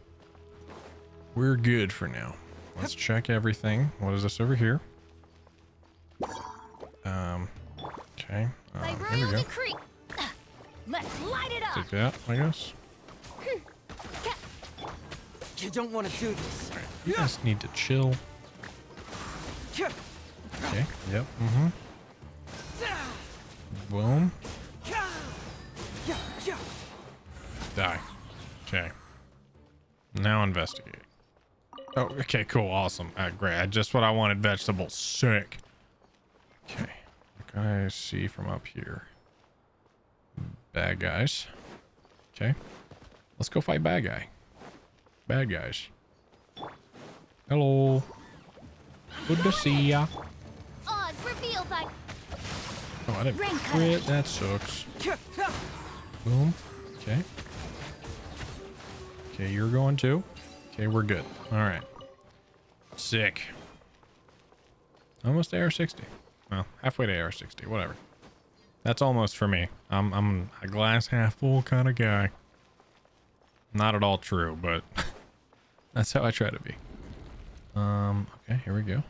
We're good for now. Let's check everything. What is this over here? Okay. Here we go. Let's light it up. Take that, I guess. You don't want to do this. All right. You guys need to chill. Okay. Yep. Mm-hmm. Boom. Die. Okay. Now investigate. Oh, okay, cool, awesome. Great. Just what I wanted. Vegetables. Sick. Okay. What can I see from up here? Bad guys. Okay. Let's go fight bad guy. Bad guys. Hello. Good to see ya. Oz revealed by. Oh, I didn't crit. That sucks. Boom. Okay. Okay, you're going too. Okay, we're good. All right. Sick. Almost AR-60. Well, halfway to AR-60. Whatever. That's almost for me. I'm a glass half full kind of guy. Not at all true, but that's how I try to be. Okay, here we go.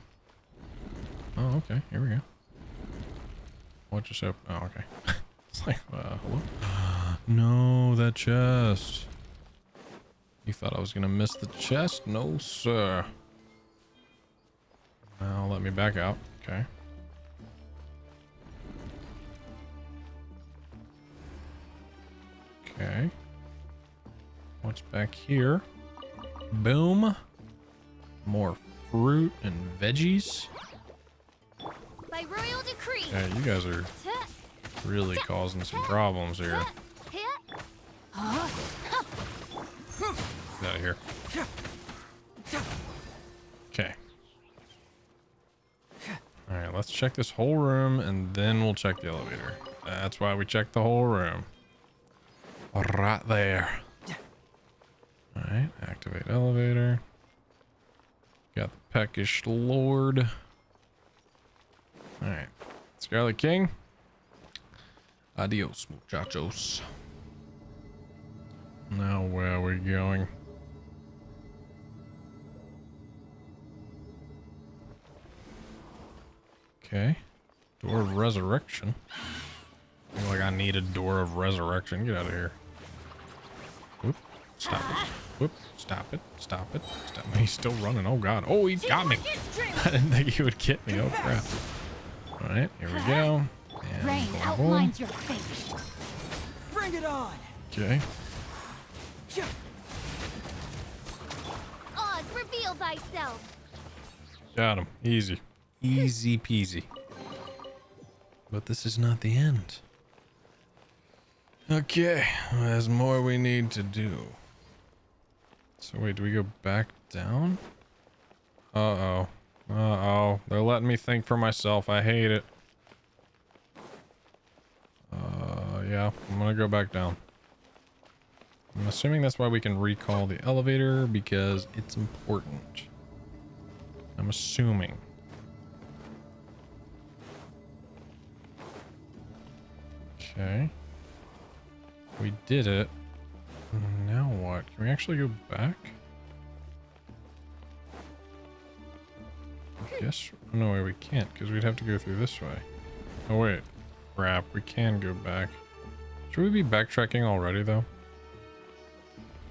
Oh, okay, here we go. What just opened? Oh, okay. It's like, hello? No, that chest. You thought I was gonna miss the chest? No, sir. Now let me back out. Okay. Okay. What's back here? Boom. More fruit and veggies. By royal decree. Yeah, you guys are really causing some problems here. Get out of here. Okay. Alright, let's check this whole room and then we'll check the elevator. That's why we checked the whole room. Right there. Alright, activate elevator. Got the peckish lord. Alright. Scarlet King. Adios, muchachos. Now where are we going? Okay. Door of Resurrection. I feel like I need a Door of Resurrection. Get out of here. Whoop. Stop it. Whoop. Stop it. Stop it. Stop. He's still running. Oh god. Oh, he got me. I didn't think he would get me. Oh crap. Alright, here we go. And Rain outlines your fate. Bring it on. Okay. Oz, reveal thyself. Got him. Easy. Easy peasy. But this is not the end. Okay, there's more we need to do. So wait, do we go back down? Uh-oh. Uh-oh. They're letting me think for myself. I hate it. Yeah, I'm gonna go back down. I'm assuming that's why we can recall the elevator, because it's important. I'm assuming. Okay. We did it. Now what? Can we actually go back? I guess... No way, we can't, because we'd have to go through this way. Oh wait. Crap, we can go back. Should we be backtracking already, though?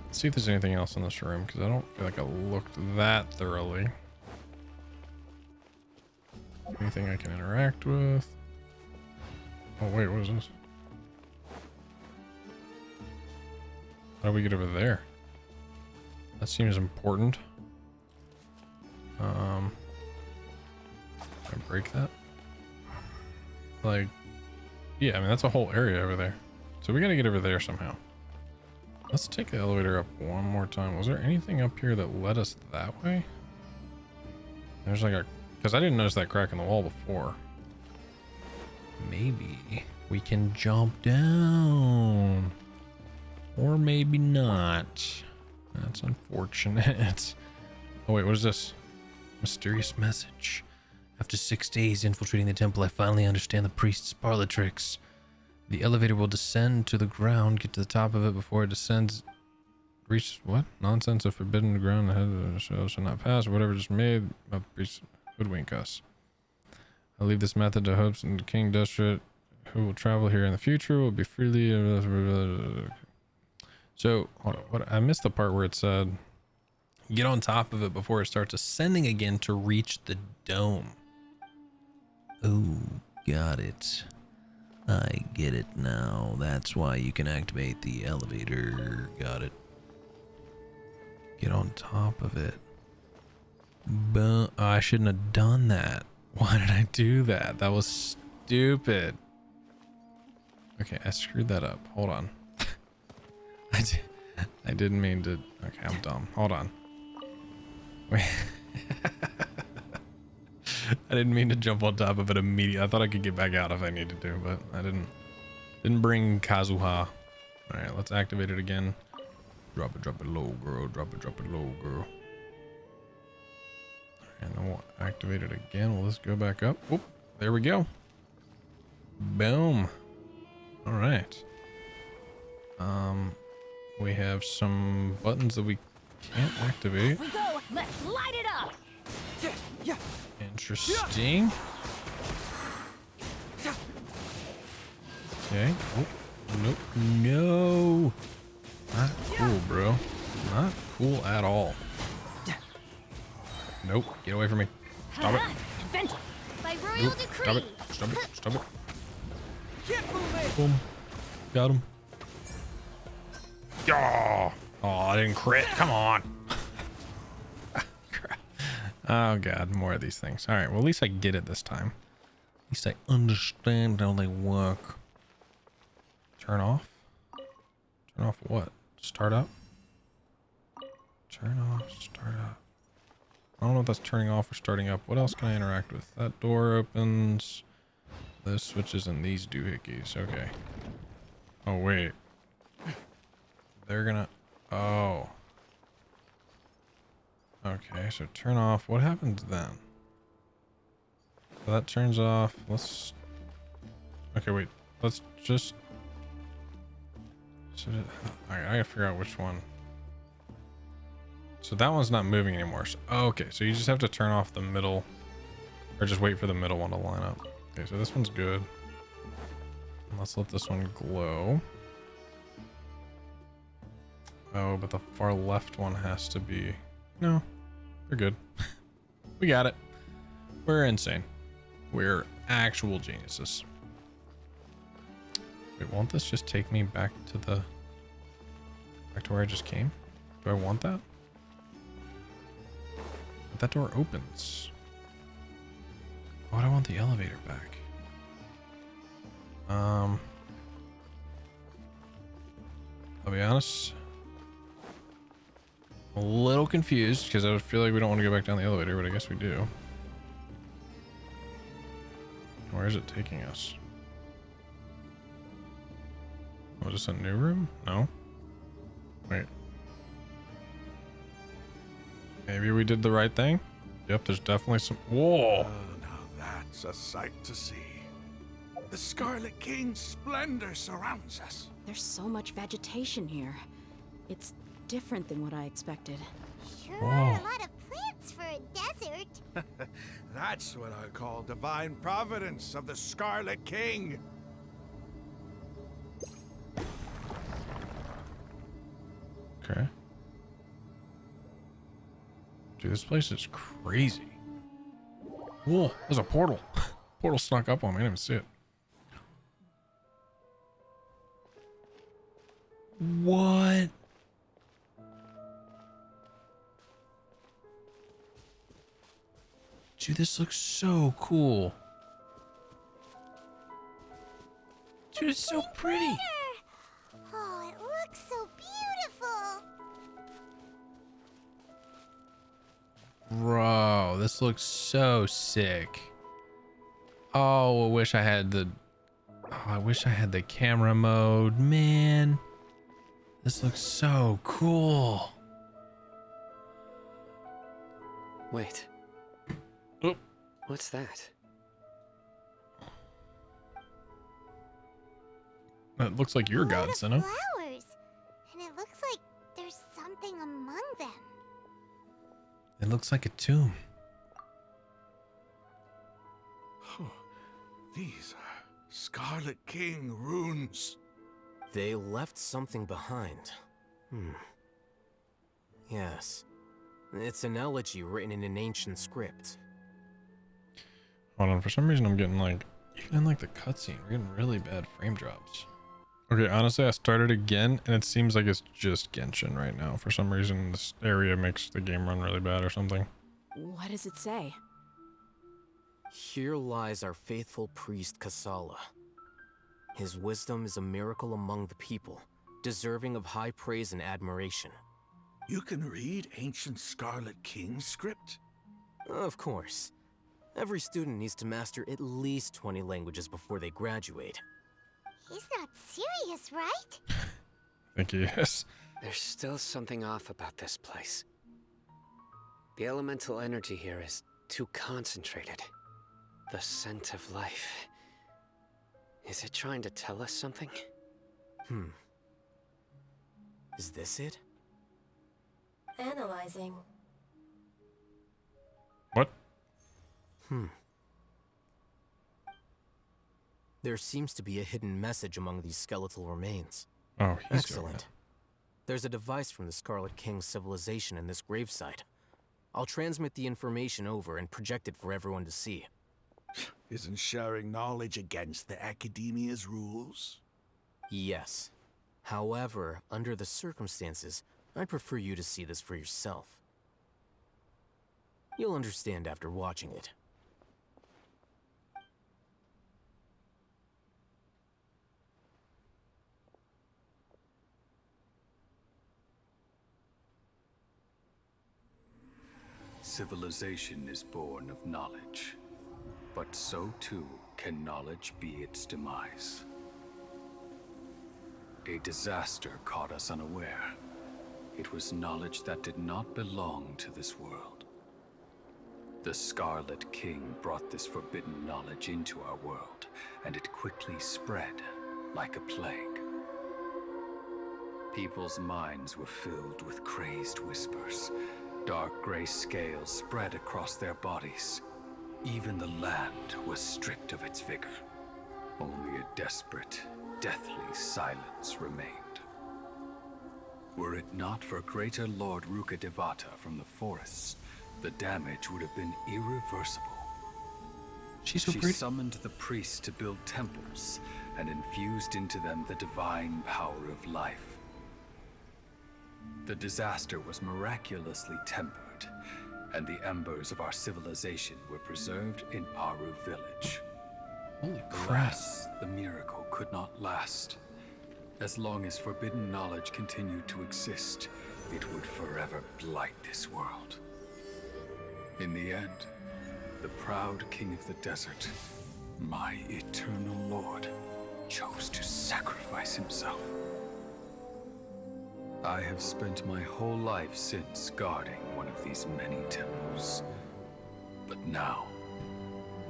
Let's see if there's anything else in this room, because I don't feel like I looked that thoroughly. Anything I can interact with? Oh wait, what is this? How do we get over there? That seems important. Can I break that? Like, yeah, I mean, that's a whole area over there. So we gotta get over there somehow. Let's take the elevator up one more time. Was there anything up here that led us that way? There's like a... Because I didn't notice that crack in the wall before. Maybe we can jump down. Or maybe not. That's unfortunate. Oh wait, what is this? Mysterious message. After 6 days infiltrating the temple, I finally understand the priest's parlor tricks. The elevator will descend to the ground, get to the top of it before it descends. Reach what? Nonsense of forbidden ground ahead shall not pass, or whatever just made the priest hoodwink us. I leave this method to hopes and King Dustret, who will travel here in the future, will be freely. So, hold on, what? I missed the part where it said, get on top of it before it starts ascending again to reach the dome. Oh, got it. I get it now. That's why you can activate the elevator. Got it. Get on top of it. But I shouldn't have done that. Why did I do that? That was stupid. Okay, I screwed that up. Hold on. I didn't mean to. Okay, I'm dumb. Hold on. Wait. I didn't mean to jump on top of it immediately. I thought I could get back out if I needed to, but I didn't. Didn't bring Kazuha. Alright, let's activate it again. Drop it low, girl. Drop it low, girl. And then we'll activate it again. Will this go back up? Whoop. There we go. Boom. Alright. We have some buttons that we can't activate. We go. Let's light it up. Yeah. Interesting. Okay. Oh, nope. No. Not cool, bro. Not cool at all. Nope. Get away from me. Stop it. By royal Nope. decree. Stop it. Stop it. Stop it. Boom. Got him. Oh, I didn't crit. Come on. Crap. Oh god, more of these things. All right, well at least I get it this time. At least I understand how they work. Turn off. Turn off what? Start up. Turn off. Start up. I don't know if that's turning off or starting up. What else can I interact with? That door opens. Those switches and these doohickeys. Okay. Oh wait. They're gonna... Oh. Okay, so turn off. What happens then? So that turns off. Let's... Okay, wait. Let's just... Alright, I gotta figure out which one. So that one's not moving anymore. So, okay, so you just have to turn off the middle... Or just wait for the middle one to line up. Okay, so this one's good. Let's let this one glow. Oh, but the far left one has to be... No, they're good. We got it. We're insane. We're actual geniuses. Wait, won't this just take me back to the... Back to where I just came? Do I want that? But that door opens. Why do I want the elevator back? I'll be honest. I'm a little confused because I feel like we don't want to go back down the elevator, but I guess we do. Where is it taking us? Oh, is this a new room? No. Wait. Maybe we did the right thing? Yep, there's definitely some... Whoa! Oh, now that's a sight to see. The Scarlet King's splendor surrounds us. There's so much vegetation here. It's different than what I expected. Sure are a lot of plants for a desert. That's what I call divine providence of the Scarlet King. Okay. Dude, this place is crazy. Whoa, there's a portal. Portal snuck up on me. I didn't even see it. What? Dude, this looks so cool. Dude, it's so pretty. Oh, it looks so beautiful. Bro, this looks so sick. Oh, I wish I had the... Oh, I wish I had the camera mode, man. This looks so cool. Wait. Oh. What's that? That looks like your god, Senna. Flowers. And it looks like there's something among them. It looks like a tomb. These are Scarlet King runes. They left something behind. Yes. It's an elegy written in an ancient script. Hold on, for some reason I'm getting like, even in like the cutscene, we're getting really bad frame drops. Okay, honestly, I started again and it seems like it's just Genshin right now. For some reason, this area makes the game run really bad or something. What does it say? Here lies our faithful priest Kasala. His wisdom is a miracle among the people, deserving of high praise and admiration. You can read ancient Scarlet King script? Of course. Every student needs to master at least 20 languages before they graduate. He's not serious, right? I think he is. There's still something off about this place. The elemental energy here is too concentrated. The scent of life. Is it trying to tell us something? Is this it? Analyzing. What? There seems to be a hidden message among these skeletal remains. Oh, he's excellent. There's a device from the Scarlet King's civilization in this gravesite. I'll transmit the information over and project it for everyone to see. Isn't sharing knowledge against the Academia's rules? Yes. However, under the circumstances, I'd prefer you to see this for yourself. You'll understand after watching it. Civilization is born of knowledge, but so too can knowledge be its demise. A disaster caught us unaware. It was knowledge that did not belong to this world. The Scarlet King brought this forbidden knowledge into our world, and it quickly spread like a plague. People's minds were filled with crazed whispers. Dark gray scales spread across their bodies. Even the land was stripped of its vigor. Only a desperate, deathly silence remained. Were it not for greater Lord Rukkhadevata from the forests, the damage would have been irreversible. She's so She pretty. summoned the priests to build temples and infused into them the divine power of life. The disaster was miraculously tempered, and the embers of our civilization were preserved in Aru village. Holy crap. Alas, the miracle could not last. As long as forbidden knowledge continued to exist, it would forever blight this world. In the end, the proud king of the desert, my eternal lord, chose to sacrifice himself. I have spent my whole life since guarding one of these many temples. But now,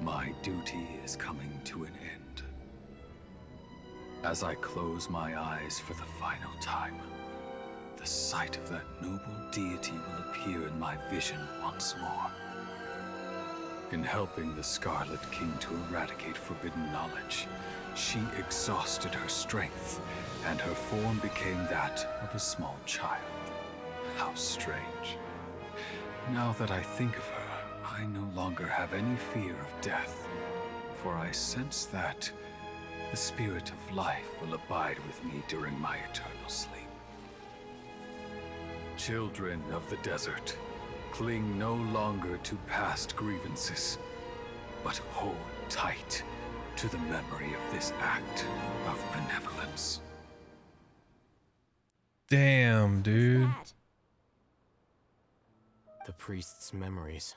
my duty is coming to an end. As I close my eyes for the final time, the sight of that noble deity will appear in my vision once more. In helping the Scarlet King to eradicate forbidden knowledge, she exhausted her strength, and her form became that of a small child. How strange. Now that I think of her, I no longer have any fear of death, for I sense that the spirit of life will abide with me during my eternal sleep. Children of the desert, cling no longer to past grievances, but hold tight to the memory of this act of benevolence. Damn, dude. The priest's memories.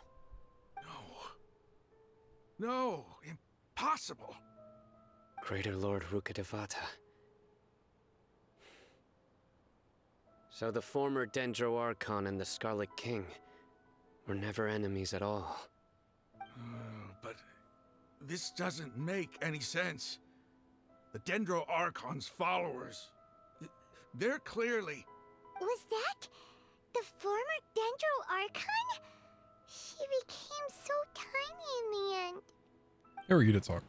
No, impossible. Greater Lord Rukkhadevata. So the former Dendro Archon and the Scarlet King were never enemies at all. But this doesn't make any sense. The Dendro Archon's followers, they're clearly... Was that the former Dendro Archon? She became so tiny in the end. Here we get to talk.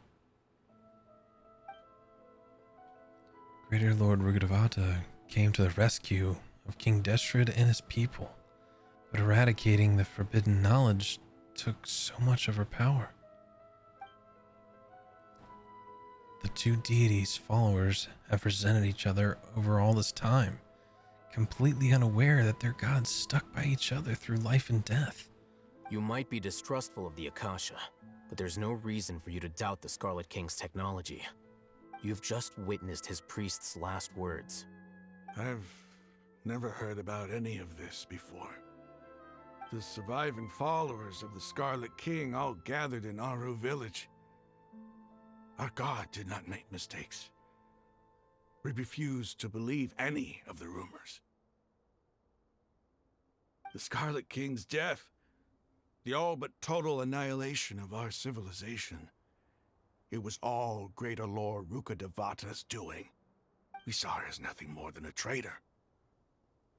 Greater Lord Rukkhadevata came to the rescue of King Destrid and his people, but eradicating the forbidden knowledge took so much of her power. The two deities' followers have resented each other over all this time, completely unaware that their gods stuck by each other through life and death. You might be distrustful of the Akasha, but there's no reason for you to doubt the Scarlet King's technology. You've just witnessed his priest's last words. I've never heard about any of this before. The surviving followers of the Scarlet King all gathered in Aru village. Our god did not make mistakes. We refused to believe any of the rumors. The Scarlet King's death, the all but total annihilation of our civilization, it was all Greater Lord Rukkhadevata's doing. We saw her as nothing more than a traitor,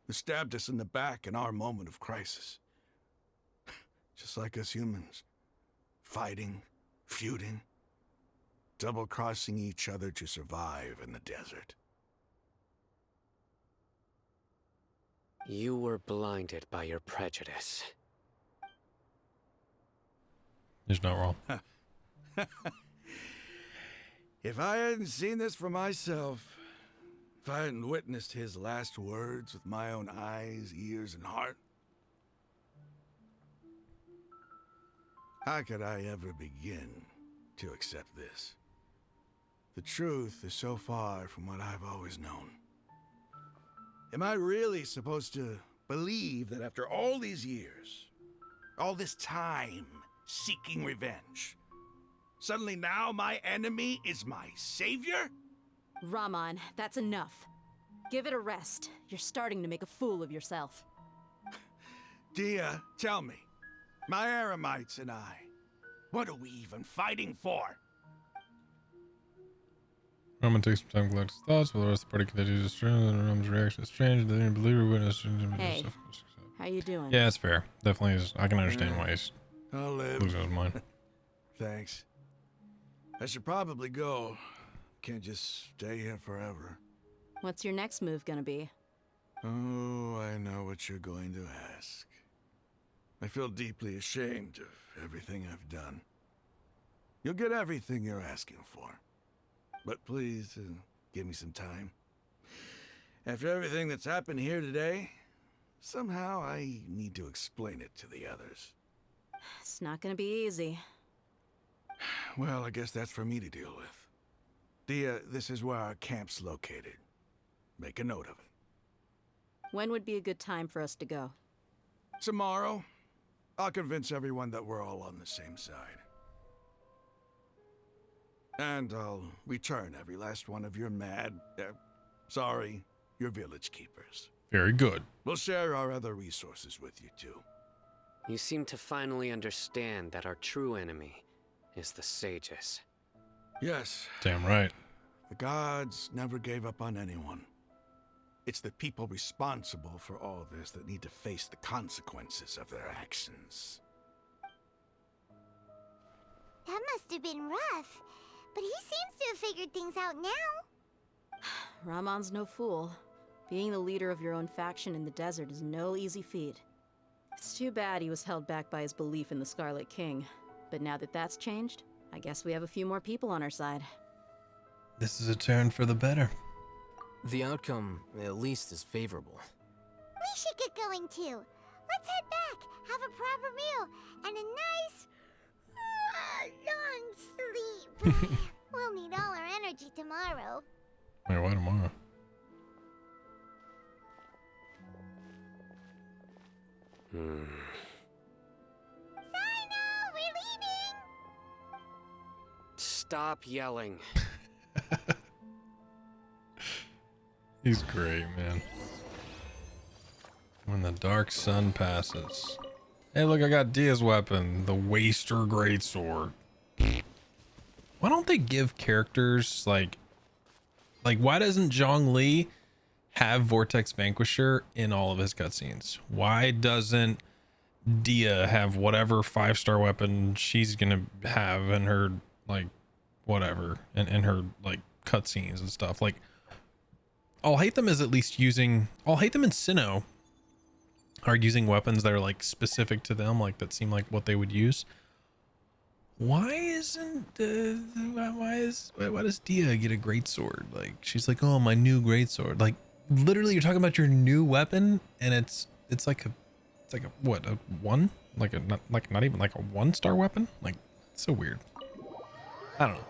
who stabbed us in the back in our moment of crisis. Just like us humans, fighting, feuding, double-crossing each other to survive in the desert. You were blinded by your prejudice. He's not wrong. If I hadn't seen this for myself, if I hadn't witnessed his last words with my own eyes, ears, and heart, how could I ever begin to accept this? The truth is so far from what I've always known. Am I really supposed to believe that after all these years, all this time seeking revenge, suddenly now my enemy is my savior? Rahman, that's enough. Give it a rest. You're starting to make a fool of yourself. Dia, tell me, my Eremites and I, what are we even fighting for? Roman takes some time to collect his thoughts, while the rest of the party continues to strange, and Roman's reaction is strange. The believer witness. Hey, how you doing? Yeah, it's fair. Definitely is. I can understand why he's I'll live. losing his mind. Thanks. I should probably go. Can't just stay here forever. What's your next move gonna be? Oh, I know what you're going to ask. I feel deeply ashamed of everything I've done. You'll get everything you're asking for. But please, give me some time. After everything that's happened here today, Somehow I need to explain it to the others. It's not gonna be easy. Well, I guess that's for me to deal with. Dia, this is where our camp's located. Make a note of it. When would be a good time for us to go? Tomorrow, I'll convince everyone that we're all on the same side. And I'll return every last one of your your village keepers. Very good. We'll share our other resources with you too. You seem to finally understand that our true enemy is the sages. Yes. Damn right. The gods never gave up on anyone. It's the people responsible for all this that need to face the consequences of their actions. That must have been rough, but he seems to have figured things out now. Ramon's no fool. Being the leader of your own faction in the desert is no easy feat. It's too bad he was held back by his belief in the Scarlet King. But now that that's changed, I guess we have a few more people on our side. This is a turn for the better. The outcome, at least, is favorable. We should get going too. Let's head back, have a proper meal, and a nice, long sleep. We'll need all our energy tomorrow. Wait, why tomorrow? Sino, we're leaving! Stop yelling. He's great, man. When the dark sun passes. Hey, look, I got Dia's weapon, the Waster Greatsword. Why don't they give characters like why doesn't Zhongli have Vortex Vanquisher in all of his cutscenes? Why doesn't Dia have whatever 5-star weapon she's gonna have in her like whatever in her like cutscenes and stuff? Like, I'll hate them as at least using. I'll hate them in Sinnoh are using weapons that are like specific to them, like that seem like what they would use. Why isn't why does Dia get a greatsword? Like, she's like, oh, my new greatsword. Like, literally, you're talking about your new weapon, and it's like a what, a one, like a not even like a 1-star weapon. Like, it's so weird. I don't know.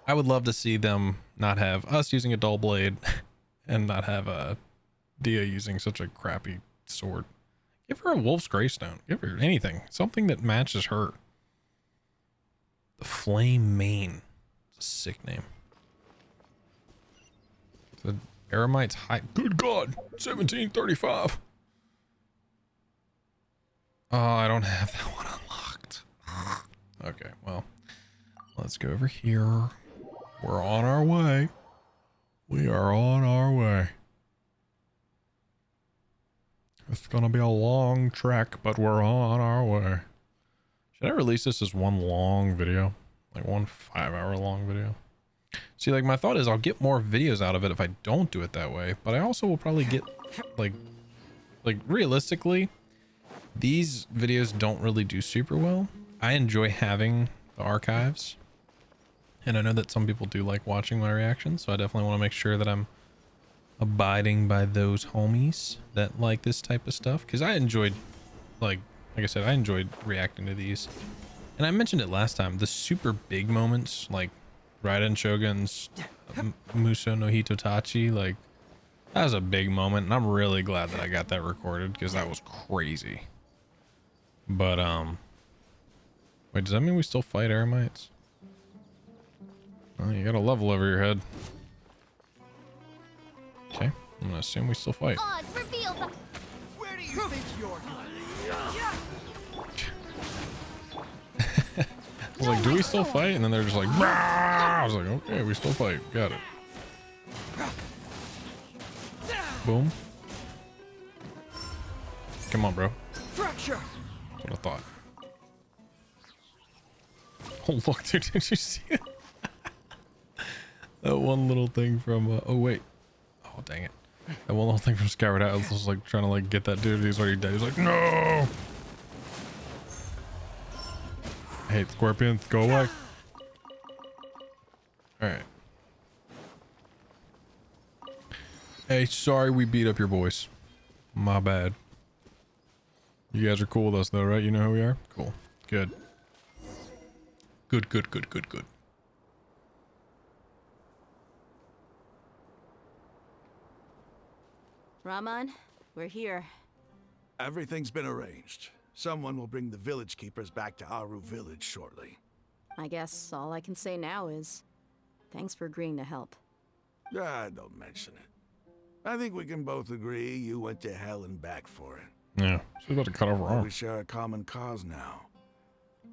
I would love to see them not have us using a dull blade and not have Dia using such a crappy sword. Give her a Wolf's Greystone. Give her anything, something that matches her. The Flame Mane. It's a sick name. The Eremite's high. Good God, 1735. Oh, I don't have that one unlocked. Okay, well, let's go over here. We're on our way. We are on our way. It's gonna be a long trek, but we're on our way. Should I release this as one long video? Like one 5-hour long video? See, like, my thought is I'll get more videos out of it if I don't do it that way, but I also will probably get like realistically, these videos don't really do super well. I enjoy having the archives, and I know that some people do like watching my reactions, so I definitely want to make sure that I'm abiding by those homies that like this type of stuff, because I enjoyed, like I said, I enjoyed reacting to these. And I mentioned it last time, the super big moments, like Raiden Shogun's Muso no Hitotachi, like, that was a big moment, and I'm really glad that I got that recorded, because that was crazy. But wait, does that mean we still fight Eremites? Well, you got a level over your head. Okay, I'm gonna assume we still fight. Oz, reveal the... Where do you think you're going? I was like, do we still fight? And then they're just like, "Rah!" I was like, okay, we still fight. Got it. Boom. Come on, bro. Fracture. That's what I thought. Oh, look, dude, did you see it? That one little thing from, oh, wait. Oh, dang it. That one little thing from Skyward Atlas was like trying to like get that dude. He's already dead. He's like, no! I hate scorpions. Go away. Alright. Hey, sorry we beat up your boys. My bad. You guys are cool with us though, right? You know who we are? Cool. Good. Good, good, good, good, good. Raman, we're here. Everything's been arranged. Someone will bring the village keepers back to Aru village shortly. I guess all I can say now is thanks for agreeing to help. Ah, don't mention it. I think we can both agree you went to hell and back for it. Yeah, she's about to cut off her arm. We share a common cause now.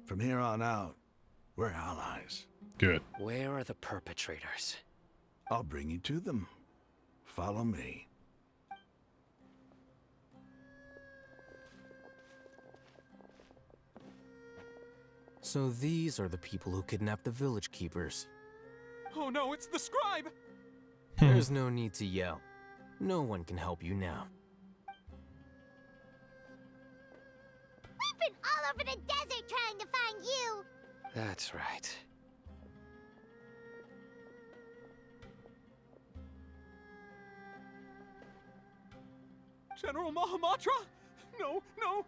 From here on out, we're allies. Good. Where are the perpetrators? I'll bring you to them. Follow me. So these are the people who kidnapped the village keepers. Oh no, it's the scribe! There's no need to yell. No one can help you now. We've been all over the desert trying to find you. That's right. General Mahamatra? No, no!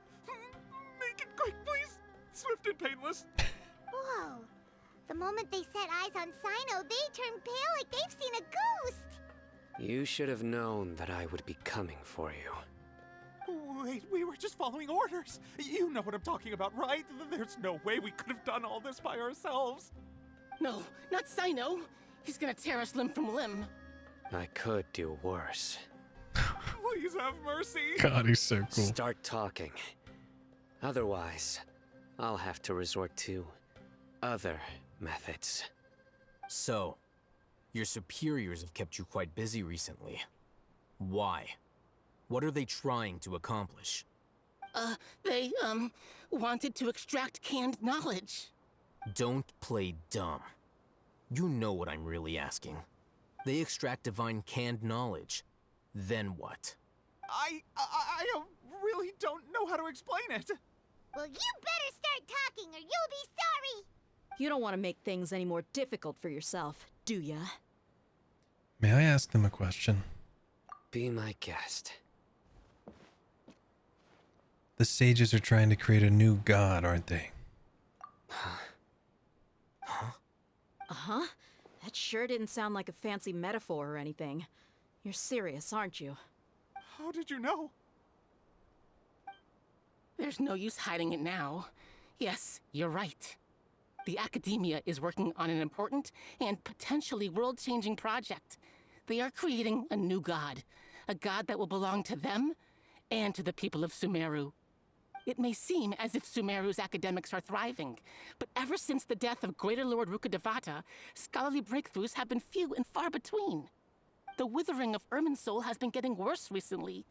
Make it quick, please! Swift and painless. Whoa. The moment they set eyes on Sino, they turn pale like they've seen a ghost. You should have known that I would be coming for you. Wait, we were just following orders. You know what I'm talking about, right? There's no way we could have done all this by ourselves. No, not Sino. He's gonna tear us limb from limb. I could do worse. Please have mercy. God, he's so cool. Start talking. Otherwise, I'll have to resort to other methods. So, your superiors have kept you quite busy recently. Why? What are they trying to accomplish? They, wanted to extract canned knowledge. Don't play dumb. You know what I'm really asking. They extract divine canned knowledge. Then what? I really don't know how to explain it. Well, you better start talking or you'll be sorry. You don't want to make things any more difficult for yourself, do ya? May I ask them a question? Be my guest. The sages are trying to create a new god, aren't they? Uh-huh. That sure didn't sound like a fancy metaphor or anything. You're serious, aren't you? How did you know? There's no use hiding it now. Yes, you're right. The Academia is working on an important and potentially world-changing project. They are creating a new god. A god that will belong to them and to the people of Sumeru. It may seem as if Sumeru's academics are thriving, but ever since the death of Greater Lord Rukkhadevata, scholarly breakthroughs have been few and far between. The withering of Irminsul has been getting worse recently.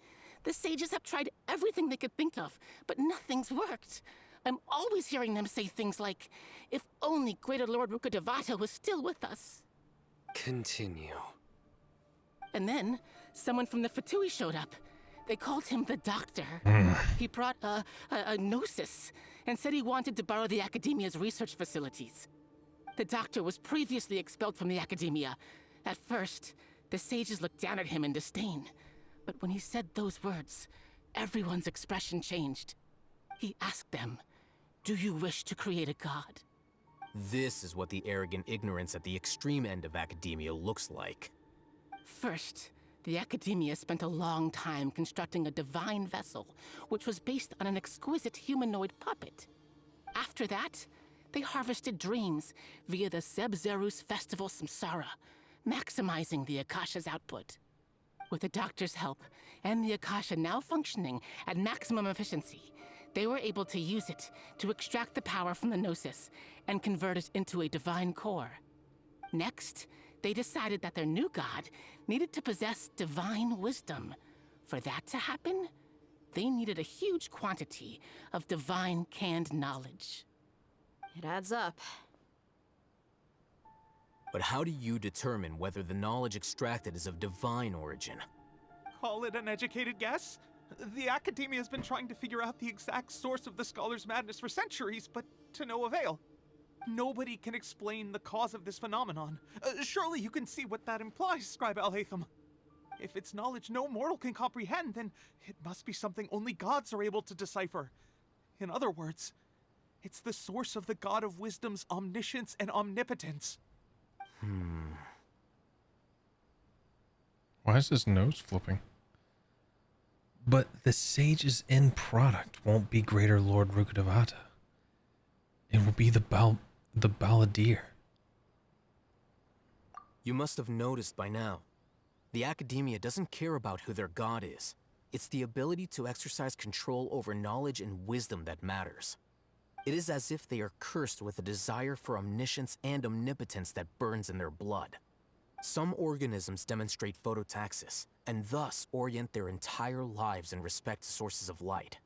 The sages have tried everything they could think of, but nothing's worked. I'm always hearing them say things like, if only Greater Lord Rukkhadevata was still with us. Continue. And then, someone from the Fatui showed up. They called him the Doctor. He brought a gnosis and said he wanted to borrow the Academia's research facilities. The Doctor was previously expelled from the Academia. At first, the sages looked down at him in disdain. But when he said those words, everyone's expression changed. He asked them, "Do you wish to create a god?" This is what the arrogant ignorance at the extreme end of academia looks like. First, the Academia spent a long time constructing a divine vessel, which was based on an exquisite humanoid puppet. After that, they harvested dreams via the Zeb-Zerus Festival Samsara, maximizing the Akasha's output. With the Doctor's help, and the Akasha now functioning at maximum efficiency, they were able to use it to extract the power from the Gnosis and convert it into a divine core. Next, they decided that their new god needed to possess divine wisdom. For that to happen, they needed a huge quantity of divine canned knowledge. It adds up. But how do you determine whether the knowledge extracted is of divine origin? Call it an educated guess? The Academia has been trying to figure out the exact source of the Scholar's madness for centuries, but to no avail. Nobody can explain the cause of this phenomenon. Surely you can see what that implies, Scribe Al-Haytham. If it's knowledge no mortal can comprehend, then it must be something only gods are able to decipher. In other words, it's the source of the god of wisdom's omniscience and omnipotence. Why is his nose flipping? But the sage's end product won't be Greater Lord Rukkhadevata. It will be the Balladeer. You must have noticed by now. The Academia doesn't care about who their god is. It's the ability to exercise control over knowledge and wisdom that matters. It is as if they are cursed with a desire for omniscience and omnipotence that burns in their blood. Some organisms demonstrate phototaxis, and thus orient their entire lives in respect to sources of light.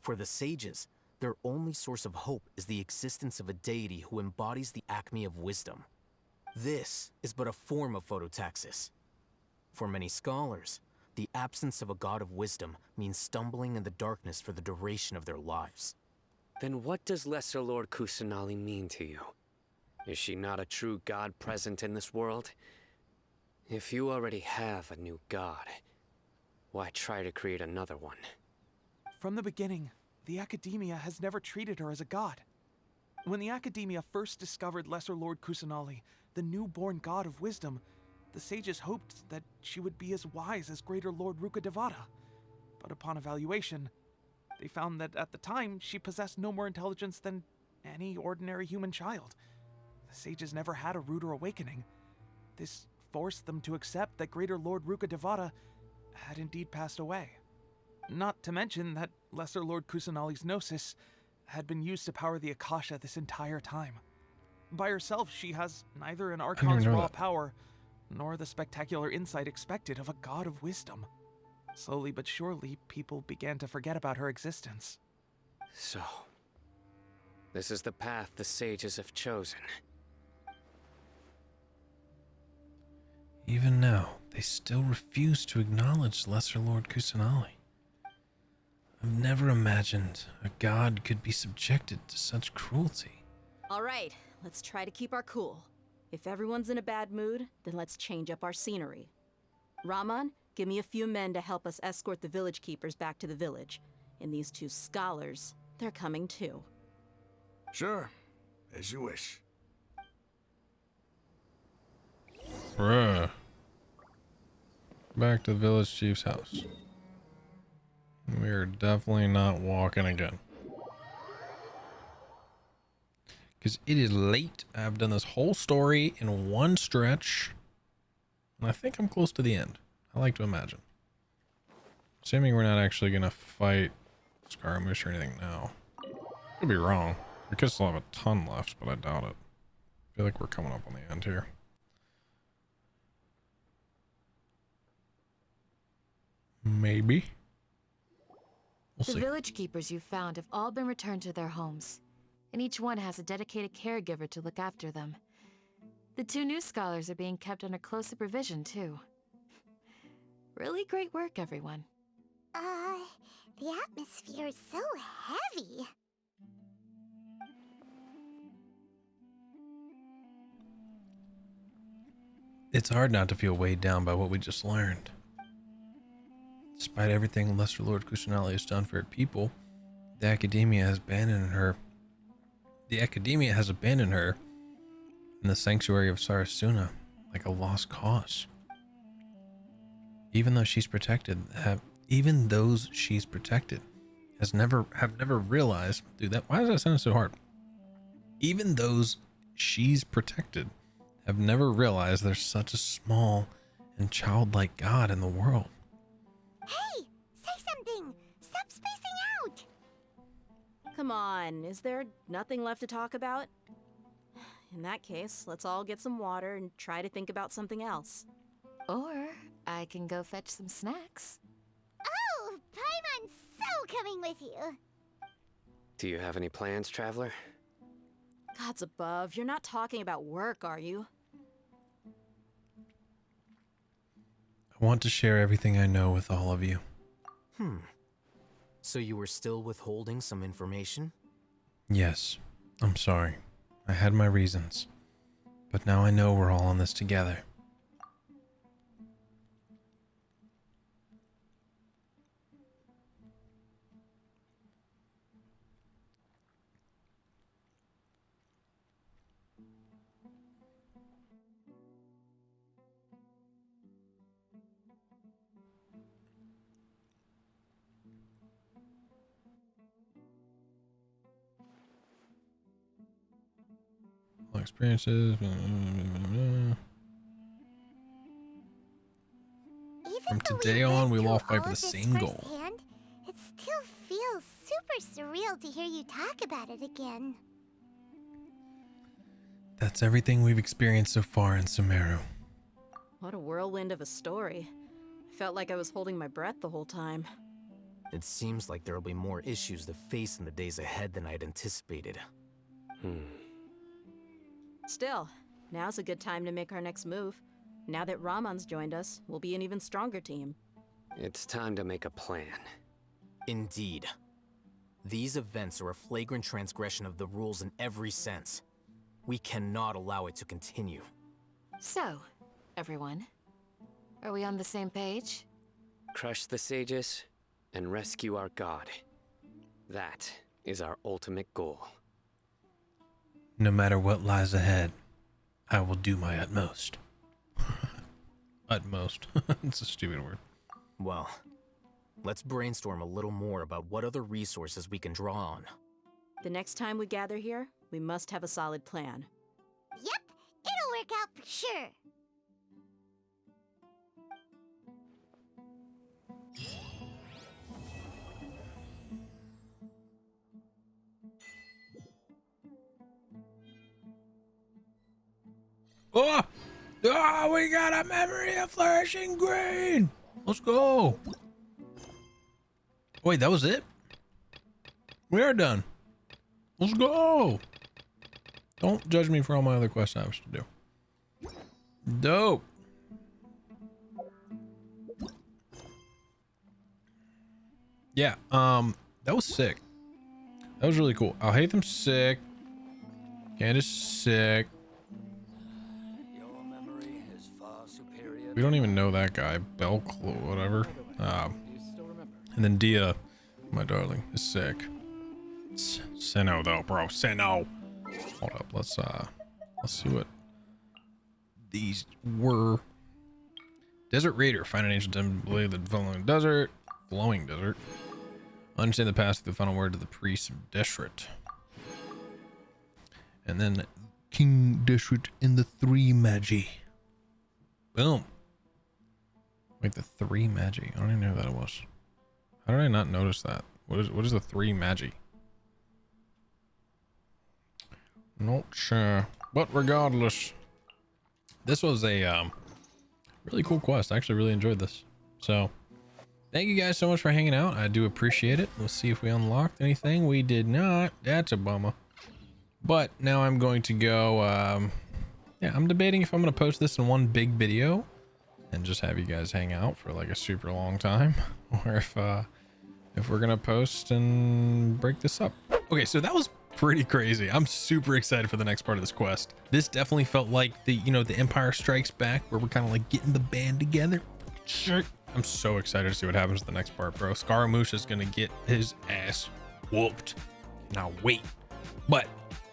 For the sages, their only source of hope is the existence of a deity who embodies the acme of wisdom. This is but a form of phototaxis. For many scholars, the absence of a god of wisdom means stumbling in the darkness for the duration of their lives. Then what does Lesser Lord Kusanali mean to you? Is she not a true god present in this world? If you already have a new god, why try to create another one? From the beginning, the Academia has never treated her as a god. When the Academia first discovered Lesser Lord Kusanali, the newborn god of wisdom, the sages hoped that she would be as wise as Greater Lord Rukkhadevata. But upon evaluation, they found that at the time, she possessed no more intelligence than any ordinary human child. The sages never had a ruder awakening. This forced them to accept that Greater Lord Rukkhadevata had indeed passed away. Not to mention that Lesser Lord Kusanali's gnosis had been used to power the Akasha this entire time. By herself, she has neither an Archon's raw power, nor the spectacular insight expected of a god of wisdom. Slowly but surely, people began to forget about her existence. So, this is the path the sages have chosen. Even now, they still refuse to acknowledge Lesser Lord Kusanali. I've never imagined a god could be subjected to such cruelty. All right, let's try to keep our cool. If everyone's in a bad mood, then let's change up our scenery. Raman, give me a few men to help us escort the village keepers back to the village. And these two scholars, they're coming too. Sure, as you wish. Bruh. Back to the village chief's house. We are definitely not walking again. Because it is late. I've done this whole story in one stretch. And I think I'm close to the end. I like to imagine. Assuming we're not actually going to fight Scaramouche or anything now. Could be wrong. We could still have a ton left, but I doubt it. I feel like we're coming up on the end here. Maybe. We'll The see. village keepers you found have all been returned to their homes, and each one has a dedicated caregiver to look after them. The two new scholars are being kept under close supervision, too. Really great work, everyone. The atmosphere is so heavy. It's hard not to feel weighed down by what we just learned. Despite everything Lesser Lord Kusanali has done for her people, the Academia has abandoned her. The Academia has abandoned her in the sanctuary of Sarasuna like a lost cause. Even those she's protected have never realized. Dude, why is that sentence so hard? Even those she's protected have never realized there's such a small and childlike God in the world. Hey, say something! Stop spacing out! Come on, is there nothing left to talk about? In that case, let's all get some water and try to think about something else. Or I can go fetch some snacks. Oh, Paimon's so coming with you. Do you have any plans, traveler? Gods above, you're not talking about work, are you? I want to share everything I know with all of you. So you were still withholding some information? Yes, I'm sorry. I had my reasons. But now I know we're all in this together. experiences. From today on, we will all fight for the same goal. Firsthand, it still feels super surreal to hear you talk about it again. That's everything we've experienced so far in Sumeru. What a whirlwind of a story. I felt like I was holding my breath the whole time. It seems like there will be more issues to face in the days ahead than I had anticipated. Still, now's a good time to make our next move. Now that Ramon's joined us, we'll be an even stronger team. It's time to make a plan. Indeed. These events are a flagrant transgression of the rules in every sense. We cannot allow it to continue. So, everyone, are we on the same page? Crush the sages and rescue our god. That is our ultimate goal. No matter what lies ahead, I will do my utmost. Utmost. It's a stupid word. Well, let's brainstorm a little more about what other resources we can draw on. The next time we gather here, we must have a solid plan. Yep, it'll work out for sure. Oh! Oh, we got a memory of flourishing green! Let's go! Wait, that was it? We are done. Let's go! Don't judge me for all my other quests I have to do. Dope! Yeah, that was sick. That was really cool. I'll hate them sick. Candace sick. We don't even know that guy. Belclo, whatever. And then Dia, my darling, is sick. Sinnoh though, bro. Sinnoh. Hold up. Let's see what these were. Desert Raider. Find an ancient temple, believe the flowing desert. Understand the past through the final word to the priest of Deshret. And then King Deshret in the 3 Magi. Boom. Wait, the 3 Magi. I don't even know who that was. How did I not notice that? What is the 3 Magi? Not sure. But regardless, this was a really cool quest. I actually really enjoyed this. So thank you guys so much for hanging out. I do appreciate it. Let's see if we unlocked anything. We did not. That's a bummer. But now I'm going to go, yeah, I'm debating if I'm going to post this in one big video and just have you guys hang out for like a super long time, or if we're going to post and break this up. Okay, so that was pretty crazy. I'm super excited for the next part of this quest. This definitely felt like the, you know, the Empire Strikes Back, where we're kind of like getting the band together. I'm so excited to see what happens to the next part, bro. Scaramouche is going to get his ass whooped. Now wait. But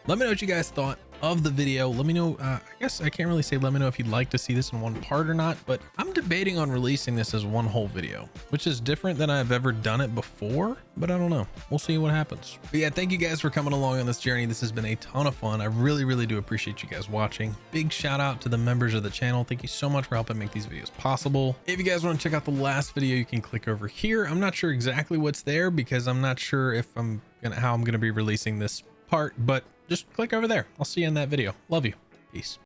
let me know what you guys thought of the video. Let me know, I guess I can't really say let me know if you'd like to see this in one part or not, but I'm debating on releasing this as one whole video, which is different than I've ever done it before, but I don't know. We'll see what happens. But yeah, thank you guys for coming along on this journey. This has been a ton of fun. I really, really do appreciate you guys watching. Big shout out to the members of the channel. Thank you so much for helping make these videos possible. If you guys want to check out the last video, you can click over here. I'm not sure exactly what's there because I'm not sure if how I'm going to be releasing this part, but just click over there. I'll see you in that video. Love you. Peace.